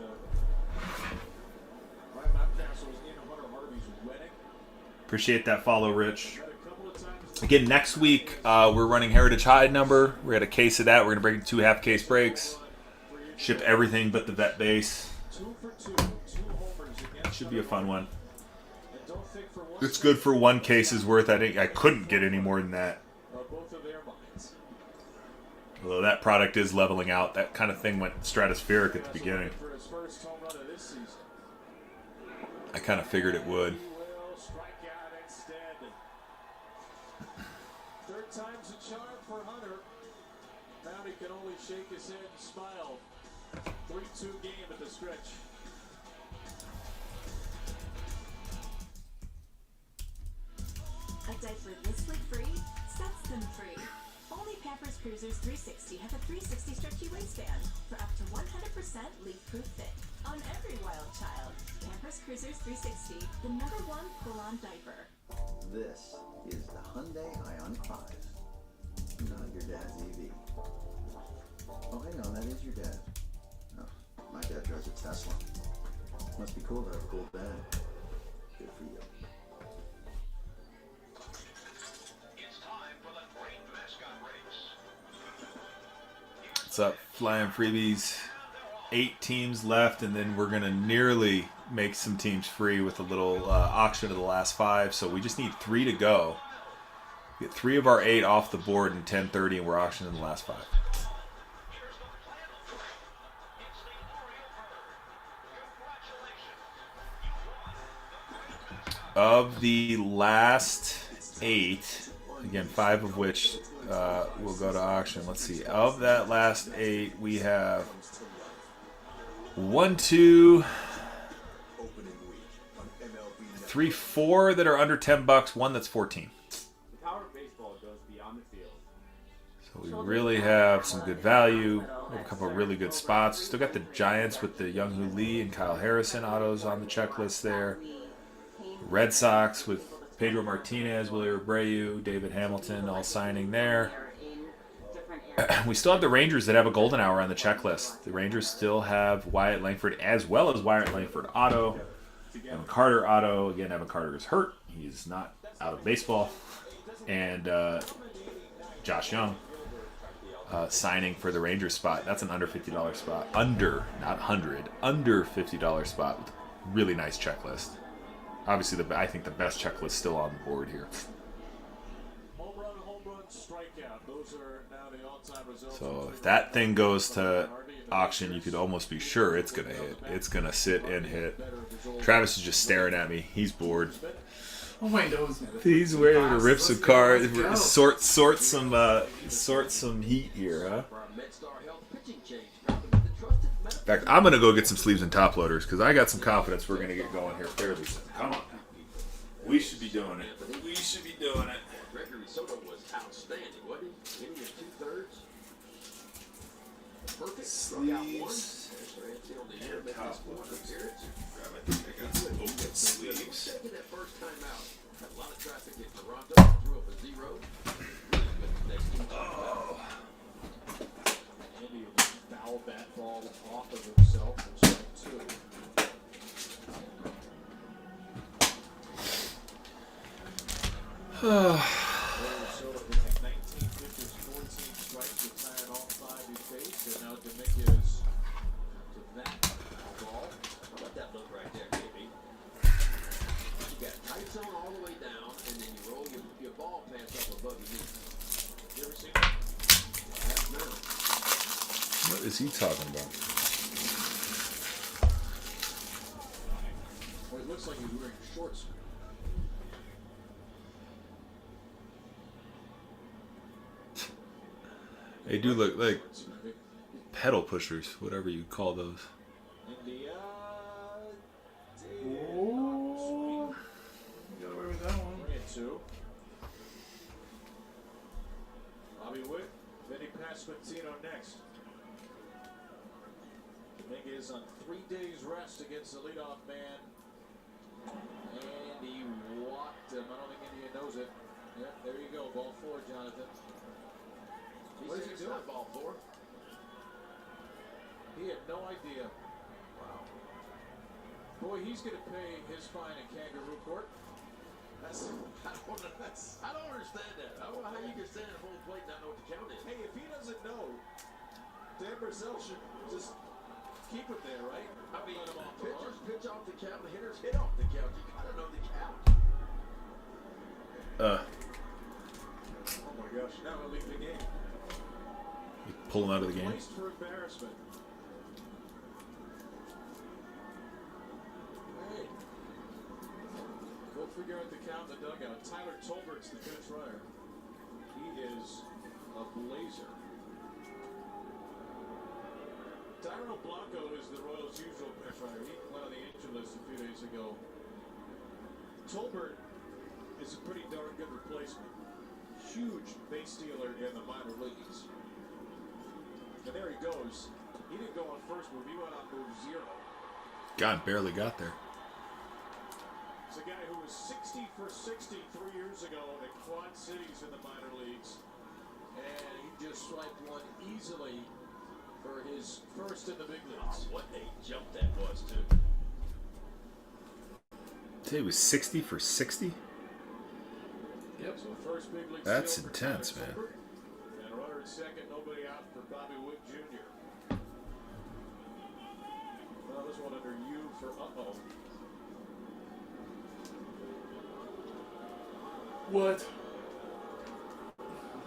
Appreciate that follow, Rich. Again, next week, we're running Heritage High number. We got a case of that. We're going to break 2 half-case breaks. Ship everything but the vet base. Should be a fun one. It's good for 1 case's worth. I couldn't get any more than that. Although that product is leveling out. That kind of thing went stratospheric at the beginning. I kind of figured it would. Third time's a charm for Hunter. Now he can only shake his head and smile. 3-2 game at the stretch. A diaper this week free sets them free. Only Pampers Cruisers 360 have a 360 stretchy waistband for up to 100% leak-proof fit on every wild child. Pampers Cruisers 360, the #1 pull-on diaper. This is the Hyundai Ioniq 5. Not your dad's EV. Oh, hang on, that is your dad. Oh, my dad drives a Tesla. Must be cool to have a cool dad. Good for you. What's up, Flying Freebies? 8 teams left, and then we're going to nearly make some teams free with a little auction of the last 5. So we just need 3 to go. Get 3 of our 8 off the board in 10:30, and we're auctioning the last 5. Of the last 8, again, 5 of which will go to auction. Let's see. Of that last 8, we have 1, 2, 3, 4 that are under $10. 1 that's 14. The power of baseball goes beyond the field. So we really have some good value. We have a couple of really good spots. Still got the Giants with the Young-Hoo Lee and Kyle Harrison autos on the checklist there. Red Sox with Pedro Martinez, Willie Abreu, David Hamilton all signing there. We still have the Rangers that have a golden hour on the checklist. The Rangers still have Wyatt Langford as well as Wyatt Langford auto. Evan Carter auto. Again, Evan Carter is hurt. He's not out of baseball. And Josh Young signing for the Rangers spot. That's an under $50 spot. Under, not 100. Under $50 spot with a really nice checklist. Obviously, I think the best checklist still on the board here. Home run, strikeout. Those are now the all-time results. So if that thing goes to auction, you could almost be sure it's going to hit. It's going to sit and hit. Travis is just staring at me. He's bored. Oh, my nose. He's ready to rip some cards, sort some heat here, huh? In fact, I'm going to go get some sleeves and top loaders because I got some confidence we're going to get going here fairly soon. Come on. We should be doing it. We should be doing it. Gregory Soto was outstanding, wasn't he? Hitting his 2/3. Perfect. Sleeves. Top loaders. I think I got some open sleeves. Taking that first time out. Had a lot of traffic in Toronto. Threw up a 0. Oh. Andy fouled that ball off of himself for strike 2. Soto with 19 pitches, 14 strikes, retired all 5 he faced, and now Dominguez to that ball. How about that look right there, baby? You got tight zone all the way down, and then you roll your ball pass up above your knee. You ever seen that? No. What is he talking about? Well, it looks like he's wearing shorts. They do look like pedal pushers, whatever you call those. India. Oh. Got away with that one. 3-2. Bobby Witt, Vinny Pasquantino next. Dominguez on 3 days rest against the leadoff man. And he walked him. I don't think India knows it. Yep, there you go. Ball 4, Jonathan. What is he doing? Ball 4. He had no idea. Wow. Boy, he's going to pay his fine in Kangaroo Court. I don't understand that. I don't know how you can stand at home plate and not know what the count is. Hey, if he doesn't know, Dan Brazil should just keep it there, right? I mean, pitchers pitch off the count, hitters hit off the count. You gotta know the count. Oh my gosh, now we'll leave the game. Pull him out of the game. Placed for embarrassment. Hey. Go figure out the count in the dugout. Tyler Tolbert's the pinch runner. He is a blazer. Tyrell Blanco is the Royals' usual pinch runner. He went on the injured list a few days ago. Tolbert is a pretty darn good replacement. Huge base stealer in the minor leagues. And there he goes. He didn't go on first move. He went on move 0. God, barely got there. It's a guy who was 60 for 60 3 years ago at Quad Cities in the minor leagues. And he just swiped one easily for his first in the big leagues. What a jump that was, too. Today was 60 for 60? Yep. So first big league That's steal for intense, Tyler man. Tolbert. And a runner at second, nobody out for Bobby Witt Jr. Well, this one under you for uh-oh. What?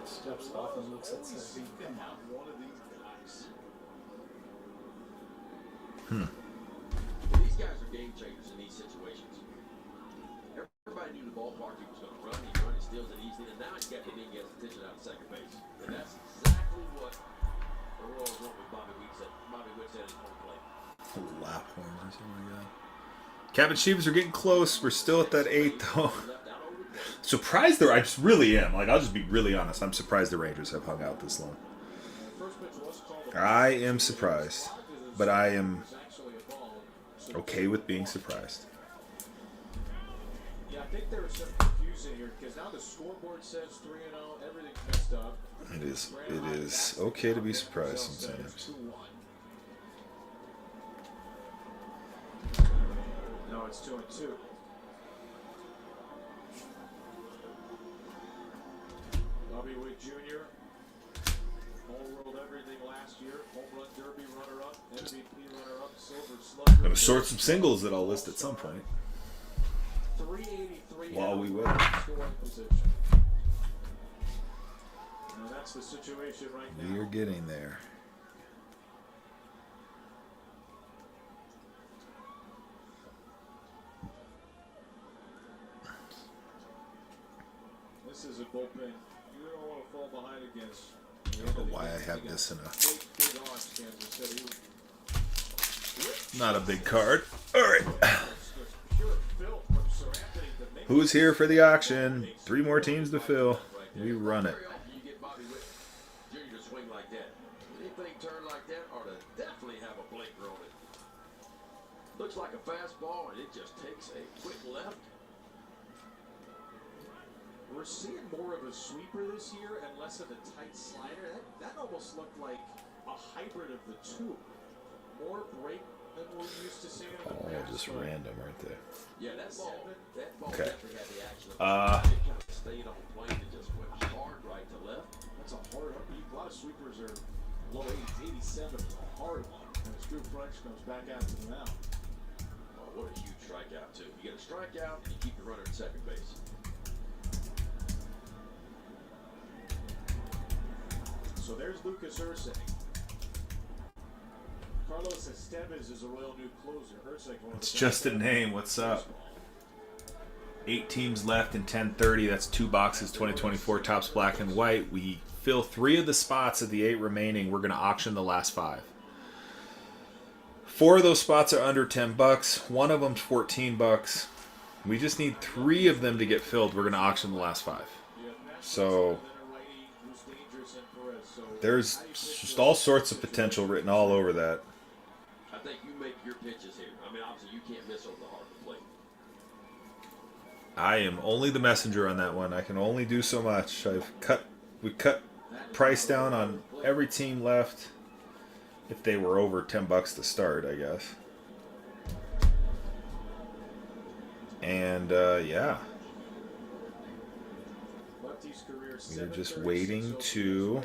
Steps off and looks at Always second. seem to have one of these guys. These guys are game changers in these situations. Everybody knew the ballpark he was going to run. He steals it easily, and now he's got the thing gets attention out of second base. And that's exactly what the Royals want with Bobby Witt said. Bobby Witt said at home plate. Lap homers, oh my god. Cabin Sheevers are getting close. We're still at that 8 though. Surprised there, I just really am. Like, I'll just be really honest. I'm surprised the Rangers have hung out this long. I am surprised, but I am okay with being surprised. Yeah, I think there was some confusion here because now the scoreboard says 3-0, everything's messed up. It is okay to be surprised sometimes. No, it's 2-2. Bobby Witt Jr. Whole world everything last year. Home run derby runner-up, MVP runner-up, silver slugger. Gonna sort some singles that I'll list at some point. 383 while we wait. scoring position. Now that's the situation right now. We are getting there. This is a bullpen. You don't want to fall behind against. I don't know why I have this in a. Big odds, Kansas City. Not a big card. All right. Who's here for the auction? 3 more teams to fill. We run it. You get Bobby Witt Jr. to swing like that. Anything turn like that ought to definitely have a blinker on it. Looks like a fastball, and it just takes a quick left. We're seeing more of a sweeper this year and less of a tight slider. That almost looked like a hybrid of the two. More break than we're used to seeing in the Oh, past. just random right there. Yeah, that ball Okay. definitely had the action. It Uh, kind of stayed on plane and just went hard right to left. That's a hard up. A lot of sweepers are low 80s. 87 is a hard one. And as Drew French comes back out to the mound. Oh, what a huge strikeout, too. You get a strikeout, and you keep the runner at second base. So there's Lucas Ursay. Carlos Estevez is a Royal new closer. Ursay one of It's the just a best name. What's up? 8 teams left in 10:30. That's 2 boxes, 2024 Topps Black and White. We fill 3 of the spots of the 8 remaining. We're going to auction the last 5. 4 of those spots are under $10. 1 of them's $14. We just need 3 of them to get filled. We're going to auction the last 5. So there's just all sorts of potential written all over that. I think you make your pitches here. I mean, obviously, you can't miss over the heart of the plate. I am only the messenger on that one. I can only do so much. We cut price down on every team left. If they were over $10 to start, I guess. And yeah, We're just waiting to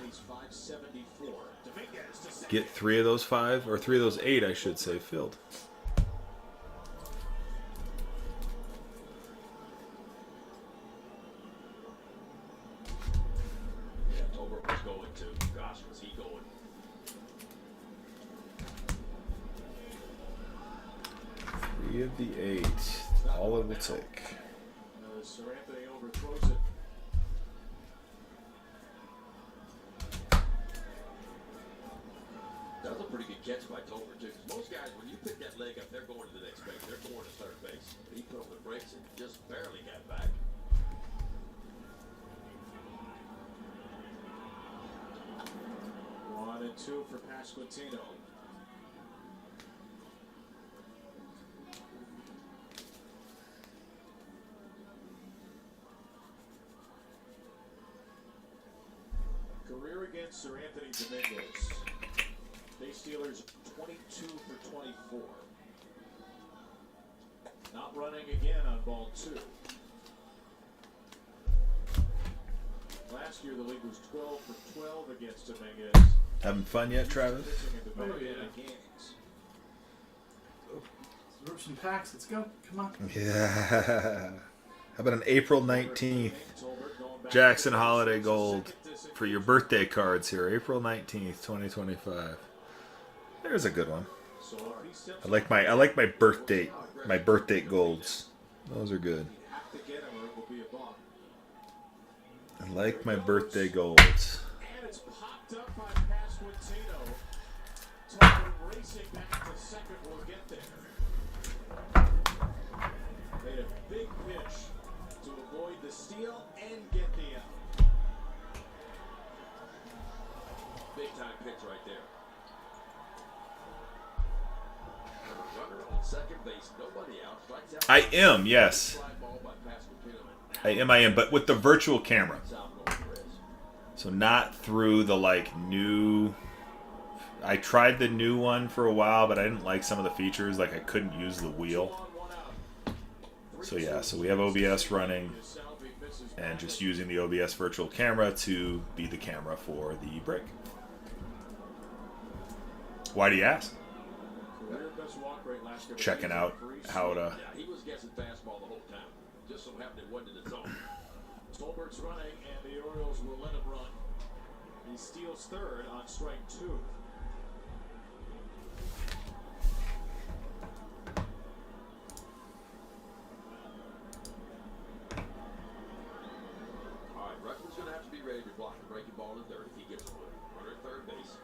get 3 of those 5, or 3 of those 8, I should say, filled. Yeah, Tolbert was going to. Gosh, was he going? Three of the 8. All it will take. Sir Anthony overthrows it. That was a pretty good catch by Tolbert, too. 'Cause most guys, when you pick that leg up, they're going to the next base. They're going to third base. But he put on the brakes and just barely got back. One and two for Pasquantino. Career against Sir Anthony Dominguez. Base Steelers 22 for 24. Not running again on ball 2. Last year the league was 12 for 12 against Dominguez. Having fun yet, Travis? Oh, yeah. Rip some packs. Let's go. Come on. Yeah. How about an April 19th Jackson Holiday Gold for your birthday cards here? April 19th, 2025. There's a good one. I like my birth date. My birth date golds. Those are good. I like my birthday golds. And it's popped up by Pasquantino. Tolbert racing back to second will get there. Made a big pitch to avoid the steal and get the out. Big time pitch right there. Runner on second base, nobody out. Strikes out. I am, yes. I am, but with the virtual camera. So not through the new. I tried the new one for a while, but I didn't like some of the features. Like I couldn't use the wheel. So yeah, so we have OBS running and just using the OBS virtual camera to be the camera for the break. Why do you ask? Checking out how to. Yeah, he was guessing fastball the whole time. Just so happened it wasn't in his zone. Tolbert's running, and the Orioles will let him run. He steals third on strike 2. All right, Rushman's going to have to be ready to block a breaking ball in third if he gets one. Runner at third base.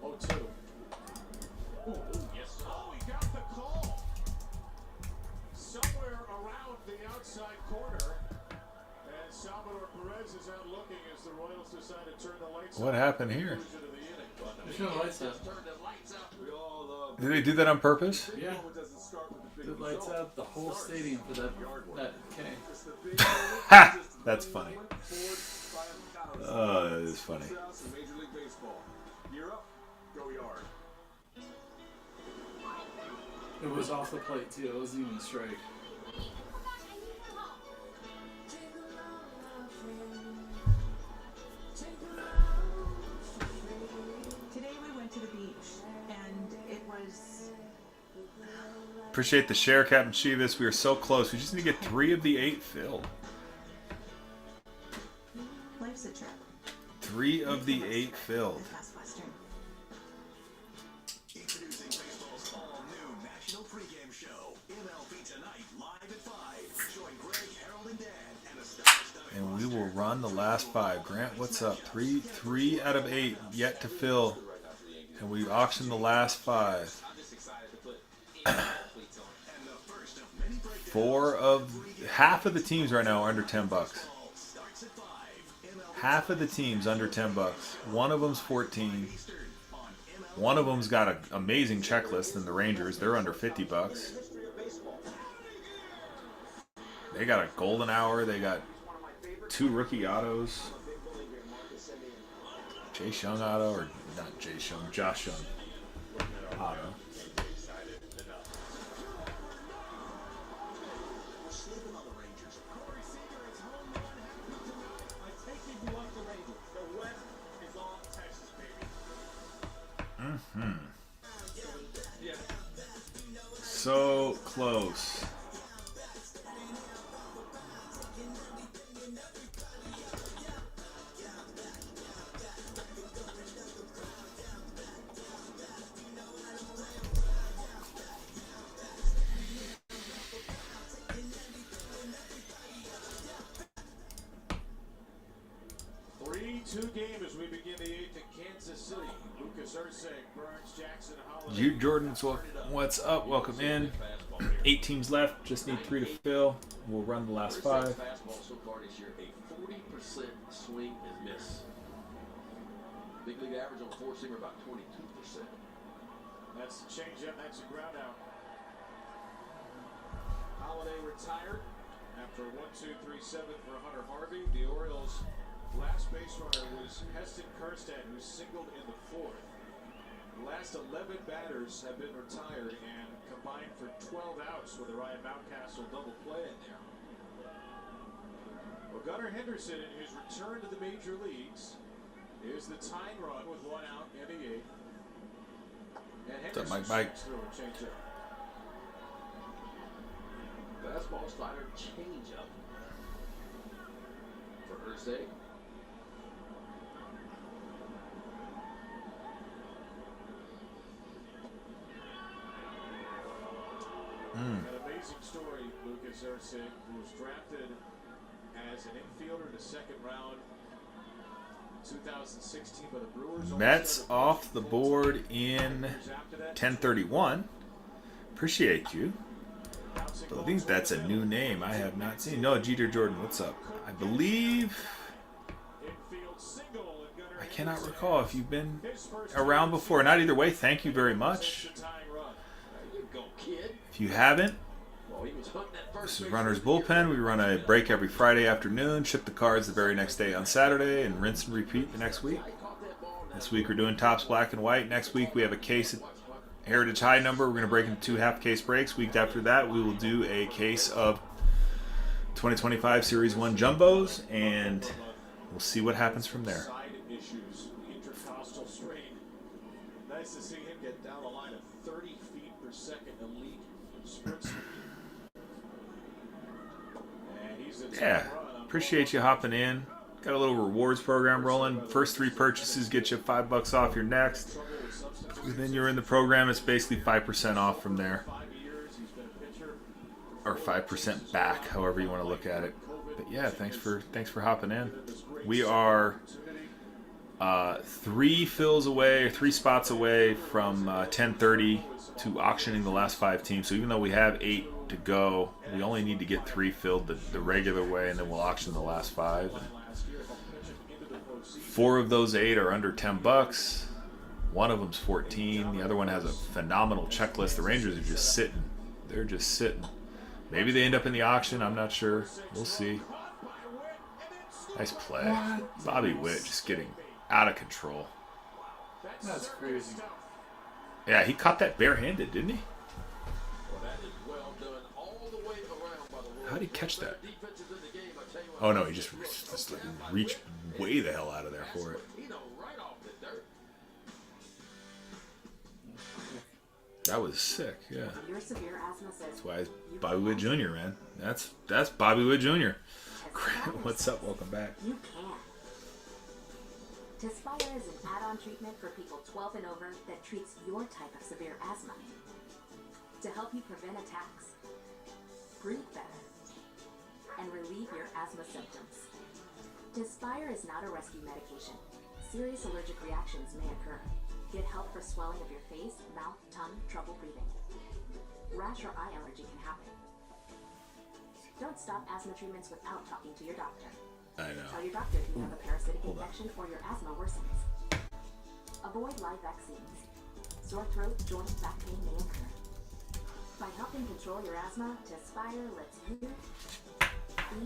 0-2. Ooh, yes, sir. Oh, he got the call. Somewhere around the outside corner. And Salvador Perez is out looking as the Royals decide to turn the lights What happened here? There's no lights out. Did they do that on purpose? Yeah. It lights out the whole stadium for that K. Ha! That's funny. Oh, that is funny. Major League Baseball. You're up. Go yard. It was off the plate too. It wasn't even a strike. Today we went to the beach and it was Appreciate the share, Captain Chivas. We are so close. We just need to get 3 of the 8 filled. life's a trip. 3 of the 8 filled. Best Western. Introducing baseball's all-new national pregame show, MLB Tonight, live at 5. Showing Greg, Harold, and Dan, and a star-studded And we will run the last 5. Grant, what's up? 3 out of 8 yet to fill. And we auctioned the last 5. Half of the teams right now are under $10. Half of the teams under $10. One of them's 14. One of them's got an amazing checklist in the Rangers. They're under $50. They got a golden hour. They got 2 rookie autos. Chase Young auto, or not Chase Young, Josh Young auto. Sleeping on the Rangers. So close. Two game as we begin the 8th in Kansas City. Lucas Ursig, Burns, Jackson, Holiday. Jude Jordan's what's up? Welcome in. 8 teams left. Just need 3 to fill. We'll run the last 5. Fastball so far this year, a 40% swing and miss. Big league average on four-seamer about 22%. That's a changeup. That's a ground out. Holiday retired after 1-2-3-7 for Hunter Harvey. The Orioles' last base runner was Heston Kjerstad, who singled in the 4th. The last 11 batters have been retired and combined for 12 outs with a Ryan Mountcastle double play in there. Well, Gunnar Henderson, in his return to the major leagues, is the tying run with 1 out in the 8th. And Henderson swings through a changeup. Fastball, slider, changeup for Ursig. An amazing story, Lucas Ursig, who was drafted as an infielder in the 2nd round, 2016 by the Brewers. Mets off the board in 1031. Appreciate you. I think that's a new name I have not seen. No, Jeter Jordan, what's up? I believe... I cannot recall if you've been around before. Not either way, thank you very much. If you haven't, this is Runner's Bullpen. We run a break every Friday afternoon, ship the cards the very next day on Saturday, and rinse and repeat the next week. This week we're doing Topps Black and White. Next week we have a case of Heritage High number. We're going to break into 2 half-case breaks. Week after that we will do a case of 2025 Series 1 Jumbos, and we'll see what happens from there. Nice to see him get down the line of 30 feet per second elite sprint speed. Yeah, appreciate you hopping in. Got a little rewards program rolling. First 3 purchases get you $5 off your next. Then you're in the program. It's basically 5% off from there, or 5% back, however you want to look at it. But yeah, thanks for hopping in. We are 3 fills away, or 3 spots away from 10:30 to auctioning the last 5 teams. So even though we have 8 to go, we only need to get 3 filled the regular way, and then we'll auction the last 5. And 4 of those 8 are under $10. One of them's 14. The other one has a phenomenal checklist. The Rangers are just sitting. They're just sitting. Maybe they end up in the auction. I'm not sure. We'll see. Nice play. Bobby Witt just getting out of control. That's crazy. Yeah, he caught that barehanded, didn't he? How did he catch that? Oh no, he just reached way the hell out of there for it. That was sick, yeah. That's why it's Bobby Witt Jr., man. That's Bobby Witt Jr. What's up? Welcome back. You can. Tespire is an add-on treatment for people 12 and over that treats your type of severe asthma. To help you prevent attacks, breathe better, and relieve your asthma symptoms. Tespire is not a rescue medication. Serious allergic reactions may occur. Get help for swelling of your face, mouth, tongue, trouble breathing. Rash or eye allergy can happen. Don't stop asthma treatments without talking to your doctor. I know. Tell your doctor if you have a parasitic infection or your asthma worsens. Avoid live vaccines. Sore throat, joint, back pain may occur. By helping control your asthma, Tespire lets you be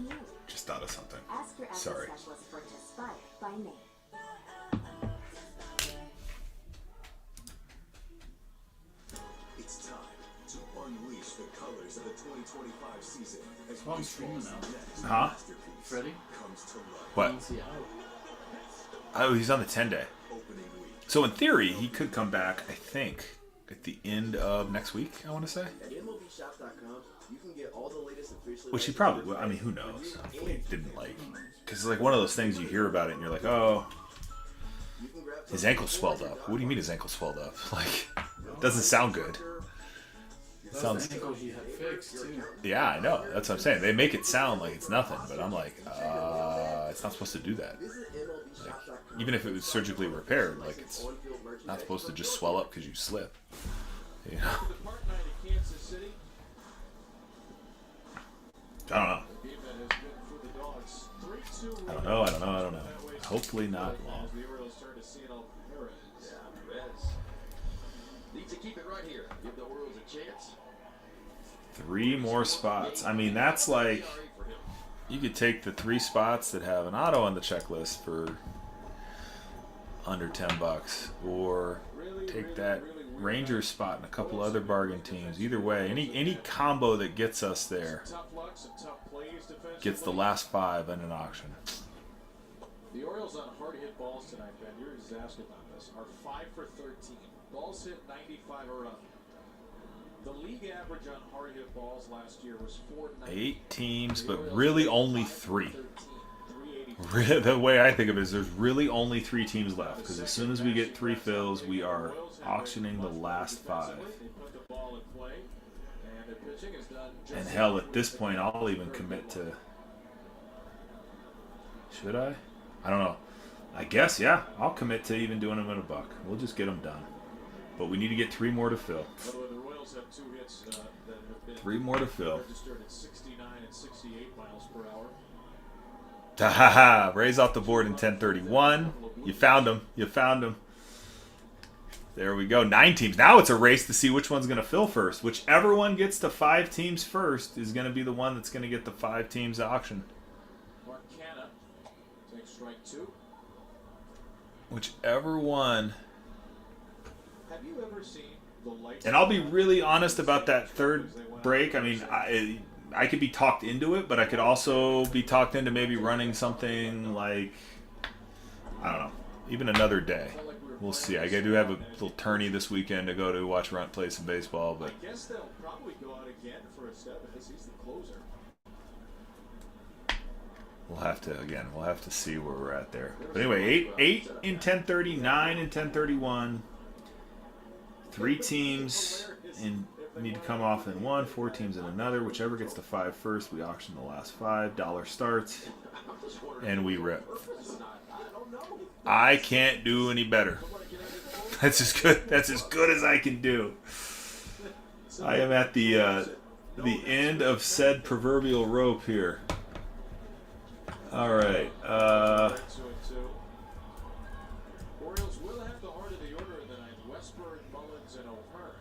you. Just thought of something. Ask your asthma specialist for Tespire by name. It's time to unleash the colors of the 2025 season as I'm streaming now. Huh? Freddie? Comes to life. What? Oh, he's on the 10-day. So in theory, he could come back, I think, at the end of next week, I want to say. At Which he probably will. I mean, who knows? Hopefully he didn't like, because it's like one of those things you hear about it and you're like, oh, his ankle swelled up. What do you mean his ankle swelled up? Like, it doesn't sound good. It sounds. Ankle he had fixed too. Yeah, I know. That's what I'm saying. They make it sound like it's nothing, but I'm like, it's not supposed to do that. Like, even if it was surgically repaired, like it's not supposed to just swell up because you slip. You know. I don't know. Hopefully not long. Need to keep it right here. Give the Orioles a chance. 3 more spots. I mean, that's like, you could take the 3 spots that have an auto on the checklist for under $10, or take that Rangers spot and a couple other bargain teams. Either way, any combo that gets us there gets the last 5 in an auction. The Orioles on hard hit balls tonight, Ben, you're exhausted about this, are 5 for 13. Balls hit 95 or up. The league average on hard hit balls last year was 490. 8 teams, but really only 3. The way I think of it is there's really only 3 teams left, because as soon as we get 3 fills, we are auctioning the last 5. And hell, at this point, I'll even commit to... Should I? I don't know. I guess, yeah. I'll commit to even doing them at $1. We'll just get them done. But we need to get 3 more to fill. 3 more to fill. Registered at 69 and 68 miles per hour. Ha! Rays off the board in 10:31. You found him. You found him. There we go. 9 teams. Now it's a race to see which one's going to fill first. Whichever one gets to 5 teams first is going to be the one that's going to get the 5 teams auction. Marcana takes strike 2. Whichever one. Have you ever seen the light? And I'll be really honest about that 3rd break. I mean, I could be talked into it, but I could also be talked into maybe running something like, I don't know, even another day. We'll see. I do have a little tourney this weekend to go to watch Runt play some baseball, but I guess they'll probably go out again for a step because he's the closer. we'll have to see where we're at there. But anyway, 8 in 10:30, 9 in 10:31. 3 teams need to come off in one, 4 teams in another. Whichever gets to 5 first, we auction the last 5. Dollar starts, and we rip. I can't do any better. That's as good. That's as good as I can do. I am at the end of said proverbial rope here. All right. Orioles will have the heart of the order tonight. Westburg, Mullins, and O'Hearn.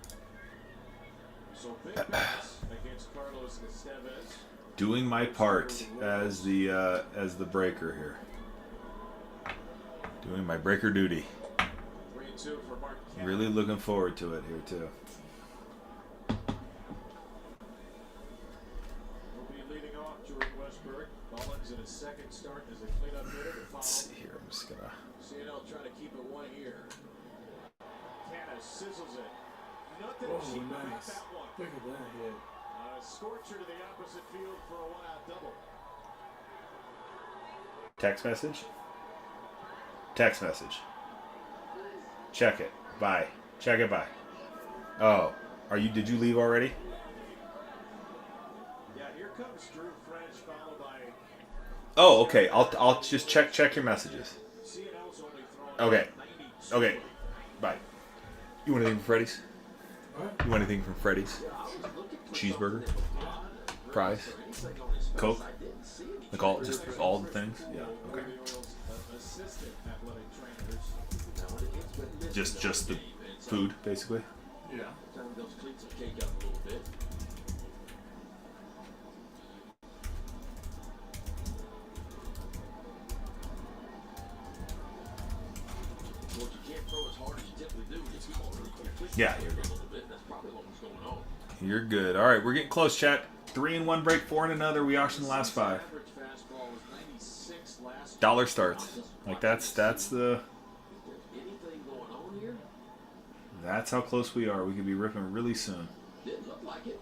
So big pass against Carlos Estevez. Doing my part as the breaker here. Doing my breaker duty. 3-2 for Mark Cannon. Really looking forward to it here too. Will be leading off Jordan Westburg. Mullins in his 2nd start as a cleanup hitter to follow. Let's see here. I'm just gonna. CNL trying to keep it 1 here. Canna sizzles it. Nothing. Oh, She got nice. that one. Look at that hit. Scorcher to the opposite field for a 1-out double. Text message. Text message. Check it. Bye. Check it. Bye. Oh, did you leave already? Yeah, here comes Drew French followed by. Oh, okay. I'll just check your messages. CNL's only throwing Okay. Okay. Bye. You want anything from Freddy's? You want anything from Freddy's? Cheeseburger? Fries? Coke? Like all the things? Yeah. Okay. Just the food, basically. Yeah. They'll clean some cake up a little bit. Well, you can't throw as hard as you typically do. It's Yeah, you're good. You're good. All right, we're getting close, chat. 3 in 1 break, 4 in another. We auction the last 5. Dollar starts. Like that's the. That's how close we are. We could be ripping really soon. Didn't look like it.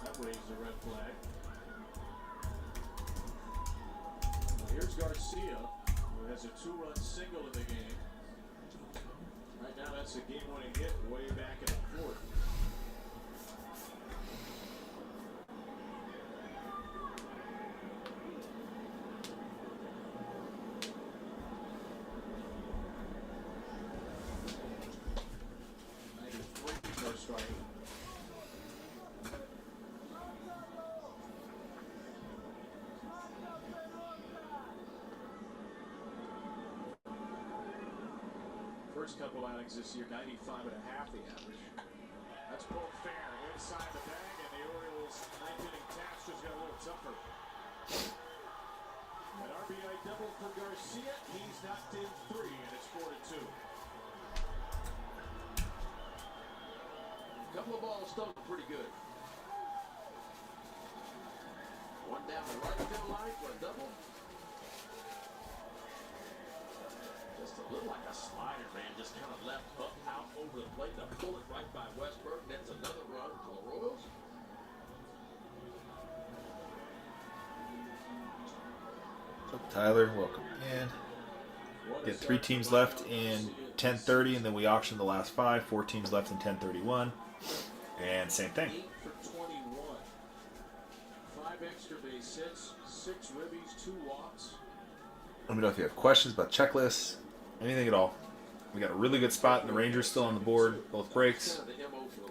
That raised a red flag. Here's Garcia, who has a 2-run single in the game. Right now, that's a game-winning hit way back in the fourth. First strike. First couple outings this year, 95.5 the average. That's pulled fair inside the bag, and the Orioles' ninth-inning task just got a little tougher. An RBI double for Garcia. He's knocked in 3, and it's 4-2. A couple of balls stung pretty good. One down the right field line for a double. Just a little like a slider, man. Just kind of left up, out, over the plate to pull it right by Westberg. That's another run for the Royals. What's up, Tyler? Welcome in. Get 3 teams left in 10:30, and then we auction the last 5. 4 teams left in 10:31, and same thing. 8 for 21. 5 extra base hits, 6 ribbies, 2 walks. Let me know if you have questions about checklists, anything at all. We got a really good spot, and the Rangers still on the board, both breaks.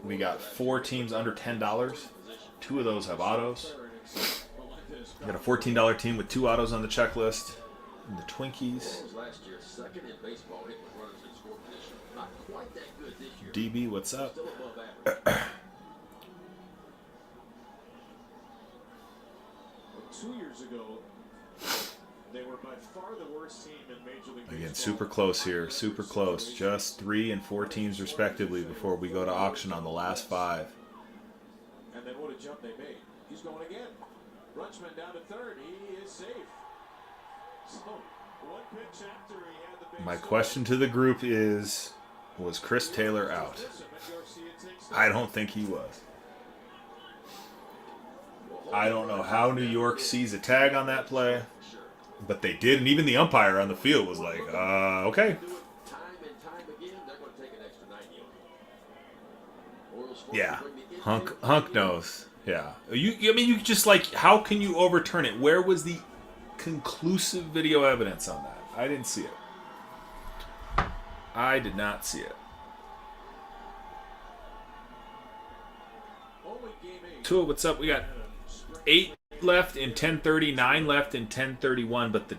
We got 4 teams under $10. 2 of those have autos. We got a $14 team with 2 autos on the checklist. And the Twinkies. Last year, second in baseball hit with runners in score position. Not quite that good this year. DB, what's up? Still above average. 2 years ago, they were by far the worst team in Major League Baseball. Again, super close here. Super close. Just 3 and 4 teams respectively before we go to auction on the last 5. And then what a jump they made. He's going again. Rutschman down to third. He is safe. So, one pitch after he had the base. My question to the group is, was Chris Taylor out? I don't think he was. I don't know how New York sees a tag on that play, but they did, and even the umpire on the field was like, okay. Yeah, Hunk knows. Yeah, I mean, you just like, how can you overturn it? Where was the conclusive video evidence on that? I didn't see it. I did not see it. Tua, what's up? We got 8 left in 10:30, 9 left in 10:31. But the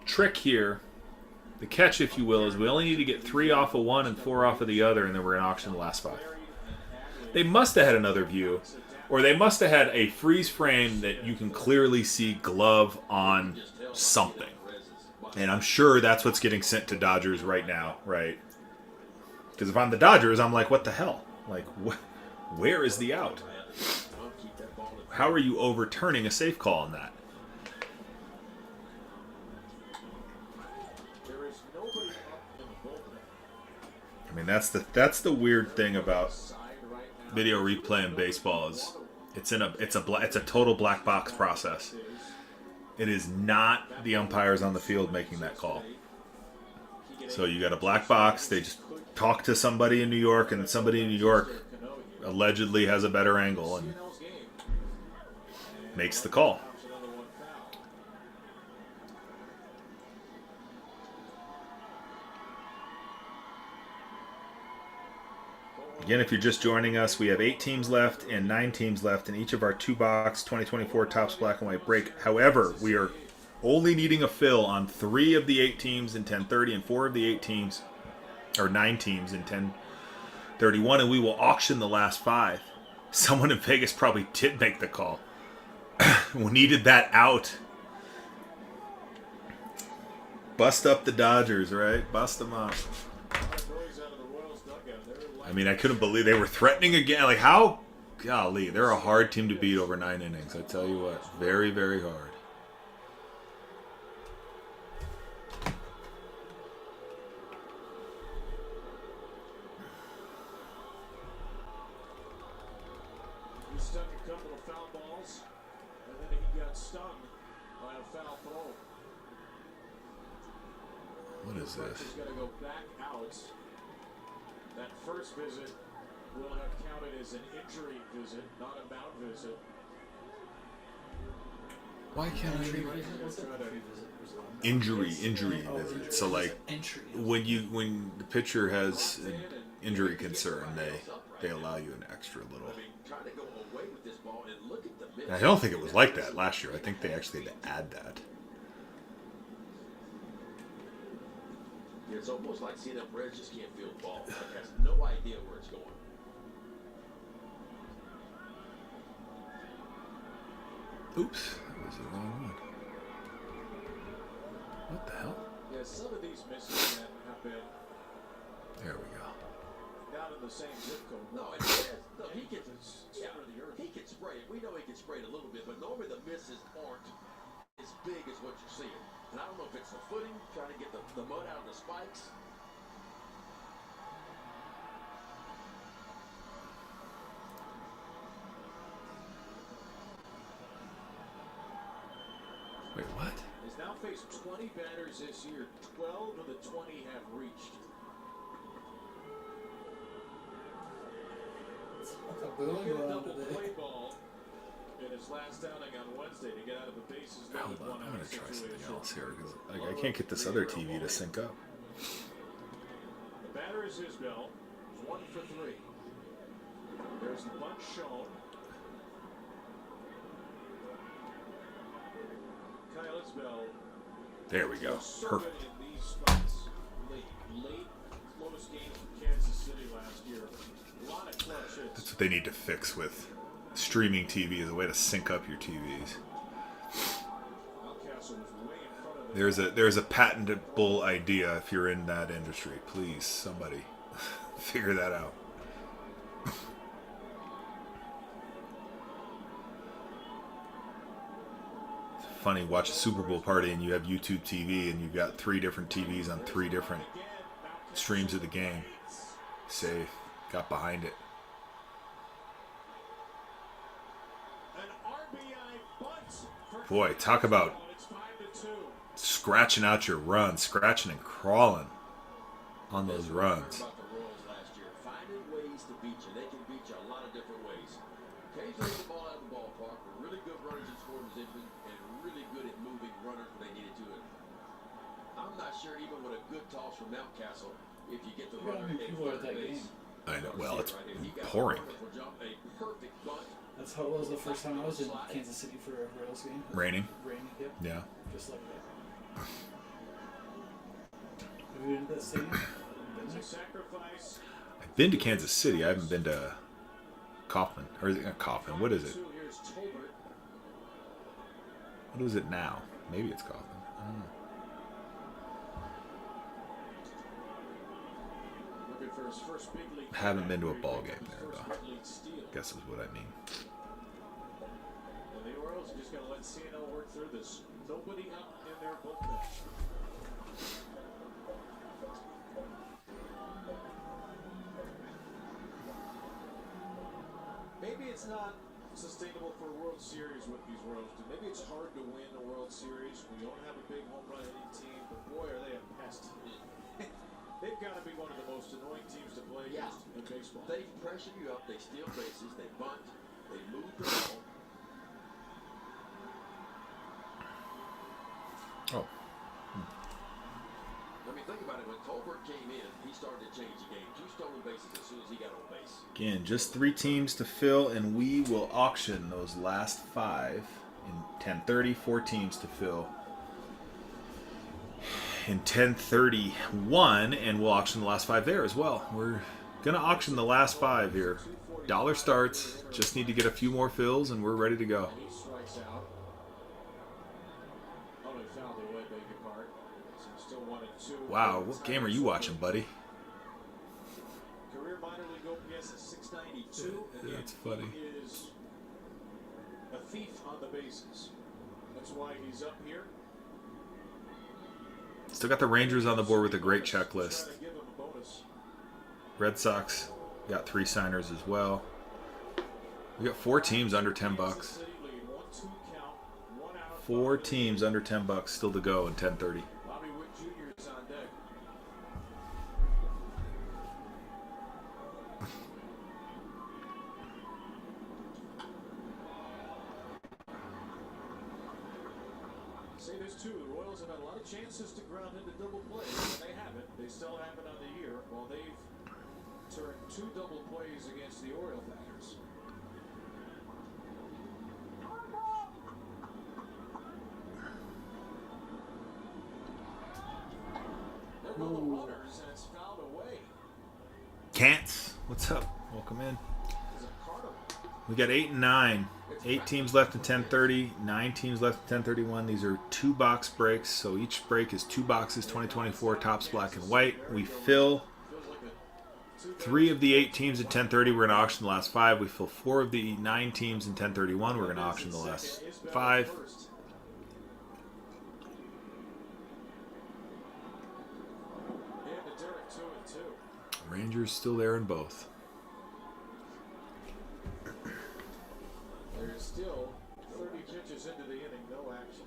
trick here, the catch, if you will, is we only need to get 3 off of one and 4 off of the other, and then we're going to auction the last 5. They must have had another view, or they must have had a freeze frame that you can clearly see glove on something. And I'm sure that's what's getting sent to Dodgers right now, right? Because if I'm the Dodgers, I'm like, what the hell? Like, where is the out? How are you overturning a safe call on that? I mean, that's the weird thing about video replay in baseball is it's a total black box process. It is not the umpires on the field making that call. So you got a black box. They just talk to somebody in New York, and somebody in New York allegedly has a better angle and makes the call. Again, if you're just joining us, we have 8 teams left and 9 teams left in each of our 2-box 2024 Topps Black and White break. However, we are only needing a fill on 3 of the 8 teams in 10:30 and 4 of the 8 teams, or 9 teams in 10:31, and we will auction the last 5. Someone in Vegas probably did make the call. We needed that out. Bust up the Dodgers, right? Bust them up. I mean, I couldn't believe they were threatening again. Like, how? Golly, they're a hard team to beat over 9 innings. I tell you what. Very, very hard. We stuck a couple of foul balls, and then he got stung by a foul throw. What is this? He's got to go back out. That first visit will have counted as an injury visit, not a bound visit. Why can't I read injury visit? So like when the pitcher has an injury concern, they allow you an extra little. And I don't think it was like that last year. I think they actually had to add that. It's almost like seeing them Reds just can't feel the ball. Like has no idea where it's going. Oops, that was the wrong one. What the hell? Yeah, some of these misses have been. There we go. Down in the same zip code. No, he can spray it. We know he can spray it a little bit, but normally the misses aren't as big as what you're seeing. And I don't know if it's the footing, trying to get the mud out of the spikes. Wait, what? He's now faced 20 batters this year. 12 of the 20 have reached. Get a double play ball in his last outing on Wednesday to get out of a bases loaded Hold on, I'm gonna try situation. something else here because I can't get this other TV to sync up. The batter is Isbell. He's 1 for 3. There's the bunt shown. Kyle Isbell. There we go. Perfect. In these spots late close game for Kansas City last year. A lot of clutch hits. That's what they need to fix with streaming TV as a way to sync up your TVs. There's a patentable idea if you're in that industry. Please, somebody figure that out. It's funny, watch a Super Bowl party and you have YouTube TV and you've got 3 different TVs on 3 different streams of the game. Safe. Got behind it. Boy, talk about scratching out your runs, scratching and crawling on those runs. Finding ways to beat you. They can beat you a lot of different ways. Occasionally the ball out of the ballpark were really good runners in scoring position and really good at moving runners when they needed to. I'm not sure even with a good toss from Mountcastle if you get the runner in front of the base. I know. Well, it's pouring. That's how it was the first time I was in Kansas City for a Royals game. Raining? Raining, yep. Yeah. Just like that. Have you been to that stadium? I've been to Kansas City. I haven't been to Kaufman. Or is it not Kaufman? What is it? What is it now? Maybe it's Kaufman. I don't know. Haven't been to a ball game there, though. Guess is what I mean. And the Orioles are just going to let CNL work through this. Nobody up in their bullpen. Maybe it's not sustainable for a World Series with these Royals. Maybe it's hard to win a World Series when you don't have a big home run hitting team, but boy, are they a pest. They've got to be one of the most annoying teams to play against in baseball. They pressure you up, they steal bases, they bunt, they move the ball. Oh. I mean, think about it. When Tolbert came in, he started to change the game. 2 stolen bases as soon as he got on base. Again, just 3 teams to fill, and we will auction those last 5 in 10:30. 4 teams to fill in 10:31, and we'll auction the last 5 there as well. We're gonna auction the last 5 here. Dollar starts. Just need to get a few more fills, and we're ready to go. He strikes out. Oh, he fouled away, beg your pardon. So still 1-2. Wow, what game are you watching, buddy? Career minor league OPS is 692. Yeah, that's funny. He is a thief on the bases. That's why he's up here. Still got the Rangers on the board with a great checklist. Red Sox got 3 signers as well. We got 4 teams under $10. 4 teams under $10 still to go in 10:30. Bobby Witt Jr. is on deck. Say this too, the Royals have had a lot of chances to ground into double plays, and they haven't. They still haven't on the year, while they've turned 2 double plays against the Oriole batters. There go the runners, and it's fouled away. Cants, what's up? Welcome in. We got 8 and 9. 8 teams left in 10:30. 9 teams left in 10:31. These are 2 box breaks, so each break is 2 boxes. 2024 Topps Black and White. We fill 3 of the 8 teams in 10:30. We're going to auction the last 5. We fill 4 of the 9 teams in 10:31. We're going to auction the last 5. Rangers still there in both. There's still 30 pitches into the inning, no action.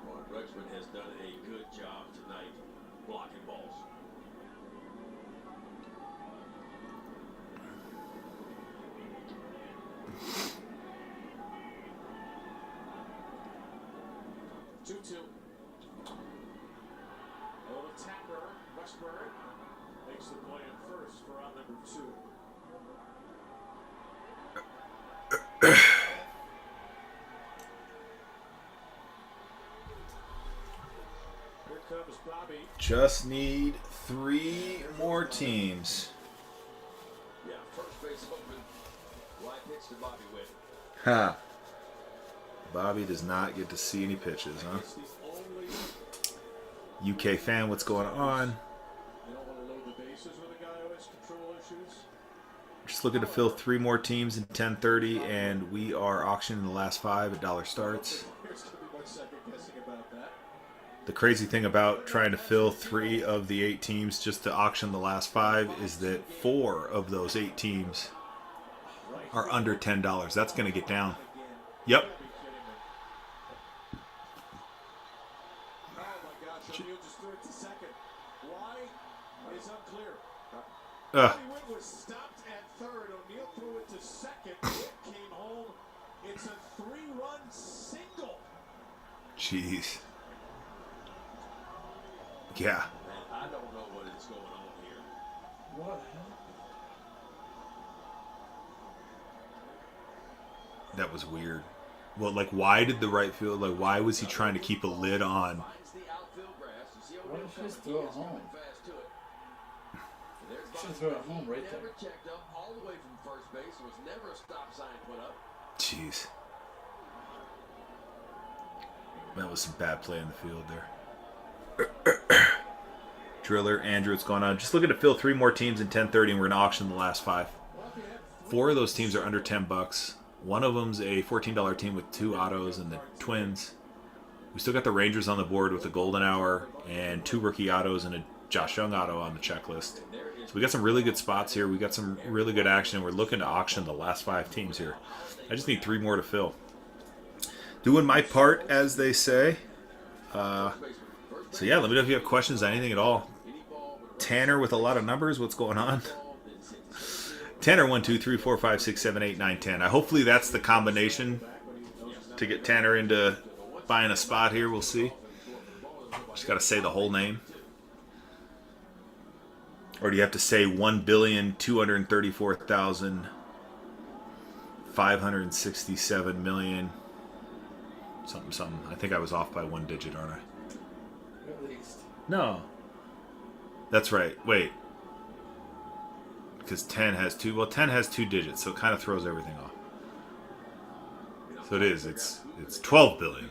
Ron Rutschman has done a good job tonight blocking balls. Tapper, Westbury makes the play in first for out number 2. Here comes Bobby. Just need 3 more teams. Yeah, first base open. Wide pitch to Bobby Witt. Ha. Bobby does not get to see any pitches, huh? UK fan, what's going on? Just looking to fill 3 more teams in 10:30, and we are auctioning the last 5 at dollar starts. The crazy thing about trying to fill 3 of the 8 teams just to auction the last 5 is that 4 of those 8 teams are under $10. That's going to get down. Yep. Bobby Witt was stopped at third. O'Neill threw it to second. Witt came home. It's a 3-run single. Jeez. Yeah. Man, I don't know what is going on here. What? That was weird. Well, like, why did the right field, like, why was he trying to keep a lid on? Why don't you just throw it home? Should have thrown it home right there. Never checked up all the way from first base. There was never a stop sign put up. Jeez. That was some bad play in the field there. Driller, Andrew, what's going on? Just looking to fill 3 more teams in 10:30, and we're going to auction the last 5. 4 of those teams are under $10. One of them's a $14 team with 2 autos and the Twins. We still got the Rangers on the board with a Golden Hour and 2 rookie autos and a Josh Young auto on the checklist. So we got some really good spots here. We got some really good action. We're looking to auction the last 5 teams here. I just need 3 more to fill. Doing my part, as they say. So yeah, let me know if you have questions on anything at all. Tanner with a lot of numbers. What's going on? Tanner 1, 2, 3, 4, 5, 6, 7, 8, 9, 10. Hopefully that's the combination to get Tanner into buying a spot here. We'll see. Just got to say the whole name. Or do you have to say 1,234,567,000,000? Something. I think I was off by 1 digit, aren't I? At least. No. That's right. Wait. Because 10 has 2. Well, 10 has 2 digits, so it kind of throws everything off. So it is. It's 12 billion.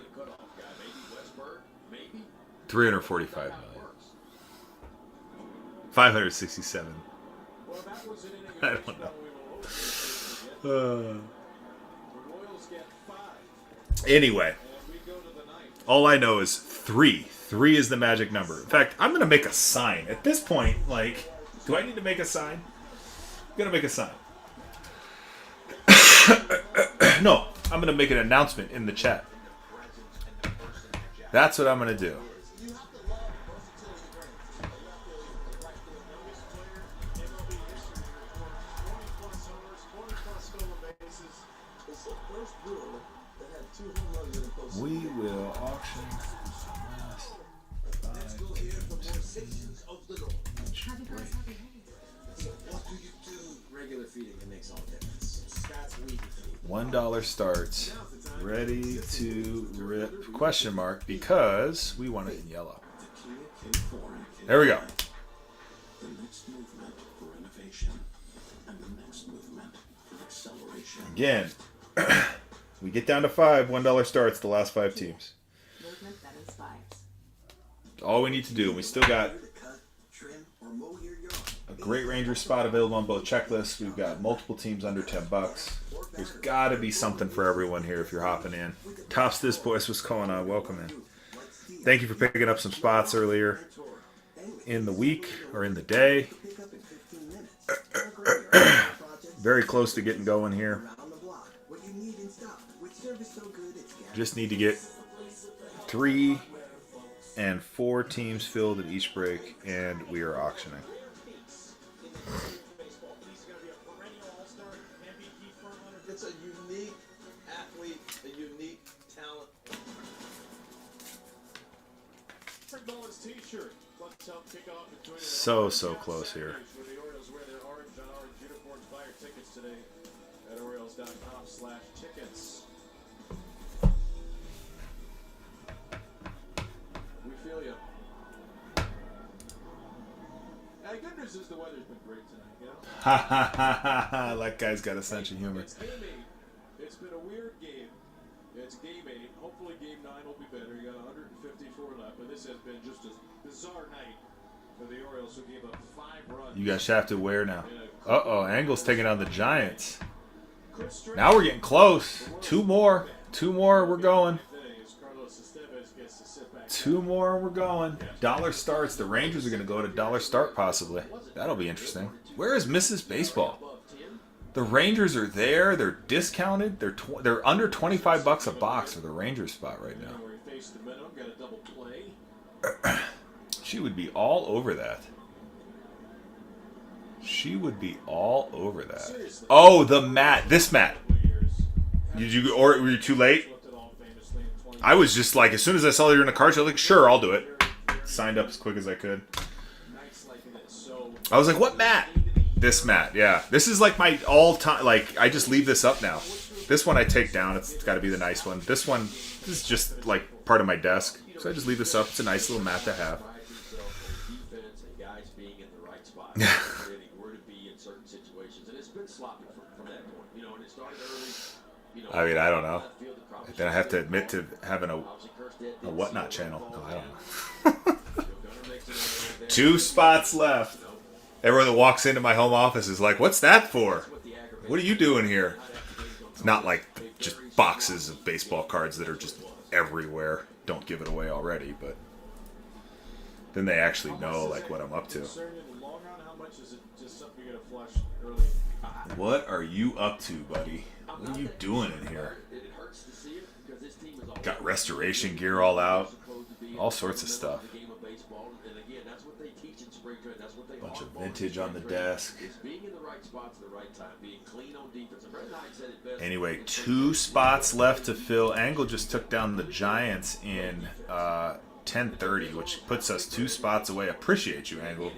345 million. 567. I don't know. Anyway, all I know is 3. 3 is the magic number. In fact, I'm going to make a sign. At this point, like, do I need to make a sign? gonna make a sign. No, I'm gonna make an announcement in the chat. That's what I'm gonna do. We will auction the last 5 teams. What do you do? Regular feeding, it makes all the difference. That's weekly feed. $1 starts. Ready to rip? Question mark, because we want it in yellow. There we go. The next movement for innovation and the next movement for acceleration. Again, we get down to 5. $1 starts. The last 5 teams. Movement that is fives. All we need to do. We still got a great Ranger spot available on both checklists. We've got multiple teams under $10. There's got to be something for everyone here if you're hopping in. Tops this, boys. What's going on? Welcome in. Thank you for picking up some spots earlier in the week or in the day. Very close to getting going here. Just need to get 3 and 4 teams filled at each break, and we are auctioning. It's a unique athlete, a unique talent. Frank Mullen's t-shirt. Let's help kick off the 20. So close here. Where the Orioles wear their orange on orange uniforms. Buy your tickets today at Orioles.com/tickets. We feel you. The good news is the weather's been great tonight, you know? Ha ha ha ha ha. That guy's got a sense of humor. It's game 8. It's been a weird game. It's game 8. Hopefully game 9 will be better. You got 154 left, but this has been just a bizarre night for the Orioles, who gave up 5 runs. You got shafted where now? Uh-oh, Angle's taking on the Giants. Now we're getting close. 2 more. 2 more, we're going. 2 more, we're going. $1 starts. The Rangers are going to go at $1 start, possibly. That'll be interesting. Where is Mrs. Baseball? The Rangers are there. They're discounted. They're under $25 a box for the Rangers spot right now. She would be all over that. She would be all over that. Oh, the mat. This mat. Did you, or were you too late? I was just like, as soon as I saw you in the cards, I was like, sure, I'll do it. Signed up as quick as I could. I was like, what mat? This mat, yeah. This is like my all-time, like, I just leave this up now. This one I take down. It's got to be the nice one. This one, this is just like part of my desk. So I just leave this up. It's a nice little mat to have. I mean, I don't know. Then I have to admit to having a whatnot channel. No, I don't know. 2 spots left. Everyone that walks into my home office is like, what's that for? What are you doing here? It's not like just boxes of baseball cards that are just everywhere. Don't give it away already, but then they actually know like what I'm up to. What are you up to, buddy? What are you doing in here? Got restoration gear all out. All sorts of stuff. Bunch of vintage on the desk. Anyway, 2 spots left to fill. Angle just took down the Giants in 10:30, which puts us 2 spots away. Appreciate you, Angle.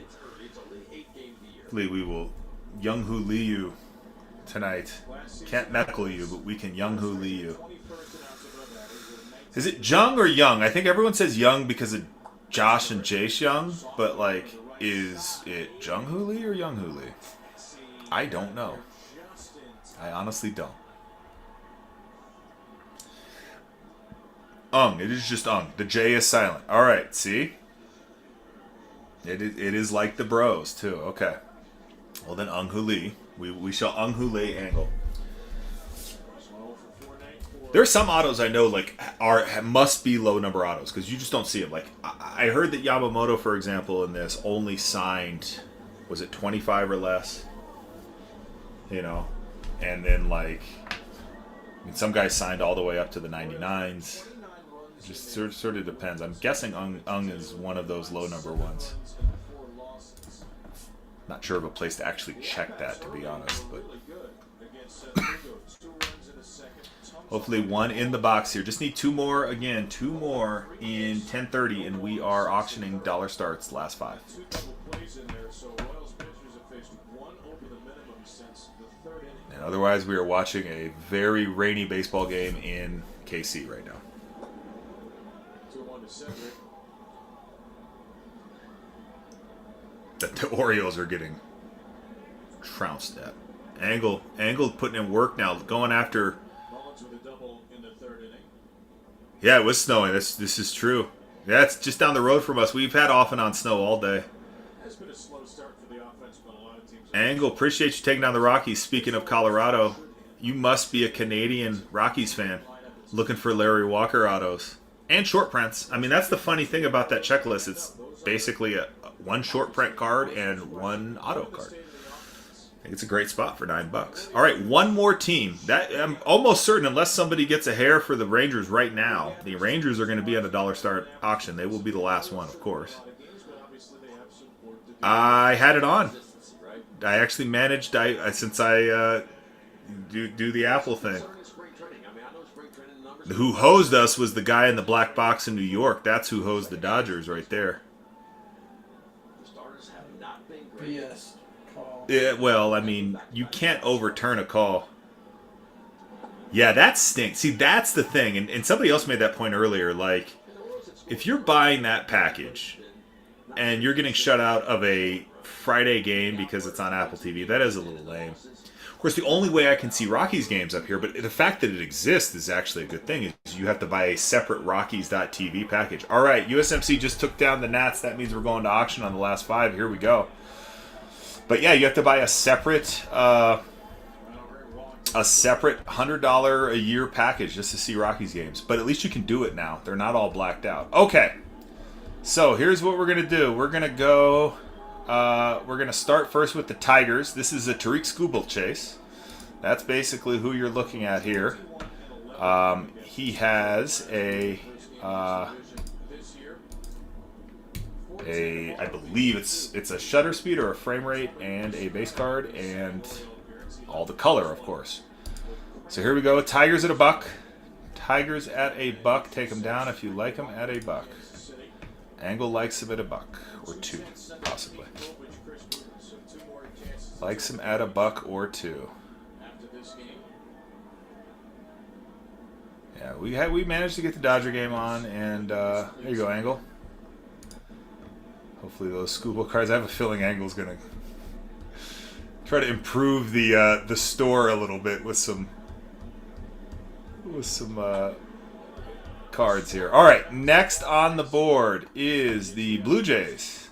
Hopefully we will Young-Hoo Lee you tonight. Can't knuckle you, but we can Young-Hoo Lee you. Is it Jung or Young? I think everyone says Young because of Josh and Jace Young, but like, is it Jung-Hoo Lee or Young-Hoo Lee? I don't know. I honestly don't. It is just The J is silent. All right, see? It is like the bros, too. Okay. Well, then Young-Hoo Lee. We shall Young-Hoo Lee Angle. There are some autos I know like must be low number autos because you just don't see them. Like I heard that Yamamoto, for example, in this only signed, was it 25 or less? you know, and then like, I mean, some guys signed all the way up to the 99s. It just sort of depends. I'm guessing Ung is one of those low number ones. Not sure of a place to actually check that, to be honest, but hopefully one in the box here. Just need two more, again, two more in 10:30, and we are auctioning dollar starts last 5. And otherwise, we are watching a very rainy baseball game in KC right now. The Orioles are getting trounced at. Angle putting in work now, going after. Yeah, it was snowing. This is true. Yeah, it's just down the road from us. We've had off and on snow all day. Angle, appreciate you taking down the Rockies. Speaking of Colorado, you must be a Canadian Rockies fan looking for Larry Walker autos and short prints. I mean, that's the funny thing about that checklist. It's basically one short print card and one auto card. I think it's a great spot for $9. All right, one more team. That I'm almost certain, unless somebody gets a hair for the Rangers right now, the Rangers are going to be at a dollar start auction. They will be the last one, of course. I had it on. I actually managed. Since I do the Apple thing. Who hosed us was the guy in the black box in New York. That's who hosed the Dodgers right there. BS call. Yeah, well, I mean, you can't overturn a call. Yeah, that stinks. See, that's the thing. And somebody else made that point earlier. Like, if you're buying that package and you're getting shut out of a Friday game because it's on Apple TV, that is a little lame. Of course, the only way I can see Rockies games up here, but the fact that it exists is actually a good thing, is you have to buy a separate Rockies.tv package. All right, USMC just took down the Nats. That means we're going to auction on the last 5. Here we go. But yeah, you have to buy a separate $100 a year package just to see Rockies games. But at least you can do it now. They're not all blacked out. Okay, so here's what we're going to do. We're going to go... we're going to start first with the Tigers. This is a Tariq Skubal chase. That's basically who you're looking at here. He has I believe it's a shutter speed or a frame rate and a base card and all the color, of course. So here we go. Tigers at $1. Tigers at $1. Take them down if you like them at $1. Angle likes them at $1 or $2, possibly. Likes him at $1 or $2. Yeah, we managed to get the Dodger game on, and there you go, Angle. Hopefully those Skubal cards. I have a feeling Angle's gonna try to improve the store a little bit with some cards here. All right, next on the board is the Blue Jays.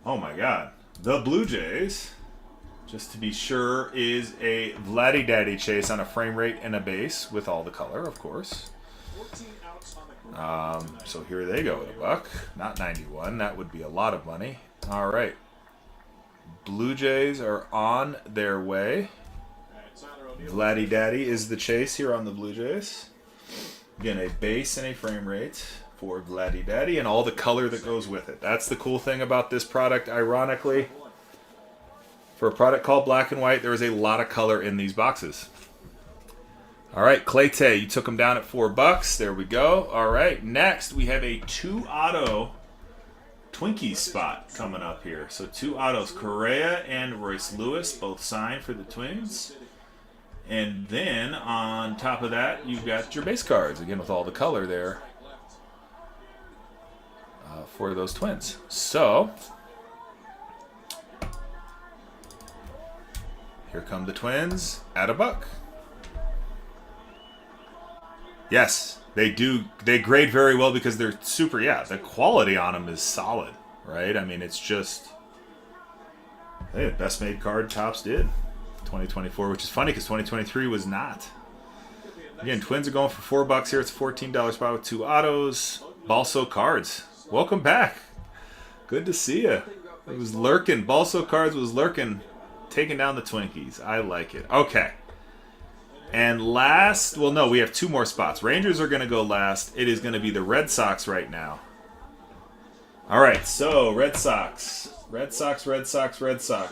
Oh my God. The Blue Jays, just to be sure, is a Vladdy Daddy chase on a frame rate and a base with all the color, of course. So here they go at $1, not 91. That would be a lot of money. All right. Blue Jays are on their way. Vladdy Daddy is the chase here on the Blue Jays. Again, a base and a frame rate for Vladdy Daddy and all the color that goes with it. That's the cool thing about this product, ironically. For a product called Black and White, there is a lot of color in these boxes. All right, Clayte, you took them down at $4. There we go. All right, next we have a 2-auto Twinkies spot coming up here. So 2 autos, Correa and Royce Lewis, both signed for the Twins. And then on top of that, you've got your base cards, again with all the color there for those Twins. So here come the Twins at $1. Yes, they do. They grade very well because they're super. Yeah, the quality on them is solid, right? I mean, it's just, hey, the best made card Topps did 2024, which is funny because 2023 was not. Again, Twins are going for $4 here. It's a $14 spot with 2 autos. Balso Cards, welcome back. Good to see you. It was lurking. Balso Cards was lurking taking down the Twinkies. I like it. Okay. And last, well, no, we have 2 more spots. Rangers are going to go last. It is going to be the Red Sox right now. All right, so Red Sox. Red Sox.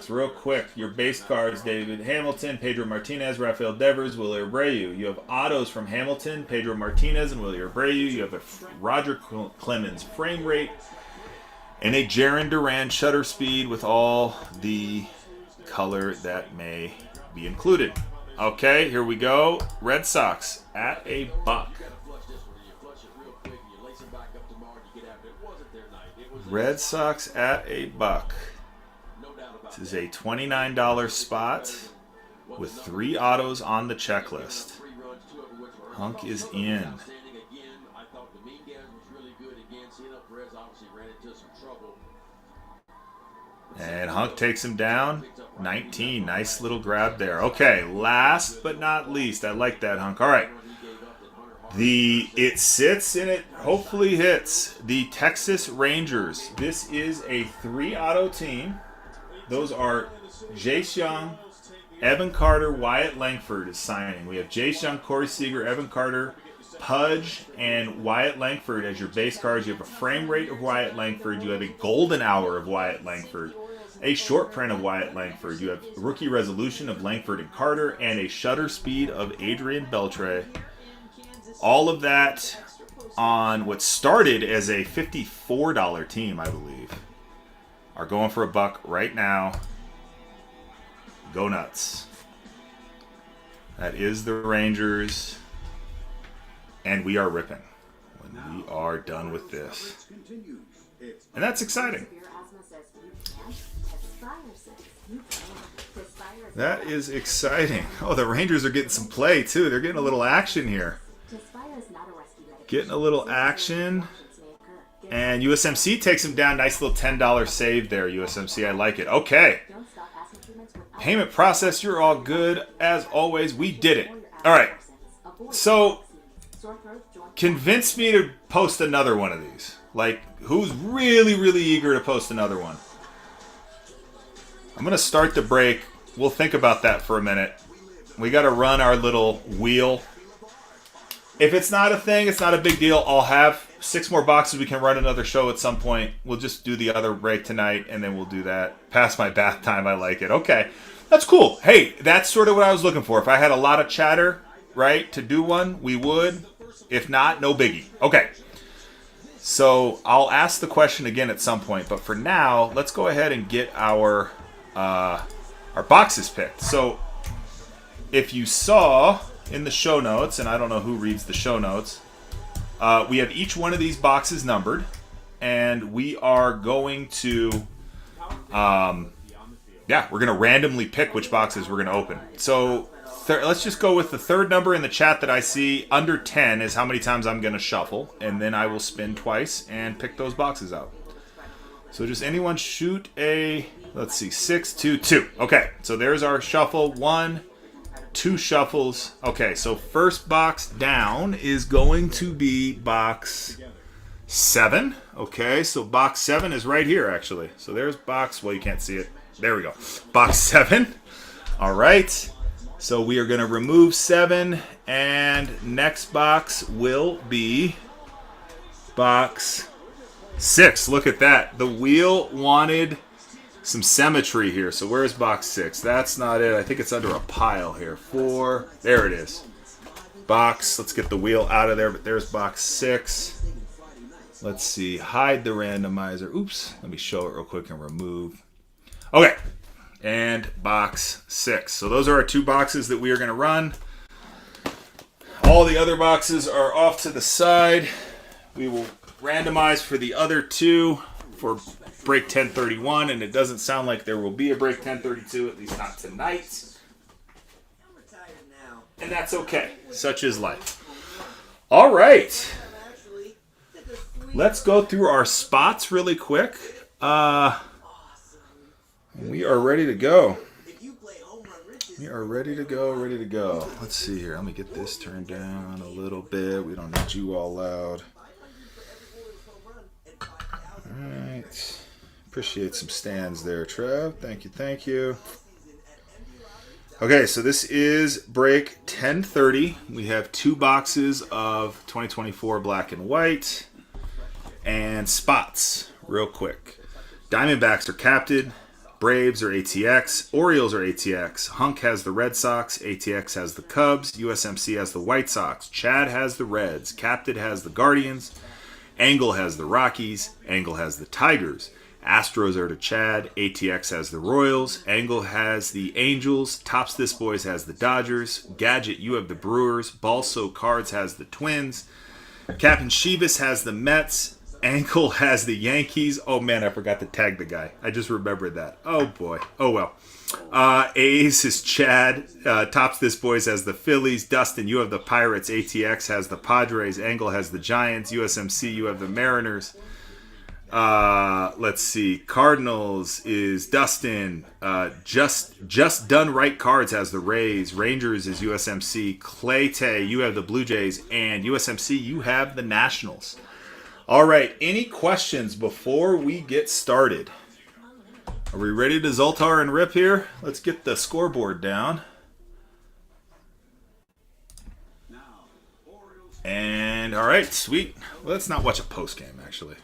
Real quick, your base cards: David Hamilton, Pedro Martinez, Rafael Devers, Willie Abreu. You have autos from Hamilton, Pedro Martinez, and Willie Abreu. You have a Roger Clemens frame rate and a Jarren Duran shutter speed with all the color that may be included. Okay, here we go. Red Sox at $1. Red Sox at $1. This is a $29 spot with 3 autos on the checklist. Hunk is in. And Hunk takes him down. 19. Nice little grab there. Okay, last but not least. I like that, Hunk. All right. It sits and it hopefully hits. The Texas Rangers. This is a 3-auto team. Those are Jace Young, Evan Carter, Wyatt Langford is signing. We have Jace Young, Corey Seager, Evan Carter, Pudge, and Wyatt Langford as your base cards. You have a frame rate of Wyatt Langford. You have a golden hour of Wyatt Langford, a short print of Wyatt Langford. You have rookie resolution of Langford and Carter, and a shutter speed of Adrian Beltre. All of that on what started as a $54 team, I believe, are going for $1 right now. Go nuts. That is the Rangers. And we are ripping when we are done with this. And that's exciting. That is exciting. Oh, the Rangers are getting some play, too. They're getting a little action here. Getting a little action. And USMC takes him down. Nice little $10 save there, USMC. I like it. Okay. Payment process, you're all good. As always, we did it. All right. So, convince me to post another one of these. Like, who's really, really eager to post another one? I'm going to start the break. We'll think about that for a minute. We got to run our little wheel. If it's not a thing, it's not a big deal. I'll have 6 more boxes. We can run another show at some point. We'll just do the other break tonight, and then we'll do that. Past my bath time, I like it. Okay, that's cool. Hey, that's sort of what I was looking for. If I had a lot of chatter, right, to do one, we would. If not, no biggie. Okay, so I'll ask the question again at some point. But for now, let's go ahead and get our boxes picked. So if you saw in the show notes, and I don't know who reads the show notes, we have each one of these boxes numbered, and we are going to, we're going to randomly pick which boxes we're going to open. So let's just go with the third number in the chat that I see. Under 10 is how many times I'm going to shuffle, and then I will spin twice and pick those boxes out. So just anyone shoot a, let's see, 6, 2, 2. Okay, so there's our shuffle. 1, 2 shuffles. Okay, so first box down is going to be box 7. Okay, so box 7 is right here, actually. So there's box, well, you can't see it. There we go. Box 7. All right. So we are going to remove 7, and next box will be box 6. Look at that. The wheel wanted some symmetry here. So where's box 6? That's not it. I think it's under a pile here. 4. There it is. Box. Let's get the wheel out of there. But there's box 6. Let's see. Hide the randomizer. Oops. Let me show it real quick and remove. Okay. And box 6. So those are our 2 boxes that we are going to run. All the other boxes are off to the side. We will randomize for the other 2 for break 1031, and it doesn't sound like there will be a break 1032, at least not tonight. And that's okay. Such is life. All right. Let's go through our spots really quick. We are ready to go. We are ready to go. Let's see here. Let me get this turned down a little bit. We don't need you all loud. All right. Appreciate some stands there, Trev. Thank you. Okay, so this is break 1030. We have 2 boxes of 2024 black and white. And spots, real quick. Diamondbacks are captain. Braves are ATX. Orioles are ATX. Hunk has the Red Sox. ATX has the Cubs. USMC has the White Sox. Chad has the Reds. Captain has the Guardians. Angle has the Rockies. Angle has the Tigers. Astros are to Chad. ATX has the Royals. Angle has the Angels. Tops This Boys has the Dodgers. Gadget, you have the Brewers. Balso Cards has the Twins. Captain Shivas has the Mets. Angle has the Yankees. Oh man, I forgot to tag the guy. I just remembered that. Oh boy. Oh well. A's is Chad. Tops This Boys has the Phillies. Dustin, you have the Pirates. ATX has the Padres. Angle has the Giants. USMC, you have the Mariners. Let's see. Cardinals is Dustin. Just Done Right Cards has the Rays. Rangers is USMC. Claytay, you have the Blue Jays. And USMC, you have the Nationals. All right, any questions before we get started? Are we ready to Zoltar and rip here? Let's get the scoreboard down. And all right, sweet. Let's not watch a post game, actually.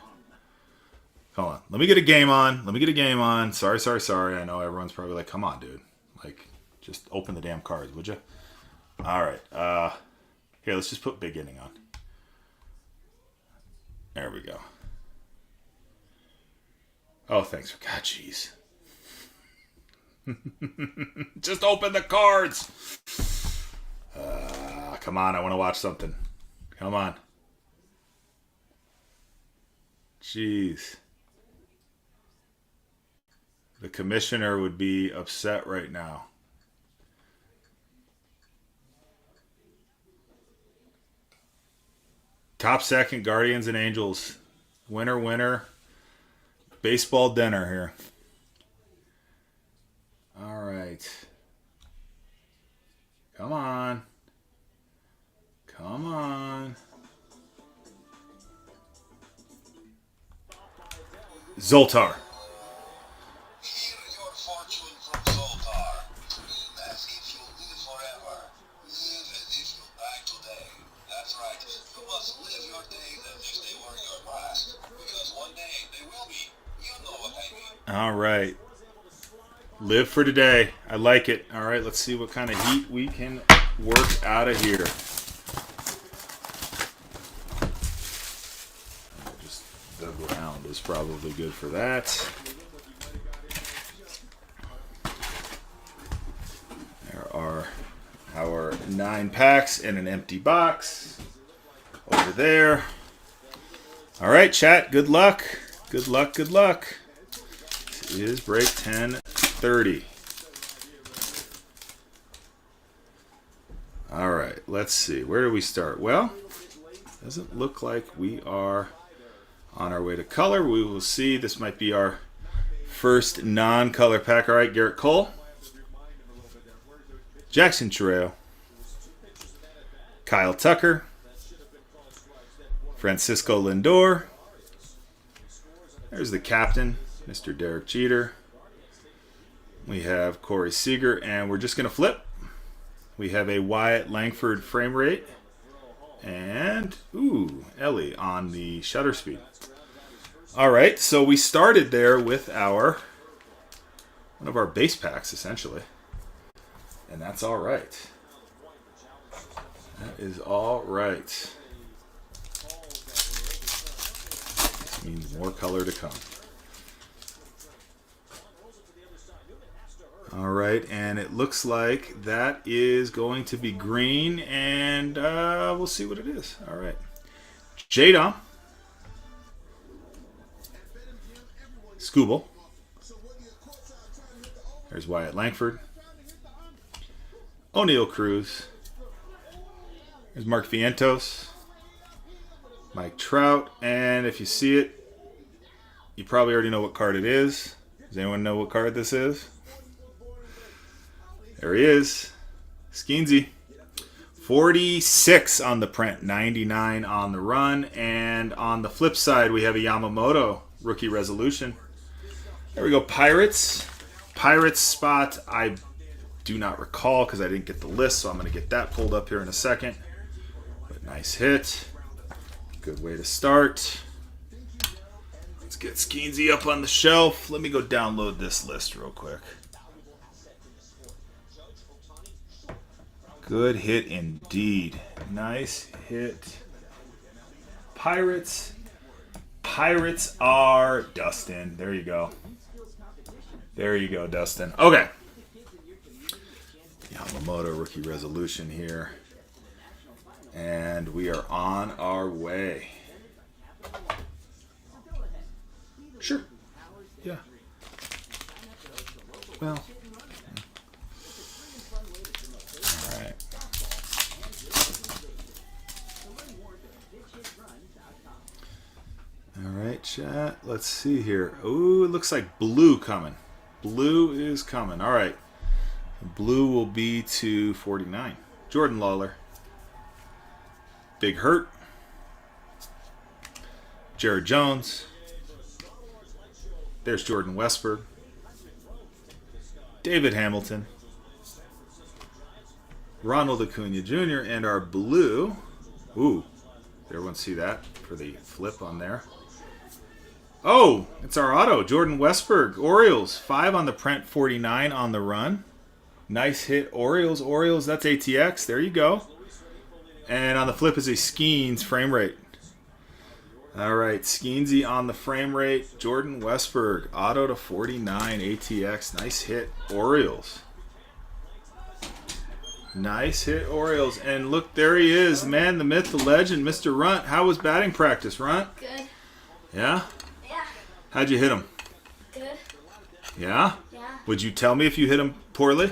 Hold on. Let me get a game on. Sorry. I know everyone's probably like, come on, dude. Like, just open the damn cards, would you? All right. Here, let's just put big inning on. There we go. Oh, thanks for God, jeez. Just open the cards. Come on, I want to watch something. Come on. Jeez. The commissioner would be upset right now. Top second, Guardians and Angels. Winner. Baseball dinner here. All right. Come on. Zoltar. All right. Live for today. I like it. All right, let's see what kind of heat we can work out of here. Just the round is probably good for that. There are our 9 packs in an empty box over there. All right, chat. Good luck. Good luck. This is break 1030. All right, let's see. Where do we start? Well, doesn't look like we are on our way to color. We will see. This might be our first non-color pack. All right, Garrett Cole. Jackson Chireo. Kyle Tucker. Francisco Lindor. There's the captain, Mr. Derek Jeter. We have Corey Seager, and we're just going to flip. We have a Wyatt Langford frame rate. And, Ellie on the shutter speed. All right, so we started there with one of our base packs, essentially. And that's all right. That is all right. This means more color to come. All right, and it looks like that is going to be green, and we'll see what it is. All right. J-Dom. Scooble. There's Wyatt Langford. O'Neal Cruz. There's Mark Vientos. Mike Trout. And if you see it, you probably already know what card it is. Does anyone know what card this is? There he is. Skeensy. 46 on the print. 99 on the run. And on the flip side, we have a Yamamoto rookie resolution. There we go. Pirates. Pirates spot. I do not recall because I didn't get the list, so I'm going to get that pulled up here in a second. But nice hit. Good way to start. Let's get Skeensy up on the shelf. Let me go download this list real quick. Good hit indeed. Nice hit. Pirates. Pirates are Dustin. There you go. There you go, Dustin. Okay. Yamamoto rookie resolution here. And we are on our way. Sure. Yeah. Well. All right. All right, chat. Let's see here. Ooh, it looks like blue coming. Blue is coming. All right. Blue will be to 49. Jordan Lawler. Big Hurt. Jared Jones. There's Jordan Westberg. David Hamilton. Ronald Acuna Jr. And our blue. Ooh. Did everyone see that for the flip on there? Oh, it's our auto. Jordan Westberg. Orioles. 5 on the print, 49 on the run. Nice hit. Orioles. Orioles. That's ATX. There you go. And on the flip is a Skeens frame rate. All right. Skeensy on the frame rate. Jordan Westberg. Auto to 49. ATX. Nice hit. Orioles. Nice hit, Orioles. And look, there he is. Man, the myth, the legend, Mr. Runt. How was batting practice, Runt? Good. Yeah? Yeah. How'd you hit him? Good. Yeah? Yeah. Would you tell me if you hit him poorly?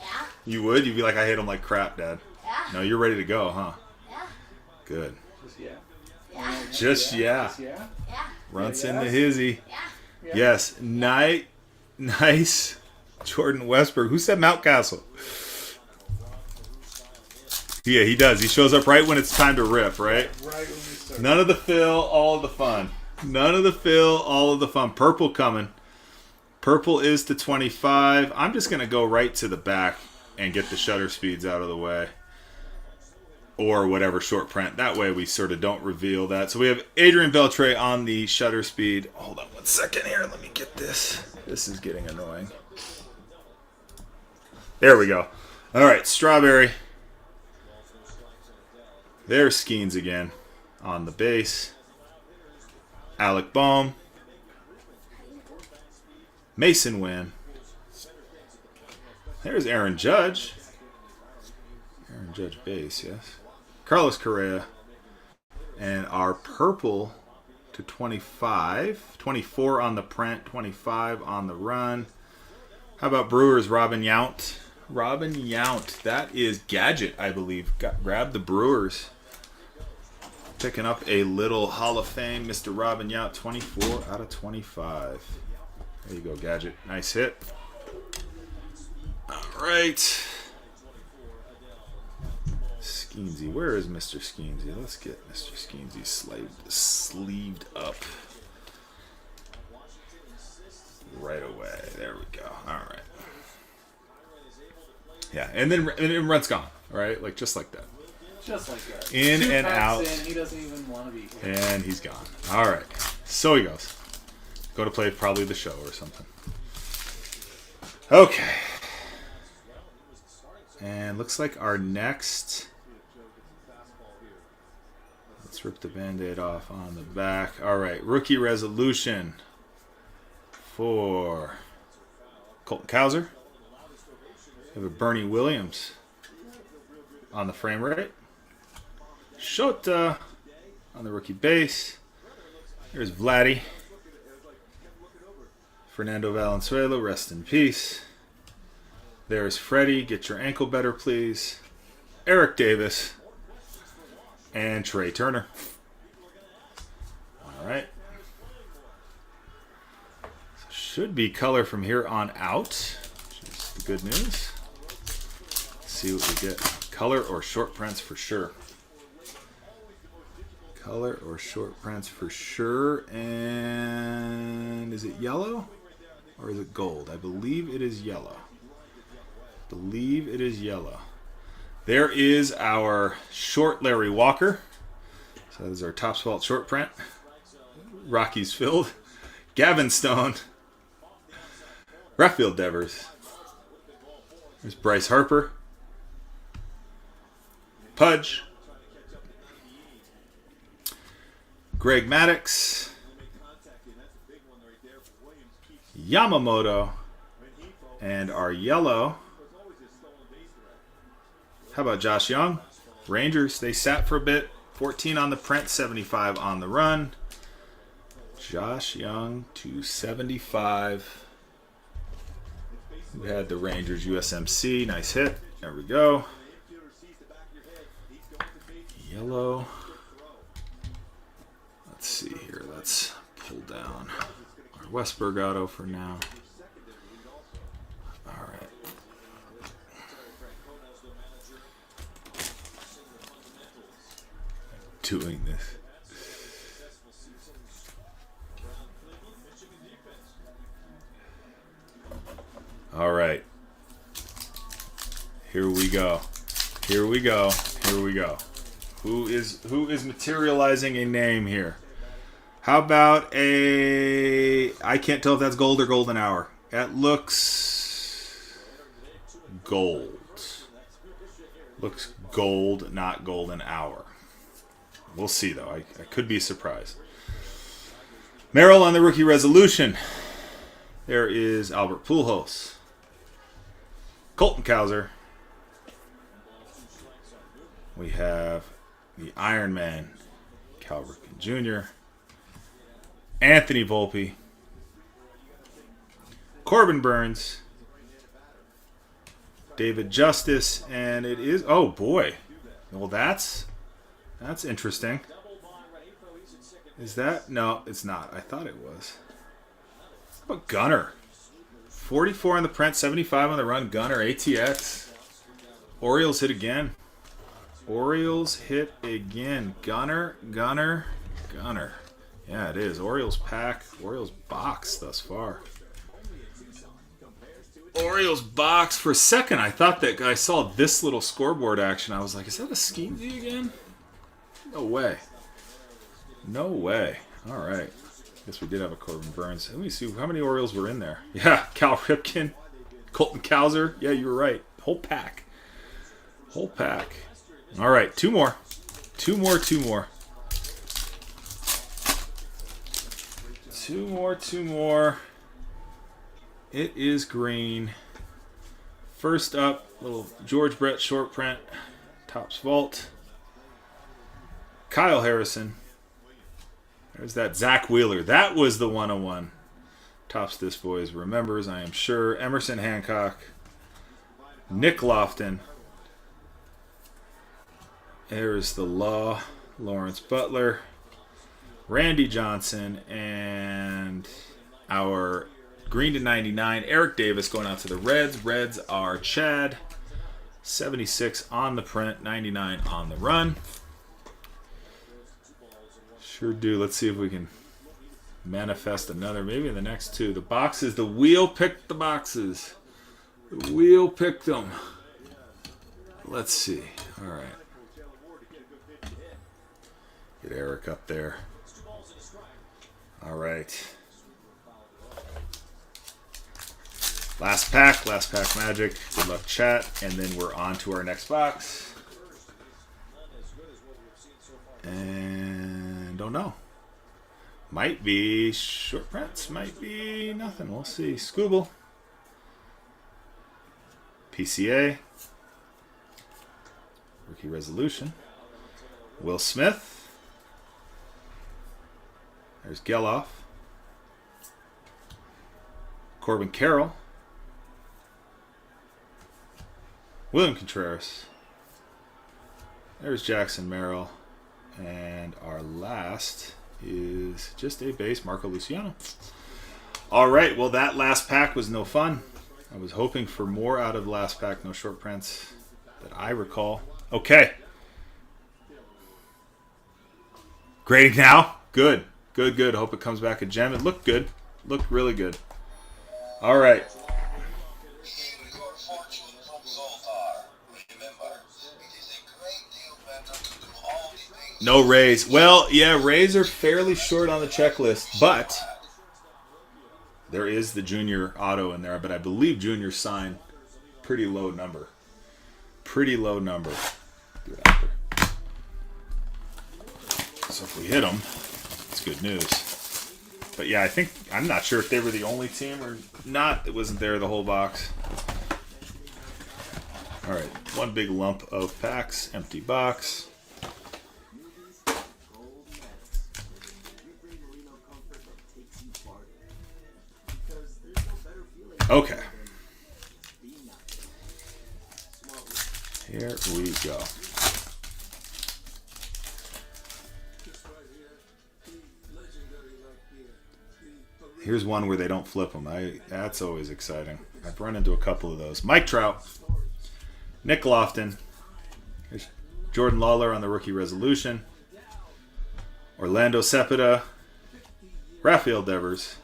Yeah. You would? You'd be like, I hit him like crap, Dad. Yeah. No, you're ready to go, huh? Yeah. Good. Just yeah. Yeah. Just yeah. Just yeah. Yeah. Runt's Yeah, in the yes. hizzy. Yeah. Yes. Nice. Jordan Westberg. Who said Mountcastle? Yeah, he does. He shows up right when it's time to rip, right? Right when we start. None of the fill, all of the fun. None of the fill, all of the fun. Purple coming. Purple is to 25. I'm just going to go right to the back and get the shutter speeds out of the way. Or whatever short print. That way we sort of don't reveal that. So we have Adrian Beltre on the shutter speed. Hold on 1 second here. Let me get this. This is getting annoying. There we go. All right, Strawberry. There's Skeens again on the base. Alec Bohm. Mason Wynn. There's Aaron Judge. Aaron Judge base, yes. Carlos Correa. And our purple to 25. 24 on the print, 25 on the run. How about Brewers, Robin Yount? Robin Yount. That is Gadget, I believe. Grab the Brewers. Picking up a little Hall of Fame, Mr. Robin Yount, 24 out of 25. There you go, Gadget. Nice hit. All right. Skeensy. Where is Mr. Skeensy? Let's get Mr. Skeensy sleeved up. Right away. There we go. All right. Yeah, and then Runt's gone, right? Like, just like that. Just like that. In 2 and packs out. in, he doesn't even want to be here. And he's gone. All right. So he goes. Go to play probably the show or something. Okay. And looks like our next... Let's rip the Band-Aid off on the back. All right. Rookie resolution for Colton Cowser. We have a Bernie Williams on the frame rate. Shota on the rookie base. There's Vladdy. Fernando Valenzuela, rest in peace. There's Freddie, get your ankle better, please. Eric Davis. And Trey Turner. All right. So should be color from here on out, which is the good news. Let's see what we get. Color or short prints for sure. Color or short prints for sure. And is it yellow or is it gold? I believe it is yellow. believe it is yellow. There is our short Larry Walker. So that is our Topps Vault short print. Rockies filled. Gavin Stone. Rafael Devers. There's Bryce Harper. Pudge. Greg Maddux. Yamamoto. And our yellow. How about Josh Young? Rangers, they sat for a bit. 14 on the print, 75 on the run. Josh Young to 75. We had the Rangers USMC. Nice hit. There we go. Yellow. Let's see here. Let's pull down our Westberg auto for now. All right. Doing this. All right. Here we go. Here we go. Here we go. Who is materializing a name here? How about a... I can't tell if that's gold or golden hour. That looks gold. Looks gold, not golden hour. We'll see, though. I could be surprised. Merrill on the rookie resolution. There is Albert Pujols. Colton Cowser. We have the Iron Man, Cal Ripken Jr. Anthony Volpe. Corbin Burns. David Justice. And it is... Oh, boy. Well, that's interesting. Is that... No, it's not. I thought it was. How about Gunner? 44 on the print, 75 on the run. Gunner, ATX. Orioles hit again. Orioles hit again. Gunner. Yeah, it is. Orioles pack. Orioles box thus far. Orioles box. For a second, I thought that I saw this little scoreboard action. I was like, is that a scheme view again? No way. No way. All right. Guess we did have a Corbin Burns. Let me see how many Orioles were in there. Yeah, Cal Ripken, Colton Cowser. Yeah, you were right. Whole pack. Whole pack. All right, two more. Two more. It is green. First up, little George Brett short print. Topps Vault. Kyle Harrison. There's that Zach Wheeler. That was the 101. Topps This Boys remembers, I am sure. Emerson Hancock. Nick Lofton. There's the Law. Lawrence Butler. Randy Johnson. And our green to 99. Eric Davis going out to the Reds. Reds are Chad. 76 on the print. 99 on the run. Sure do. Let's see if we can manifest another. Maybe in the next two. The boxes. The wheel picked the boxes. The wheel picked them. Let's see. All right. Get Eric up there. All right. Last pack magic. Good luck, chat. And then we're on to our next box. And don't know. Might be short prints, might be nothing. We'll see. Scooble. PCA. Rookie resolution. Will Smith. There's Geloff. Corbin Carroll. William Contreras. There's Jackson Merrill. And our last is just a base, Marco Luciano. All right, well, that last pack was no fun. I was hoping for more out of the last pack. No short prints that I recall. Okay. Grading now. Good. Hope it comes back a gem. It looked good. Looked really good. All right. No Rays. Well, yeah, Rays are fairly short on the checklist, but there is the Junior auto in there. But I believe Junior signed pretty low number. Pretty low number. So if we hit them, it's good news. But yeah, I'm not sure if they were the only team or not. It wasn't there the whole box. All right, one big lump of packs, empty box. Okay. Here we go. Here's one where they don't flip them. That's always exciting. I've run into a couple of those. Mike Trout, Nick Lofton, here's Jordan Lawler on the rookie resolution, Orlando Cepeda, Rafael Devers.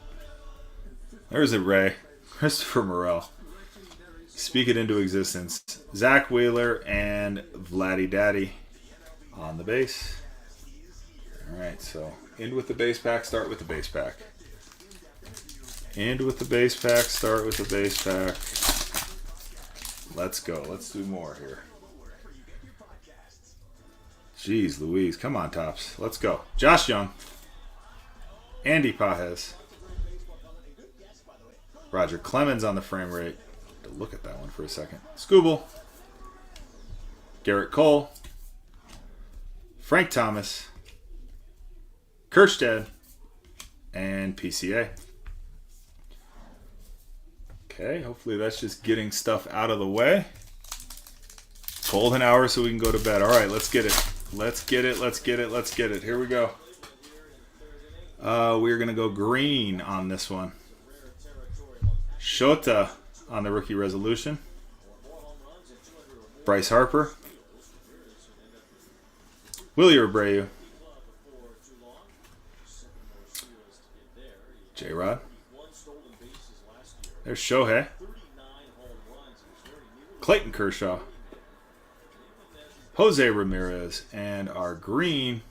There's a Ray, Christopher Morel. Speak it into existence. Zach Wheeler and Vladdy Daddy on the base. All right, so end with the base pack, start with the base pack. End with the base pack, start with the base pack. Let's go. Let's do more here. Jeez Louise. Come on, Tops. Let's go. Josh Young. Andy Pajes. Roger Clemens on the frame rate. Look at that one for a second. Scooble. Garrett Cole. Frank Thomas. Kerstead. And PCA. Okay, hopefully that's just getting stuff out of the way. Golden hour so we can go to bed. All right, let's get it. Let's get it, let's get it, let's get it. Here we go. We're going to go green on this one. Shota on the rookie resolution. Bryce Harper. Willie Abreu. J-Rod. There's Shohei. Clayton Kershaw. Jose Ramirez. And our green,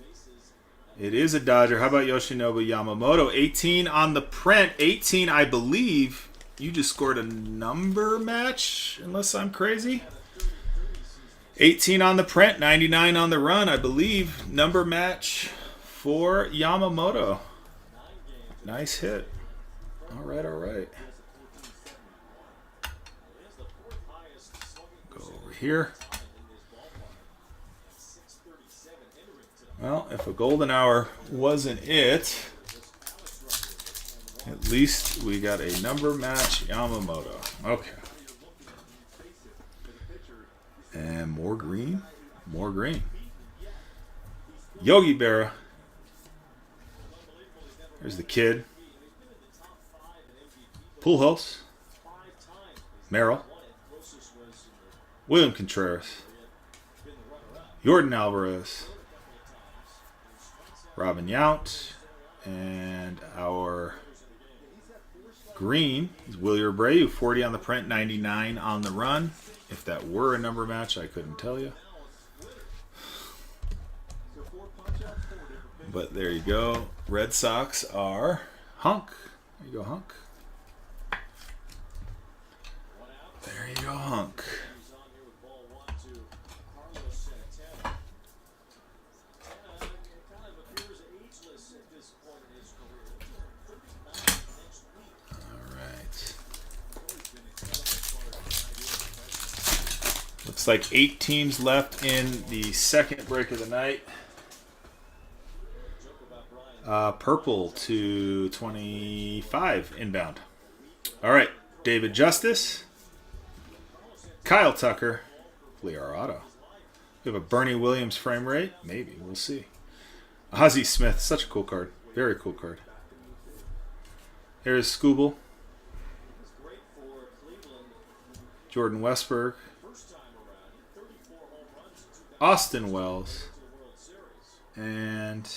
it is a Dodger. How about Yoshinobu Yamamoto? 18 on the print. 18, I believe. You just scored a number match, unless I'm crazy. 18 on the print, 99 on the run, I believe. Number match for Yamamoto. Nice hit. All right, all right. Go over here. Well, if a golden hour wasn't it, at least we got a number match Yamamoto. Okay. And more green. More green. Yogi Berra. There's the kid. Pujols. Merrill. William Contreras. Jordan Alvarez. Robin Yount. And our green is Willie Abreu, 40 on the print, 99 on the run. If that were a number match, I couldn't tell you. But there you go. Red Sox are Hunk. There you go, Hunk. There you go, Hunk. Looks like 8 teams left in the second break of the night. Purple to 25 inbound. All right, David Justice, Kyle Tucker, Leo Auto. We have a Bernie Williams frame rate. Maybe, we'll see. Ozzie Smith, such a cool card. Very cool card. Here's Scooble. Jordan Westberg. Austin Wells. And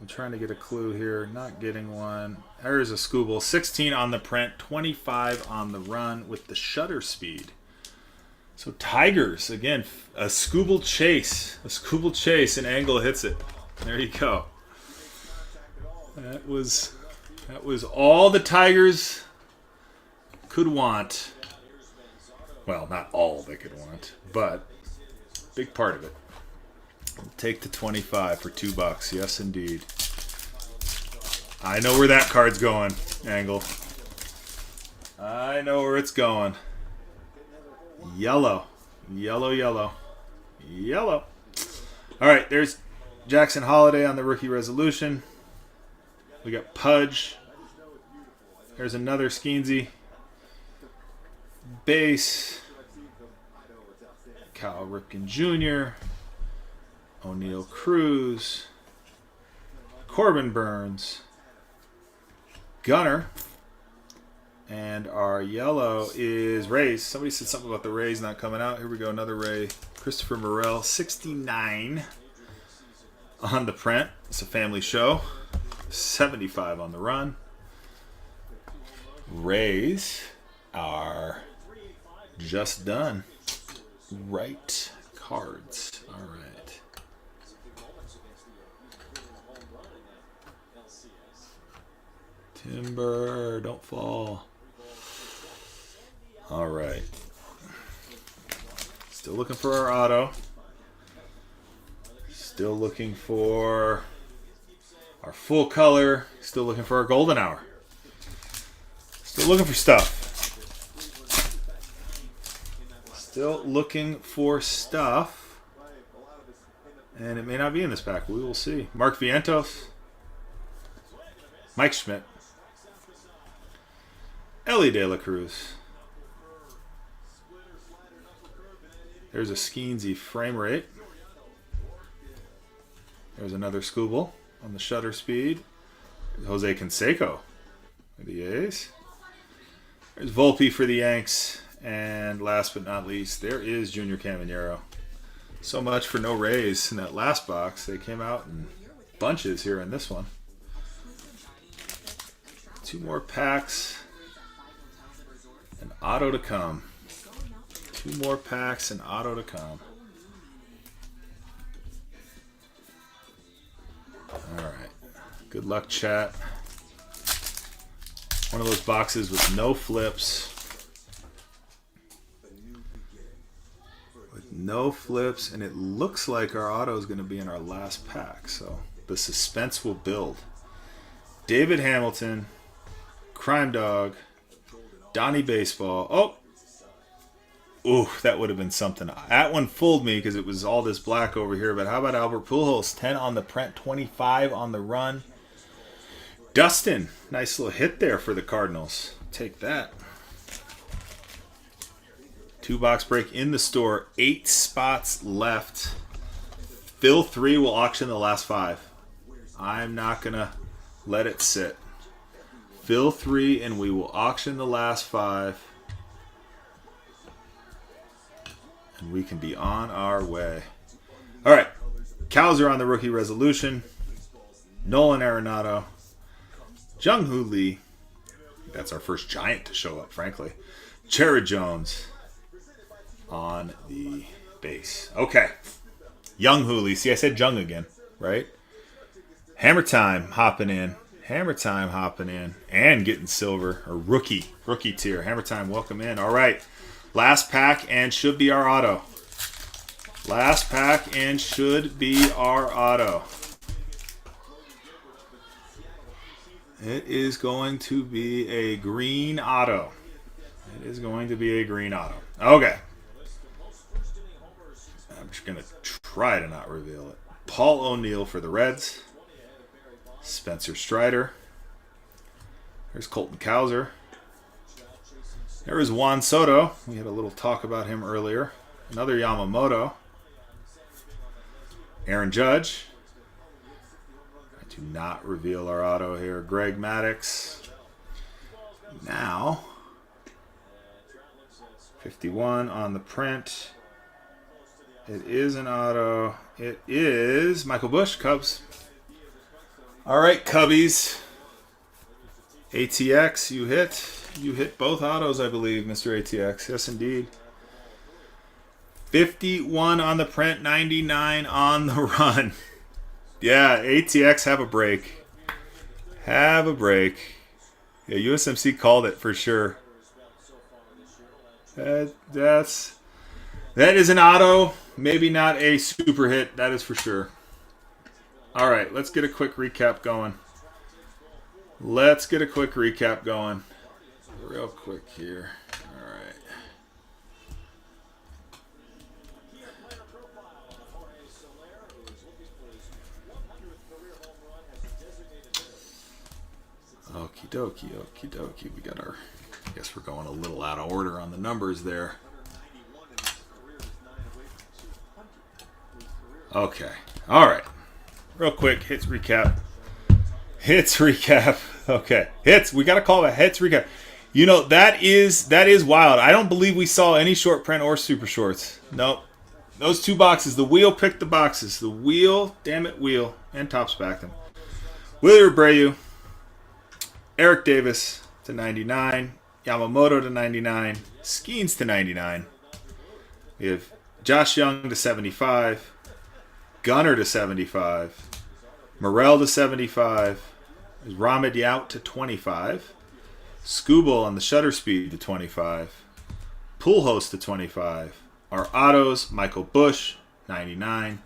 I'm trying to get a clue here. Not getting one. There's a Scooble. 16 on the print, 25 on the run with the shutter speed. So Tigers, again, a Scooble chase. A Scooble chase, and Angle hits it. There you go. That was all the Tigers could want. Well, not all they could want, but big part of it. We'll take the 25 for $2. Yes, indeed. I know where that card's going, Angle. I know where it's going. Yellow. Yellow, yellow. Yellow. All right, there's Jackson Holiday on the rookie resolution. We got Pudge. There's another Skeensy. Base. Cal Ripken Jr. O'Neal Cruz. Corbin Burns. Gunner. And our yellow is Rays. Somebody said something about the Rays not coming out. Here we go, another Ray. Christopher Morel, 69 on the print. It's a family show. 75 on the run. Rays are just done. Right cards. All right. Timber, don't fall. All right. Still looking for our auto. Still looking for our full color. Still looking for our golden hour. Still looking for stuff. Still looking for stuff. And it may not be in this pack. We will see. Mark Vientos. Mike Schmidt. Ellie De La Cruz. There's a Skeensy frame rate. There's another Scooble on the shutter speed. Jose Canseco for the A's. There's Volpe for the Yanks. And last but not least, there is Junior Caminero. So much for no Rays in that last box. They came out in bunches here in this one. 2 more packs. An auto to come. 2 more packs and auto to come. All right. Good luck, chat. One of those boxes with no flips. With no flips, and it looks like our auto is going to be in our last pack, so the suspense will build. David Hamilton, Crime Dog, Donnie Baseball. Oh! Ooh, that would have been something. That one fooled me because it was all this black over here. But how about Albert Pujols? 10 on the print, 25 on the run. Dustin, nice little hit there for the Cardinals. Take that. 2-box break in the store. 8 spots left. Phil 3 will auction the last 5. I'm not going to let it sit. Phil 3 and we will auction the last 5. And we can be on our way. All right. Cows are on the rookie resolution. Nolan Arenado. Jung-Hoo Lee. That's our first Giant to show up, frankly. Jared Jones on the base. Okay. Jung-Hoo Lee. See, I said Jung again, right? Hammer Time hopping in. Hammer Time hopping in. And getting silver. Or rookie tier. Hammer Time, welcome in. All right. Last pack and should be our auto. Last pack and should be our auto. It is going to be a green auto. It is going to be a green auto. Okay. I'm just going to try to not reveal it. Paul O'Neill for the Reds. Spencer Strider. There's Colton Cowser. There is Juan Soto. We had a little talk about him earlier. Another Yamamoto. Aaron Judge. I do not reveal our auto here. Greg Maddux. Now, 51 on the print. It is an auto. It is Michael Busch, Cubs. All right, Cubbies. ATX, you hit. You hit both autos, I believe, Mr. ATX. Yes, indeed. 51 on the print, 99 on the run. Yeah, ATX have a break. Have a break. Yeah, USMC called it for sure. That is an auto. Maybe not a super hit. That is for sure. All right, let's get a quick recap going. Let's get a quick recap going. Real quick here. All right. Okie dokie, okie dokie. We got our, I guess we're going a little out of order on the numbers there. Okay. All right. Real quick, hits recap. Hits recap. Okay. Hits. We got to call it a hits recap. You know, that is wild. I don't believe we saw any short print or super shorts. Nope. Those two boxes. The wheel picked the boxes. The wheel, damn it, wheel, and Topps backed them. Willie Abreu, Eric Davis to 99, Yamamoto to 99, Skeens to 99. We have Josh Young to 75, Gunnar to 75, Morel to 75, Ramad Yout to 25, Scooble on the shutter speed to 25, Pujols to 25, our autos, Michael Busch, 99,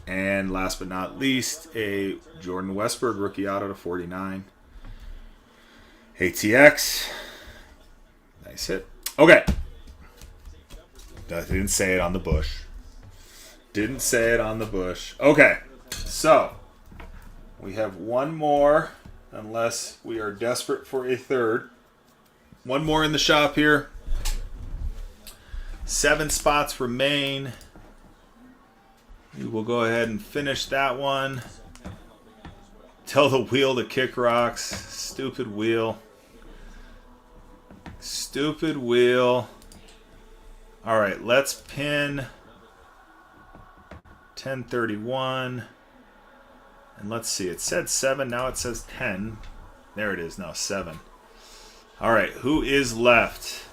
and last but not least, a Jordan Westburg rookie auto to 49. ATX, nice hit. Okay. Didn't say it on the Bush. Didn't say it on the Bush. Okay, so we have one more, unless we are desperate for a third. One more in the shop here. 7 spots remain. We will go ahead and finish that one. Tell the wheel to kick rocks. Stupid wheel. Stupid wheel. All right, let's pin 1031. And let's see, it said 7, now it says 10. There it is, now 7. All right, who is left?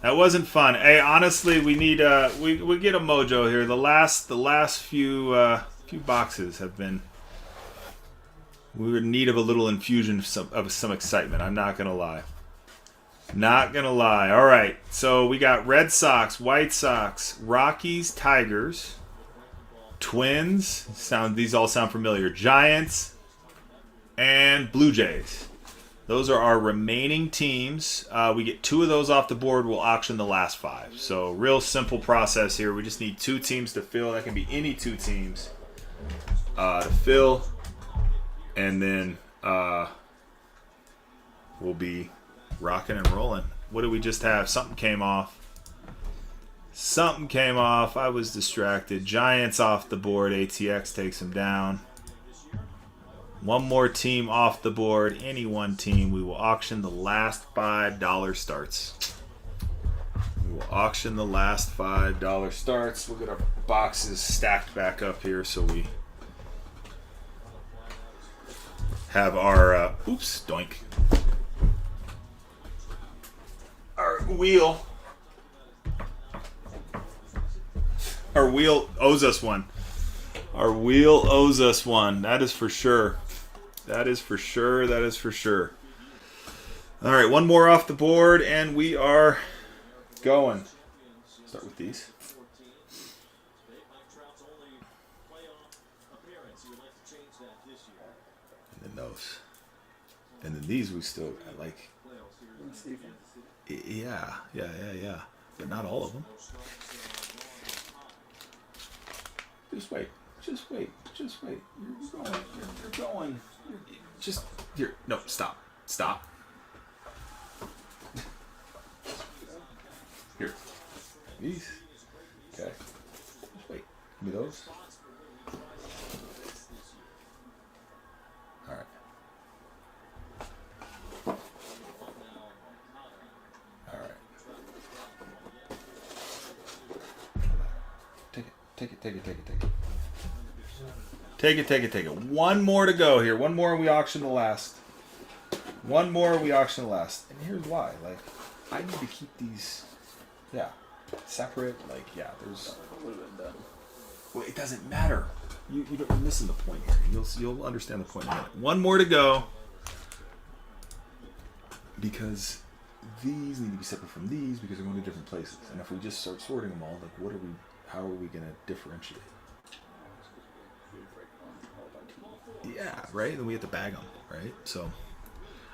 That wasn't fun. Hey, honestly, we need we get a mojo here. The last few boxes have been, we were in need of a little infusion of some excitement. I'm not gonna lie. Not gonna lie. All right, so we got Red Sox, White Sox, Rockies, Tigers, Twins. These all sound familiar. Giants and Blue Jays. Those are our remaining teams. We get 2 of those off the board. We'll auction the last 5. So real simple process here. We just need 2 teams to fill. That can be any 2 teams to fill, and then we'll be rocking and rolling. What did we just have? Something came off. Something came off. I was distracted. Giants off the board. ATX takes them down. One more team off the board. Any one team. We will auction the last $5 starts. We will auction the last $5 starts. We'll get our boxes stacked back up here so we have our oops, doink. Our wheel. Our wheel owes us one. Our wheel owes us one. That is for sure. That is for sure. That is for sure. All right, one more off the board, and we are going. Start with these. And then those. And then these we still like. Yeah. But not all of them. Just wait. Just wait. Just wait. You're going. You're going. Just here. No, stop. Stop. Here. These. Okay. Just wait. Give me those. All right. All right. Take it. Take it. Take it. Take it. Take it. Take it, take it, take it. One more to go here. One more and we auction the last. One more and we auction the last. And here's why. Like, I need to keep these. Yeah. separate. Like, yeah, there's. Would have been done. Well, it doesn't matter. You're missing the point here. You'll understand the point in a minute. One more to go. Because these need to be separate from these because they're going to different places. And if we just start sorting them all, like how are we going to differentiate? Yeah, right? Then we have to bag them, right? So,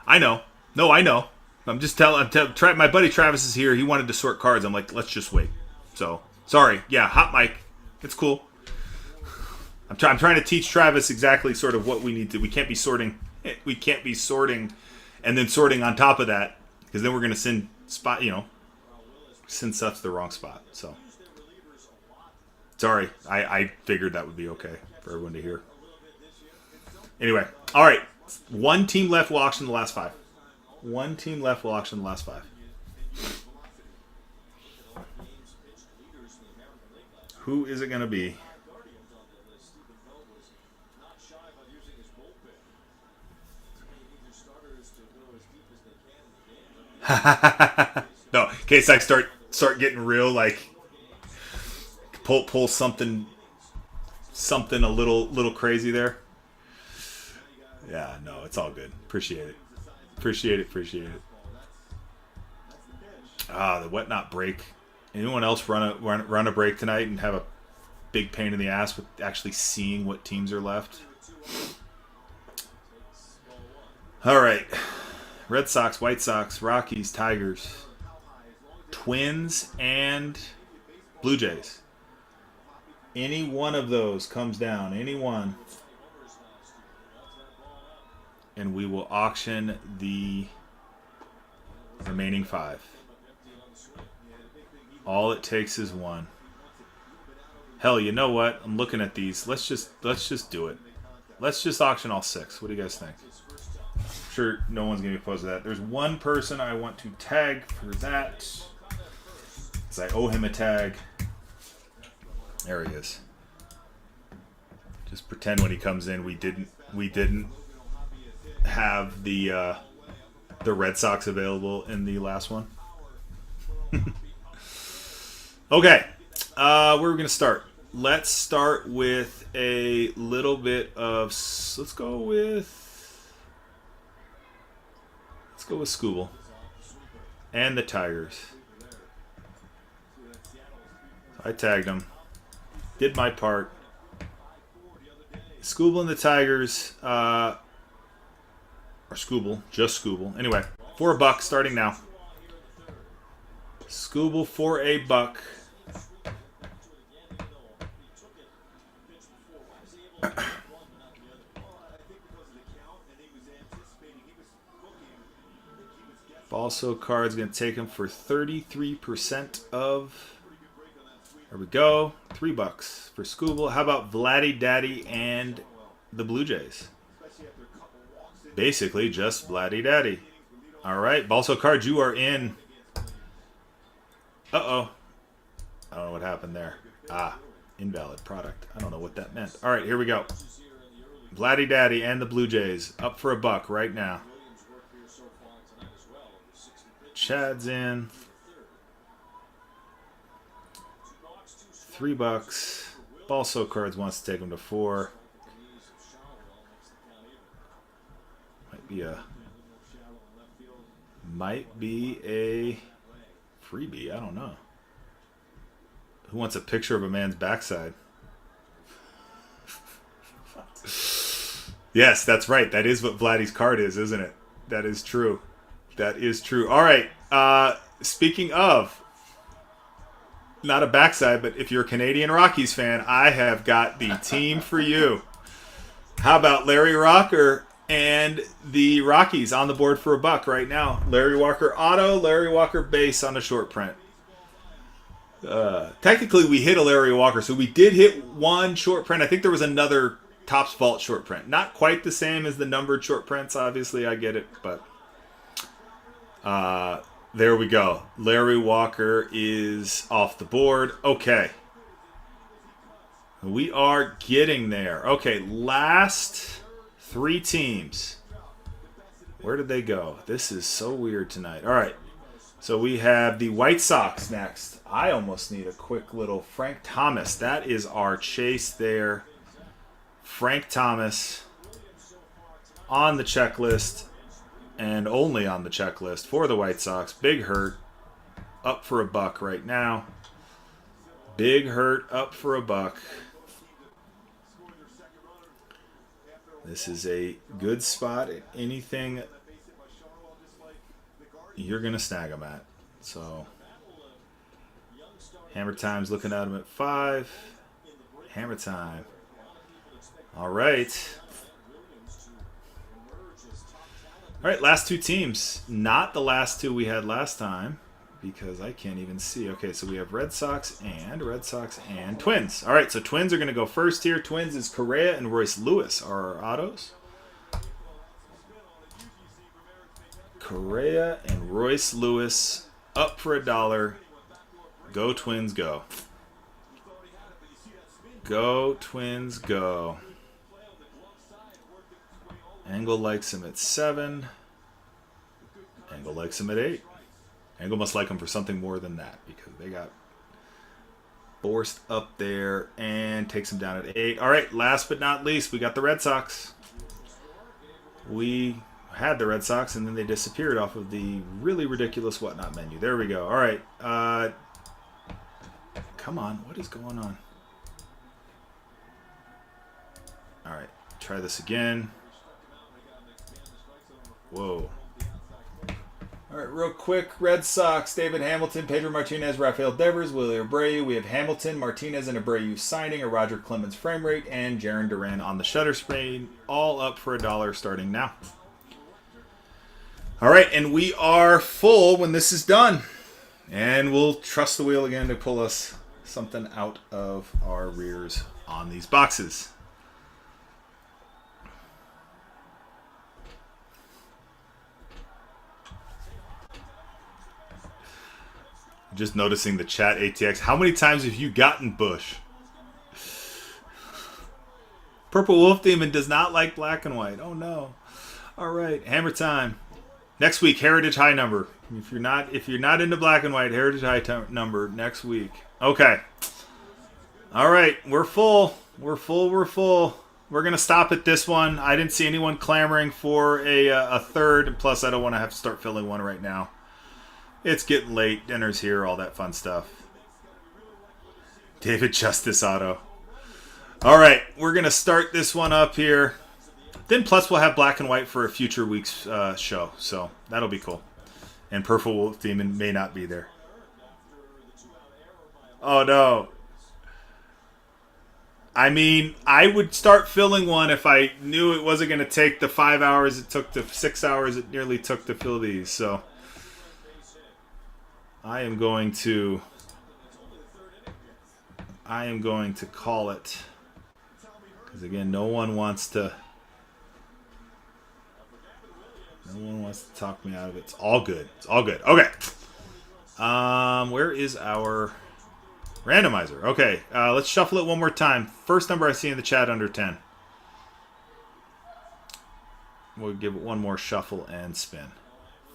I know. No, I know. I'm just telling. My buddy Travis is here. He wanted to sort cards. I'm like, let's just wait. So, sorry. Yeah, hot mic. It's cool. I'm trying to teach Travis exactly sort of what we need to. We can't be sorting. We can't be sorting, and then sorting on top of that, because then we're going to send stuff to the wrong spot. So, sorry. I figured that would be okay for everyone to hear. Anyway, all right. One team left will auction the last 5. One team left will auction the last 5. Who is it going to be? No, in case I start getting real, like pull something a little crazy there. Yeah, no, it's all good. Appreciate it. Appreciate it. The wet not break. Anyone else run a break tonight and have a big pain in the ass with actually seeing what teams are left? All right. Red Sox, White Sox, Rockies, Tigers, Twins, and Blue Jays. Any one of those comes down. Any one. And we will auction the remaining 5. All it takes is one. Hell, you know what? I'm looking at these. Let's just do it. Let's just auction all 6. What do you guys think? I'm sure no one's going to be opposed to that. There's one person I want to tag for that. Because I owe him a tag. There he is. Just pretend when he comes in we didn't have the Red Sox available in the last one. Okay. Where are we going to start? Let's start with a little bit of... Let's go with Scooble and the Tigers. I tagged them. Did my part. Scooble and the Tigers... or Scooble. Just Scooble. Anyway, for $1 starting now. Scooble for $1. Also, card's going to take him for 33% of... There we go. $3 for Scooble. How about Vladdy Daddy and the Blue Jays? Basically, just Vladdy Daddy. All right. Balso cards, you are in. Uh-oh. I don't know what happened there. Invalid product. I don't know what that meant. All right, here we go. Vladdy Daddy and the Blue Jays up for $1 right now. Chad's in. $3. Balso cards wants to take him to 4. Might be a freebie. I don't know. Who wants a picture of a man's backside? Yes, that's right. That is what Vladdy's card is, isn't it? That is true. That is true. All right. Speaking of, not a backside, but if you're a Canadian Rockies fan, I have got the team for you. How about Larry Walker and the Rockies on the board for $1 right now? Larry Walker auto, Larry Walker base on the short print. Technically, we hit a Larry Walker, so we did hit one short print. I think there was another Topps Vault short print. Not quite the same as the numbered short prints, obviously. I get it, but there we go. Larry Walker is off the board. Okay. We are getting there. Okay, last 3 teams. Where did they go? This is so weird tonight. All right. So we have the White Sox next. I almost need a quick little Frank Thomas. That is our chase there. Frank Thomas on the checklist and only on the checklist for the White Sox. Big Hurt up for $1 right now. Big Hurt up for $1. This is a good spot at anything you're going to snag them at. So, Hammer Time's looking at him at 5. Hammer Time. All right. All right, last 2 teams. Not the last 2 we had last time because I can't even see. Okay, so we have Red Sox and Twins. All right, so Twins are going to go first here. Twins is Correa and Royce Lewis are our autos. Correa and Royce Lewis up for $1. Go Twins, go. Go Twins, go. Angle likes him at 7. Angle likes him at 8. Angle must like him for something more than that because they got Borst up there and takes him down at 8. All right, last but not least, we got the Red Sox. We had the Red Sox, and then they disappeared off of the really ridiculous whatnot menu. There we go. All right. Come on. What is going on? All right. Try this again. Whoa. All right, real quick. Red Sox, David Hamilton, Pedro Martinez, Rafael Devers, Willie Abreu. We have Hamilton, Martinez, and Abreu signing, a Roger Clemens frame rate, and Jarren Duran on the shutter screen. All up for $1 starting now. All right, and we are full when this is done. And we'll trust the wheel again to pull us something out of our rears on these boxes. Just noticing the chat, ATX. How many times have you gotten Bush? Purple Wolf Demon does not like black and white. Oh, no. All right, Hammer Time. Next week, Heritage High number. If you're not into black and white, Heritage High number next week. Okay. All right, we're full. We're full. We're gonna stop at this one. I didn't see anyone clamoring for a third. Plus, I don't want to have to start filling one right now. It's getting late. Dinner's here. All that fun stuff. David Justice Auto. All right, we're gonna start this one up here. Then plus we'll have black and white for a future week's show. So that'll be cool. And Purple Wolf Demon may not be there. Oh, no. I mean, I would start filling one if I knew it wasn't going to take the 5 hours it took, the 6 hours it nearly took to fill these. So I am going to call it. Because, again, no one wants to talk me out of it. It's all good. Okay. Where is our randomizer? Okay, let's shuffle it one more time. First number I see in the chat under 10. We'll give it one more shuffle and spin.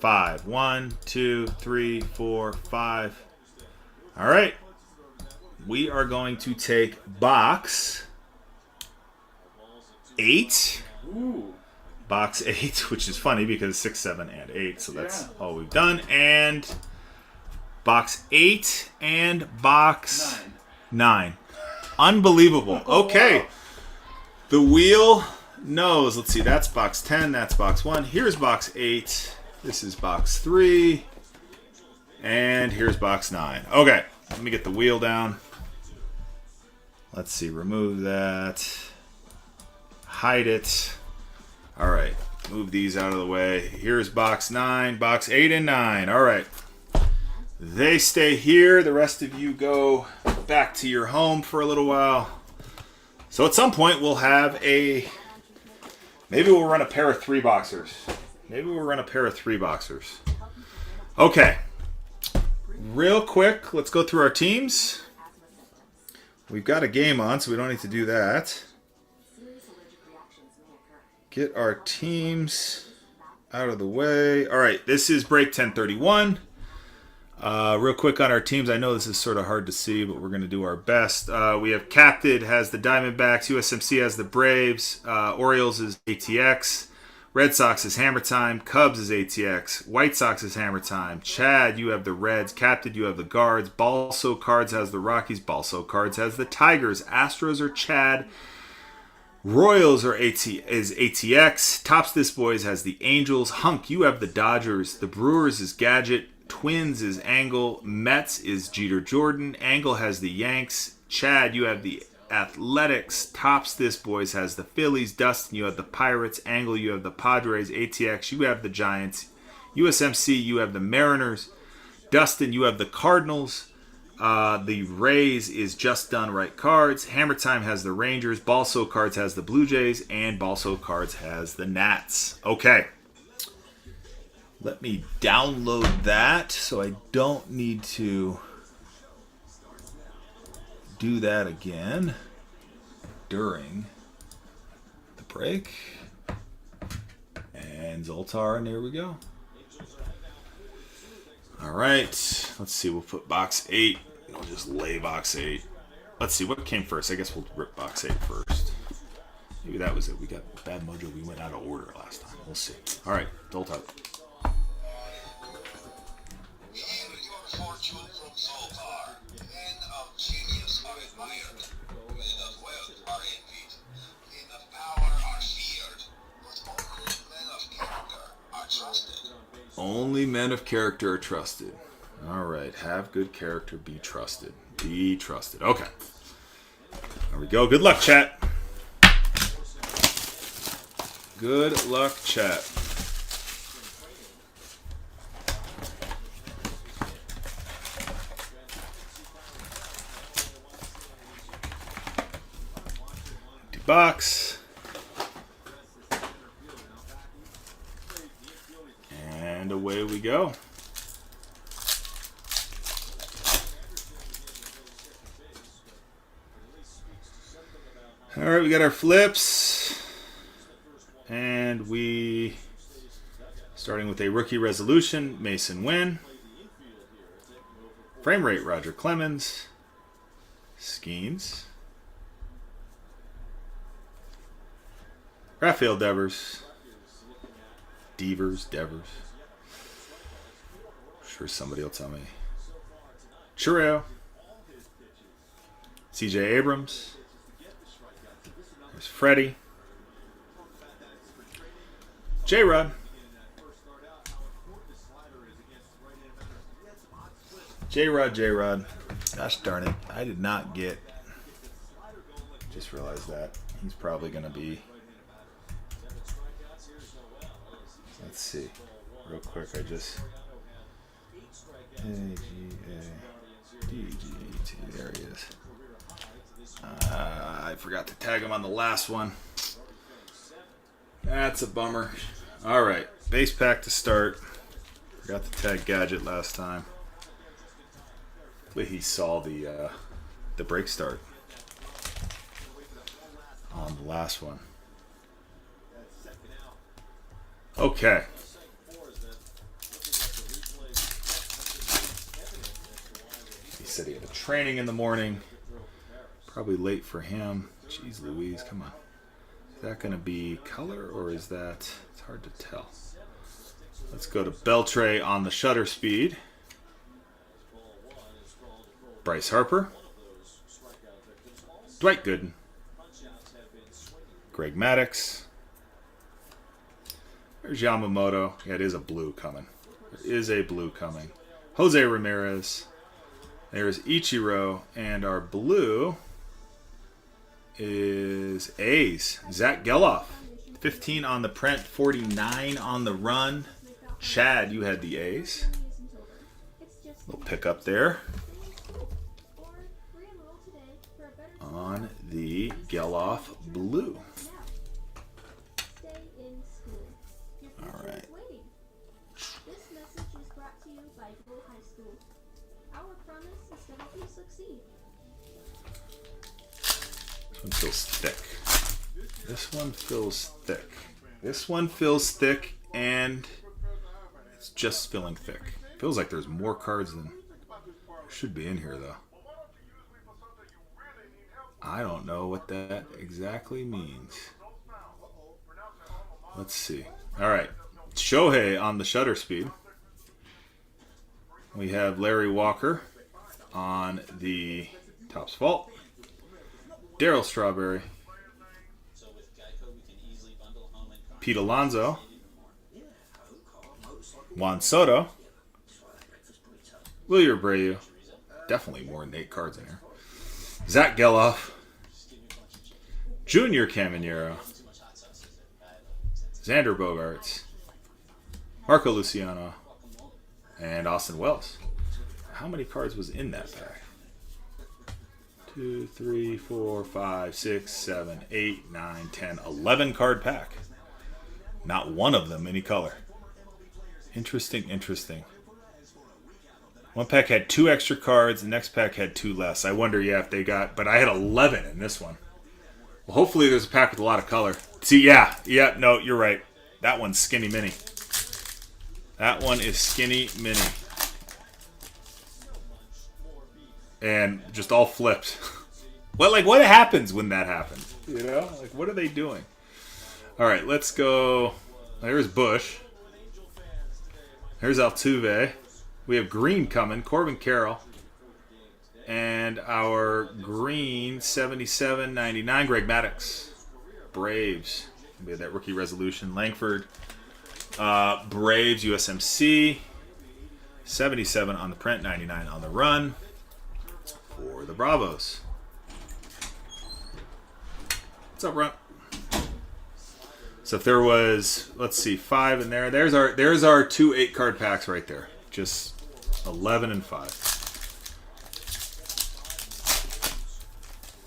5. 1, 2, 3, 4, 5. All right. We are going to take box 8. Ooh. Box 8, which is funny because 6, 7, and 8. So that's all we've done. And box 8 and box 9. Unbelievable. Okay. Wow. The wheel knows. Let's see. That's box 10. That's box 1. Here's box 8. This is box 3. And here's box 9. Okay. Let me get the wheel down. Let's see. Remove that. Hide it. All right, move these out of the way. Here's box 9, box 8 and 9. All right, they stay here. The rest of you go back to your home for a little while. So at some point we'll have maybe we'll run a pair of 3-boxers. Okay, real quick, let's go through our teams. We've got a game on, so we don't need to do that. Get our teams out of the way. All right, this is break 1031. Real quick on our teams. I know this is sort of hard to see, but we're going to do our best. We have Captain has the Diamondbacks. USMC has the Braves. Orioles is ATX. Red Sox is Hammer Time. Cubs is ATX. White Sox is Hammer Time. Chad, you have the Reds. Captain, you have the Guards. Balso Cards has the Rockies. Balso Cards has the Tigers. Astros are Chad. Royals are is ATX. Tops This Boys has the Angels. Hunk, you have the Dodgers. The Brewers is Gadget. Twins is Angle. Mets is Jeter Jordan. Angle has the Yanks. Chad, you have the Athletics. Tops This Boys has the Phillies. Dustin, you have the Pirates. Angle, you have the Padres. ATX, you have the Giants. USMC, you have the Mariners. Dustin, you have the Cardinals. The Rays is Just Done Right Cards. Hammer Time has the Rangers. Balso Cards has the Blue Jays. And Balso Cards has the Nats. Okay. Let me download that so I don't need to do that again during the break. And Zoltar, and there we go. All right, let's see. We'll put box 8. We'll just lay box 8. Let's see what came first. I guess we'll rip box 8 first. Maybe that was it. We got bad mojo. We went out of order last time. We'll see. All right, Zoltar. Fortune from Zoltar. Men of genius are admired. Men of wealth are envied. Men of power are feared. But only men of character are trusted. Only men of character are trusted. All right. Have good character. Be trusted. Be trusted. Okay. There we go. Good luck, chat. Good luck, chat. Box. And away we go. All right, we got our flips. And we, starting with a rookie resolution, Mason Wynn. Frame rate, Roger Clemens. Skeens. Rafael Devers. Devers. I'm sure somebody will tell me. Churro. CJ Abrams. There's Freddie. J-Rod. J-Rod. Gosh darn it. I did not get... Just realized that. He's probably going to be... Let's see. Real quick, I just... A-G-A-D-G-E-T. There he is. I forgot to tag him on the last one. That's a bummer. Alright. Base pack to start. Forgot to tag Gadget last time. Hopefully he saw the break start on the last one. Okay. He said he had a training in the morning. Probably late for him. Jeez Louise, come on. Is that going to be color or is that... It's hard to tell. Let's go to Beltre on the shutter speed. Bryce Harper. Dwight Gooden. Greg Maddux. There's Yamamoto. Yeah, it is a blue coming. There is a blue coming. Jose Ramirez. There's Ichiro. And our blue is A's. Zach Geloff. 15 on the print. 49 on the run. Chad, you had the A's. Little pickup there. On the Geloff blue. Alright. This message is brought to you by Bull High School. Our promise is to help you succeed. This one feels thick. This one feels thick. This one feels thick and it's just feeling thick. Feels like there's more cards than should be in here, though. I don't know what that exactly means. Let's see. All right. Shohei on the shutter speed. We have Larry Walker on the Topps Vault. Darryl Strawberry. Pete Alonso. Juan Soto. Wilyer Abreu. Definitely more than 8 cards in here. Zach Geloff. Junior Caminero. Xander Bogaerts. Marco Luciano. And Austin Wells. How many cards was in that pack? 2, 3, 4, 5, 6, 7, 8, 9, 10, 11 card pack. Not one of them any color. Interesting, interesting. One pack had 2 extra cards, the next pack had 2 less. I wonder, yeah, if they got, but I had 11 in this one. Well, hopefully there's a pack with a lot of color. See, yeah, no, you're right. That one's skinny mini. That one is skinny mini. And just all flipped. Well, like, what happens when that happens? You know? Like, what are they doing? All right, let's go. There's Bush. There's Altuve. We have green coming. Corbin Carroll. And our green 77-99, Greg Maddux. Braves. We had that rookie resolution. Langford. Braves, USMC. 77 on the print, 99 on the run. For the Bravos. What's up, Runt? So if there was, let's see, 5 in there. There's our 2 8-card packs right there. Just 11 and 5.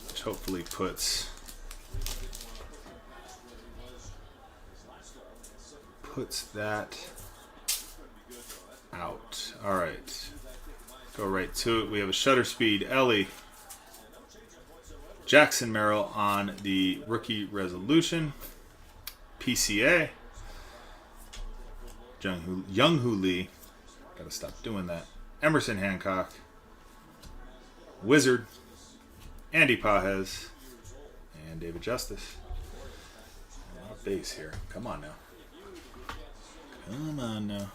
Which hopefully puts that out. All right. Go right to it. We have a shutter speed. Ellie. Jackson Merrill on the rookie resolution. PCA. Young Hoo Lee. Gotta stop doing that. Emerson Hancock. Wizard. Andy Pajes. And David Justice. A lot of base here. Come on now. Come on now.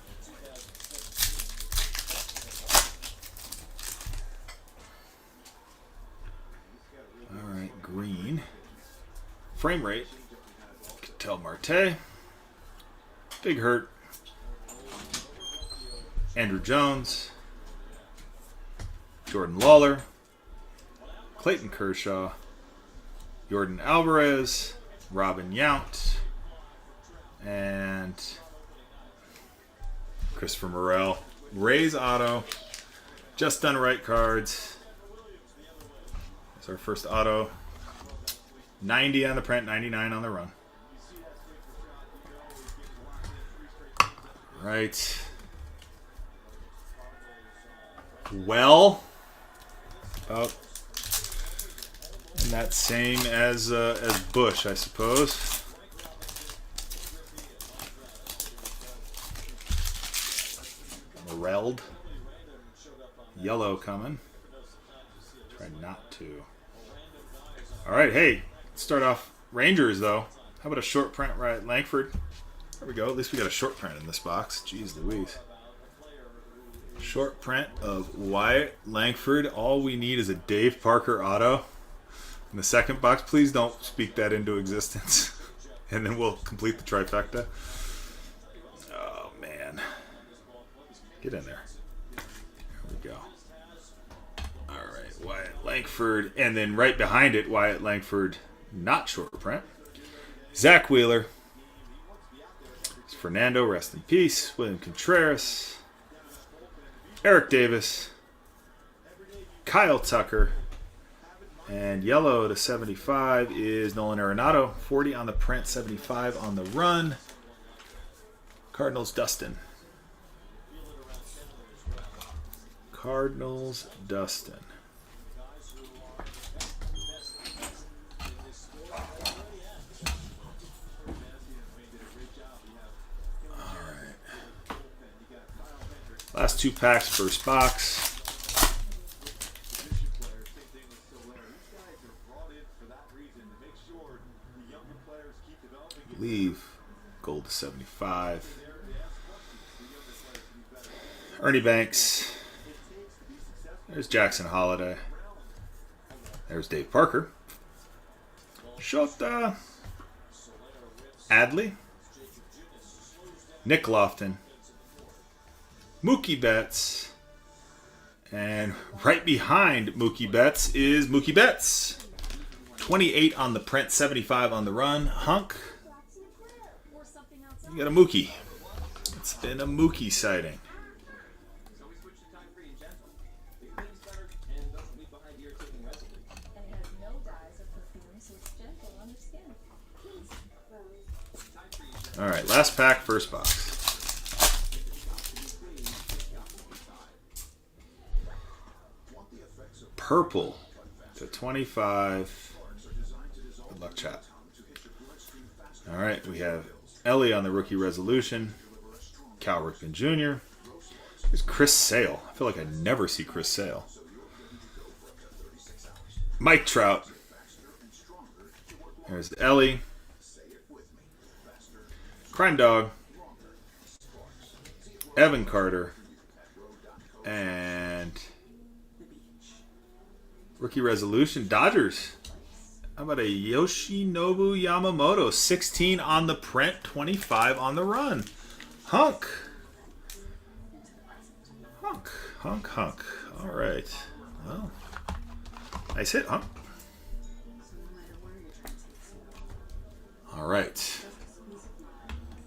Alright, green. Frame rate. Ketel Marte. Big Hurt. Andrew Jones. Jordan Lawler. Clayton Kershaw. Jordan Alvarez. Robin Yount. And Christopher Morel. Rays auto. Just done right cards. That's our first auto. 90 on the print, 99 on the run. Right. Well, about and that's same as Bush, I suppose. Moreld. Yellow coming. Try not to. All right, hey, let's start off Rangers, though. How about a short print right Langford? There we go. At least we got a short print in this box. Jeez Louise. Short print of Wyatt Langford. All we need is a Dave Parker auto. In the second box, please don't speak that into existence. And then we'll complete the trifecta. Oh, man. Get in there. There we go. All right, Wyatt Langford. And then right behind it, Wyatt Langford, not short print. Zach Wheeler. Fernando, rest in peace. William Contreras. Eric Davis. Kyle Tucker. And yellow to 75 is Nolan Arenado. 40 on the print, 75 on the run. Cardinals, Dustin. Cardinals, Dustin. Last 2 packs, first box. I believe gold to 75. Ernie Banks. There's Jackson Holiday. There's Dave Parker. Shota. Adley. Nick Lofton. Mookie Betts. And right behind Mookie Betts is Mookie Betts. 28 on the print, 75 on the run. Hunk. You got a Mookie. It's been a Mookie sighting. All right, last pack, first box. Purple to 25. Good luck, chat. All right, we have Ellie on the rookie resolution. Cal Ripken Jr. There's Chris Sale. I feel like I never see Chris Sale. Mike Trout. There's Ellie. Crime Dog. Evan Carter. And rookie resolution, Dodgers. How about a Yoshinobu Yamamoto? 16 on the print, 25 on the run. Hunk. Hunk. Hunk, hunk. All right. Well, nice hit, Hunk. All right.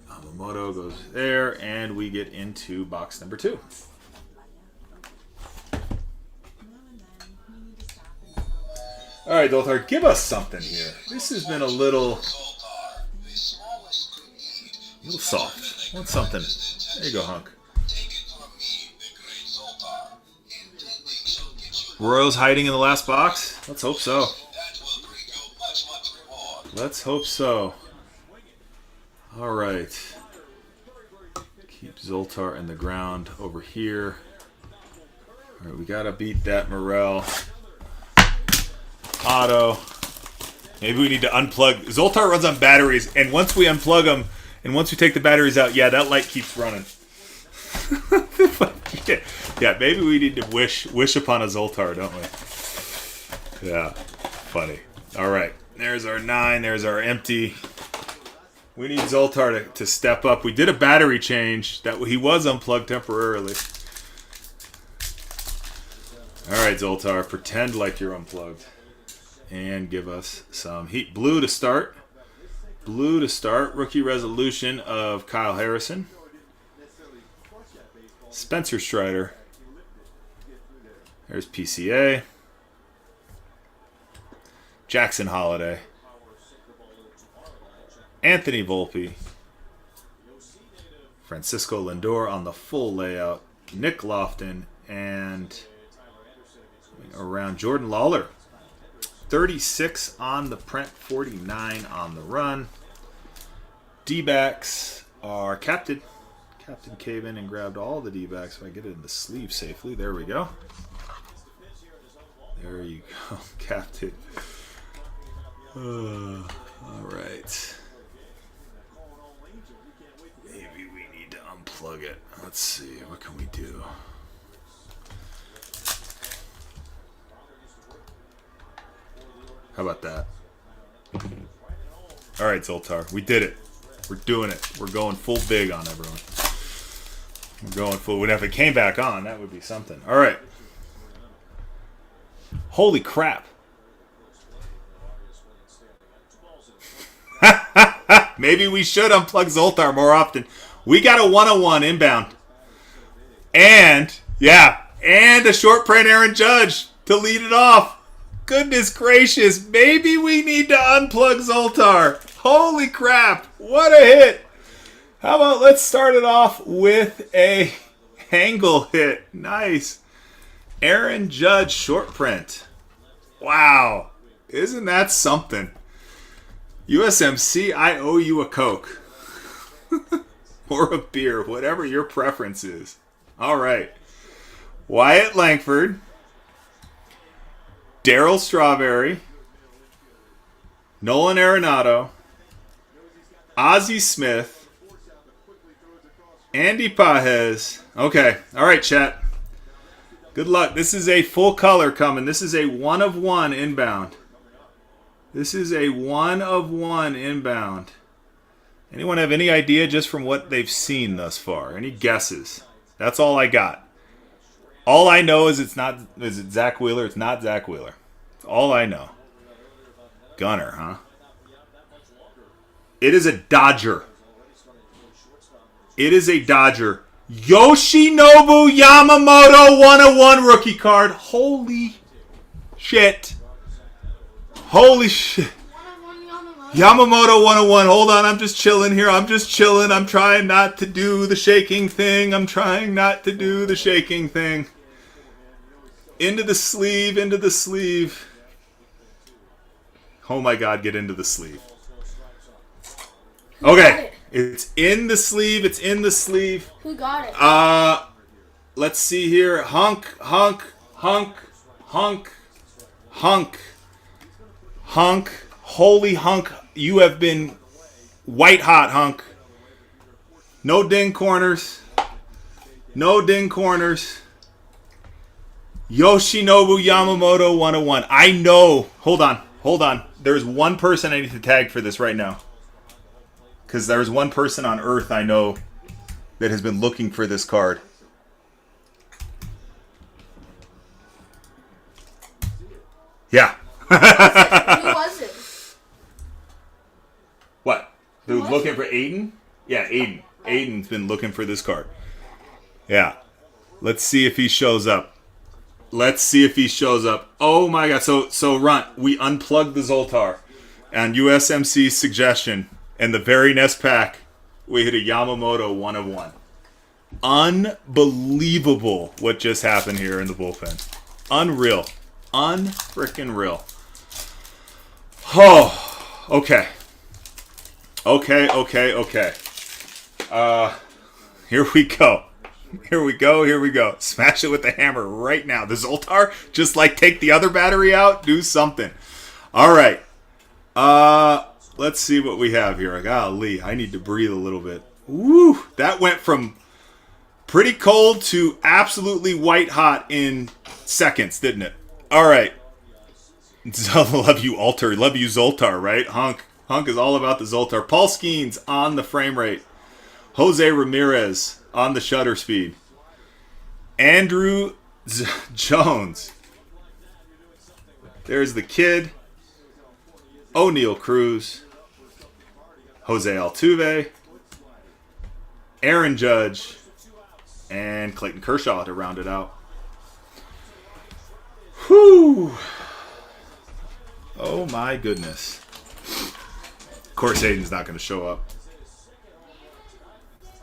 Yamamoto goes there, and we get into box number 2. All right, Doltar, give us something here. This has been a little soft. Want something? There you go, Hunk. Royals hiding in the last box? Let's hope so. Let's hope so. All right. Keep Zoltar in the ground over here. All right, we got to beat that Morel. Auto. Maybe we need to unplug. Zoltar runs on batteries, and once we unplug them, and once we take the batteries out, yeah, that light keeps running. Yeah, maybe we need to wish upon a Zoltar, don't we? Yeah, funny. All right, there's our 9. There's our empty. We need Zoltar to step up. We did a battery change. That he was unplugged temporarily. All right, Zoltar, pretend like you're unplugged. And give us some heat. Blue to start. Blue to start. Rookie resolution of Kyle Harrison. Spencer Strider. There's PCA. Jackson Holiday. Anthony Volpe. Francisco Lindor on the full layout. Nick Lofton. And around Jordan Lawler. 36 on the print, 49 on the run. D-backs are Captain. Captain came in and grabbed all the D-backs. If I get it in the sleeve safely. There we go. There you go, Captain. All right. Maybe we need to unplug it. Let's see. What can we do? How about that? All right, Zoltar. We did it. We're doing it. We're going full big on everyone. We're going full. And if it came back on, that would be something. All right. Holy crap. Maybe we should unplug Zoltar more often. We got a 101 inbound. And, yeah, and a short print Aaron Judge to lead it off. Goodness gracious, maybe we need to unplug Zoltar. Holy crap, what a hit. How about let's start it off with a angle hit. Nice. Aaron Judge short print. Wow, isn't that something? USMC, I owe you a Coke. Or a beer, whatever your preference is. All right. Wyatt Langford. Darryl Strawberry. Nolan Arenado. Ozzie Smith. Andy Pajes. Okay. All right, chat. Good luck. This is a full color coming. This is a 1 of 1 inbound. This is a 1 of 1 inbound. Anyone have any idea just from what they've seen thus far? Any guesses? That's all I got. All I know is it's not. Is it Zach Wheeler? It's not Zach Wheeler. That's all I know. Gunner, huh? It is a Dodger. It is a Dodger. Yoshinobu Yamamoto 101 rookie card. Holy shit. Holy shit. Yamamoto 101. Hold on, I'm just chilling here. I'm just chilling. I'm trying not to do the shaking thing. I'm trying not to do the shaking thing. Into the sleeve, into the sleeve. Oh my God, get into the sleeve. Okay, it's in the sleeve. It's in the sleeve. Who got it? Let's see here. Hunk. Holy Hunk. You have been white hot, Hunk. No ding corners. No ding corners. Yoshinobu Yamamoto 101. I know. Hold on. There's one person I need to tag for this right now. Because there's one person on Earth I know that has been looking for this card. Yeah. Who was it? What? Who's looking for Aiden? Yeah, Aiden. Aiden's been looking for this card. Yeah. Let's see if he shows up. Oh my God. So Runt, we unplugged the Zoltar on USMC's suggestion. And the very next pack, we hit a Yamamoto 1 of 1. Unbelievable what just happened here in the bullpen. Unreal. Unfrickin' real. Oh, okay. Okay. Here we go. Smash it with the hammer right now. The Zoltar, just like take the other battery out, do something. All right. Let's see what we have here. Golly, I need to breathe a little bit. Woo! That went from pretty cold to absolutely white hot in seconds, didn't it? All right. Love you, Alter. Love you, Zoltar, right? Hunk is all about the Zoltar. Paul Skeens on the frame rate. Jose Ramirez on the shutter speed. Andrew Jones. There's the kid. O'Neal Cruz. Jose Altuve. Aaron Judge. And Clayton Kershaw to round it out. Whew. Oh my goodness. Of course Aiden's not going to show up.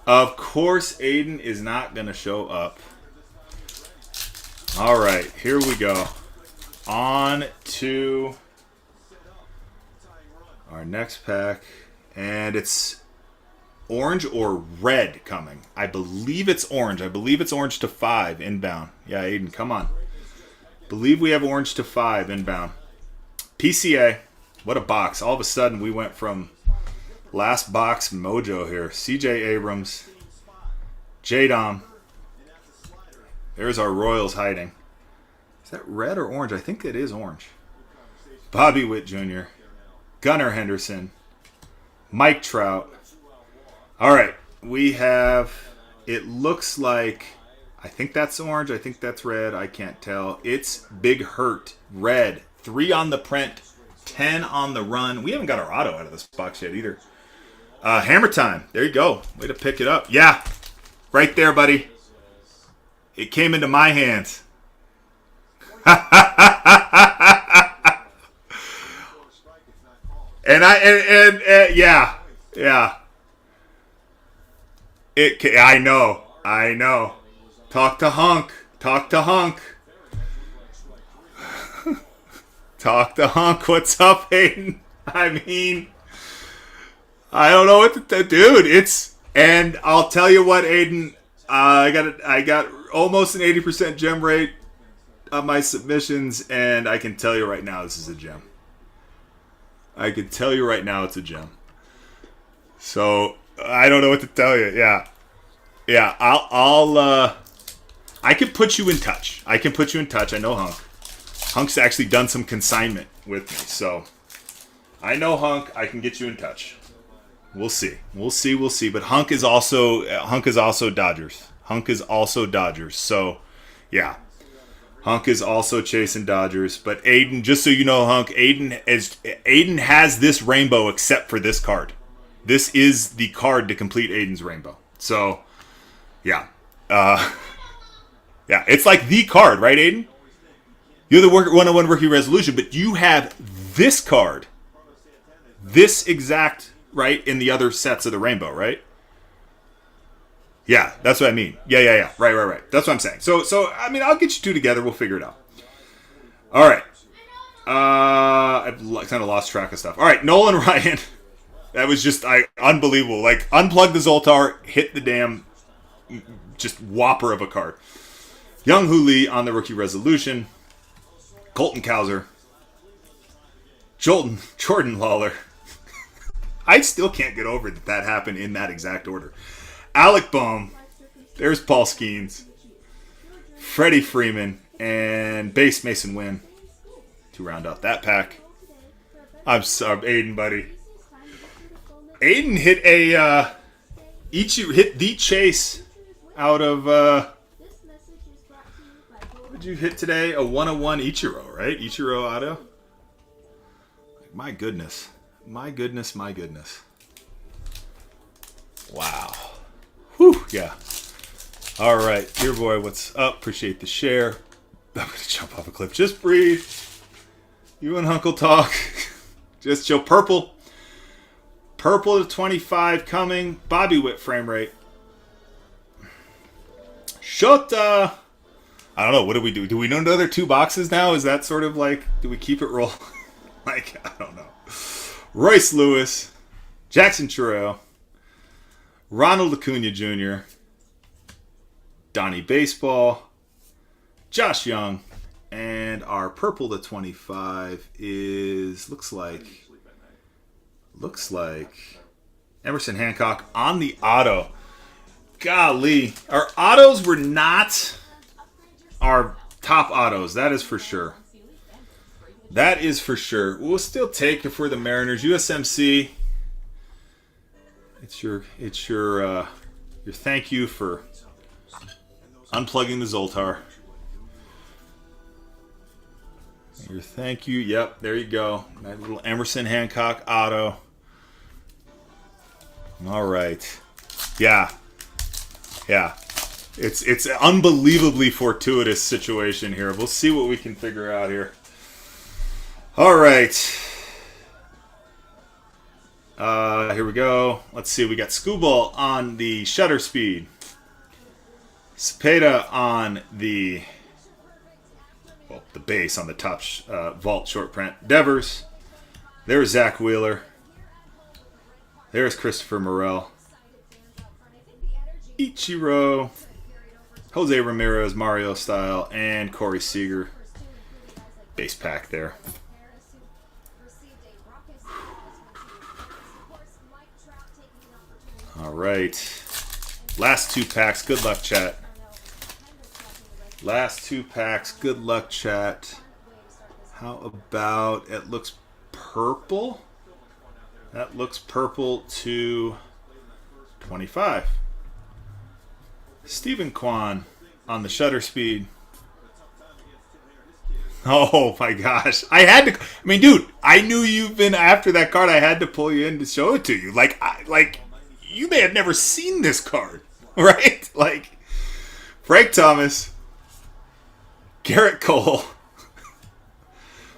Of course Aiden is not going to show up. All right, here we go. On to our next pack. And it's orange or red coming. I believe it's orange. I believe it's orange to 5 inbound. Yeah, Aiden, come on. Believe we have orange to 5 inbound. PCA. What a box. All of a sudden we went from last box mojo here. CJ Abrams. J-Dom. There's our Royals hiding. Is that red or orange? I think it is orange. Bobby Witt Jr. Gunnar Henderson. Mike Trout. All right. We have, it looks like, I think that's orange. I think that's red. I can't tell. It's Big Hurt. Red. 3 on the print. 10 on the run. We haven't got our auto out of this box yet either. Hammer time. There you go. Way to pick it up. Yeah. Right there, buddy. It came into my hands. And yeah. I know. Talk to Hunk. Talk to Hunk. What's up, Hayden? I mean, I don't know what to do. Dude, and I'll tell you what, Aiden, I got almost an 80% gem rate on my submissions, and I can tell you right now this is a gem. I can tell you right now it's a gem. So I don't know what to tell you. Yeah. I can put you in touch. I know Hunk. Hunk's actually done some consignment with me, so I know Hunk. I can get you in touch. We'll see. But Hunk is also Dodgers. So, yeah. Hunk is also chasing Dodgers. But Aiden, just so you know, Hunk, Aiden has this rainbow except for this card. This is the card to complete Aiden's rainbow. So, yeah. Yeah, it's like the card, right, Aiden? You're the 101 rookie resolution, but you have this card. This exact, right, in the other sets of the rainbow, right? Yeah, that's what I mean. Yeah. Right. That's what I'm saying. So I mean, I'll get you two together. We'll figure it out. All right. I've kind of lost track of stuff. All right, Nolan Ryan. That was just unbelievable. Like, unplug the Zoltar, hit the damn just whopper of a card. Young Hoo Lee on the rookie resolution. Colton Cowser. Jordan Lawler. I still can't get over that happened in that exact order. Alec Bohm. There's Paul Skeens. Freddie Freeman. And base Mason Wynn to round out that pack. I'm sorry, Aiden, buddy. Aiden hit hit the chase out of what did you hit today? A 101 Ichiro, right? Ichiro auto. My goodness. Wow. Whew, yeah. All right, dear boy, what's up? Appreciate the share. I'm gonna jump off a cliff. Just breathe. You and Hunkle talk. Just chill. Purple to 25 coming. Bobby Witt frame rate. Shota. I don't know. What do we do? Do we know another 2 boxes now? Is that sort of like, do we keep it roll? Like, I don't know. Royce Lewis. Jackson Churrell. Ronald Acuna Jr. Donnie Baseball. Josh Young. And our purple to 25 is, looks like Emerson Hancock on the auto. Golly. Our autos were not our top autos. That is for sure. We'll still take it for the Mariners. USMC. It's your thank you for unplugging the Zoltar. Your thank you. Yep, there you go. That little Emerson Hancock auto. All right. Yeah. It's an unbelievably fortuitous situation here. We'll see what we can figure out here. All right. Here we go. Let's see. We got Scooball on the shutter speed. Cepeda on the base on the top vault short print. Devers. There's Zach Wheeler. There's Christopher Morel. Ichiro. Jose Ramirez, Mario Style, and Corey Seager. Base pack there. All right. Last 2 packs. Good luck, chat. Last 2 packs. Good luck, chat. How about, it looks purple? That looks purple to 25. Stephen Kwan on the shutter speed. Oh my gosh. Dude, I knew you've been after that card. I had to pull you in to show it to you. Like you may have never seen this card, right? Like, Frank Thomas, Garrett Cole,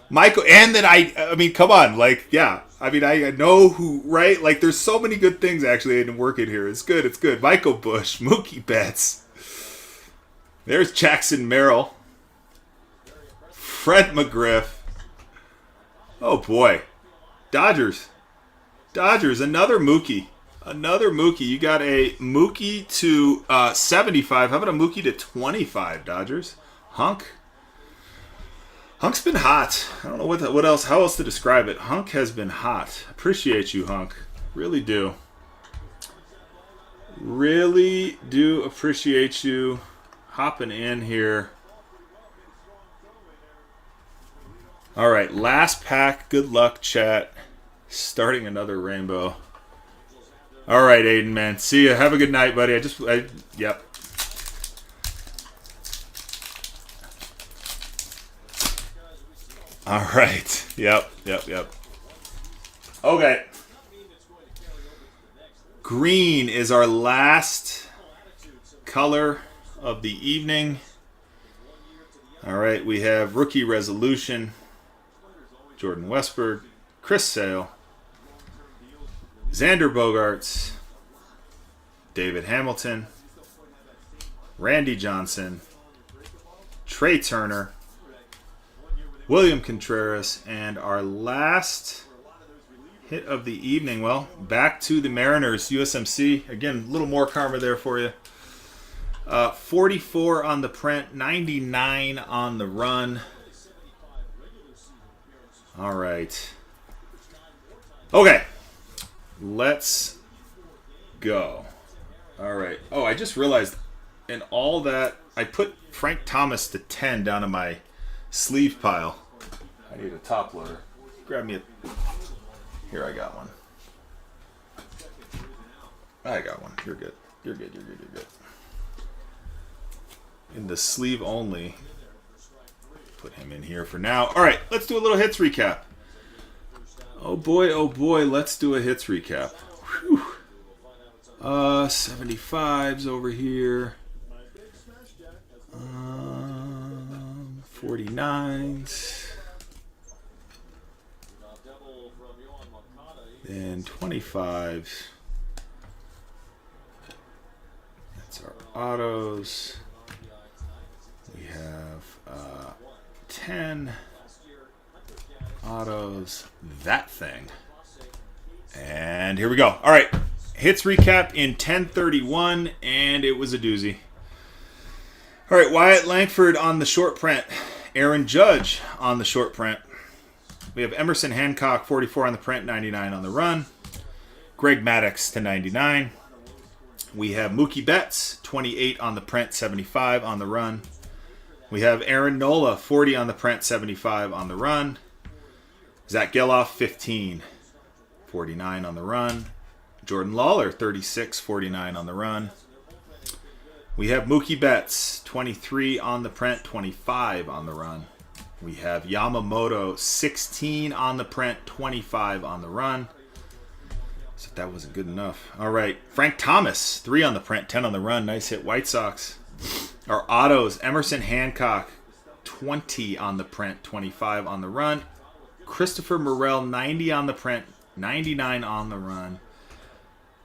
Michael, and then I mean, come on, like, yeah. I mean, I know who, right? Like, there's so many good things actually in working here. It's good. Michael Bush, Mookie Betts. There's Jackson Merrill. Fred McGriff. Oh, boy. Dodgers, another Mookie. Another Mookie. You got a Mookie to 75. How about a Mookie to 25, Dodgers? Hunk. Hunk's been hot. I don't know what else, how else to describe it. Hunk has been hot. Appreciate you, Hunk. Really do. Really do appreciate you hopping in here. All right, last pack. Good luck, chat. Starting another rainbow. All right, Aiden, man. See ya. Have a good night, buddy. Yep. All right. Yep. Okay. Green is our last color of the evening. All right, we have rookie resolution. Jordan Westberg, Chris Sale, Xander Bogaerts, David Hamilton, Randy Johnson, Trey Turner, William Contreras, and our last hit of the evening. Well, back to the Mariners, USMC. Again, a little more karma there for you. 44 on the print, 99 on the run. All right. Okay. Let's go. All right. Oh, I just realized in all that, I put Frank Thomas to 10 down in my sleeve pile. I need a top loader. Grab me a... Here, I got one. I got one. You're good. You're good. In the sleeve only. Put him in here for now. All right, let's do a little hits recap. Oh boy, let's do a hits recap. Whew. 75s over here. 49s. And 25s. That's our autos. We have 10 autos, that thing. And here we go. All right, hits recap in 1031, and it was a doozy. All right, Wyatt Langford on the short print. Aaron Judge on the short print. We have Emerson Hancock, 44 on the print, 99 on the run. Greg Maddux to 99. We have Mookie Betts, 28 on the print, 75 on the run. We have Aaron Nola, 40 on the print, 75 on the run. Zach Geloff, 15, 49 on the run. Jordan Lawler, 36, 49 on the run. We have Mookie Betts, 23 on the print, 25 on the run. We have Yamamoto, 16 on the print, 25 on the run. So that wasn't good enough. All right, Frank Thomas, 3 on the print, 10 on the run. Nice hit, White Sox. Our autos, Emerson Hancock, 20 on the print, 25 on the run. Christopher Morel, 90 on the print, 99 on the run.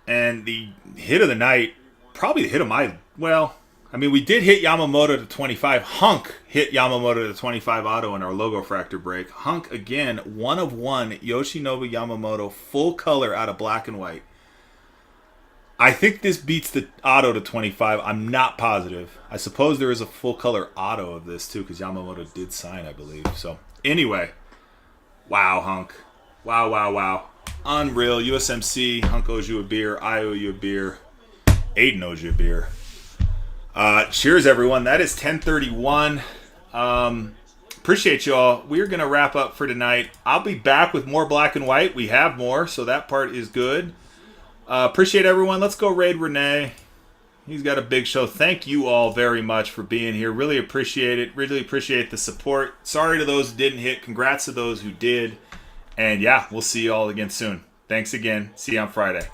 And the hit of the night, probably the hit of my, well, I mean, we did hit Yamamoto to 25. Hunk hit Yamamoto to 25 auto in our logo fractor break. Hunk, again, 1 of 1, Yoshinobu Yamamoto, full color out of black and white. I think this beats the auto to 25. I'm not positive. I suppose there is a full color auto of this too, because Yamamoto did sign, I believe. So anyway, wow, Hunk. Wow. Unreal. USMC, Hunk owes you a beer. I owe you a beer. Aiden owes you a beer. Cheers, everyone. That is 1031. Appreciate you all. We're going to wrap up for tonight. I'll be back with more black and white. We have more, so that part is good. Appreciate everyone. Let's go raid Renee. He's got a big show. Thank you all very much for being here. Really appreciate it. Really appreciate the support. Sorry to those who didn't hit. Congrats to those who did. And yeah, we'll see you all again soon. Thanks again. See you on Friday.